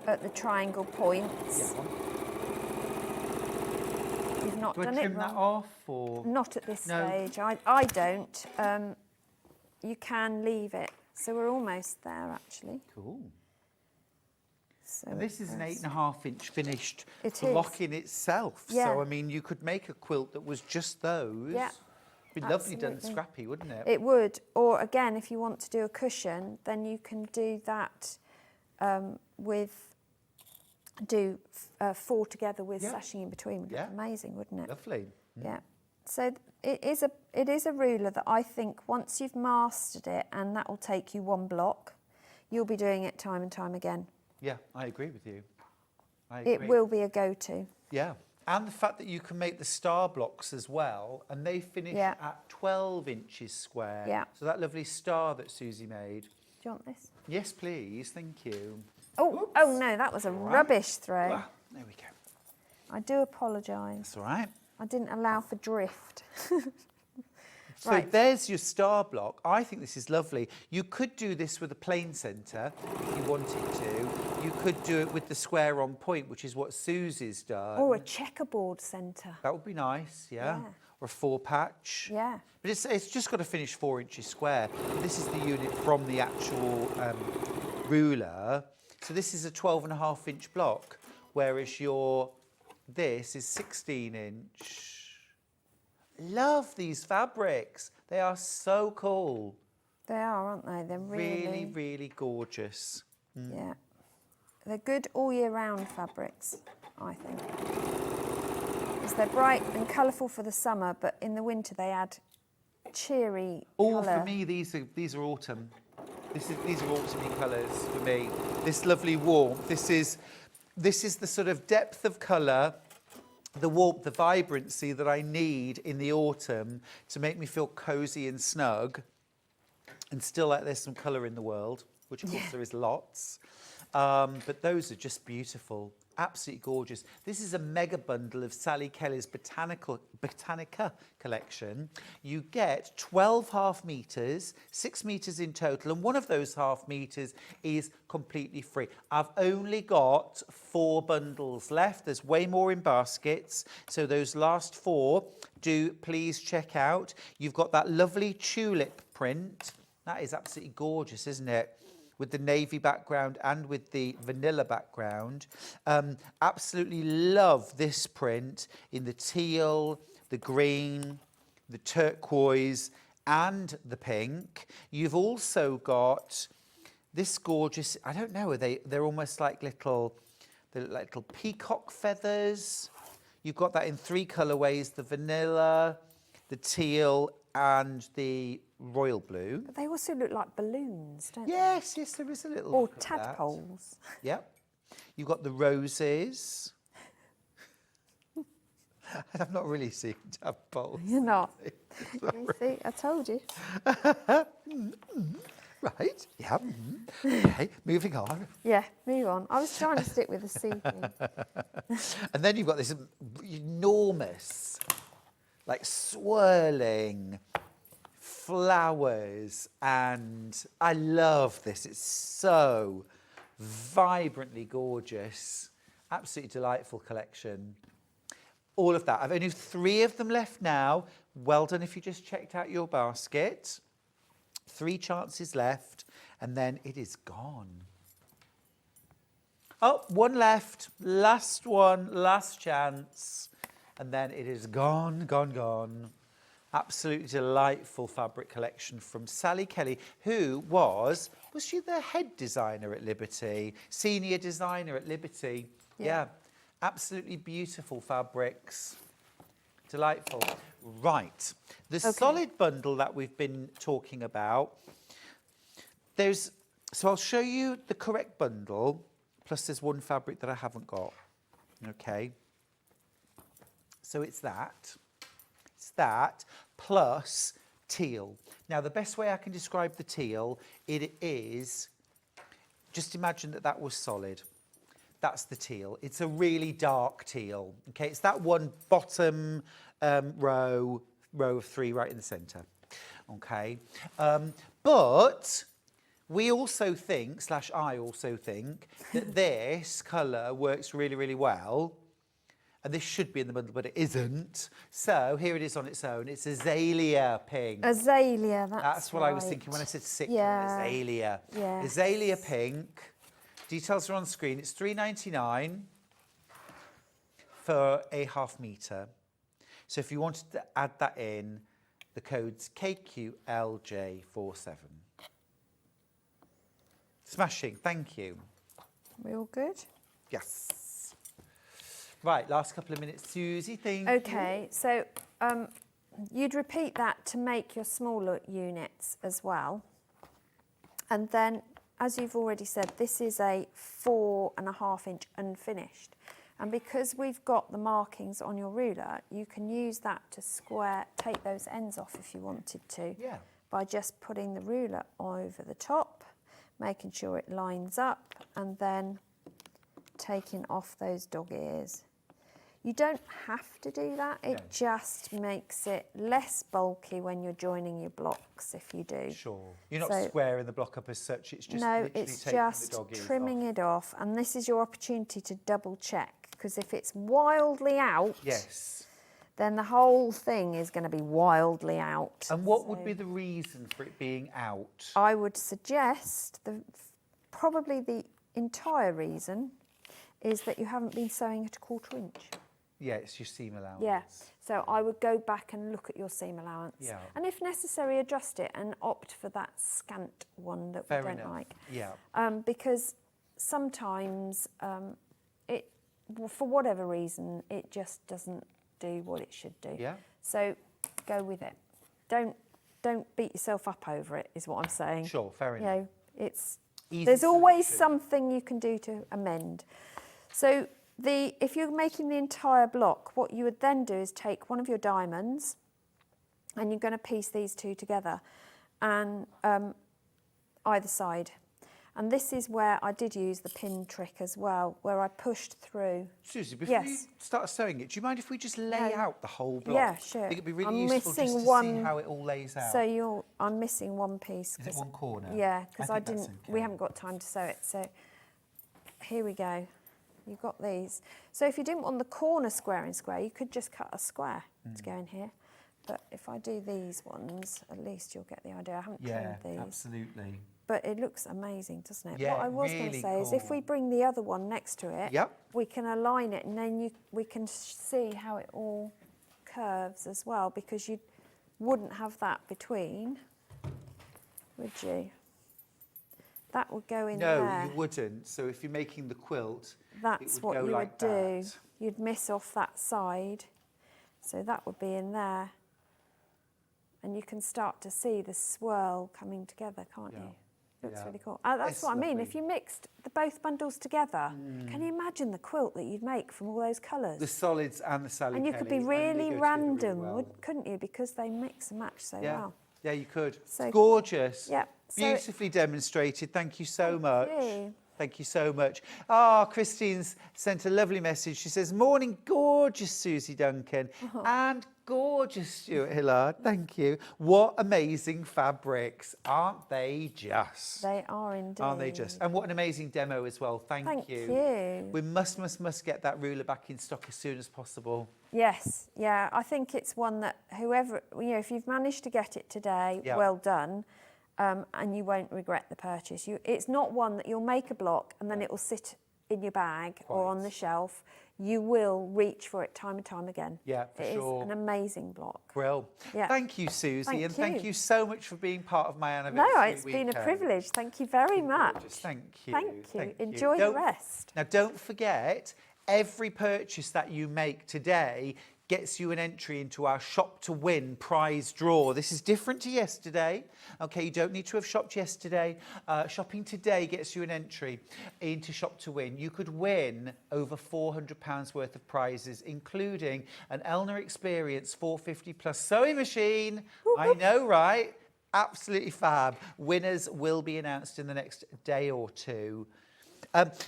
Speaker 5: at the triangle points.
Speaker 1: Yeah.
Speaker 5: You've not
Speaker 1: Do I
Speaker 5: done it
Speaker 1: trim that
Speaker 5: wrong.
Speaker 1: off, or?
Speaker 5: Not at this
Speaker 1: No.
Speaker 5: stage. I don't. You can leave it. So we're almost there, actually.
Speaker 1: Cool.
Speaker 5: So
Speaker 1: And this is an
Speaker 5: press.
Speaker 1: 8.5 inch finished
Speaker 5: It
Speaker 1: block
Speaker 5: is.
Speaker 1: in itself.
Speaker 5: Yeah.
Speaker 1: So, I mean, you could make a quilt that was just those.
Speaker 5: Yeah,
Speaker 1: It'd be lovely done
Speaker 5: absolutely.
Speaker 1: scrappy, wouldn't it?
Speaker 5: It would. Or again, if you want to do a cushion, then you can do that do 4 together with
Speaker 1: Yeah.
Speaker 5: sashing in between. Would
Speaker 1: Yeah.
Speaker 5: look amazing, wouldn't it?
Speaker 1: Lovely.
Speaker 5: Yeah. So it is a ruler that I think once you've mastered it, and that will take you 1 block, you'll be doing it time and time again.
Speaker 1: Yeah, I agree with you. I agree.
Speaker 5: It will be a go-to.
Speaker 1: Yeah. And the fact that you can make the star blocks as well, and they finish
Speaker 5: Yeah.
Speaker 1: at 12 inches square.
Speaker 5: Yeah.
Speaker 1: So that lovely star that Suzie made.
Speaker 5: Do you want this?
Speaker 1: Yes, please. Thank you.
Speaker 5: Oh no, that was a
Speaker 1: right.
Speaker 5: rubbish throw.
Speaker 1: Ah, there we go.
Speaker 5: I do apologise.
Speaker 1: That's all right.
Speaker 5: I didn't allow for drift.
Speaker 1: So
Speaker 5: Right.
Speaker 1: there's your star block. I think this is lovely. You could do this with a plain centre if you wanted to. You could do it with the square on point, which is what Susie's done.
Speaker 5: Or a checkerboard centre.
Speaker 1: That would be nice, yeah.
Speaker 5: Yeah.
Speaker 1: Or a 4-patch.
Speaker 5: Yeah.
Speaker 1: But it's just got to finish 4 inches square. This is the unit from the actual ruler. So this is a 12.5 inch block, whereas this is 16 inch. Love these fabrics. They are so cool.
Speaker 5: They are, aren't they? They're
Speaker 1: Really, really gorgeous.
Speaker 5: Yeah. They're good all year round fabrics, I think. Because they're bright and colourful for the summer, but in the winter they add cheery
Speaker 1: All
Speaker 5: colour.
Speaker 1: for me, these are autumn. These are autumny colours for me. This lovely warmth. This is the sort of depth of colour, the warmth, the vibrancy that I need in the autumn to make me feel cosy and snug, and still like there's some colour in the world, which of course there is lots. But those are just beautiful, absolutely gorgeous. This is a mega bundle of Sally Kelly's Botanica collection. You get 12 half metres, 6 metres in total, and one of those half metres is completely free. I've only got 4 bundles left. There's way more in baskets, so those last 4, do please check out. You've got that lovely tulip print. That is absolutely gorgeous, isn't it? With the navy background and with the vanilla background. Absolutely love this print in the teal, the green, the turquoise and the pink. You've also got this gorgeous, I don't know, they're almost like little peacock feathers. You've got that in 3 colourways, the vanilla, the teal and the royal blue.
Speaker 5: But they also look like balloons, don't
Speaker 1: Yes, yes, there is a little.
Speaker 5: they? Or
Speaker 1: look of that.
Speaker 5: tadpoles.
Speaker 1: Yep. You've got the roses. I've not really seen tadpoles.
Speaker 5: You're not. You see, I told you.
Speaker 1: Right, yeah. Okay, moving on.
Speaker 5: Yeah, move on. I was trying to stick with the sequin.
Speaker 1: And then you've got this enormous, like swirling flowers, and I love this. It's so vibrantly gorgeous. Absolutely delightful collection. All of that. I've only 3 of them left now. Well done if you just checked out your basket. 3 chances left, and then it is gone. Oh, 1 left. Last one, last chance. And then it is gone, gone, gone. Absolutely delightful fabric collection from Sally Kelly, who was she the head designer at Liberty? Senior designer at Liberty. Yeah. Absolutely beautiful fabrics. Delightful. Right. The solid bundle that we've been talking about, so I'll show you the correct bundle, plus there's 1 fabric that I haven't got. Okay. So it's that. It's that plus teal. Now, the best way I can describe the teal, it is, just imagine that was solid. That's the teal. It's a really dark teal. Okay, it's that one bottom row of 3 right in the centre. Okay, but we also think, I also think, that this colour works really, really well. And this should be in the bundle, but it isn't. So here it is on its own. It's azalea pink.
Speaker 5: Azalea,
Speaker 1: That's what I was thinking when I said sick.
Speaker 5: Yeah.
Speaker 1: Azalea.
Speaker 5: Yes.
Speaker 1: Azalea pink. Details are on screen. It's £3.99 for a ½ metre. So if you wanted to add that in, the code's KQLJ47. Smashing. Thank you.
Speaker 5: We all good?
Speaker 1: Yes. Right, last couple of minutes, Susie, thank you.
Speaker 5: Okay, so you'd repeat that to make your smaller units as well. And then, as you've already said, this is a 4.5 inch unfinished. And because we've got the markings on your ruler, you can use that to take those ends off if you wanted to.
Speaker 1: Yeah.
Speaker 5: By just putting the ruler over the top, making sure it lines up, and then taking off those dog ears. You don't have to do that. It just makes it less bulky when you're joining your blocks if you do.
Speaker 1: Sure. You're not squaring the block up as such. It's just
Speaker 5: no,
Speaker 1: literally
Speaker 5: it's
Speaker 1: taking
Speaker 5: just
Speaker 1: the dog ears
Speaker 5: trimming
Speaker 1: off.
Speaker 5: it off. And this is your opportunity to double check, because if it's wildly out,
Speaker 1: Yes.
Speaker 5: then the whole thing is going to be wildly out.
Speaker 1: And what would be the reason for it being out?
Speaker 5: I would suggest probably the entire reason is that you haven't been sewing at a 1/4 inch.
Speaker 1: Yeah, it's your seam allowance.
Speaker 5: Yeah, so I would go back and look at your seam allowance.
Speaker 1: Yeah.
Speaker 5: And if necessary, adjust it and opt for that scant one that we don't like.
Speaker 1: Yeah.
Speaker 5: Because sometimes for whatever reason, it just doesn't do what it should do.
Speaker 1: Yeah.
Speaker 5: So go with it. Don't beat yourself up over it, is what I'm saying.
Speaker 1: Sure, fair
Speaker 5: You
Speaker 1: enough.
Speaker 5: know, it's
Speaker 1: Easy
Speaker 5: there's always
Speaker 1: solution.
Speaker 5: something you can do to amend. So if you're making the entire block, what you would then do is take one of your diamonds, and you're going to piece these 2 together, and either side. And this is where I did use the pin trick as well, where I pushed through.
Speaker 1: Susie, before you
Speaker 5: Yes.
Speaker 1: start sewing it, do you mind if we just lay out the whole block?
Speaker 5: Yeah, sure.
Speaker 1: I think it'd be really
Speaker 5: I'm
Speaker 1: useful just
Speaker 5: missing
Speaker 1: to
Speaker 5: one-
Speaker 1: see how it all lays out.
Speaker 5: So I'm missing one piece.
Speaker 1: Is it 1 corner?
Speaker 5: Yeah, because I
Speaker 1: think that's
Speaker 5: didn't.
Speaker 1: okay.
Speaker 5: We haven't got time to sew it. So here we go. You've got these. So if you didn't want the corner square in square, you could just cut a square to go in here. But if I do these ones, at least you'll get the idea. I haven't
Speaker 1: Yeah,
Speaker 5: trimmed these.
Speaker 1: absolutely.
Speaker 5: But it looks amazing, doesn't it?
Speaker 1: Yeah,
Speaker 5: What I was going to
Speaker 1: really
Speaker 5: say is if we
Speaker 1: cool.
Speaker 5: bring the other one next to it,
Speaker 1: Yep.
Speaker 5: we can align it, and then we can see how it all curves as well, because you wouldn't have that between, would you? That would go in
Speaker 1: No,
Speaker 5: there.
Speaker 1: you wouldn't. So if you're making the quilt,
Speaker 5: That's
Speaker 1: it would
Speaker 5: what
Speaker 1: go
Speaker 5: you
Speaker 1: like
Speaker 5: would do.
Speaker 1: that.
Speaker 5: You'd miss off that side, so that would be in there. And you can start to see the swirl coming together, can't you? Looks
Speaker 1: Yeah.
Speaker 5: really cool. That's
Speaker 1: It's
Speaker 5: what I mean.
Speaker 1: lovely.
Speaker 5: If you mixed both bundles together, can you imagine the quilt that you'd make from all those colours?
Speaker 1: The solids and the Sally
Speaker 5: And you could be
Speaker 1: Kelly
Speaker 5: really
Speaker 1: only go together
Speaker 5: random,
Speaker 1: really well.
Speaker 5: couldn't you? Because they mix and match so
Speaker 1: Yeah.
Speaker 5: well.
Speaker 1: Yeah, you could.
Speaker 5: So-
Speaker 1: Gorgeous.
Speaker 5: Yeah. So-
Speaker 1: Beautifully demonstrated. Thank you so much.
Speaker 5: you.
Speaker 1: Thank you so much. Ah, Christine's sent a lovely message. She says, morning, gorgeous Suzie Duncan and gorgeous Stuart Hillard. Thank you. What amazing fabrics. Aren't they just?
Speaker 5: They are indeed.
Speaker 1: Aren't they just? And what an amazing demo as well. Thank you. We must get that ruler back in stock as soon as possible.
Speaker 5: Yes, yeah. I think it's one that whoever, if you've managed to get it today, well done. And you won't regret the purchase. It's not one that you'll make a block and then it will sit in your bag or on the shelf. You will reach for it time and time again.
Speaker 1: Yeah, for sure.
Speaker 5: It is an amazing block.
Speaker 1: Brill.
Speaker 5: Yeah.
Speaker 1: Thank you, Suzie, and thank
Speaker 5: you.
Speaker 1: you so much for being part of my anniversary
Speaker 5: No, it's been a
Speaker 1: weekend.
Speaker 5: privilege. Thank you very much.
Speaker 1: Gorgeous. Thank you.
Speaker 5: Thank you.
Speaker 1: Thank you.
Speaker 5: Enjoy the rest.
Speaker 1: Now, don't forget, every purchase that you make today gets you an entry into our Shop to Win prize draw. This is different to yesterday. Okay, you don't need to have shopped yesterday. Shopping today gets you an entry into Shop to Win. You could win over £400 worth of prizes, including an Elna Experience 450 plus sewing machine. I know, right? Absolutely fab. Winners will be announced in the next day or two.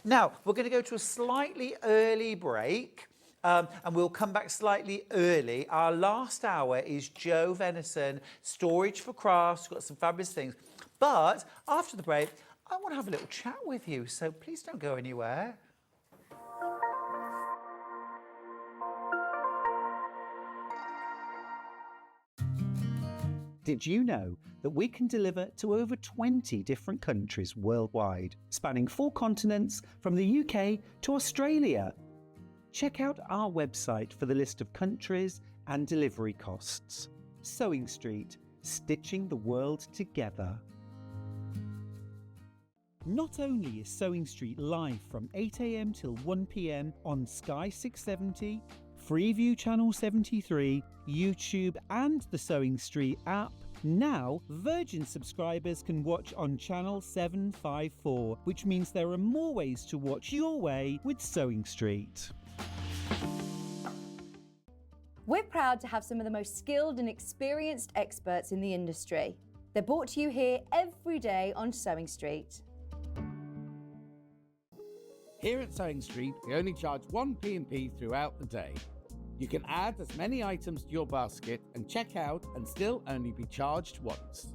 Speaker 1: Now, we're going to go to a slightly early break. And we'll come back slightly early. Our last hour is Joe Venison, Storage for Crafts. We've got some fabulous things. But after the break, I want to have a little chat with you, so please don't go anywhere.
Speaker 2: Did you know that we can deliver to over 20 different countries worldwide, spanning 4 continents from the UK to Australia? Check out our website for the list of countries and delivery costs. Sewing Street, stitching the world together. Not only is Sewing Street live from 8 AM till 1 PM on Sky 670, Freeview Channel 73, YouTube and the Sewing Street app, now Virgin subscribers can watch on Channel 754, which means there are more ways to watch your way with Sewing Street.
Speaker 3: We're proud to have some of the most skilled and experienced experts in the industry. They're brought to you here every day on Sewing Street.
Speaker 6: Here at Sewing Street, we only charge 1 P&P throughout the day. You can add as many items to your basket and check out and still only be charged once.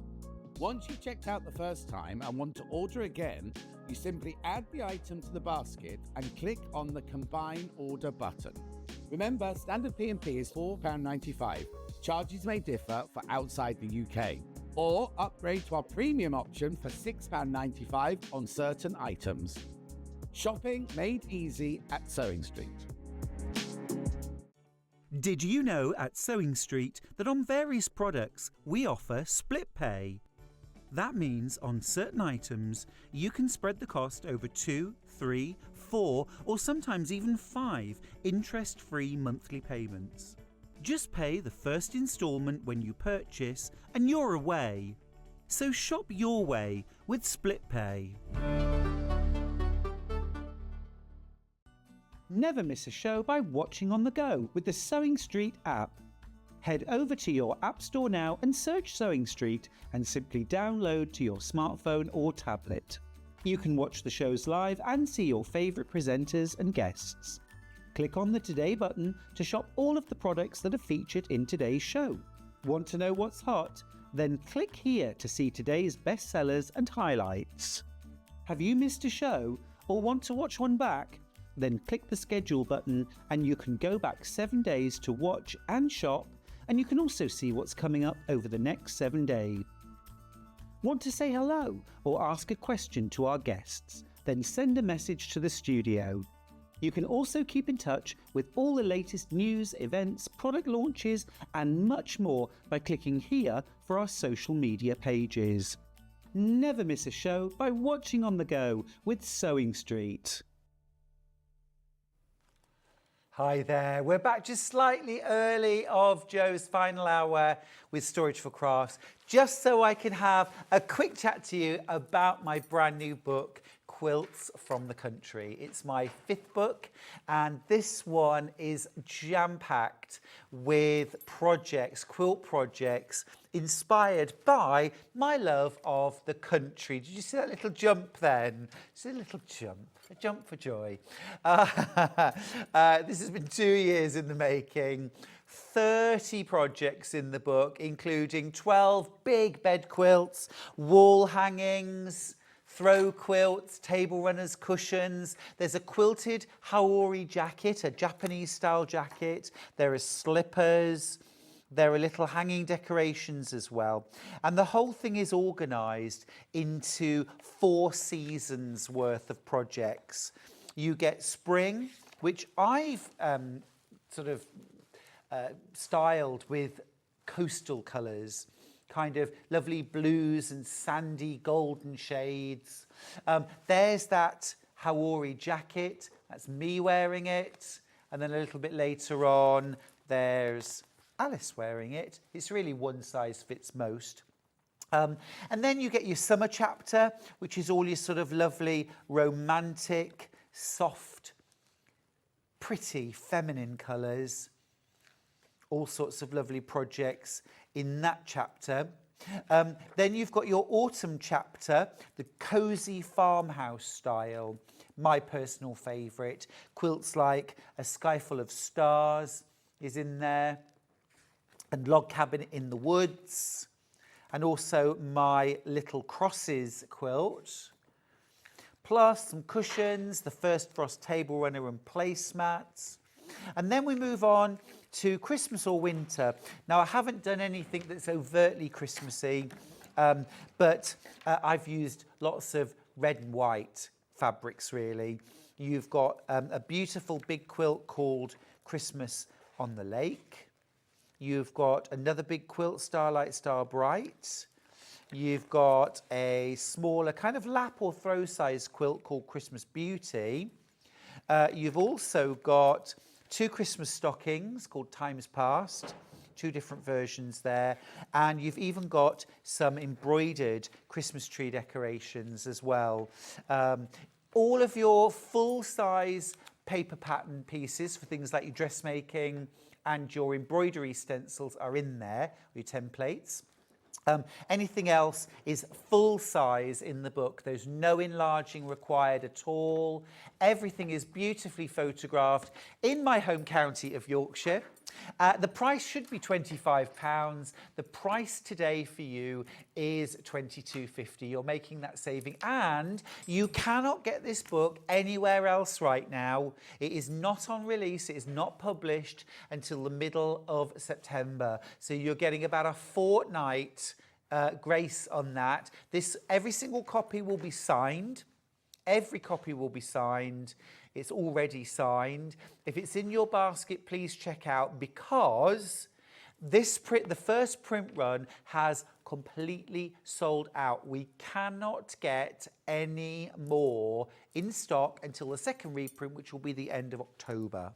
Speaker 6: Once you've checked out the first time and want to order again, you simply add the item to the basket and click on the Combine Order button. Remember, standard P&P is £4.95. Charges may differ for outside the UK. Or upgrade to our premium option for £6.95 on certain items. Shopping made easy at Sewing Street.
Speaker 2: Did you know at Sewing Street that on various products we offer split pay? That means on certain items you can spread the cost over 2, 3, 4 or sometimes even 5 interest-free monthly payments. Just pay the first instalment when you purchase and you're away. So shop your way with split pay. Never miss a show by watching on the go with the Sewing Street app. Head over to your App Store now and search Sewing Street and simply download to your smartphone or tablet. You can watch the shows live and see your favourite presenters and guests. Click on the Today button to shop all of the products that are featured in today's show. Want to know what's hot? Then click here to see today's bestsellers and highlights. Have you missed a show or want to watch one back? Then click the schedule button and you can go back 7 days to watch and shop, and you can also see what's coming up over the next 7 days. Want to say hello or ask a question to our guests? Then send a message to the studio. You can also keep in touch with all the latest news, events, product launches and much more by clicking here for our social media pages. Never miss a show by watching on the go with Sewing Street.
Speaker 1: Hi there, we're back just slightly early of Joe's final hour with Storage for Crafts, just so I can have a quick chat to you about my brand new book, Quilts from the Country. It's my 5th book, and this one is jam-packed with projects, quilt projects, inspired by my love of the country. Did you see that little jump then? See a little jump, a jump for joy. This has been 2 years in the making. 30 projects in the book, including 12 big bed quilts, wall hangings, throw quilts, table runners, cushions. There's a quilted Haori jacket, a Japanese style jacket. There are slippers. There are little hanging decorations as well. And the whole thing is organised into 4 seasons worth of projects. You get spring, which I've styled with coastal colours, kind of lovely blues and sandy golden shades. There's that Haori jacket, that's me wearing it. And then a little bit later on, there's Alice wearing it. It's really one size fits most. And then you get your summer chapter, which is all your sort of lovely, romantic, soft, pretty, feminine colours. All sorts of lovely projects in that chapter. Then you've got your autumn chapter, the cosy farmhouse style, my personal favourite. Quilts like A Sky Full of Stars is in there, and Log Cabin in the Woods, and also my Little Crosses quilt, plus some cushions, the First Frost table runner and placemats. And then we move on to Christmas or winter. Now, I haven't done anything that's overtly Christmassy, but I've used lots of red and white fabrics, really. You've got a beautiful big quilt called Christmas on the Lake. You've got another big quilt, Starlight Star Bright. You've got a smaller kind of lap or throw size quilt called Christmas Beauty. You've also got 2 Christmas stockings called Times Past, 2 different versions there. And you've even got some embroidered Christmas tree decorations as well. All of your full-size paper pattern pieces for things like your dressmaking and your embroidery stencils are in there, your templates. Anything else is full size in the book. There's no enlarging required at all. Everything is beautifully photographed in my home county of Yorkshire. The price should be £25. The price today for you is £22.50. You're making that saving, and you cannot get this book anywhere else right now. It is not on release. It is not published until the middle of September. So you're getting about a fortnight grace on that. Every single copy will be signed. Every copy will be signed. It's already signed. If it's in your basket, please check out, because the first print run has completely sold out. We cannot get any more in stock until the second reprint, which will be the end of October.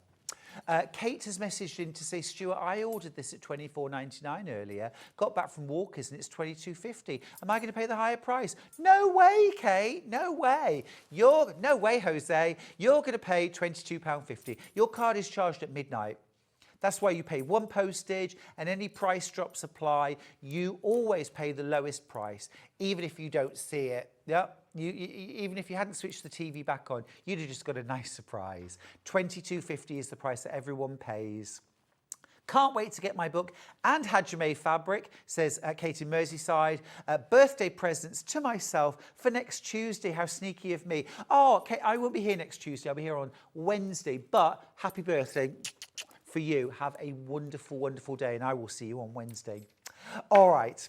Speaker 1: Kate has messaged in to say, Stuart, I ordered this at £24.99 earlier, got back from Walker's and it's £22.50. Am I going to pay the higher price? No way, Kate, no way. No way, Jose. You're going to pay £22.50. Your card is charged at midnight. That's why you pay 1 postage, and any price drops apply. You always pay the lowest price, even if you don't see it. Yep. Even if you hadn't switched the TV back on, you'd have just got a nice surprise. £22.50 is the price that everyone pays. Can't wait to get my book and Hajime fabric, says Kate in Merseyside. Birthday presents to myself for next Tuesday. How sneaky of me. Oh, Kate, I won't be here next Tuesday. I'll be here on Wednesday. But happy birthday for you. Have a wonderful, wonderful day, and I will see you on Wednesday. All right.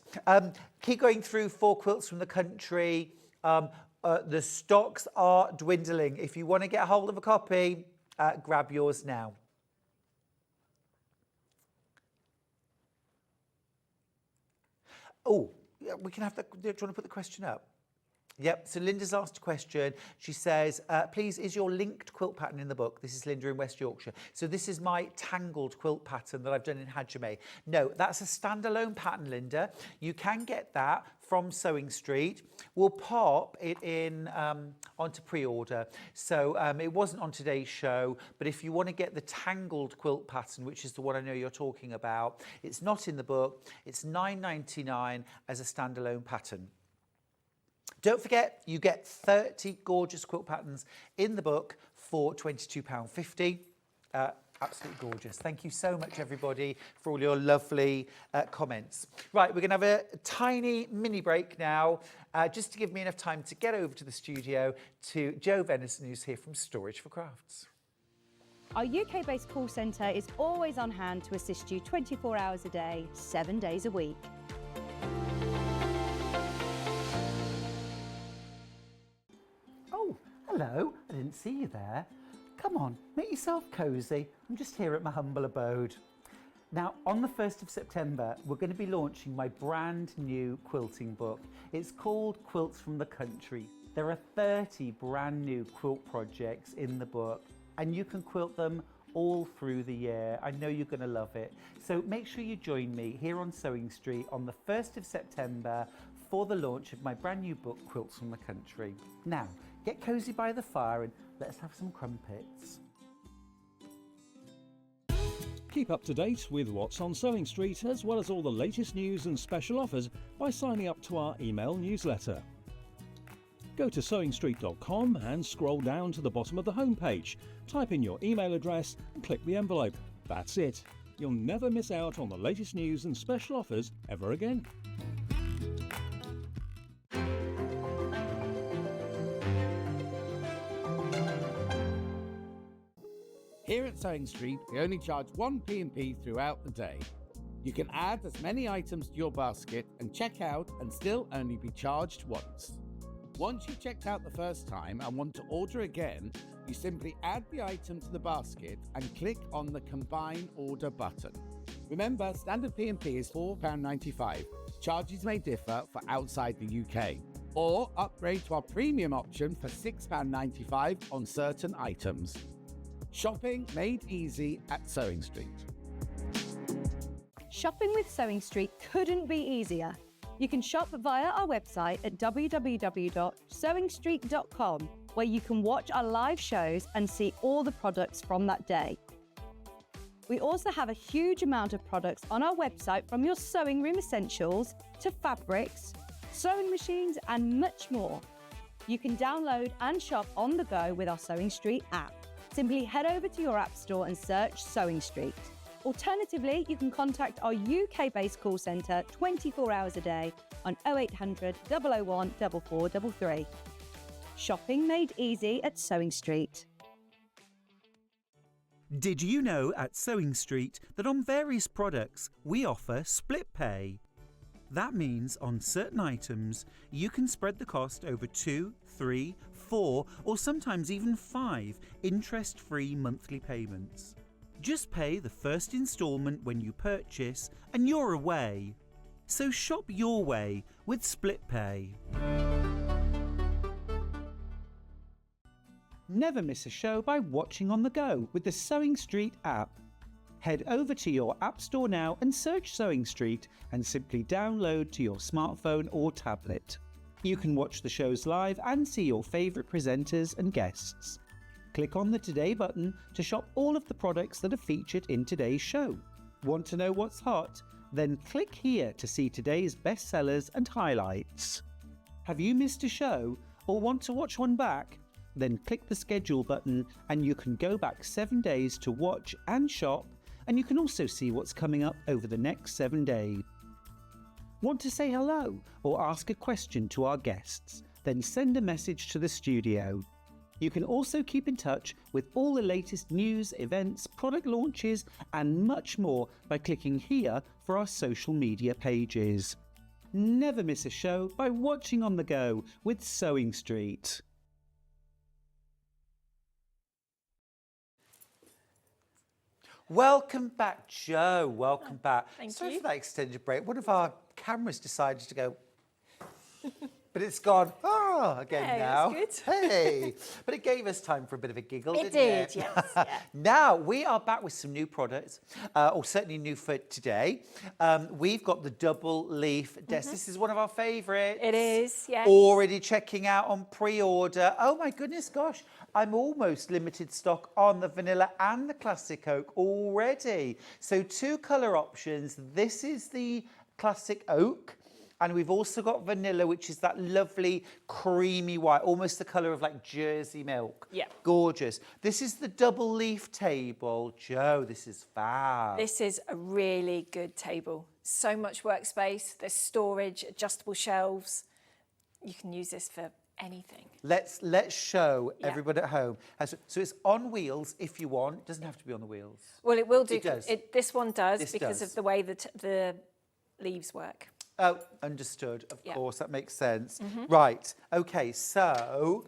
Speaker 1: Keep going through 4 quilts from the country. The stocks are dwindling. If you want to get hold of a copy, grab yours now. Oh, we can have that. Do you want to put the question up? Yep, so Linda's asked a question. She says, please, is your linked quilt pattern in the book? This is Linda in West Yorkshire. So this is my tangled quilt pattern that I've done in Hajime. No, that's a standalone pattern, Linda. You can get that from Sewing Street. We'll pop it in onto pre-order. So it wasn't on today's show, but if you want to get the tangled quilt pattern, which is the one I know you're talking about, it's not in the book. It's £9.99 as a standalone pattern. Don't forget, you get 30 gorgeous quilt patterns in the book for £22.50. Absolutely gorgeous. Thank you so much, everybody, for all your lovely comments. Right, we're going to have a tiny mini break now, just to give me enough time to get over to the studio to Jo Venison, who's here from Storage for Crafts.
Speaker 3: Our UK-based call centre is always on hand to assist you 24 hours a day, 7 days a week.
Speaker 2: Oh, hello. I didn't see you there. Come on, make yourself cosy. I'm just here at my humble abode. Now, on the 1st of September, we're going to be launching my brand new quilting book. It's called Quilts from the Country. There are 30 brand new quilt projects in the book, and you can quilt them all through the year. I know you're going to love it. So make sure you join me here on Sewing Street on the 1st of September for the launch of my brand new book, Quilts from the Country. Now, get cosy by the fire and let's have some crumpets.
Speaker 4: Keep up to date with what's on Sewing Street, as well as all the latest news and special offers by signing up to our email newsletter. Go to sewingstreet.com and scroll down to the bottom of the homepage. Type in your email address and click the envelope. That's it. You'll never miss out on the latest news and special offers ever again.
Speaker 6: Here at Sewing Street, we only charge one P&P throughout the day. You can add as many items to your basket and check out and still only be charged once. Once you've checked out the first time and want to order again, you simply add the item to the basket and click on the Combine Order button. Remember, standard P&P is £4.95. Charges may differ for outside the UK. Or upgrade to our premium option for £6.95 on certain items. Shopping made easy at Sewing Street.
Speaker 3: Shopping with Sewing Street couldn't be easier. You can shop via our website at www.sewingstreet.com, where you can watch our live shows and see all the products from that day. We also have a huge amount of products on our website, from your sewing room essentials to fabrics, sewing machines and much more. You can download and shop on the go with our Sewing Street app. Simply head over to your app store and search Sewing Street. Alternatively, you can contact our UK-based call centre 24 hours a day on 0800 001 4433. Shopping made easy at Sewing Street.
Speaker 2: Did you know at Sewing Street that on various products we offer split pay? That means on certain items you can spread the cost over 2, 3, 4 or sometimes even 5 interest-free monthly payments. Just pay the first instalment when you purchase and you're away. So shop your way with split pay. Never miss a show by watching on the go with the Sewing Street app. Head over to your app store now and search Sewing Street and simply download to your smartphone or tablet. You can watch the shows live and see your favourite presenters and guests. Click on the Today button to shop all of the products that are featured in today's show. Want to know what's hot? Then click here to see today's bestsellers and highlights. Have you missed a show or want to watch one back? Then click the schedule button and you can go back 7 days to watch and shop, and you can also see what's coming up over the next 7 days. Want to say hello or ask a question to our guests? Then send a message to the studio. You can also keep in touch with all the latest news, events, product launches and much more by clicking here for our social media pages. Never miss a show by watching on the go with Sewing Street.
Speaker 1: Welcome back, Jo. Welcome back.
Speaker 7: Thank
Speaker 1: Sorry
Speaker 7: you.
Speaker 1: for that extended break. One of our cameras decided to go But it's gone, again
Speaker 7: Yeah,
Speaker 1: now.
Speaker 7: that's
Speaker 1: Hey, but it gave us time for a bit of a giggle,
Speaker 7: It
Speaker 1: didn't it?
Speaker 7: did, yes. Yeah.
Speaker 1: Now, we are back with some new products, or certainly new for today. We've got the double leaf desk. This is one of our favourites.
Speaker 7: It is, yes.
Speaker 1: Already checking out on pre-order. Oh my goodness, gosh. I'm almost limited stock on the vanilla and the classic oak already. So 2 colour options. This is the classic oak. And we've also got vanilla, which is that lovely creamy white, almost the colour of like Jersey milk.
Speaker 7: Yeah.
Speaker 1: Gorgeous. This is the double leaf table. Joe, this is fab.
Speaker 7: This is a really good table. So much workspace. There's storage, adjustable shelves. You can use this for anything.
Speaker 1: Let's show everybody at home. So it's on wheels if you want. It doesn't have to be on the wheels.
Speaker 7: Well, it will do.
Speaker 1: It does.
Speaker 7: This one does
Speaker 1: This
Speaker 7: because
Speaker 1: does.
Speaker 7: of the way that the leaves work.
Speaker 1: Oh, understood. Of
Speaker 7: Yeah.
Speaker 1: course, that makes sense. Right. Okay, so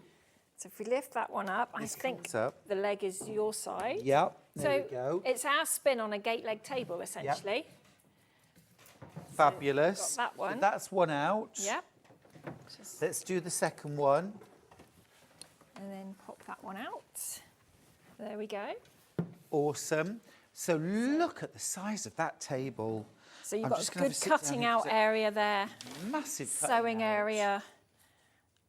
Speaker 7: So if we lift that one up, I
Speaker 1: This
Speaker 7: think
Speaker 1: comes up.
Speaker 7: the leg is your side.
Speaker 1: yeah,
Speaker 7: So
Speaker 1: there we go.
Speaker 7: it's our spin on a gate leg table, essentially.
Speaker 1: Fabulous.
Speaker 7: got that one.
Speaker 1: So that's one out.
Speaker 7: Yep. Just,
Speaker 1: Let's do the second one.
Speaker 7: and then pop that one out. There we go.
Speaker 1: Awesome. So look at the size of that table.
Speaker 7: So you've
Speaker 1: I'm
Speaker 7: got
Speaker 1: just
Speaker 7: a
Speaker 1: gonna have
Speaker 7: good
Speaker 1: a sit down
Speaker 7: cutting
Speaker 1: here
Speaker 7: out
Speaker 1: 'cause
Speaker 7: area there,
Speaker 1: Massive cutting
Speaker 7: sewing
Speaker 1: out.
Speaker 7: area,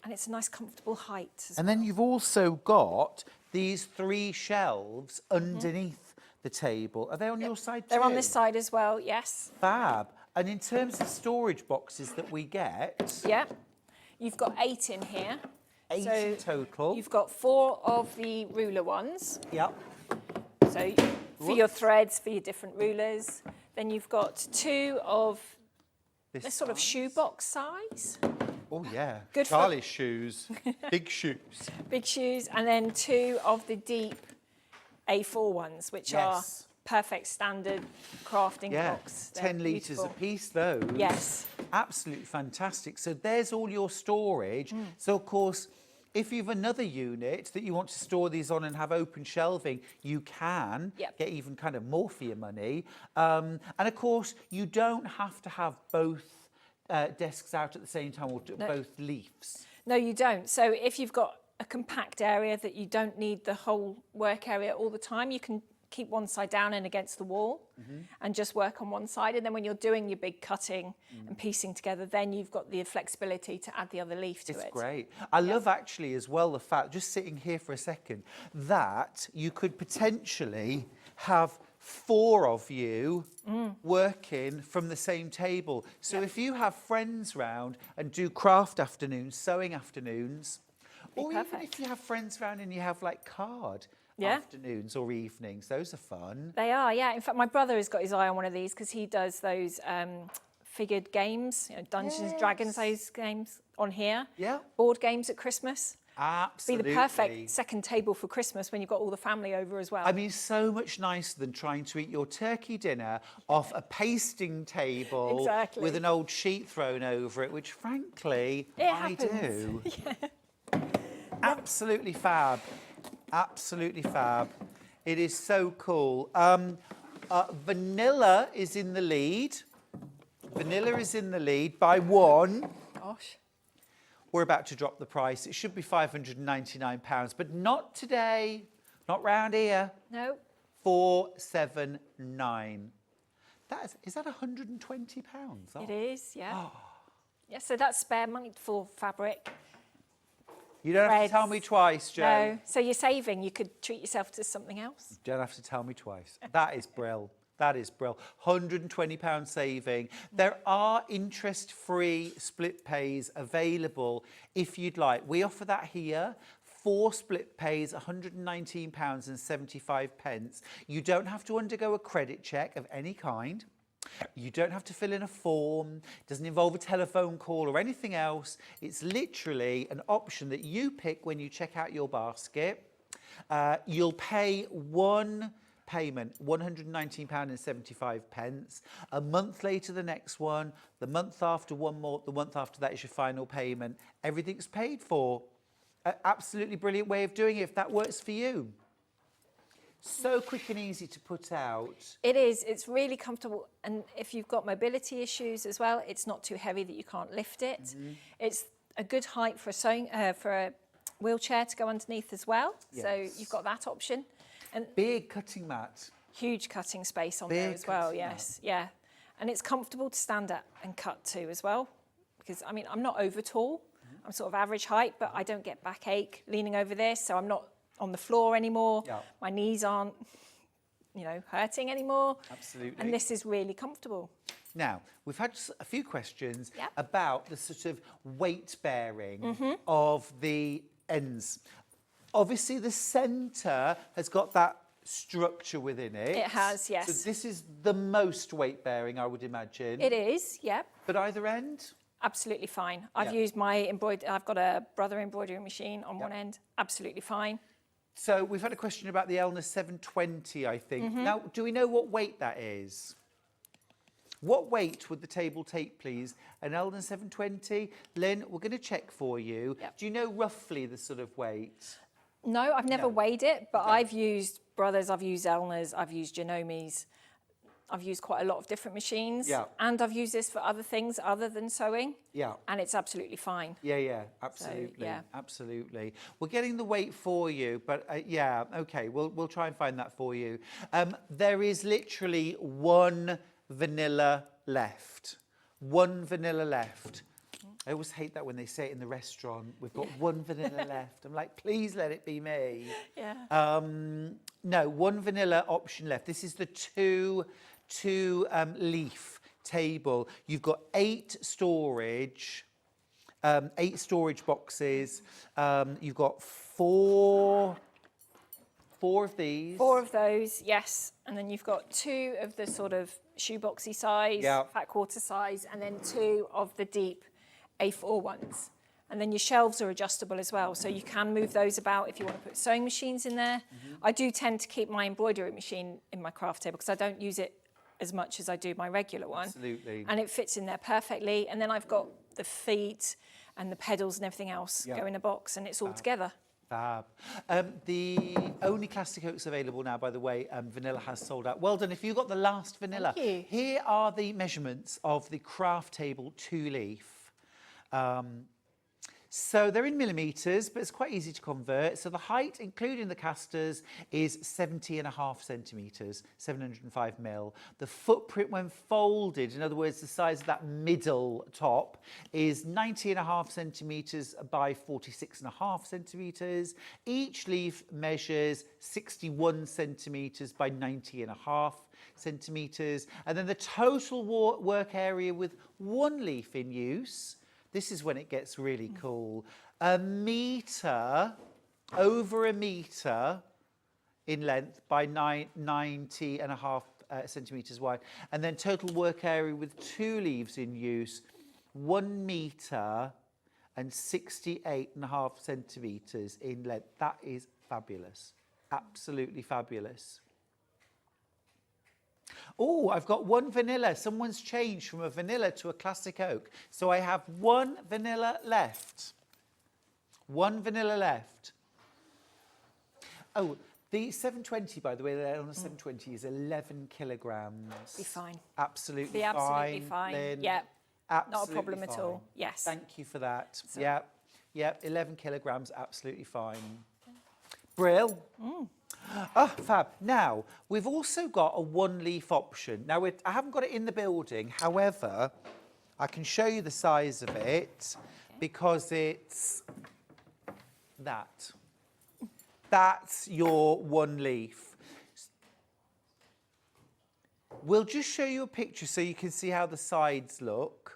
Speaker 7: and it's a nice comfortable height.
Speaker 1: And then you've also got these 3 shelves underneath the table. Are they on your side too?
Speaker 7: They're on this side as well, yes.
Speaker 1: Fab. And in terms of storage boxes that we get,
Speaker 7: Yep. You've got 8 in here.
Speaker 1: 8
Speaker 7: So
Speaker 1: in total.
Speaker 7: You've got 4 of the ruler ones.
Speaker 1: Yep.
Speaker 7: So for your threads, for your different rulers. Then you've got 2 of this sort of
Speaker 1: size.
Speaker 7: shoebox size,
Speaker 1: Oh yeah.
Speaker 7: Good for-
Speaker 1: Charlie's shoes. Big shoes.
Speaker 7: big shoes, and then 2 of the deep A4 ones, which are
Speaker 1: Yes.
Speaker 7: perfect standard crafting
Speaker 1: Yeah.
Speaker 7: box. They're
Speaker 1: 10 litres
Speaker 7: beautiful.
Speaker 1: a piece those.
Speaker 7: Yes.
Speaker 1: Absolutely fantastic. So there's all your storage. So of course, if you've another unit that you want to store these on and have open shelving, you can
Speaker 7: Yep.
Speaker 1: get even kind of more for your money. And of course, you don't have to have both desks out at the same time or both leaves.
Speaker 7: No, you don't. So if you've got a compact area that you don't need the whole work area all the time, you can keep one side down and against the wall and just work on one side. And then when you're doing your big cutting and piecing together, then you've got the flexibility to add the other leaf to
Speaker 1: It's
Speaker 7: it.
Speaker 1: great. I love actually as well the fact, just sitting here for a second, that you could potentially have 4 of you working from the same table. So if you have friends round and do craft afternoons, sewing afternoons, or even
Speaker 7: perfect.
Speaker 1: if you have friends round and you have like card
Speaker 7: Yeah.
Speaker 1: afternoons or evenings, those are fun.
Speaker 7: They are, yeah. In fact, my brother has got his eye on one of these because he does those figured games, Dungeons and Dragons, those games on here.
Speaker 1: Yeah.
Speaker 7: Board games at Christmas.
Speaker 1: Absolutely.
Speaker 7: Be the perfect second table for Christmas when you've got all the family over as well.
Speaker 1: I mean, so much nicer than trying to eat your turkey dinner off a pasting table
Speaker 7: Exactly.
Speaker 1: with an old sheet thrown over it, which frankly,
Speaker 7: It
Speaker 1: I
Speaker 7: happens.
Speaker 1: do. Absolutely fab. Absolutely fab. It is so cool. Vanilla is in the lead. Vanilla is in the lead by 1.
Speaker 7: Gosh.
Speaker 1: We're about to drop the price. It should be £599, but not today. Not round here.
Speaker 7: No.
Speaker 1: 479. Is that £120? Oh.
Speaker 7: It is, yeah. Yeah, so that's spare money for fabric.
Speaker 1: You don't have to
Speaker 7: Threads.
Speaker 1: tell me twice, Jo.
Speaker 7: No, so you're saving. You could treat yourself to something else.
Speaker 1: You don't have to tell me twice. That is brill. That is brill. £120 saving. There are interest-free split pays available if you'd like. We offer that here. 4 split pays, £119.75. You don't have to undergo a credit check of any kind. You don't have to fill in a form. It doesn't involve a telephone call or anything else. It's literally an option that you pick when you check out your basket. You'll pay one payment, £119.75. A month later, the next one. The month after, one more. The month after that is your final payment. Everything's paid for. Absolutely brilliant way of doing it if that works for you. So quick and easy to put out.
Speaker 7: It is. It's really comfortable. And if you've got mobility issues as well, it's not too heavy that you can't lift it. It's a good height for a wheelchair to go underneath as well. So
Speaker 1: Yes.
Speaker 7: you've got that option. And
Speaker 1: Big cutting mat.
Speaker 7: huge cutting space on there
Speaker 1: Big
Speaker 7: as well,
Speaker 1: cutting
Speaker 7: yes. Yeah. And it's comfortable to stand up and cut to as well. Because, I mean, I'm not over tall. I'm sort of average height, but I don't get backache leaning over this. So I'm not on the floor anymore.
Speaker 1: Yeah.
Speaker 7: My knees aren't, hurting anymore.
Speaker 1: Absolutely.
Speaker 7: And this is really comfortable.
Speaker 1: Now, we've had a few questions
Speaker 7: Yep.
Speaker 1: about the sort of weight bearing
Speaker 7: Mm-hmm.
Speaker 1: of the ends. Obviously, the centre has got that structure within it.
Speaker 7: It has, yes.
Speaker 1: So this is the most weight bearing, I would imagine.
Speaker 7: It is, yeah.
Speaker 1: But either end?
Speaker 7: Absolutely fine. I've
Speaker 1: Yeah.
Speaker 7: used I've got a brother embroidery machine on one end. Absolutely fine.
Speaker 1: So we've had a question about the Elna 720, I think.
Speaker 7: Mm-hmm.
Speaker 1: Now, do we know what weight that is? What weight would the table take, please? An Elna 720? Lynn, we're going to check for you.
Speaker 7: Yep.
Speaker 1: Do you know roughly the sort of weight?
Speaker 7: No, I've never
Speaker 1: No.
Speaker 7: weighed it, but
Speaker 1: Okay.
Speaker 7: I've used Brothers, I've used Elnas, I've used Genomis. I've used quite a lot of different machines.
Speaker 1: Yeah.
Speaker 7: And I've used this for other things other than sewing.
Speaker 1: Yeah.
Speaker 7: And it's absolutely fine.
Speaker 1: Yeah, absolutely,
Speaker 7: yeah.
Speaker 1: absolutely. We're getting the weight for you, but yeah, okay, we'll try and find that for you. There is literally one vanilla left. One vanilla left. I always hate that when they say it in the restaurant. We've got one vanilla left. I'm like, please let it be me.
Speaker 7: Yeah.
Speaker 1: No, one vanilla option left. This is the two leaf table. You've got 8 storage boxes. You've got four of these.
Speaker 7: 4 of those, yes. And then you've got 2 of the sort of shoeboxy size,
Speaker 1: Yeah.
Speaker 7: fat quarter size, and then 2 of the deep A4 ones. And then your shelves are adjustable as well, so you can move those about if you want to put sewing machines in there. I do tend to keep my embroidery machine in my craft table because I don't use it as much as I do my regular one.
Speaker 1: Absolutely.
Speaker 7: And it fits in there perfectly. And then I've got the feet and the pedals and everything else
Speaker 1: Yeah.
Speaker 7: go in a box, and it's all together.
Speaker 1: Fab. The only classic oaks available now, by the way, vanilla has sold out. Well done. If you got the last vanilla.
Speaker 7: Thank you.
Speaker 1: Here are the measurements of the craft table 2-leaf. So they're in millimetres, but it's quite easy to convert. So the height, including the casters, is 70.5 centimetres, 705 mil. The footprint when folded, in other words, the size of that middle top, is 90.5 centimetres by 46.5 centimetres. Each leaf measures 61 centimetres by 90.5 centimetres. And then the total work area with one leaf in use, this is when it gets really cool. Over a metre in length by 90.5 centimetres wide. And then total work area with 2 leaves in use, 1 metre and 68.5 centimetres in length. That is fabulous. Absolutely fabulous. Oh, I've got one vanilla. Someone's changed from a vanilla to a classic oak. So I have one vanilla left. One vanilla left. Oh, the 720, by the way, the on the 720 is 11 kilograms.
Speaker 7: Be fine.
Speaker 1: Absolutely
Speaker 7: Be absolutely fine.
Speaker 1: Lynn.
Speaker 7: Yeah.
Speaker 1: Absolutely
Speaker 7: Not a problem at
Speaker 1: fine.
Speaker 7: all. Yes.
Speaker 1: Thank you for that. Yeah, 11 kilograms, absolutely fine. Brill. Oh, fab. Now, we've also got a 1-leaf option. Now, I haven't got it in the building. However, I can show you the size of it because it's that. That's your 1-leaf. We'll just show you a picture so you can see how the sides look.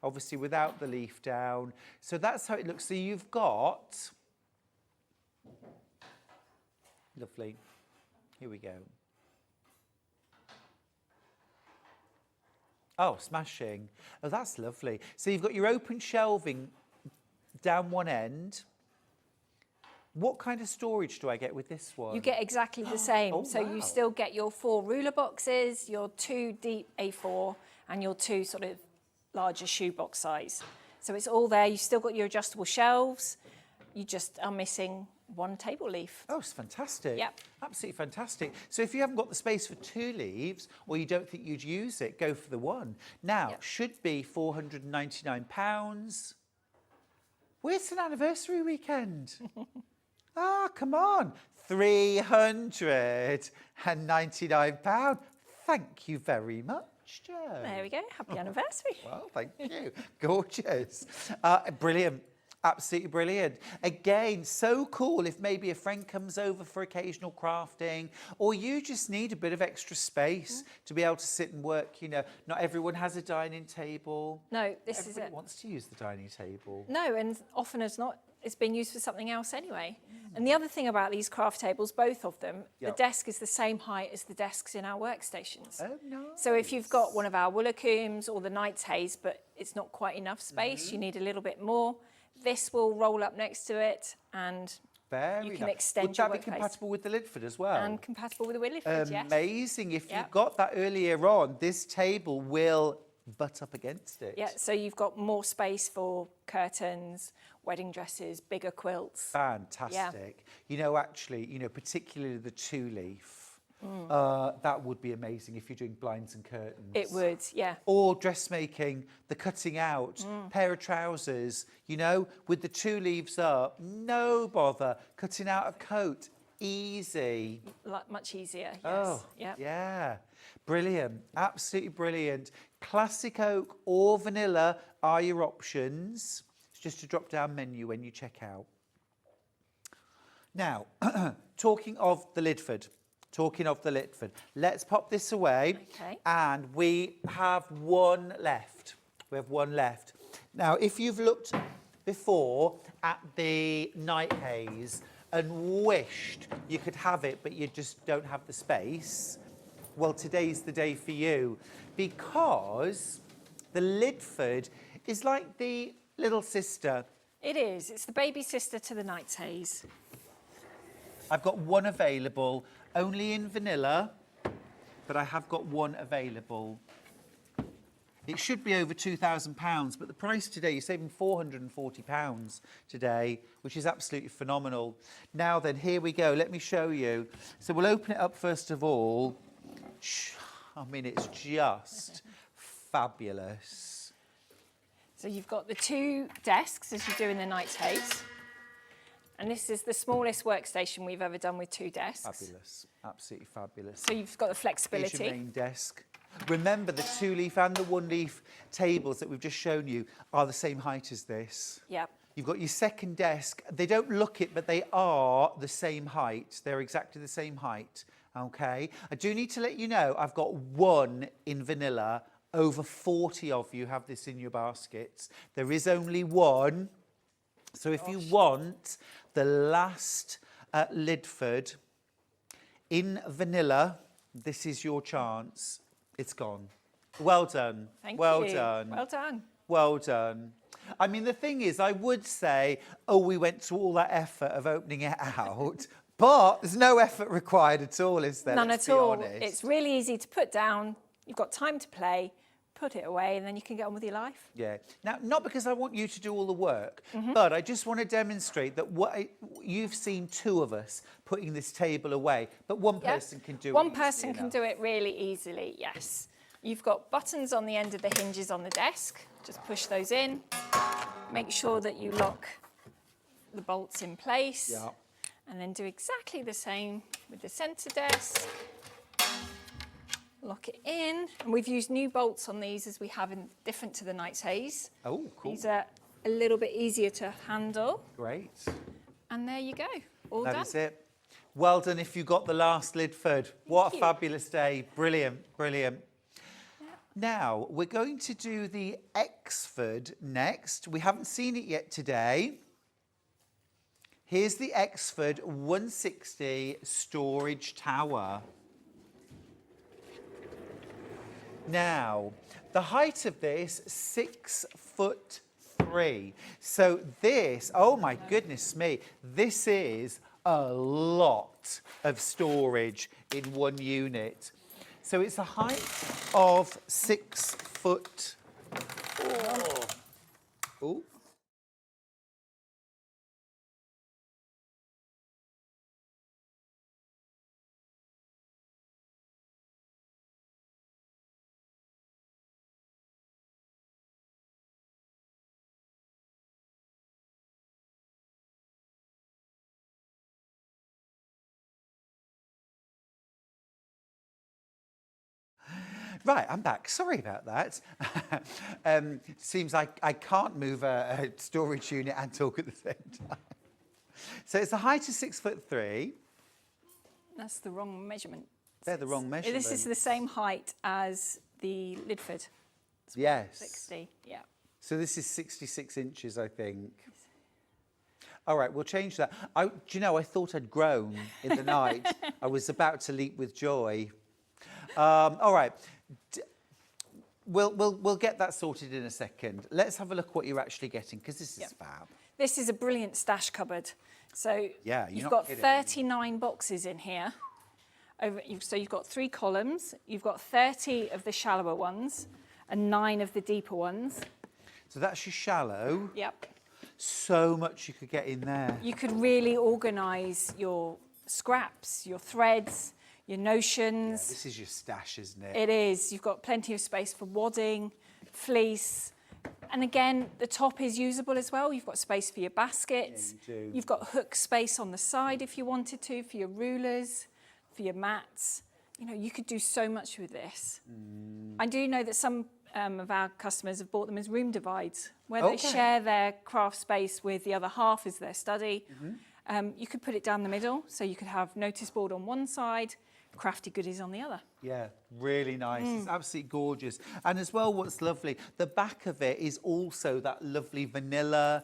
Speaker 1: Obviously, without the leaf down. So that's how it looks. So you've got... Lovely. Here we go. Oh, smashing. Oh, that's lovely. So you've got your open shelving down one end. What kind of storage do I get with this one?
Speaker 7: You get exactly the same.
Speaker 1: Oh,
Speaker 7: so
Speaker 1: wow.
Speaker 7: you still get your 4 ruler boxes, your 2 deep A4, and your 2 sort of larger shoebox size. So it's all there. You've still got your adjustable shelves. You just are missing 1 table leaf.
Speaker 1: Oh, it's fantastic.
Speaker 7: Yep.
Speaker 1: Absolutely fantastic. So if you haven't got the space for 2 leaves or you don't think you'd use it, go for the 1. Now,
Speaker 7: Yep.
Speaker 1: should be £499. Where's an anniversary weekend? Ah, come on. £399. Thank you very much, Jo.
Speaker 7: There we go. Happy anniversary.
Speaker 1: Well, thank you. Gorgeous. Brilliant. Absolutely brilliant. Again, so cool if maybe a friend comes over for occasional crafting, or you just need a bit of extra space to be able to sit and work. You know, not everyone has a dining table.
Speaker 7: No, this is
Speaker 1: Everybody
Speaker 7: it.
Speaker 1: wants to use the dining table.
Speaker 7: No, and often as not, it's being used for something else anyway. And the other thing about these craft tables, both of them,
Speaker 1: Yep.
Speaker 7: the desk is the same height as the desks in our workstations.
Speaker 1: Oh, nice.
Speaker 7: So if you've got one of our Woolacooms or the Nighthays, but it's not quite enough space, you need a little bit more, this will roll up next to it and
Speaker 1: Very
Speaker 7: you can
Speaker 1: nice.
Speaker 7: extend
Speaker 1: Would
Speaker 7: your
Speaker 1: that be
Speaker 7: workspace.
Speaker 1: compatible with the Lydford as well?
Speaker 7: And compatible with the Lydford, yes.
Speaker 1: Amazing. If you
Speaker 7: Yep.
Speaker 1: got that earlier on, this table will butt up against it.
Speaker 7: Yeah, so you've got more space for curtains, wedding dresses, bigger quilts.
Speaker 1: Fantastic. You know, actually, you know, particularly the two-leaf, that would be amazing if you're doing blinds and curtains.
Speaker 7: It would, yeah.
Speaker 1: Or dressmaking, the cutting out, pair of trousers, you know, with the two leaves up, no bother. Cutting out a coat, easy.
Speaker 7: Much easier, yes.
Speaker 1: Oh,
Speaker 7: Yep.
Speaker 1: yeah. Brilliant. Absolutely brilliant. Classic oak or vanilla are your options. It's just a drop-down menu when you check out. Now, talking of the Lydford, let's pop this away.
Speaker 7: Okay.
Speaker 1: And we have one left. Now, if you've looked before at the night haze and wished you could have it, but you just don't have the space, well, today's the day for you, because the Lydford is like the little sister.
Speaker 7: It is. It's the baby sister to the Nighthays.
Speaker 1: I've got one available, only in vanilla, but I have got one available. It should be over £2,000, but the price today, you're saving £440 today, which is absolutely phenomenal. Now then, here we go. Let me show you. So we'll open it up first of all. I mean, it's just fabulous.
Speaker 7: So you've got the two desks as you do in the Nighthays. And this is the smallest workstation we've ever done with two desks.
Speaker 1: Fabulous. Absolutely fabulous.
Speaker 7: So you've got the
Speaker 1: Here's
Speaker 7: flexibility.
Speaker 1: your main desk. Remember, the two-leaf and the one-leaf tables that we've just shown you are the same height as this.
Speaker 7: Yep.
Speaker 1: You've got your second desk. They don't look it, but they are the same height. They're exactly the same height, okay? I do need to let you know, I've got one in vanilla. Over 40 of you have this in your baskets. There is only one. So if you want the last Lydford in vanilla, this is your chance. It's gone. Well done.
Speaker 7: Thank
Speaker 1: well
Speaker 7: you.
Speaker 1: done.
Speaker 7: Well done.
Speaker 1: Well done. I mean, the thing is, I would say, oh, we went to all that effort of opening it out, but there's no effort required at all, is there?
Speaker 7: None
Speaker 1: Let's
Speaker 7: at
Speaker 1: be
Speaker 7: all.
Speaker 1: honest.
Speaker 7: It's really easy to put down. You've got time to play, put it away, and then you can get on with your life.
Speaker 1: Yeah. Now, not because I want you to do all the work, but I just want to demonstrate that you've seen two of us putting this table away, but one person can do it.
Speaker 7: One person can do it really easily, yes. You've got buttons on the end of the hinges on the desk. Just push those in. Make sure that you lock the bolts in place.
Speaker 1: Yeah.
Speaker 7: And then do exactly the same with the centre desk. Lock it in. And we've used new bolts on these as we have in different to the Nighthays.
Speaker 1: Oh, cool.
Speaker 7: These are a little bit easier to handle.
Speaker 1: Great.
Speaker 7: And there you go, all
Speaker 1: That
Speaker 7: done.
Speaker 1: is it. Well done if you got the last Lydford. What a
Speaker 7: you.
Speaker 1: fabulous day. Brilliant, brilliant. Now, we're going to do the Exford next. We haven't seen it yet today. Here's the Exford 160 storage tower. Now, the height of this, 6'3". So this, oh my goodness me, this is a lot of storage in one unit. So it's a height of 6 foot. Oh. Ooh. Right, I'm back. Sorry about that. Seems like I can't move a storage unit and talk at the same time. So it's a height of 6'3".
Speaker 7: That's the wrong measurement.
Speaker 1: They're the wrong measurement.
Speaker 7: This is the same height as the Lydford. It's
Speaker 1: Yes.
Speaker 7: 60, yeah.
Speaker 1: So this is 66 inches, I think. All right, we'll change that. Do you know, I thought I'd grown in the night. I was about to leap with joy. All right. We'll get that sorted in a second. Let's have a look what you're actually getting, because this is fab.
Speaker 7: This is a brilliant stash cupboard. So
Speaker 1: Yeah,
Speaker 7: you've got 39 boxes in here. So you've got 3 columns. You've got 30 of the shallower ones and 9 of the deeper ones.
Speaker 1: So that's your shallow.
Speaker 7: Yep.
Speaker 1: So much you could get in there.
Speaker 7: You could really organise your scraps, your threads, your notions.
Speaker 1: This is your stash, isn't it?
Speaker 7: It is. You've got plenty of space for wadding, fleece. And again, the top is usable as well. You've got space for your baskets.
Speaker 1: Yeah, you do.
Speaker 7: You've got hook space on the side if you wanted to, for your rulers, for your mats. You know, you could do so much with this. I do know that some of our customers have bought them as room divides, where they share their craft space with the other half as their study. You could put it down the middle, so you could have notice board on one side, crafty goodies on the other.
Speaker 1: Yeah, really nice. It's absolutely gorgeous. And as well, what's lovely, the back of it is also that lovely vanilla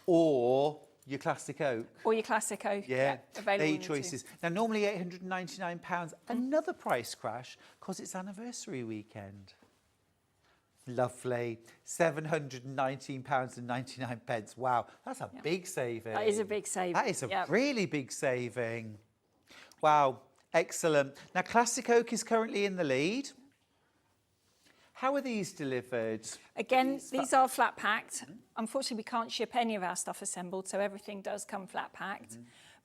Speaker 1: or your classic oak.
Speaker 7: Or your classic oak.
Speaker 1: Yeah,
Speaker 7: available
Speaker 1: they're
Speaker 7: in
Speaker 1: your
Speaker 7: the two.
Speaker 1: choices. Now, normally £899, another price crash because it's anniversary weekend. Lovely. £719.99. Wow, that's a big saving.
Speaker 7: That is a big saving.
Speaker 1: That is a really big saving. Wow, excellent. Now, classic oak is currently in the lead. How are these delivered?
Speaker 7: Again, these are flat packed. Unfortunately, we can't ship any of our stuff assembled, so everything does come flat packed.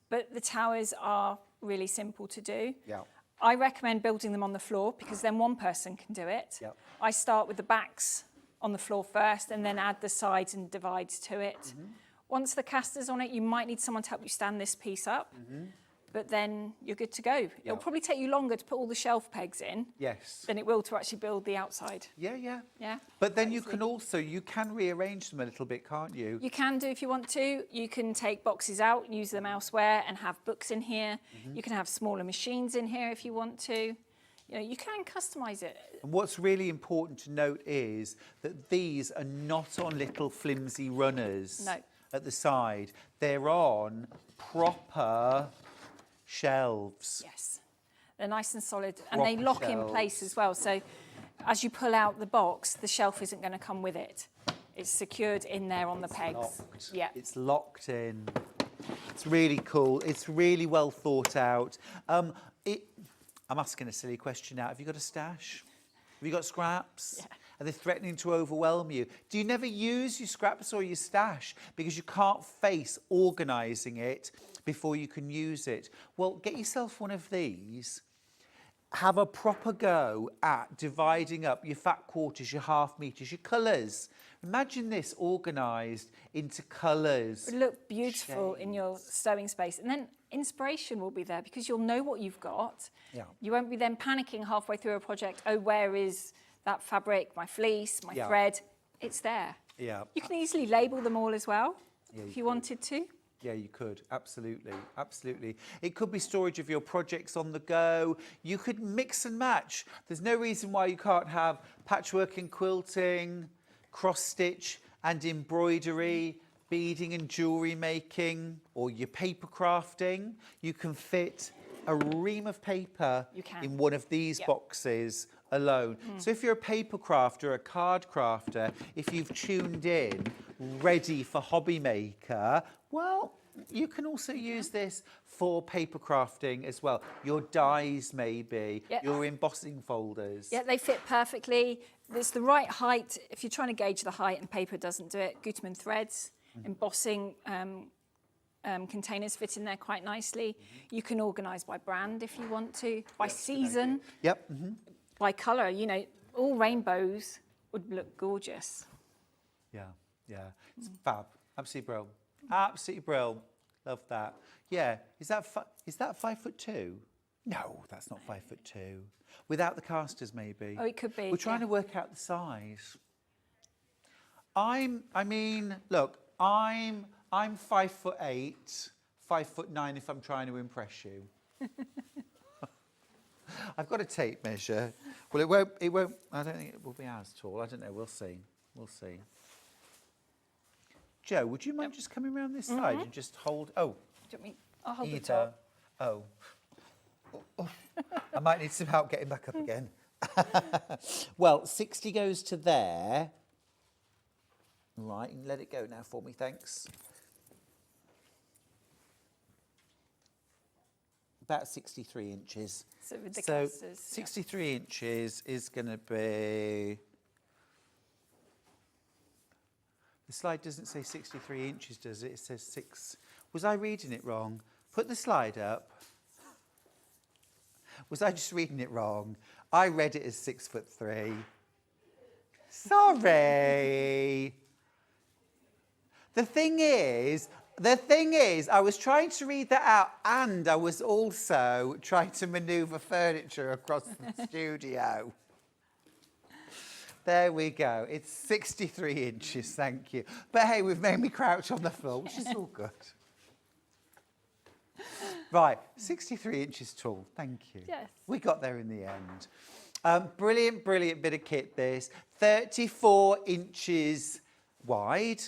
Speaker 7: But the towers are really simple to do.
Speaker 1: Yeah.
Speaker 7: I recommend building them on the floor because then one person can do it.
Speaker 1: Yep.
Speaker 7: I start with the backs on the floor first and then add the sides and divides to it. Once the caster's on it, you might need someone to help you stand this piece up. But then you're good to go. It'll probably take you longer to put all the shelf pegs in
Speaker 1: Yes.
Speaker 7: than it will to actually build the outside.
Speaker 1: Yeah.
Speaker 7: Yeah.
Speaker 1: But then you can rearrange them a little bit, can't you?
Speaker 7: You can do if you want to. You can take boxes out, use them elsewhere and have books in here. You can have smaller machines in here if you want to. You know, you can customise it.
Speaker 1: And what's really important to note is that these are not on little flimsy runners at the side. They're on proper shelves.
Speaker 7: Yes. They're nice and solid and they lock in
Speaker 1: shelves.
Speaker 7: place as well. So as you pull out the box, the shelf isn't going to come with it. It's secured in there on the pegs.
Speaker 1: Locked.
Speaker 7: Yeah.
Speaker 1: It's locked in. It's really cool. It's really well thought out. I'm asking a silly question now. Have you got a stash? Have you got scraps?
Speaker 7: Yeah.
Speaker 1: Are they threatening to overwhelm you? Do you never use your scraps or your stash because you can't face organising it before you can use it? Well, get yourself one of these. Have a proper go at dividing up your fat quarters, your half meters, your colours. Imagine this organised into colours.
Speaker 7: It would look beautiful in your sewing space. And then inspiration will be there because you'll know what you've got.
Speaker 1: Yeah.
Speaker 7: You won't be then panicking halfway through a project, oh, where is that fabric, my fleece, my thread? It's there.
Speaker 1: Yeah.
Speaker 7: You can easily label them all as well if you
Speaker 1: could.
Speaker 7: wanted to.
Speaker 1: Yeah, you could. Absolutely. Absolutely. It could be storage of your projects on the go. You could mix and match. There's no reason why you can't have patchwork and quilting, cross-stitch and embroidery, beading and jewellery making, or your paper crafting. You can fit a ream of paper in one of these boxes alone. So if you're a paper crafter, a card crafter, if you've tuned in, ready for hobby maker, well, you can also use this for paper crafting as well. Your dies maybe, your embossing folders.
Speaker 7: Yeah, they fit perfectly. It's the right height. If you're trying to gauge the height and paper doesn't do it, Gutermann threads, embossing containers fit in there quite nicely. You can organise by brand if you want to, by season, by colour. You know, all rainbows would look gorgeous.
Speaker 1: Yeah, it's fab. Absolutely brilliant. Absolutely brilliant. Love that. Yeah, is that 5'2"? No, that's not 5'2". Without the casters, maybe.
Speaker 7: Oh, it could be.
Speaker 1: We're trying to work out the size. I'm 5'8", 5'9" if I'm trying to impress you. I've got a tape measure. Well, it won't, I don't think it will be as tall. I don't know, we'll see. Jo, would you mind just coming around this side and just hold,
Speaker 7: Do you want me? I'll hold the
Speaker 1: either,
Speaker 7: top.
Speaker 1: I might need some help getting back up again. Well, 60 goes to there. Right, and let it go now for me, thanks. About 63 inches.
Speaker 7: So with the
Speaker 1: So
Speaker 7: casters,
Speaker 1: 63 inches is going to be... The slide doesn't say 63 inches, does it? It says 6. Was I reading it wrong? Put the slide up. Was I just reading it wrong? I read it as 6'3". Sorry. The thing is, I was trying to read that out and I was also trying to manoeuvre furniture across the studio. There we go. It's 63 inches, thank you. But hey, we've made me crouch on the floor, which is all good. Right, 63 inches tall, thank you.
Speaker 7: Yes.
Speaker 1: We got there in the end. Brilliant bit of kit this. 34 inches wide,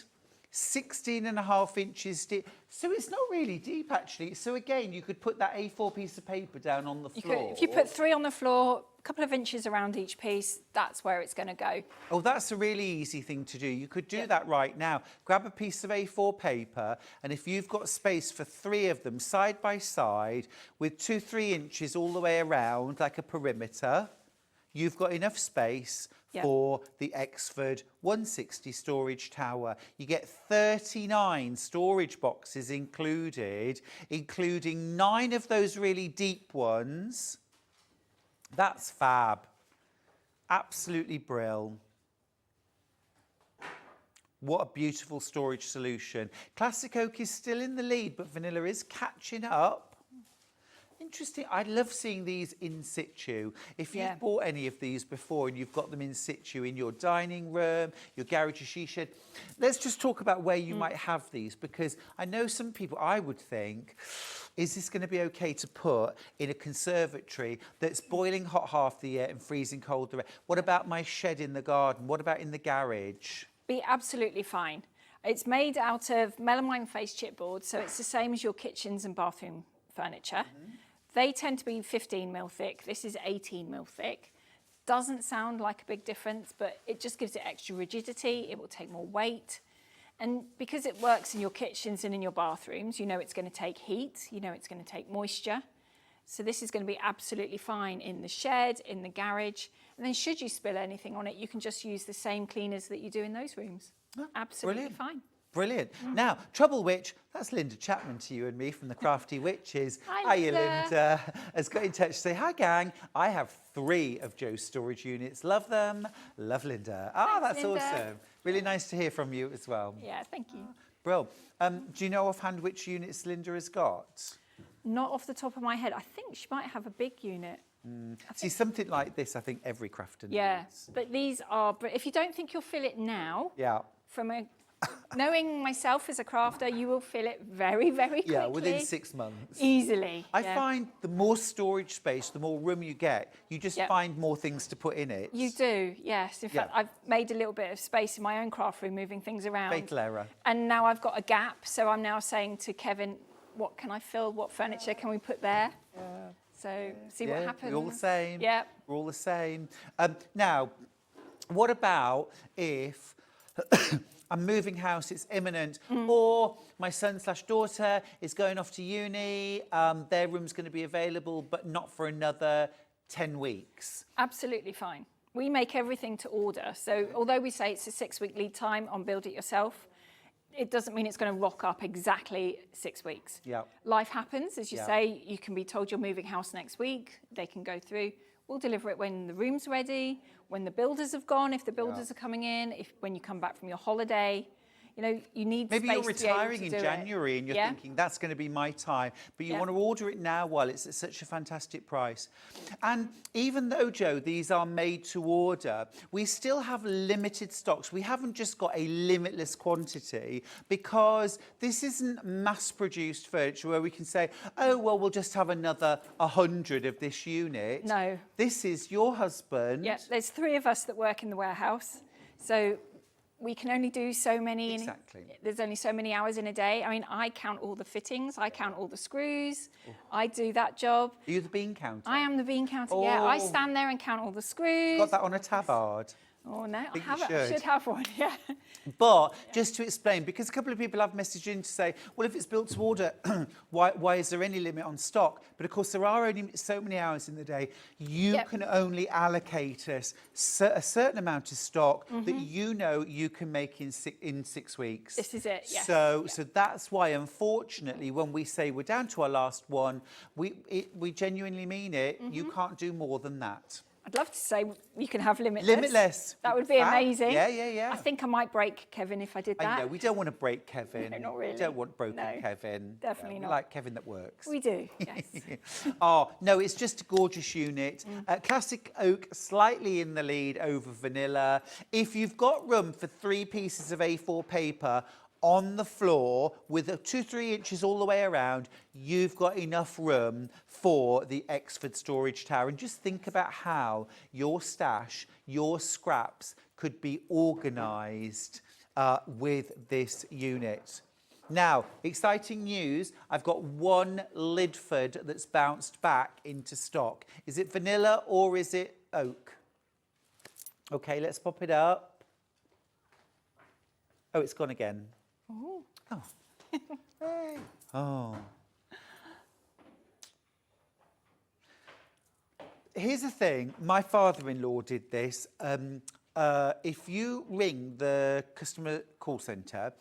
Speaker 1: 16.5 inches deep. So it's not really deep, actually. So again, you could put that A4 piece of paper down on the floor.
Speaker 7: If you put 3 on the floor, a couple of inches around each piece, that's where it's going to go.
Speaker 1: Oh, that's a really easy thing to do. You could do that right now. Grab a piece of A4 paper, and if you've got space for 3 of them side by side with 2-3 inches all the way around, like a perimeter, you've got enough space for the Exford 160 storage tower. You get 39 storage boxes included, including 9 of those really deep ones. That's fab. Absolutely brill. What a beautiful storage solution. Classic Oak is still in the lead, but Vanilla is catching up. Interesting. I love seeing these in situ. If you've bought any of these before and you've got them in situ in your dining room, your garage, your she shed, let's just talk about where you might have these, because I know some people, I would think, is this going to be okay to put in a conservatory that's boiling hot half the year and freezing cold the rest? What about my shed in the garden? What about in the garage? Be
Speaker 7: absolutely fine. It's made out of melamine face chipboard, so it's the same as your kitchens and bathroom furniture. They tend to be 15 mil thick. This is 18 mil thick. Doesn't sound like a big difference, but it just gives it extra rigidity. It will take more weight. And because it works in your kitchens and in your bathrooms, you know it's going to take heat, you know it's going to take moisture. So this is going to be absolutely fine in the shed, in the garage. And then should you spill anything on it, you can just use the same cleaners that you do in those rooms. Absolutely fine.
Speaker 1: Brilliant. Now, Trouble Witch, that's Linda Chapman to you and me from the Crafty Witches.
Speaker 7: Hi,
Speaker 1: Linda. Has got in touch to say, hi, gang. I have 3 of Jo's storage units. Love them. Love Linda. That's
Speaker 7: Linda.
Speaker 1: awesome. Really nice to hear from you as well.
Speaker 7: Yeah, thank you.
Speaker 1: Brill. Do you know offhand which units Linda has got?
Speaker 7: Not off the top of my head. I think she might have a big unit.
Speaker 1: See, something like this, I think every crafter needs.
Speaker 7: Yeah, but these are, if you don't think you'll fill it now, from knowing myself as a crafter, you will fill it very, very quickly.
Speaker 1: Yeah, within 6 months.
Speaker 7: Easily.
Speaker 1: I find the more storage space, the more room you get, you just find more things to put in it.
Speaker 7: You do, yes. In fact, I've made a little bit of space in my own craft room, moving things around.
Speaker 1: Fatal error.
Speaker 7: And now I've got a gap, so I'm now saying to Kevin, what can I fill? What furniture can we put there? So see what happens.
Speaker 1: We're all the same.
Speaker 7: Yeah.
Speaker 1: We're all the same. Now, what about if I'm moving house, it's imminent, or my son/daughter is going off to uni, their room's going to be available, but not for another 10 weeks?
Speaker 7: Absolutely fine. We make everything to order. So although we say it's a 6-week lead time on build it yourself, it doesn't mean it's going to rock up exactly 6 weeks.
Speaker 1: Yeah.
Speaker 7: Life happens, as you say. You can be told you're moving house next week. They can go through. We'll deliver it when the room's ready, when the builders have gone, if the builders are coming in, when you come back from your holiday. you know, you need
Speaker 1: Maybe
Speaker 7: space
Speaker 1: you're
Speaker 7: to be able
Speaker 1: retiring
Speaker 7: to
Speaker 1: in
Speaker 7: do it.
Speaker 1: January and you're
Speaker 7: Yeah.
Speaker 1: thinking that's going to be my time, but you
Speaker 7: Yeah.
Speaker 1: want to order it now while it's at such a fantastic price. And even though, Joe, these are made to order, we still have limited stocks. We haven't just got a limitless quantity because this isn't mass-produced furniture where we can say, oh, well, we'll just have another 100 of this unit.
Speaker 7: No.
Speaker 1: This is your husband.
Speaker 7: Yeah, there's 3 of us that work in the warehouse. So we can only do so many.
Speaker 1: Exactly.
Speaker 7: There's only so many hours in a day. I mean, I count all the fittings. I count all the screws. I do that job.
Speaker 1: Are you the bean counter?
Speaker 7: I am the bean counter, yeah. I
Speaker 1: Oh.
Speaker 7: stand there and count all the screws.
Speaker 1: Got that on a tabard.
Speaker 7: Oh, no, I
Speaker 1: Think you
Speaker 7: have it. I
Speaker 1: should.
Speaker 7: should have one, yeah.
Speaker 1: But just to explain, because a couple of people have messaged in to say, well, if it's built to order, why is there any limit on stock? But of course, there are only so many hours in the day. You
Speaker 7: Yep.
Speaker 1: can only allocate us a certain amount of stock that you know you can make in 6 weeks.
Speaker 7: This is it, yes.
Speaker 1: So that's why, unfortunately, when we say we're down to our last one, we genuinely mean it. You can't do more than that.
Speaker 7: I'd love to say you can have limitless.
Speaker 1: Limitless.
Speaker 7: That would be
Speaker 1: Wow.
Speaker 7: amazing.
Speaker 1: Yeah, yeah, yeah.
Speaker 7: I think I might break Kevin if I did that.
Speaker 1: I know, we don't want to break Kevin.
Speaker 7: No, not really.
Speaker 1: We don't want broken
Speaker 7: No,
Speaker 1: Kevin.
Speaker 7: definitely
Speaker 1: We
Speaker 7: not.
Speaker 1: like Kevin that works.
Speaker 7: We do, yes.
Speaker 1: Oh, no, it's just a gorgeous unit. Classic oak, slightly in the lead over vanilla. If you've got room for 3 pieces of A4 paper on the floor with 2-3 inches all the way around, you've got enough room for the Exford storage tower. And just think about how your stash, your scraps could be organised with this unit. Now, exciting news. I've got one Lydford that's bounced back into stock. Is it vanilla or is it oak? Okay, let's pop it up. Oh, it's gone again.
Speaker 7: Oh.
Speaker 1: Oh. Hey. Oh. Here's the thing. My father-in-law did this. If you ring the customer call centre,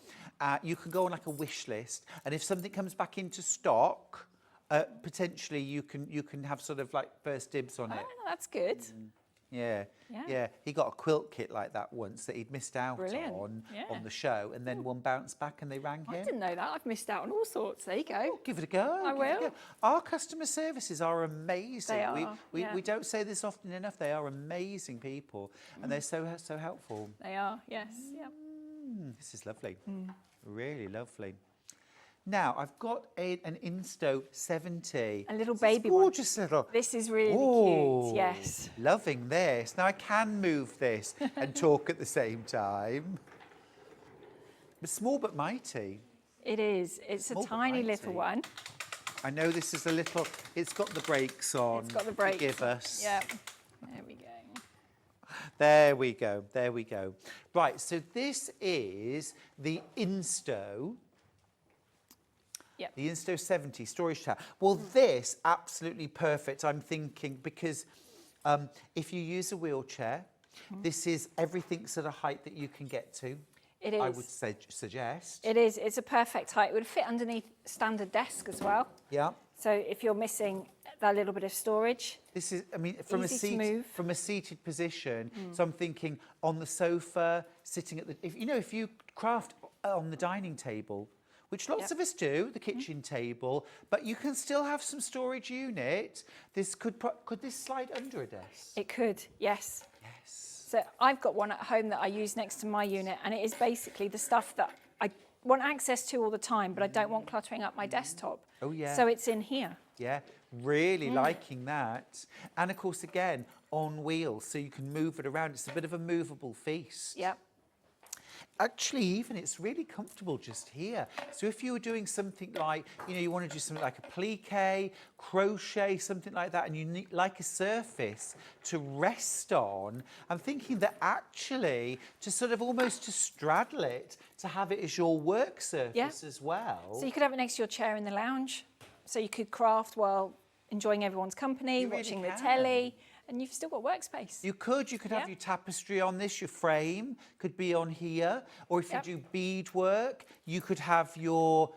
Speaker 1: you can go on like a wish list, and if something comes back into stock, potentially you can have sort of like first dibs on it.
Speaker 7: Oh, that's good.
Speaker 1: Yeah.
Speaker 7: Yeah.
Speaker 1: Yeah. He got a quilt kit like that once that he'd missed out
Speaker 7: Brilliant.
Speaker 1: on
Speaker 7: Yeah.
Speaker 1: the show, and then one bounced back and they rang
Speaker 7: I
Speaker 1: him.
Speaker 7: didn't know that. I've missed out on all sorts. There you go.
Speaker 1: Give it a go.
Speaker 7: I
Speaker 1: give it a
Speaker 7: will.
Speaker 1: go. Our customer services are amazing.
Speaker 7: They are,
Speaker 1: We
Speaker 7: yeah.
Speaker 1: don't say this often enough. They are amazing people, and they're so helpful.
Speaker 7: They are, yes. Yep.
Speaker 1: This is lovely. Really lovely. Now I've got an Insto 70.
Speaker 7: A little
Speaker 1: It's
Speaker 7: baby one.
Speaker 1: gorgeous little.
Speaker 7: This is really
Speaker 1: Oh,
Speaker 7: cute, yes.
Speaker 1: Loving this. Now I can move this and talk at the same time. It's small but mighty.
Speaker 7: It is. It's a
Speaker 1: Small but
Speaker 7: tiny
Speaker 1: mighty.
Speaker 7: little one.
Speaker 1: I know this is a little. It's got the brakes on.
Speaker 7: It's got the brakes.
Speaker 1: Forgive us.
Speaker 7: Yep. There we go.
Speaker 1: There we go. There we go. Right. So this is the Insto.
Speaker 7: Yep.
Speaker 1: The Insto 70 storage tower. Well, this absolutely perfect. I'm thinking because if you use a wheelchair, this is everything's at a height that you can get to.
Speaker 7: It is.
Speaker 1: I would suggest.
Speaker 7: It is. It's a perfect height. It would fit underneath standard desk as well.
Speaker 1: Yeah.
Speaker 7: So if you're missing that little bit of storage,
Speaker 1: This is, I mean, from
Speaker 7: Easy to move.
Speaker 1: from a seated position. So I'm thinking on the sofa, sitting at the, if you craft on the dining table, which lots
Speaker 7: Yep.
Speaker 1: of us do, the kitchen table, but you can still have some storage unit. This could this slide under a desk?
Speaker 7: it could, yes.
Speaker 1: Yes.
Speaker 7: So I've got one at home that I use next to my unit, and it is basically the stuff that I want access to all the time, but I don't want cluttering up my desktop.
Speaker 1: Oh, yeah.
Speaker 7: So it's in here.
Speaker 1: Yeah, really liking that. And of course, again, on wheels, so you can move it around. It's a bit of a movable feast.
Speaker 7: Yep.
Speaker 1: Actually, even it's really comfortable just here. So if you were doing something like, you want to do something like a plique, crochet, something like that, and you need like a surface to rest on, I'm thinking that actually to sort of almost to straddle it, to have it as your work surface as well.
Speaker 7: So you could have it next to your chair in the lounge. So you could craft while enjoying everyone's company,
Speaker 1: You really
Speaker 7: watching the
Speaker 1: can.
Speaker 7: telly, and you've still got workspace.
Speaker 1: You could have
Speaker 7: Yeah.
Speaker 1: your tapestry on this, your frame could be on here. Or if
Speaker 7: Yep.
Speaker 1: you do beadwork, you could have your,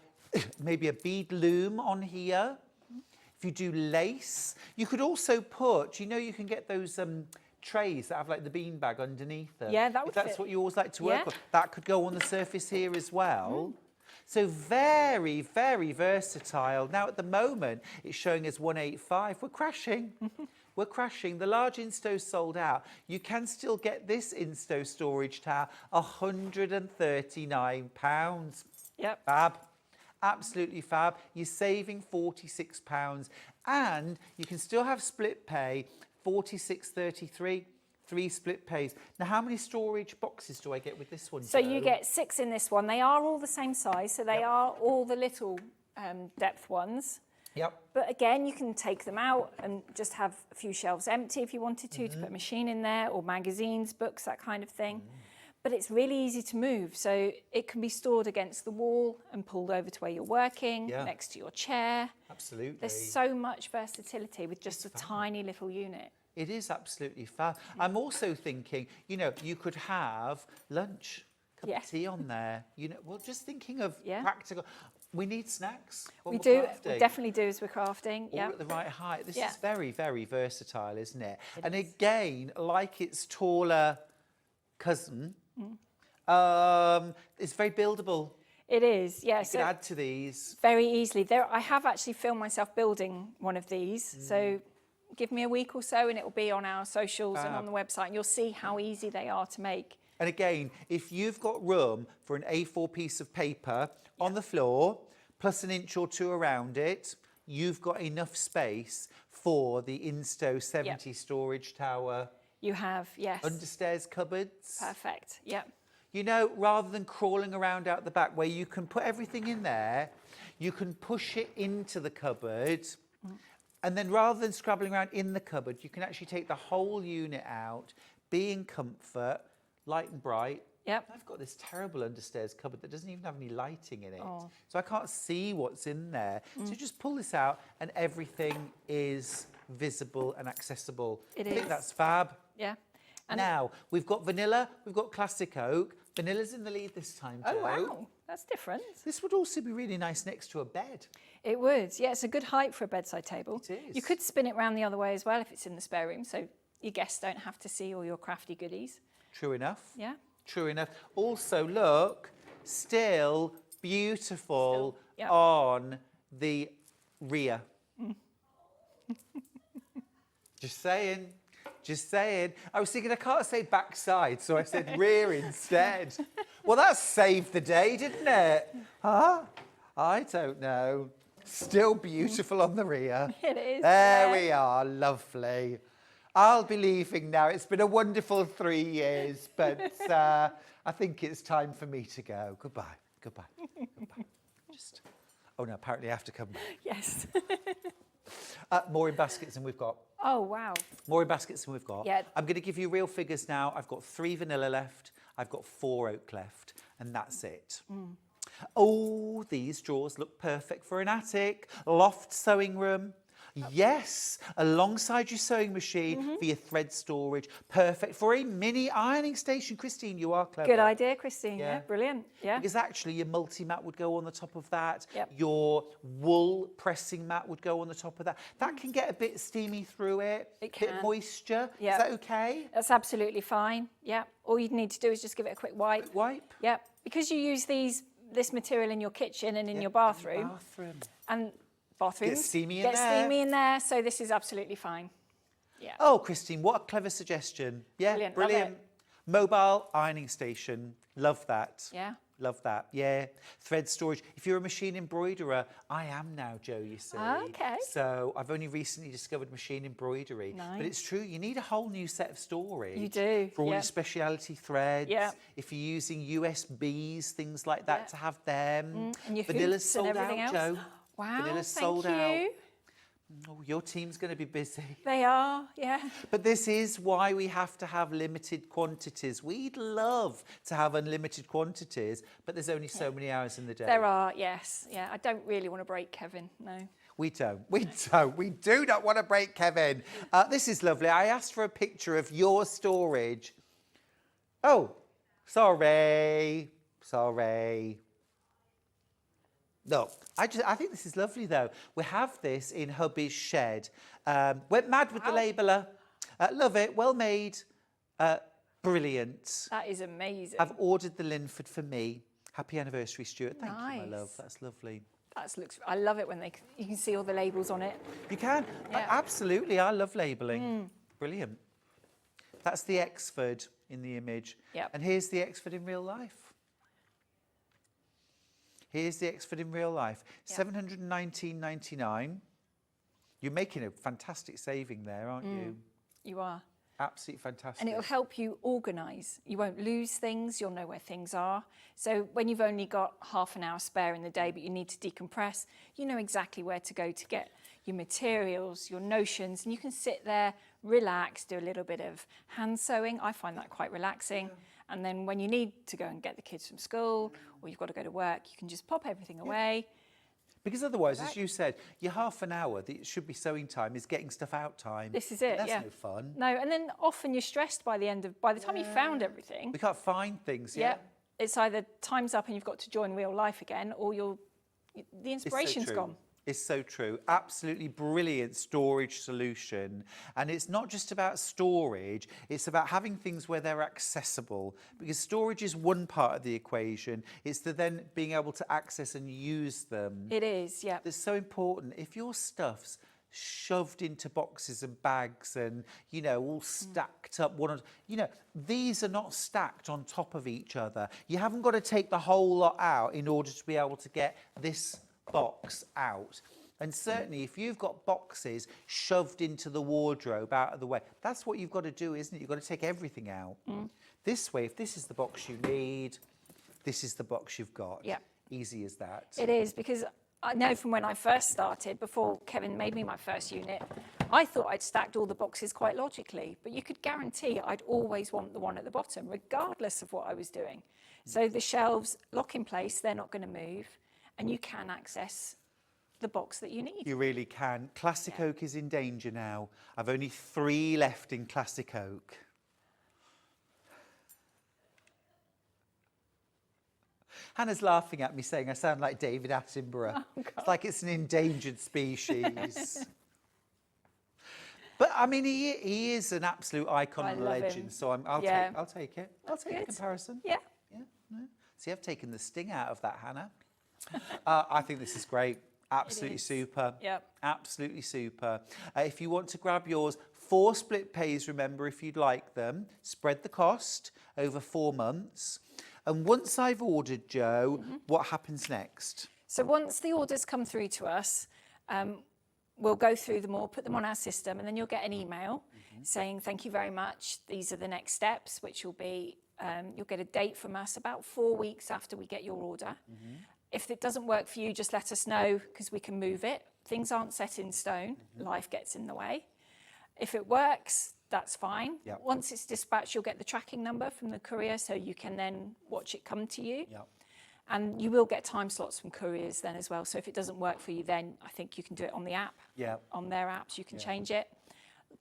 Speaker 1: maybe a bead loom on here. If you do lace, you could also put, you can get those trays that have like the beanbag underneath them.
Speaker 7: Yeah, that would
Speaker 1: If that's
Speaker 7: fit.
Speaker 1: what you always like to work
Speaker 7: Yeah.
Speaker 1: on, that could go on the surface here as well. So very, very versatile. Now at the moment, it's showing us 185. We're crashing. We're crashing. The large Insto sold out. You can still get this Insto storage tower, £139.
Speaker 7: Yep.
Speaker 1: Fab. Absolutely fab. You're saving £46 and you can still have split pay, £46.33, 3 split pays. Now, how many storage boxes do I get with this one,
Speaker 7: So
Speaker 1: Jo?
Speaker 7: you get 6 in this one. They are all the same size, so they are all the little depth ones.
Speaker 1: Yep.
Speaker 7: But again, you can take them out and just have a few shelves empty if you wanted to put a machine in there, or magazines, books, that kind of thing. But it's really easy to move. So it can be stored against the wall and pulled over to where you're working,
Speaker 1: Yeah.
Speaker 7: next to your chair.
Speaker 1: Absolutely.
Speaker 7: There's so much versatility with just a tiny little unit.
Speaker 1: It is absolutely fab. I'm also thinking, you know, you could have lunch, cup
Speaker 7: Yeah.
Speaker 1: of tea on there. You know, well, just thinking of
Speaker 7: Yeah.
Speaker 1: practical. We need snacks. when
Speaker 7: We
Speaker 1: we're
Speaker 7: do, we
Speaker 1: crafting.
Speaker 7: definitely do as we're crafting.
Speaker 1: All
Speaker 7: Yeah.
Speaker 1: at the right height. This
Speaker 7: Yeah.
Speaker 1: is very, very versatile, isn't it? And
Speaker 7: is.
Speaker 1: again, like its taller cousin, it's very buildable.
Speaker 7: It is, yeah.
Speaker 1: You could add to these.
Speaker 7: Very easily. I have actually filmed myself building one of these. So give me a week or so and it will be on our socials and on the website. And you'll see how easy they are to make.
Speaker 1: And again, if you've got room for an A4 piece of paper on the floor, plus an inch or two around it, you've got enough space for the Insto 70 storage tower.
Speaker 7: You have, yes.
Speaker 1: Understairs cupboards.
Speaker 7: Perfect, yep.
Speaker 1: You know, rather than crawling around out the back where you can put everything in there, you can push it into the cupboard. And then rather than scrabbling around in the cupboard, you can actually take the whole unit out, be in comfort, light and bright.
Speaker 7: Yep.
Speaker 1: I've got this terrible understairs cupboard that doesn't even have any lighting in it.
Speaker 7: Oh.
Speaker 1: So I can't see what's in there. So just pull this out and everything is visible and accessible.
Speaker 7: It
Speaker 1: I think
Speaker 7: is.
Speaker 1: that's fab.
Speaker 7: Yeah. And
Speaker 1: Now, we've got vanilla, we've got classic oak. Vanilla's in the lead this time, Jo.
Speaker 7: oh, wow, that's different.
Speaker 1: This would also be really nice next to a bed.
Speaker 7: It would, yeah, it's a good height for a bedside table.
Speaker 1: It is.
Speaker 7: You could spin it round the other way as well if it's in the spare room, so your guests don't have to see all your crafty goodies.
Speaker 1: True enough.
Speaker 7: Yeah.
Speaker 1: True enough. Also, look, still beautiful
Speaker 7: Yep.
Speaker 1: on the rear. Just saying. Just saying. I was thinking I can't say backside, so I said rear instead. Well, that saved the day, didn't it? Huh? I don't know. Still beautiful on the rear.
Speaker 7: It is,
Speaker 1: There
Speaker 7: yeah.
Speaker 1: we are. Lovely. I'll be leaving now. It's been a wonderful 3 years, but I think it's time for me to go. Goodbye. Goodbye. Goodbye. Just. Oh no! Apparently I have to come back.
Speaker 7: Yes.
Speaker 1: More in baskets than we've got.
Speaker 7: Oh, wow.
Speaker 1: More in baskets than we've got.
Speaker 7: Yeah.
Speaker 1: I'm going to give you real figures now. I've got 3 vanilla left. I've got 4 oak left, and that's it. Oh, these drawers look perfect for an attic, loft sewing room. Yes, alongside your sewing machine for your thread storage. Perfect for a mini ironing station. Christine, you are clever.
Speaker 7: Good idea, Christine.
Speaker 1: Yeah.
Speaker 7: Yeah, brilliant. Yeah.
Speaker 1: Because actually your multi-mat would go on the top of that.
Speaker 7: Yep.
Speaker 1: Your wool pressing mat would go on the top of that. That can get a bit steamy through it.
Speaker 7: It
Speaker 1: Bit
Speaker 7: can.
Speaker 1: moisture.
Speaker 7: Yep.
Speaker 1: Is that okay?
Speaker 7: That's absolutely fine. Yeah. All you'd need to do is just give it a quick wipe.
Speaker 1: Wipe.
Speaker 7: Yeah. Because you use this material in your kitchen and in your bathroom.
Speaker 1: Bathroom.
Speaker 7: And bathrooms
Speaker 1: Get steamy in
Speaker 7: get
Speaker 1: there.
Speaker 7: steamy in there, so this is absolutely fine. Yeah.
Speaker 1: Oh, Christine, what a clever suggestion. Yeah,
Speaker 7: Brilliant, love
Speaker 1: brilliant. Mobile ironing station. Love that.
Speaker 7: Yeah.
Speaker 1: Love that. Yeah. Thread storage. If you're a machine embroiderer, I am now, Jo, you see.
Speaker 7: Okay.
Speaker 1: So I've only recently discovered machine embroidery. But
Speaker 7: Nice.
Speaker 1: it's true, you need a whole new set of storage.
Speaker 7: You do,
Speaker 1: For all
Speaker 7: yeah.
Speaker 1: your speciality threads.
Speaker 7: Yeah.
Speaker 1: If you're using USBs, things like that,
Speaker 7: Yeah.
Speaker 1: to have them.
Speaker 7: And your
Speaker 1: Vanilla's
Speaker 7: hoops and
Speaker 1: sold
Speaker 7: everything
Speaker 1: out,
Speaker 7: else.
Speaker 1: Jo.
Speaker 7: Wow,
Speaker 1: Vanilla's
Speaker 7: thank
Speaker 1: sold
Speaker 7: you.
Speaker 1: out. Oh, your team's going to be busy.
Speaker 7: They are, yeah.
Speaker 1: But this is why we have to have limited quantities. We'd love to have unlimited quantities, but there's only so many hours in the day.
Speaker 7: There are, yes. Yeah, I don't really want to break Kevin, no.
Speaker 1: We don't. We don't. We do not want to break Kevin. This is lovely. I asked for a picture of your storage. Oh, sorry. Sorry. No, I think this is lovely though. We have this in hubby's shed. Went mad with the labeler. Love it. Well made. Brilliant.
Speaker 7: That is amazing.
Speaker 1: I've ordered the Lydford for me. Happy anniversary, Stuart. Thank you, my love.
Speaker 7: Nice.
Speaker 1: That's lovely.
Speaker 7: I love it when you can see all the labels on it.
Speaker 1: You can.
Speaker 7: Yeah.
Speaker 1: Absolutely. I love labelling. Brilliant. That's the Exford in the image.
Speaker 7: Yep.
Speaker 1: And here's the Exford in real life. Here's the Exford in real life.
Speaker 7: Yep.
Speaker 1: $719.99. You're making a fantastic saving there, aren't you?
Speaker 7: You are.
Speaker 1: Absolutely fantastic.
Speaker 7: And it'll help you organise. You won't lose things, you'll know where things are. So when you've only got half an hour spare in the day, but you need to decompress, you know exactly where to go to get your materials, your notions, and you can sit there, relax, do a little bit of hand sewing. I find that quite relaxing. And then when you need to go and get the kids from school, or you've got to go to work, you can just pop everything away.
Speaker 1: Because otherwise, as you said, your half an hour that should be sewing time is getting stuff out time.
Speaker 7: This is it,
Speaker 1: That's
Speaker 7: yeah.
Speaker 1: no fun.
Speaker 7: No, and then often you're stressed by the time you found everything.
Speaker 1: We can't find things,
Speaker 7: Yeah, it's either time's up and you've got to join real life again, or the inspiration's gone.
Speaker 1: It's so true. Absolutely brilliant storage solution. And it's not just about storage, it's about having things where they're accessible, because storage is one part of the equation. It's the then being able to access and use them.
Speaker 7: It is, yeah.
Speaker 1: That's so important. If your stuff's shoved into boxes and bags and, all stacked up these are not stacked on top of each other. You haven't got to take the whole lot out in order to be able to get this box out. And certainly if you've got boxes shoved into the wardrobe out of the way, that's what you've got to do, isn't it? You've got to take everything out. This way, if this is the box you need, this is the box you've got.
Speaker 7: Yeah.
Speaker 1: Easy as that.
Speaker 7: It is, because I know from when I first started, before Kevin made me my first unit, I thought I'd stacked all the boxes quite logically, but you could guarantee I'd always want the one at the bottom, regardless of what I was doing. So the shelves lock in place, they're not going to move, and you can access the box that you need.
Speaker 1: You really can. Classic Oak is in danger now. I've only 3 left in Classic Oak. Hannah's laughing at me saying I sound like David Attenborough. It's like it's an endangered species. But I mean, he is an absolute icon and legend.
Speaker 7: Him.
Speaker 1: So I'll take it. I'll take the comparison.
Speaker 7: Yeah.
Speaker 1: No. See, I've taken the sting out of that, Hannah. I think this is great. Absolutely super.
Speaker 7: Yep.
Speaker 1: Absolutely super. If you want to grab yours, 4 split pays, remember, if you'd like them. Spread the cost over 4 months. And once I've ordered, Jo, what happens next?
Speaker 7: So once the orders come through to us, we'll go through them all, put them on our system, and then you'll get an email saying, thank you very much. These are the next steps, which will be, you'll get a date from us about 4 weeks after we get your order. If it doesn't work for you, just let us know, because we can move it. Things aren't set in stone. Life gets in the way. If it works, that's fine.
Speaker 1: Yep.
Speaker 7: Once it's dispatched, you'll get the tracking number from the courier, so you can then watch it come to you.
Speaker 1: Yep.
Speaker 7: And you will get time slots from couriers then as well. So if it doesn't work for you, then I think you can do it on the app.
Speaker 1: Yeah.
Speaker 7: On their apps, you can change it.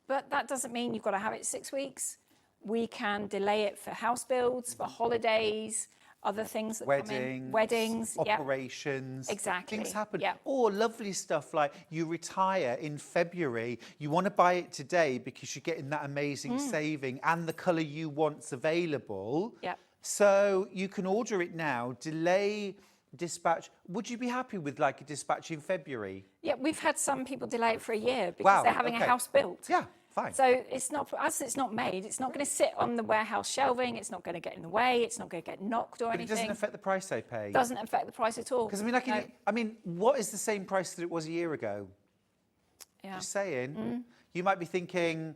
Speaker 7: But that doesn't mean you've got to have it 6 weeks. We can delay it for house builds, for holidays, other things that come in. Weddings,
Speaker 1: operations.
Speaker 7: Exactly.
Speaker 1: Things happen.
Speaker 7: Yeah.
Speaker 1: Or lovely stuff like you retire in February. You want to buy it today because you're getting that amazing saving and the colour you want's available.
Speaker 7: Yeah.
Speaker 1: So you can order it now, delay dispatch. Would you be happy with like a dispatch in February?
Speaker 7: Yeah, we've had some people delay it for a year because they're having a house built.
Speaker 1: Yeah, fine.
Speaker 7: So it's not, as it's not made, it's not going to sit on the warehouse shelving, it's not going to get in the way, it's not going to get knocked or
Speaker 1: But
Speaker 7: anything.
Speaker 1: it doesn't affect the price they pay.
Speaker 7: It doesn't affect the price at all.
Speaker 1: Because I mean, what is the same price that it was a year ago?
Speaker 7: Yeah.
Speaker 1: Just saying. You might be thinking,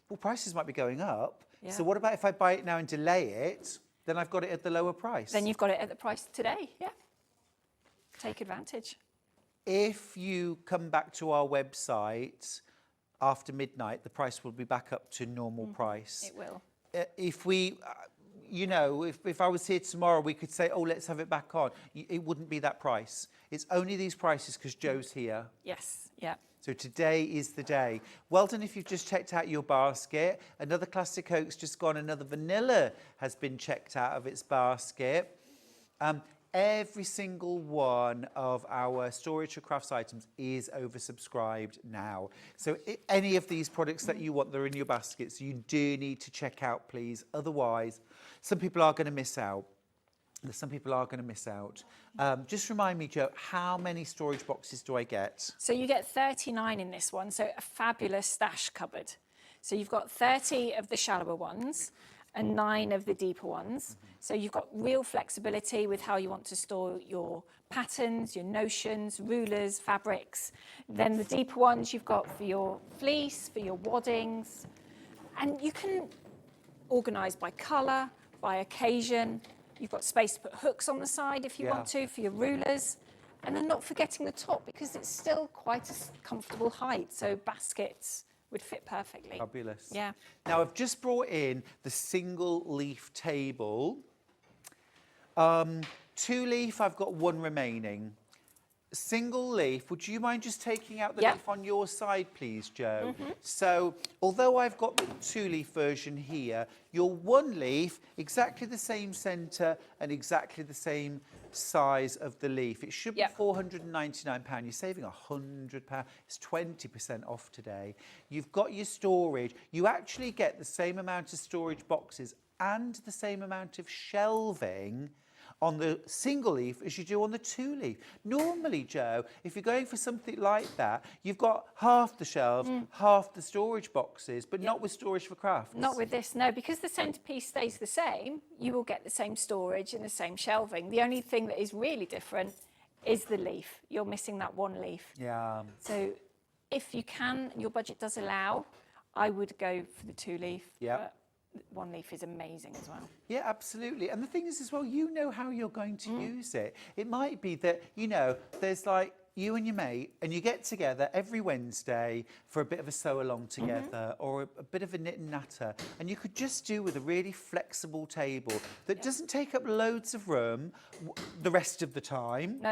Speaker 1: well, prices might be going up.
Speaker 7: Yeah.
Speaker 1: So what about if I buy it now and delay it? Then I've got it at the lower price.
Speaker 7: Then you've got it at the price today, yeah. Take advantage.
Speaker 1: If you come back to our website after midnight, the price will be back up to normal price.
Speaker 7: It will.
Speaker 1: If we, if I was here tomorrow, we could say, oh, let's have it back on. It wouldn't be that price. It's only these prices because Jo's here.
Speaker 7: Yes, yeah.
Speaker 1: So today is the day. Well done if you've just checked out your basket. Another Classic Oak's just gone. Another vanilla has been checked out of its basket. every single one of our storage or crafts items is oversubscribed now. So any of these products that you want that are in your baskets, you do need to check out, please. Otherwise, some people are going to miss out. Some people are going to miss out. Just remind me, Jo, how many storage boxes do I get?
Speaker 7: So you get 39 in this one, so a fabulous stash cupboard. So you've got 30 of the shallower ones and 9 of the deeper ones. So you've got real flexibility with how you want to store your patterns, your notions, rulers, fabrics. Then the deeper ones you've got for your fleece, for your waddings. And you can organise by colour, by occasion. You've got space to put hooks on the side if you want to, for your rulers. And then not forgetting the top, because it's still quite a comfortable height. So baskets would fit perfectly.
Speaker 1: Fabulous.
Speaker 7: Yeah.
Speaker 1: Now, I've just brought in the single leaf table. 2 leaf, I've got 1 remaining. Single leaf, would you mind just taking out the leaf on your side, please, Jo? So, although I've got the 2 leaf version here, your 1 leaf, exactly the same centre and exactly the same size of the leaf. It should be £499. You're saving £100. It's 20% off today. You've got your storage. You actually get the same amount of storage boxes and the same amount of shelving on the single leaf as you do on the 2 leaf. Normally, Jo, if you're going for something like that, you've got half the shelves, half the storage boxes, but not with storage for crafts.
Speaker 7: Not with this, no, because the centrepiece stays the same, you will get the same storage and the same shelving. The only thing that is really different is the leaf. You're missing that 1 leaf.
Speaker 1: Yeah.
Speaker 7: So if you can, your budget does allow, I would go for the 2 leaf.
Speaker 1: Yeah.
Speaker 7: 1 leaf is amazing as well.
Speaker 1: Yeah, absolutely. And the thing is as well, you know how you're going to use it. It might be that, you know, there's like you and your mate and you get together every Wednesday for a bit of a sew along together or a bit of a knit and natter. And you could just do with a really flexible table that doesn't take up loads of room the rest of the time.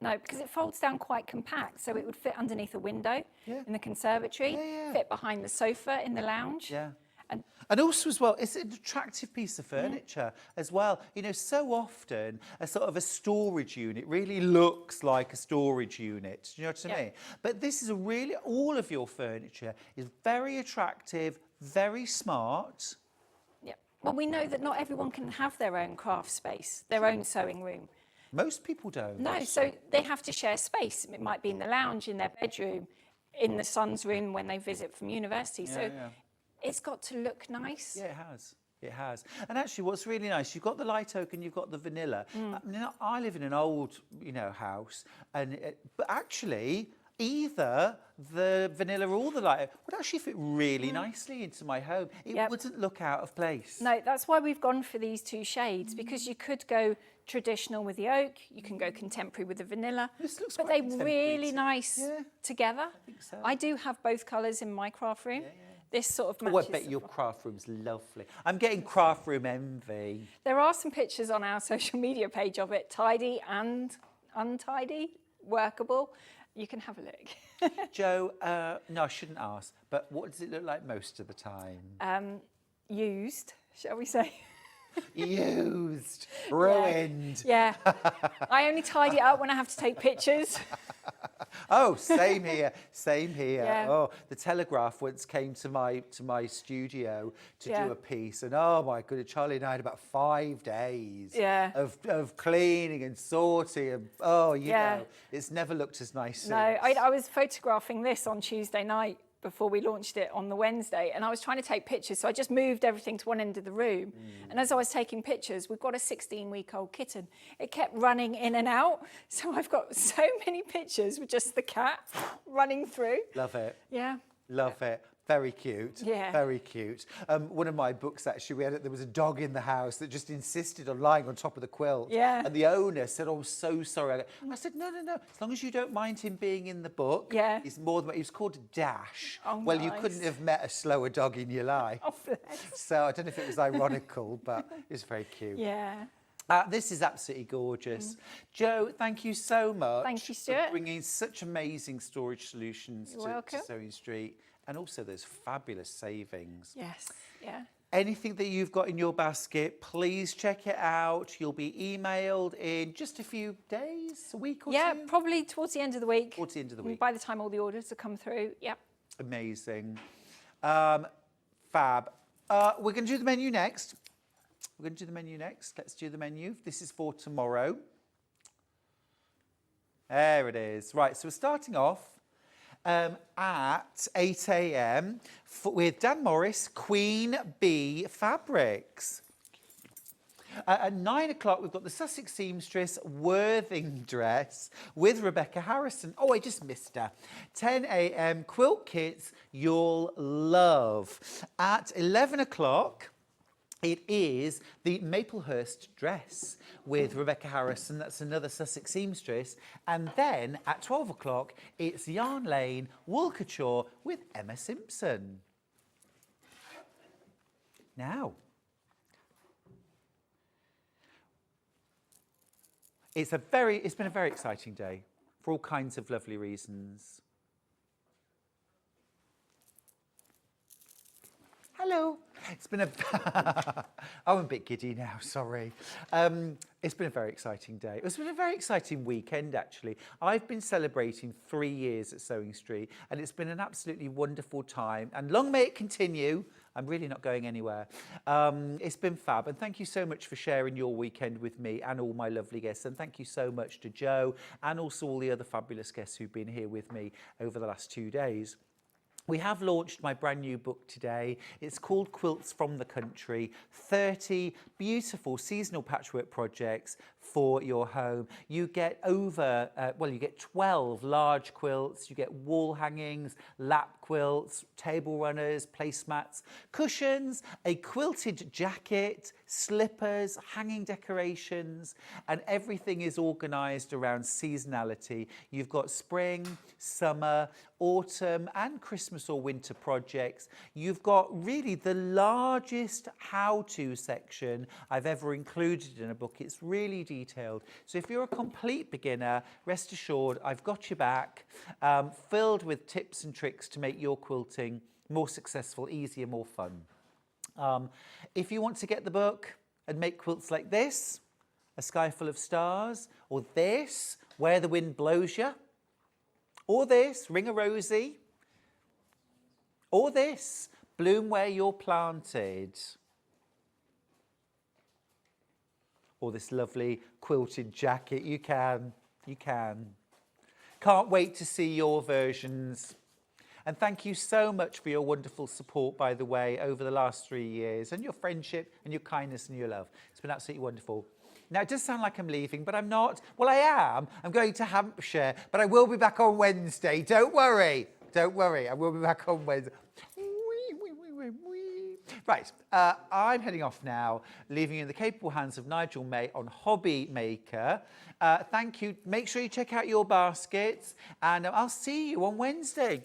Speaker 7: No, because it folds down quite compact, so it would fit underneath a window in the conservatory, fit behind the sofa in the lounge.
Speaker 1: Yeah. And also as well, it's an attractive piece of furniture as well. You know, so often a sort of a storage unit really looks like a storage unit. Do you know what I mean? But this is a really, all of your furniture is very attractive, very smart.
Speaker 7: Yeah. Well, we know that not everyone can have their own craft space, their own sewing room.
Speaker 1: Most people don't.
Speaker 7: No, so they have to share space. It might be in the lounge, in their bedroom, in the son's room when they visit from university. It's got to look nice.
Speaker 1: Yeah, it has. It has. And actually, what's really nice, you've got the light oak and you've got the vanilla. I live in an old, you know, house, but actually, either the vanilla or the light oak would actually fit really nicely into my home. It wouldn't look out of place.
Speaker 7: No, that's why we've gone for these 2 shades, because you could go traditional with the oak, you can go contemporary with the vanilla,
Speaker 1: This looks
Speaker 7: but
Speaker 1: quite
Speaker 7: they're
Speaker 1: contemporary
Speaker 7: really
Speaker 1: too.
Speaker 7: nice together.
Speaker 1: I think so.
Speaker 7: I do have both colours in my craft room. This sort of
Speaker 1: Oh, I
Speaker 7: matches.
Speaker 1: bet your craft room's lovely. I'm getting craft room envy.
Speaker 7: There are some pictures on our social media page of it, tidy and untidy, workable. You can have a look.
Speaker 1: Jo, no, I shouldn't ask, but what does it look like most of the time?
Speaker 7: Used, shall we say?
Speaker 1: Used, ruined.
Speaker 7: Yeah. I only tidy it up when I have to take pictures.
Speaker 1: Oh, same here, same here.
Speaker 7: Yeah.
Speaker 1: Oh, the Telegraph once came to my studio to do a piece, and oh my goodness, Charlie and I had about 5 days of cleaning and sorting, and you know, it's never looked as nice since.
Speaker 7: No, I was photographing this on Tuesday night before we launched it on the Wednesday, and I was trying to take pictures, so I just moved everything to one end of the room. And as I was taking pictures, we've got a 16-week-old kitten. It kept running in and out, so I've got so many pictures with just the cat running through.
Speaker 1: Love it.
Speaker 7: Yeah.
Speaker 1: Love it. Very cute.
Speaker 7: Yeah.
Speaker 1: Very cute. One of my books, actually, there was a dog in the house that just insisted on lying on top of the quilt.
Speaker 7: Yeah.
Speaker 1: And the owner said, "Oh, I'm so sorry." I said, no. As long as you don't mind him being in the book.
Speaker 7: Yeah.
Speaker 1: He's more than... He was called Dash.
Speaker 7: Oh,
Speaker 1: well, you
Speaker 7: nice.
Speaker 1: couldn't have met a slower dog in your life.
Speaker 7: Oh, bless.
Speaker 1: So I don't know if it was ironical, but it's very cute.
Speaker 7: Yeah.
Speaker 1: This is absolutely gorgeous. Jo, thank you so much.
Speaker 7: Thank you, Stuart.
Speaker 1: For bringing such amazing storage solutions
Speaker 7: You're welcome.
Speaker 1: to Sewing Street. And also those fabulous savings.
Speaker 7: Yes. Yeah.
Speaker 1: anything that you've got in your basket, please check it out. You'll be emailed in just a few days, a week or two?
Speaker 7: Yeah, probably towards the end of the week.
Speaker 1: Towards the end of the week.
Speaker 7: By the time all the orders have come through, yep.
Speaker 1: Amazing. Fab. We're going to do the menu next. Let's do the menu. This is for tomorrow. There it is. Right, so we're starting off at 8 a.m. with Dan Morris, Queen Bee Fabrics. At 9 o'clock, we've got the Sussex Seamstress Worthing dress with Rebecca Harrison. Oh, I just missed her. 10 a.m. Quilt kits you'll love. At 11 o'clock, it is the Maplehurst dress with Rebecca Harrison. That's another Sussex seamstress. And then at 12 o'clock, it's Yarn Lane Wool Couture with Emma Simpson. Now, it's been a very exciting day for all kinds of lovely reasons. Hello. It's been I'm a bit giddy now, sorry. It's been a very exciting day. It's been a very exciting weekend, actually. I've been celebrating 3 years at Sewing Street, and it's been an absolutely wonderful time. And long may it continue. I'm really not going anywhere. It's been fab, and thank you so much for sharing your weekend with me and all my lovely guests. And thank you so much to Joe and also all the other fabulous guests who've been here with me over the last 2 days. We have launched my brand new book today. It's called Quilts from the Country, 30 beautiful seasonal patchwork projects for your home. You get you get 12 large quilts, you get wall hangings, lap quilts, table runners, placemats, cushions, a quilted jacket, slippers, hanging decorations, and everything is organised around seasonality. You've got spring, summer, autumn and Christmas or winter projects. You've got really the largest how-to section I've ever included in a book. It's really detailed. So if you're a complete beginner, rest assured I've got your back, filled with tips and tricks to make your quilting more successful, easier, more fun. If you want to get the book and make quilts like this, A Sky Full of Stars, or this, Where the Wind Blows You, or this, Ring a Rosie, or this, Bloom Where You're Planted, or this lovely quilted jacket, you can. Can't wait to see your versions. And thank you so much for your wonderful support, by the way, over the last 3 years, and your friendship and your kindness and your love. It's been absolutely wonderful. Now, it does sound like I'm leaving, but I'm not. Well, I am. I'm going to Hampshire, but I will be back on Wednesday. Don't worry. I will be back on Wednesday. Right, I'm heading off now, leaving you in the capable hands of Nigel May on Hobby Maker. Thank you. Make sure you check out your baskets, and I'll see you on Wednesday.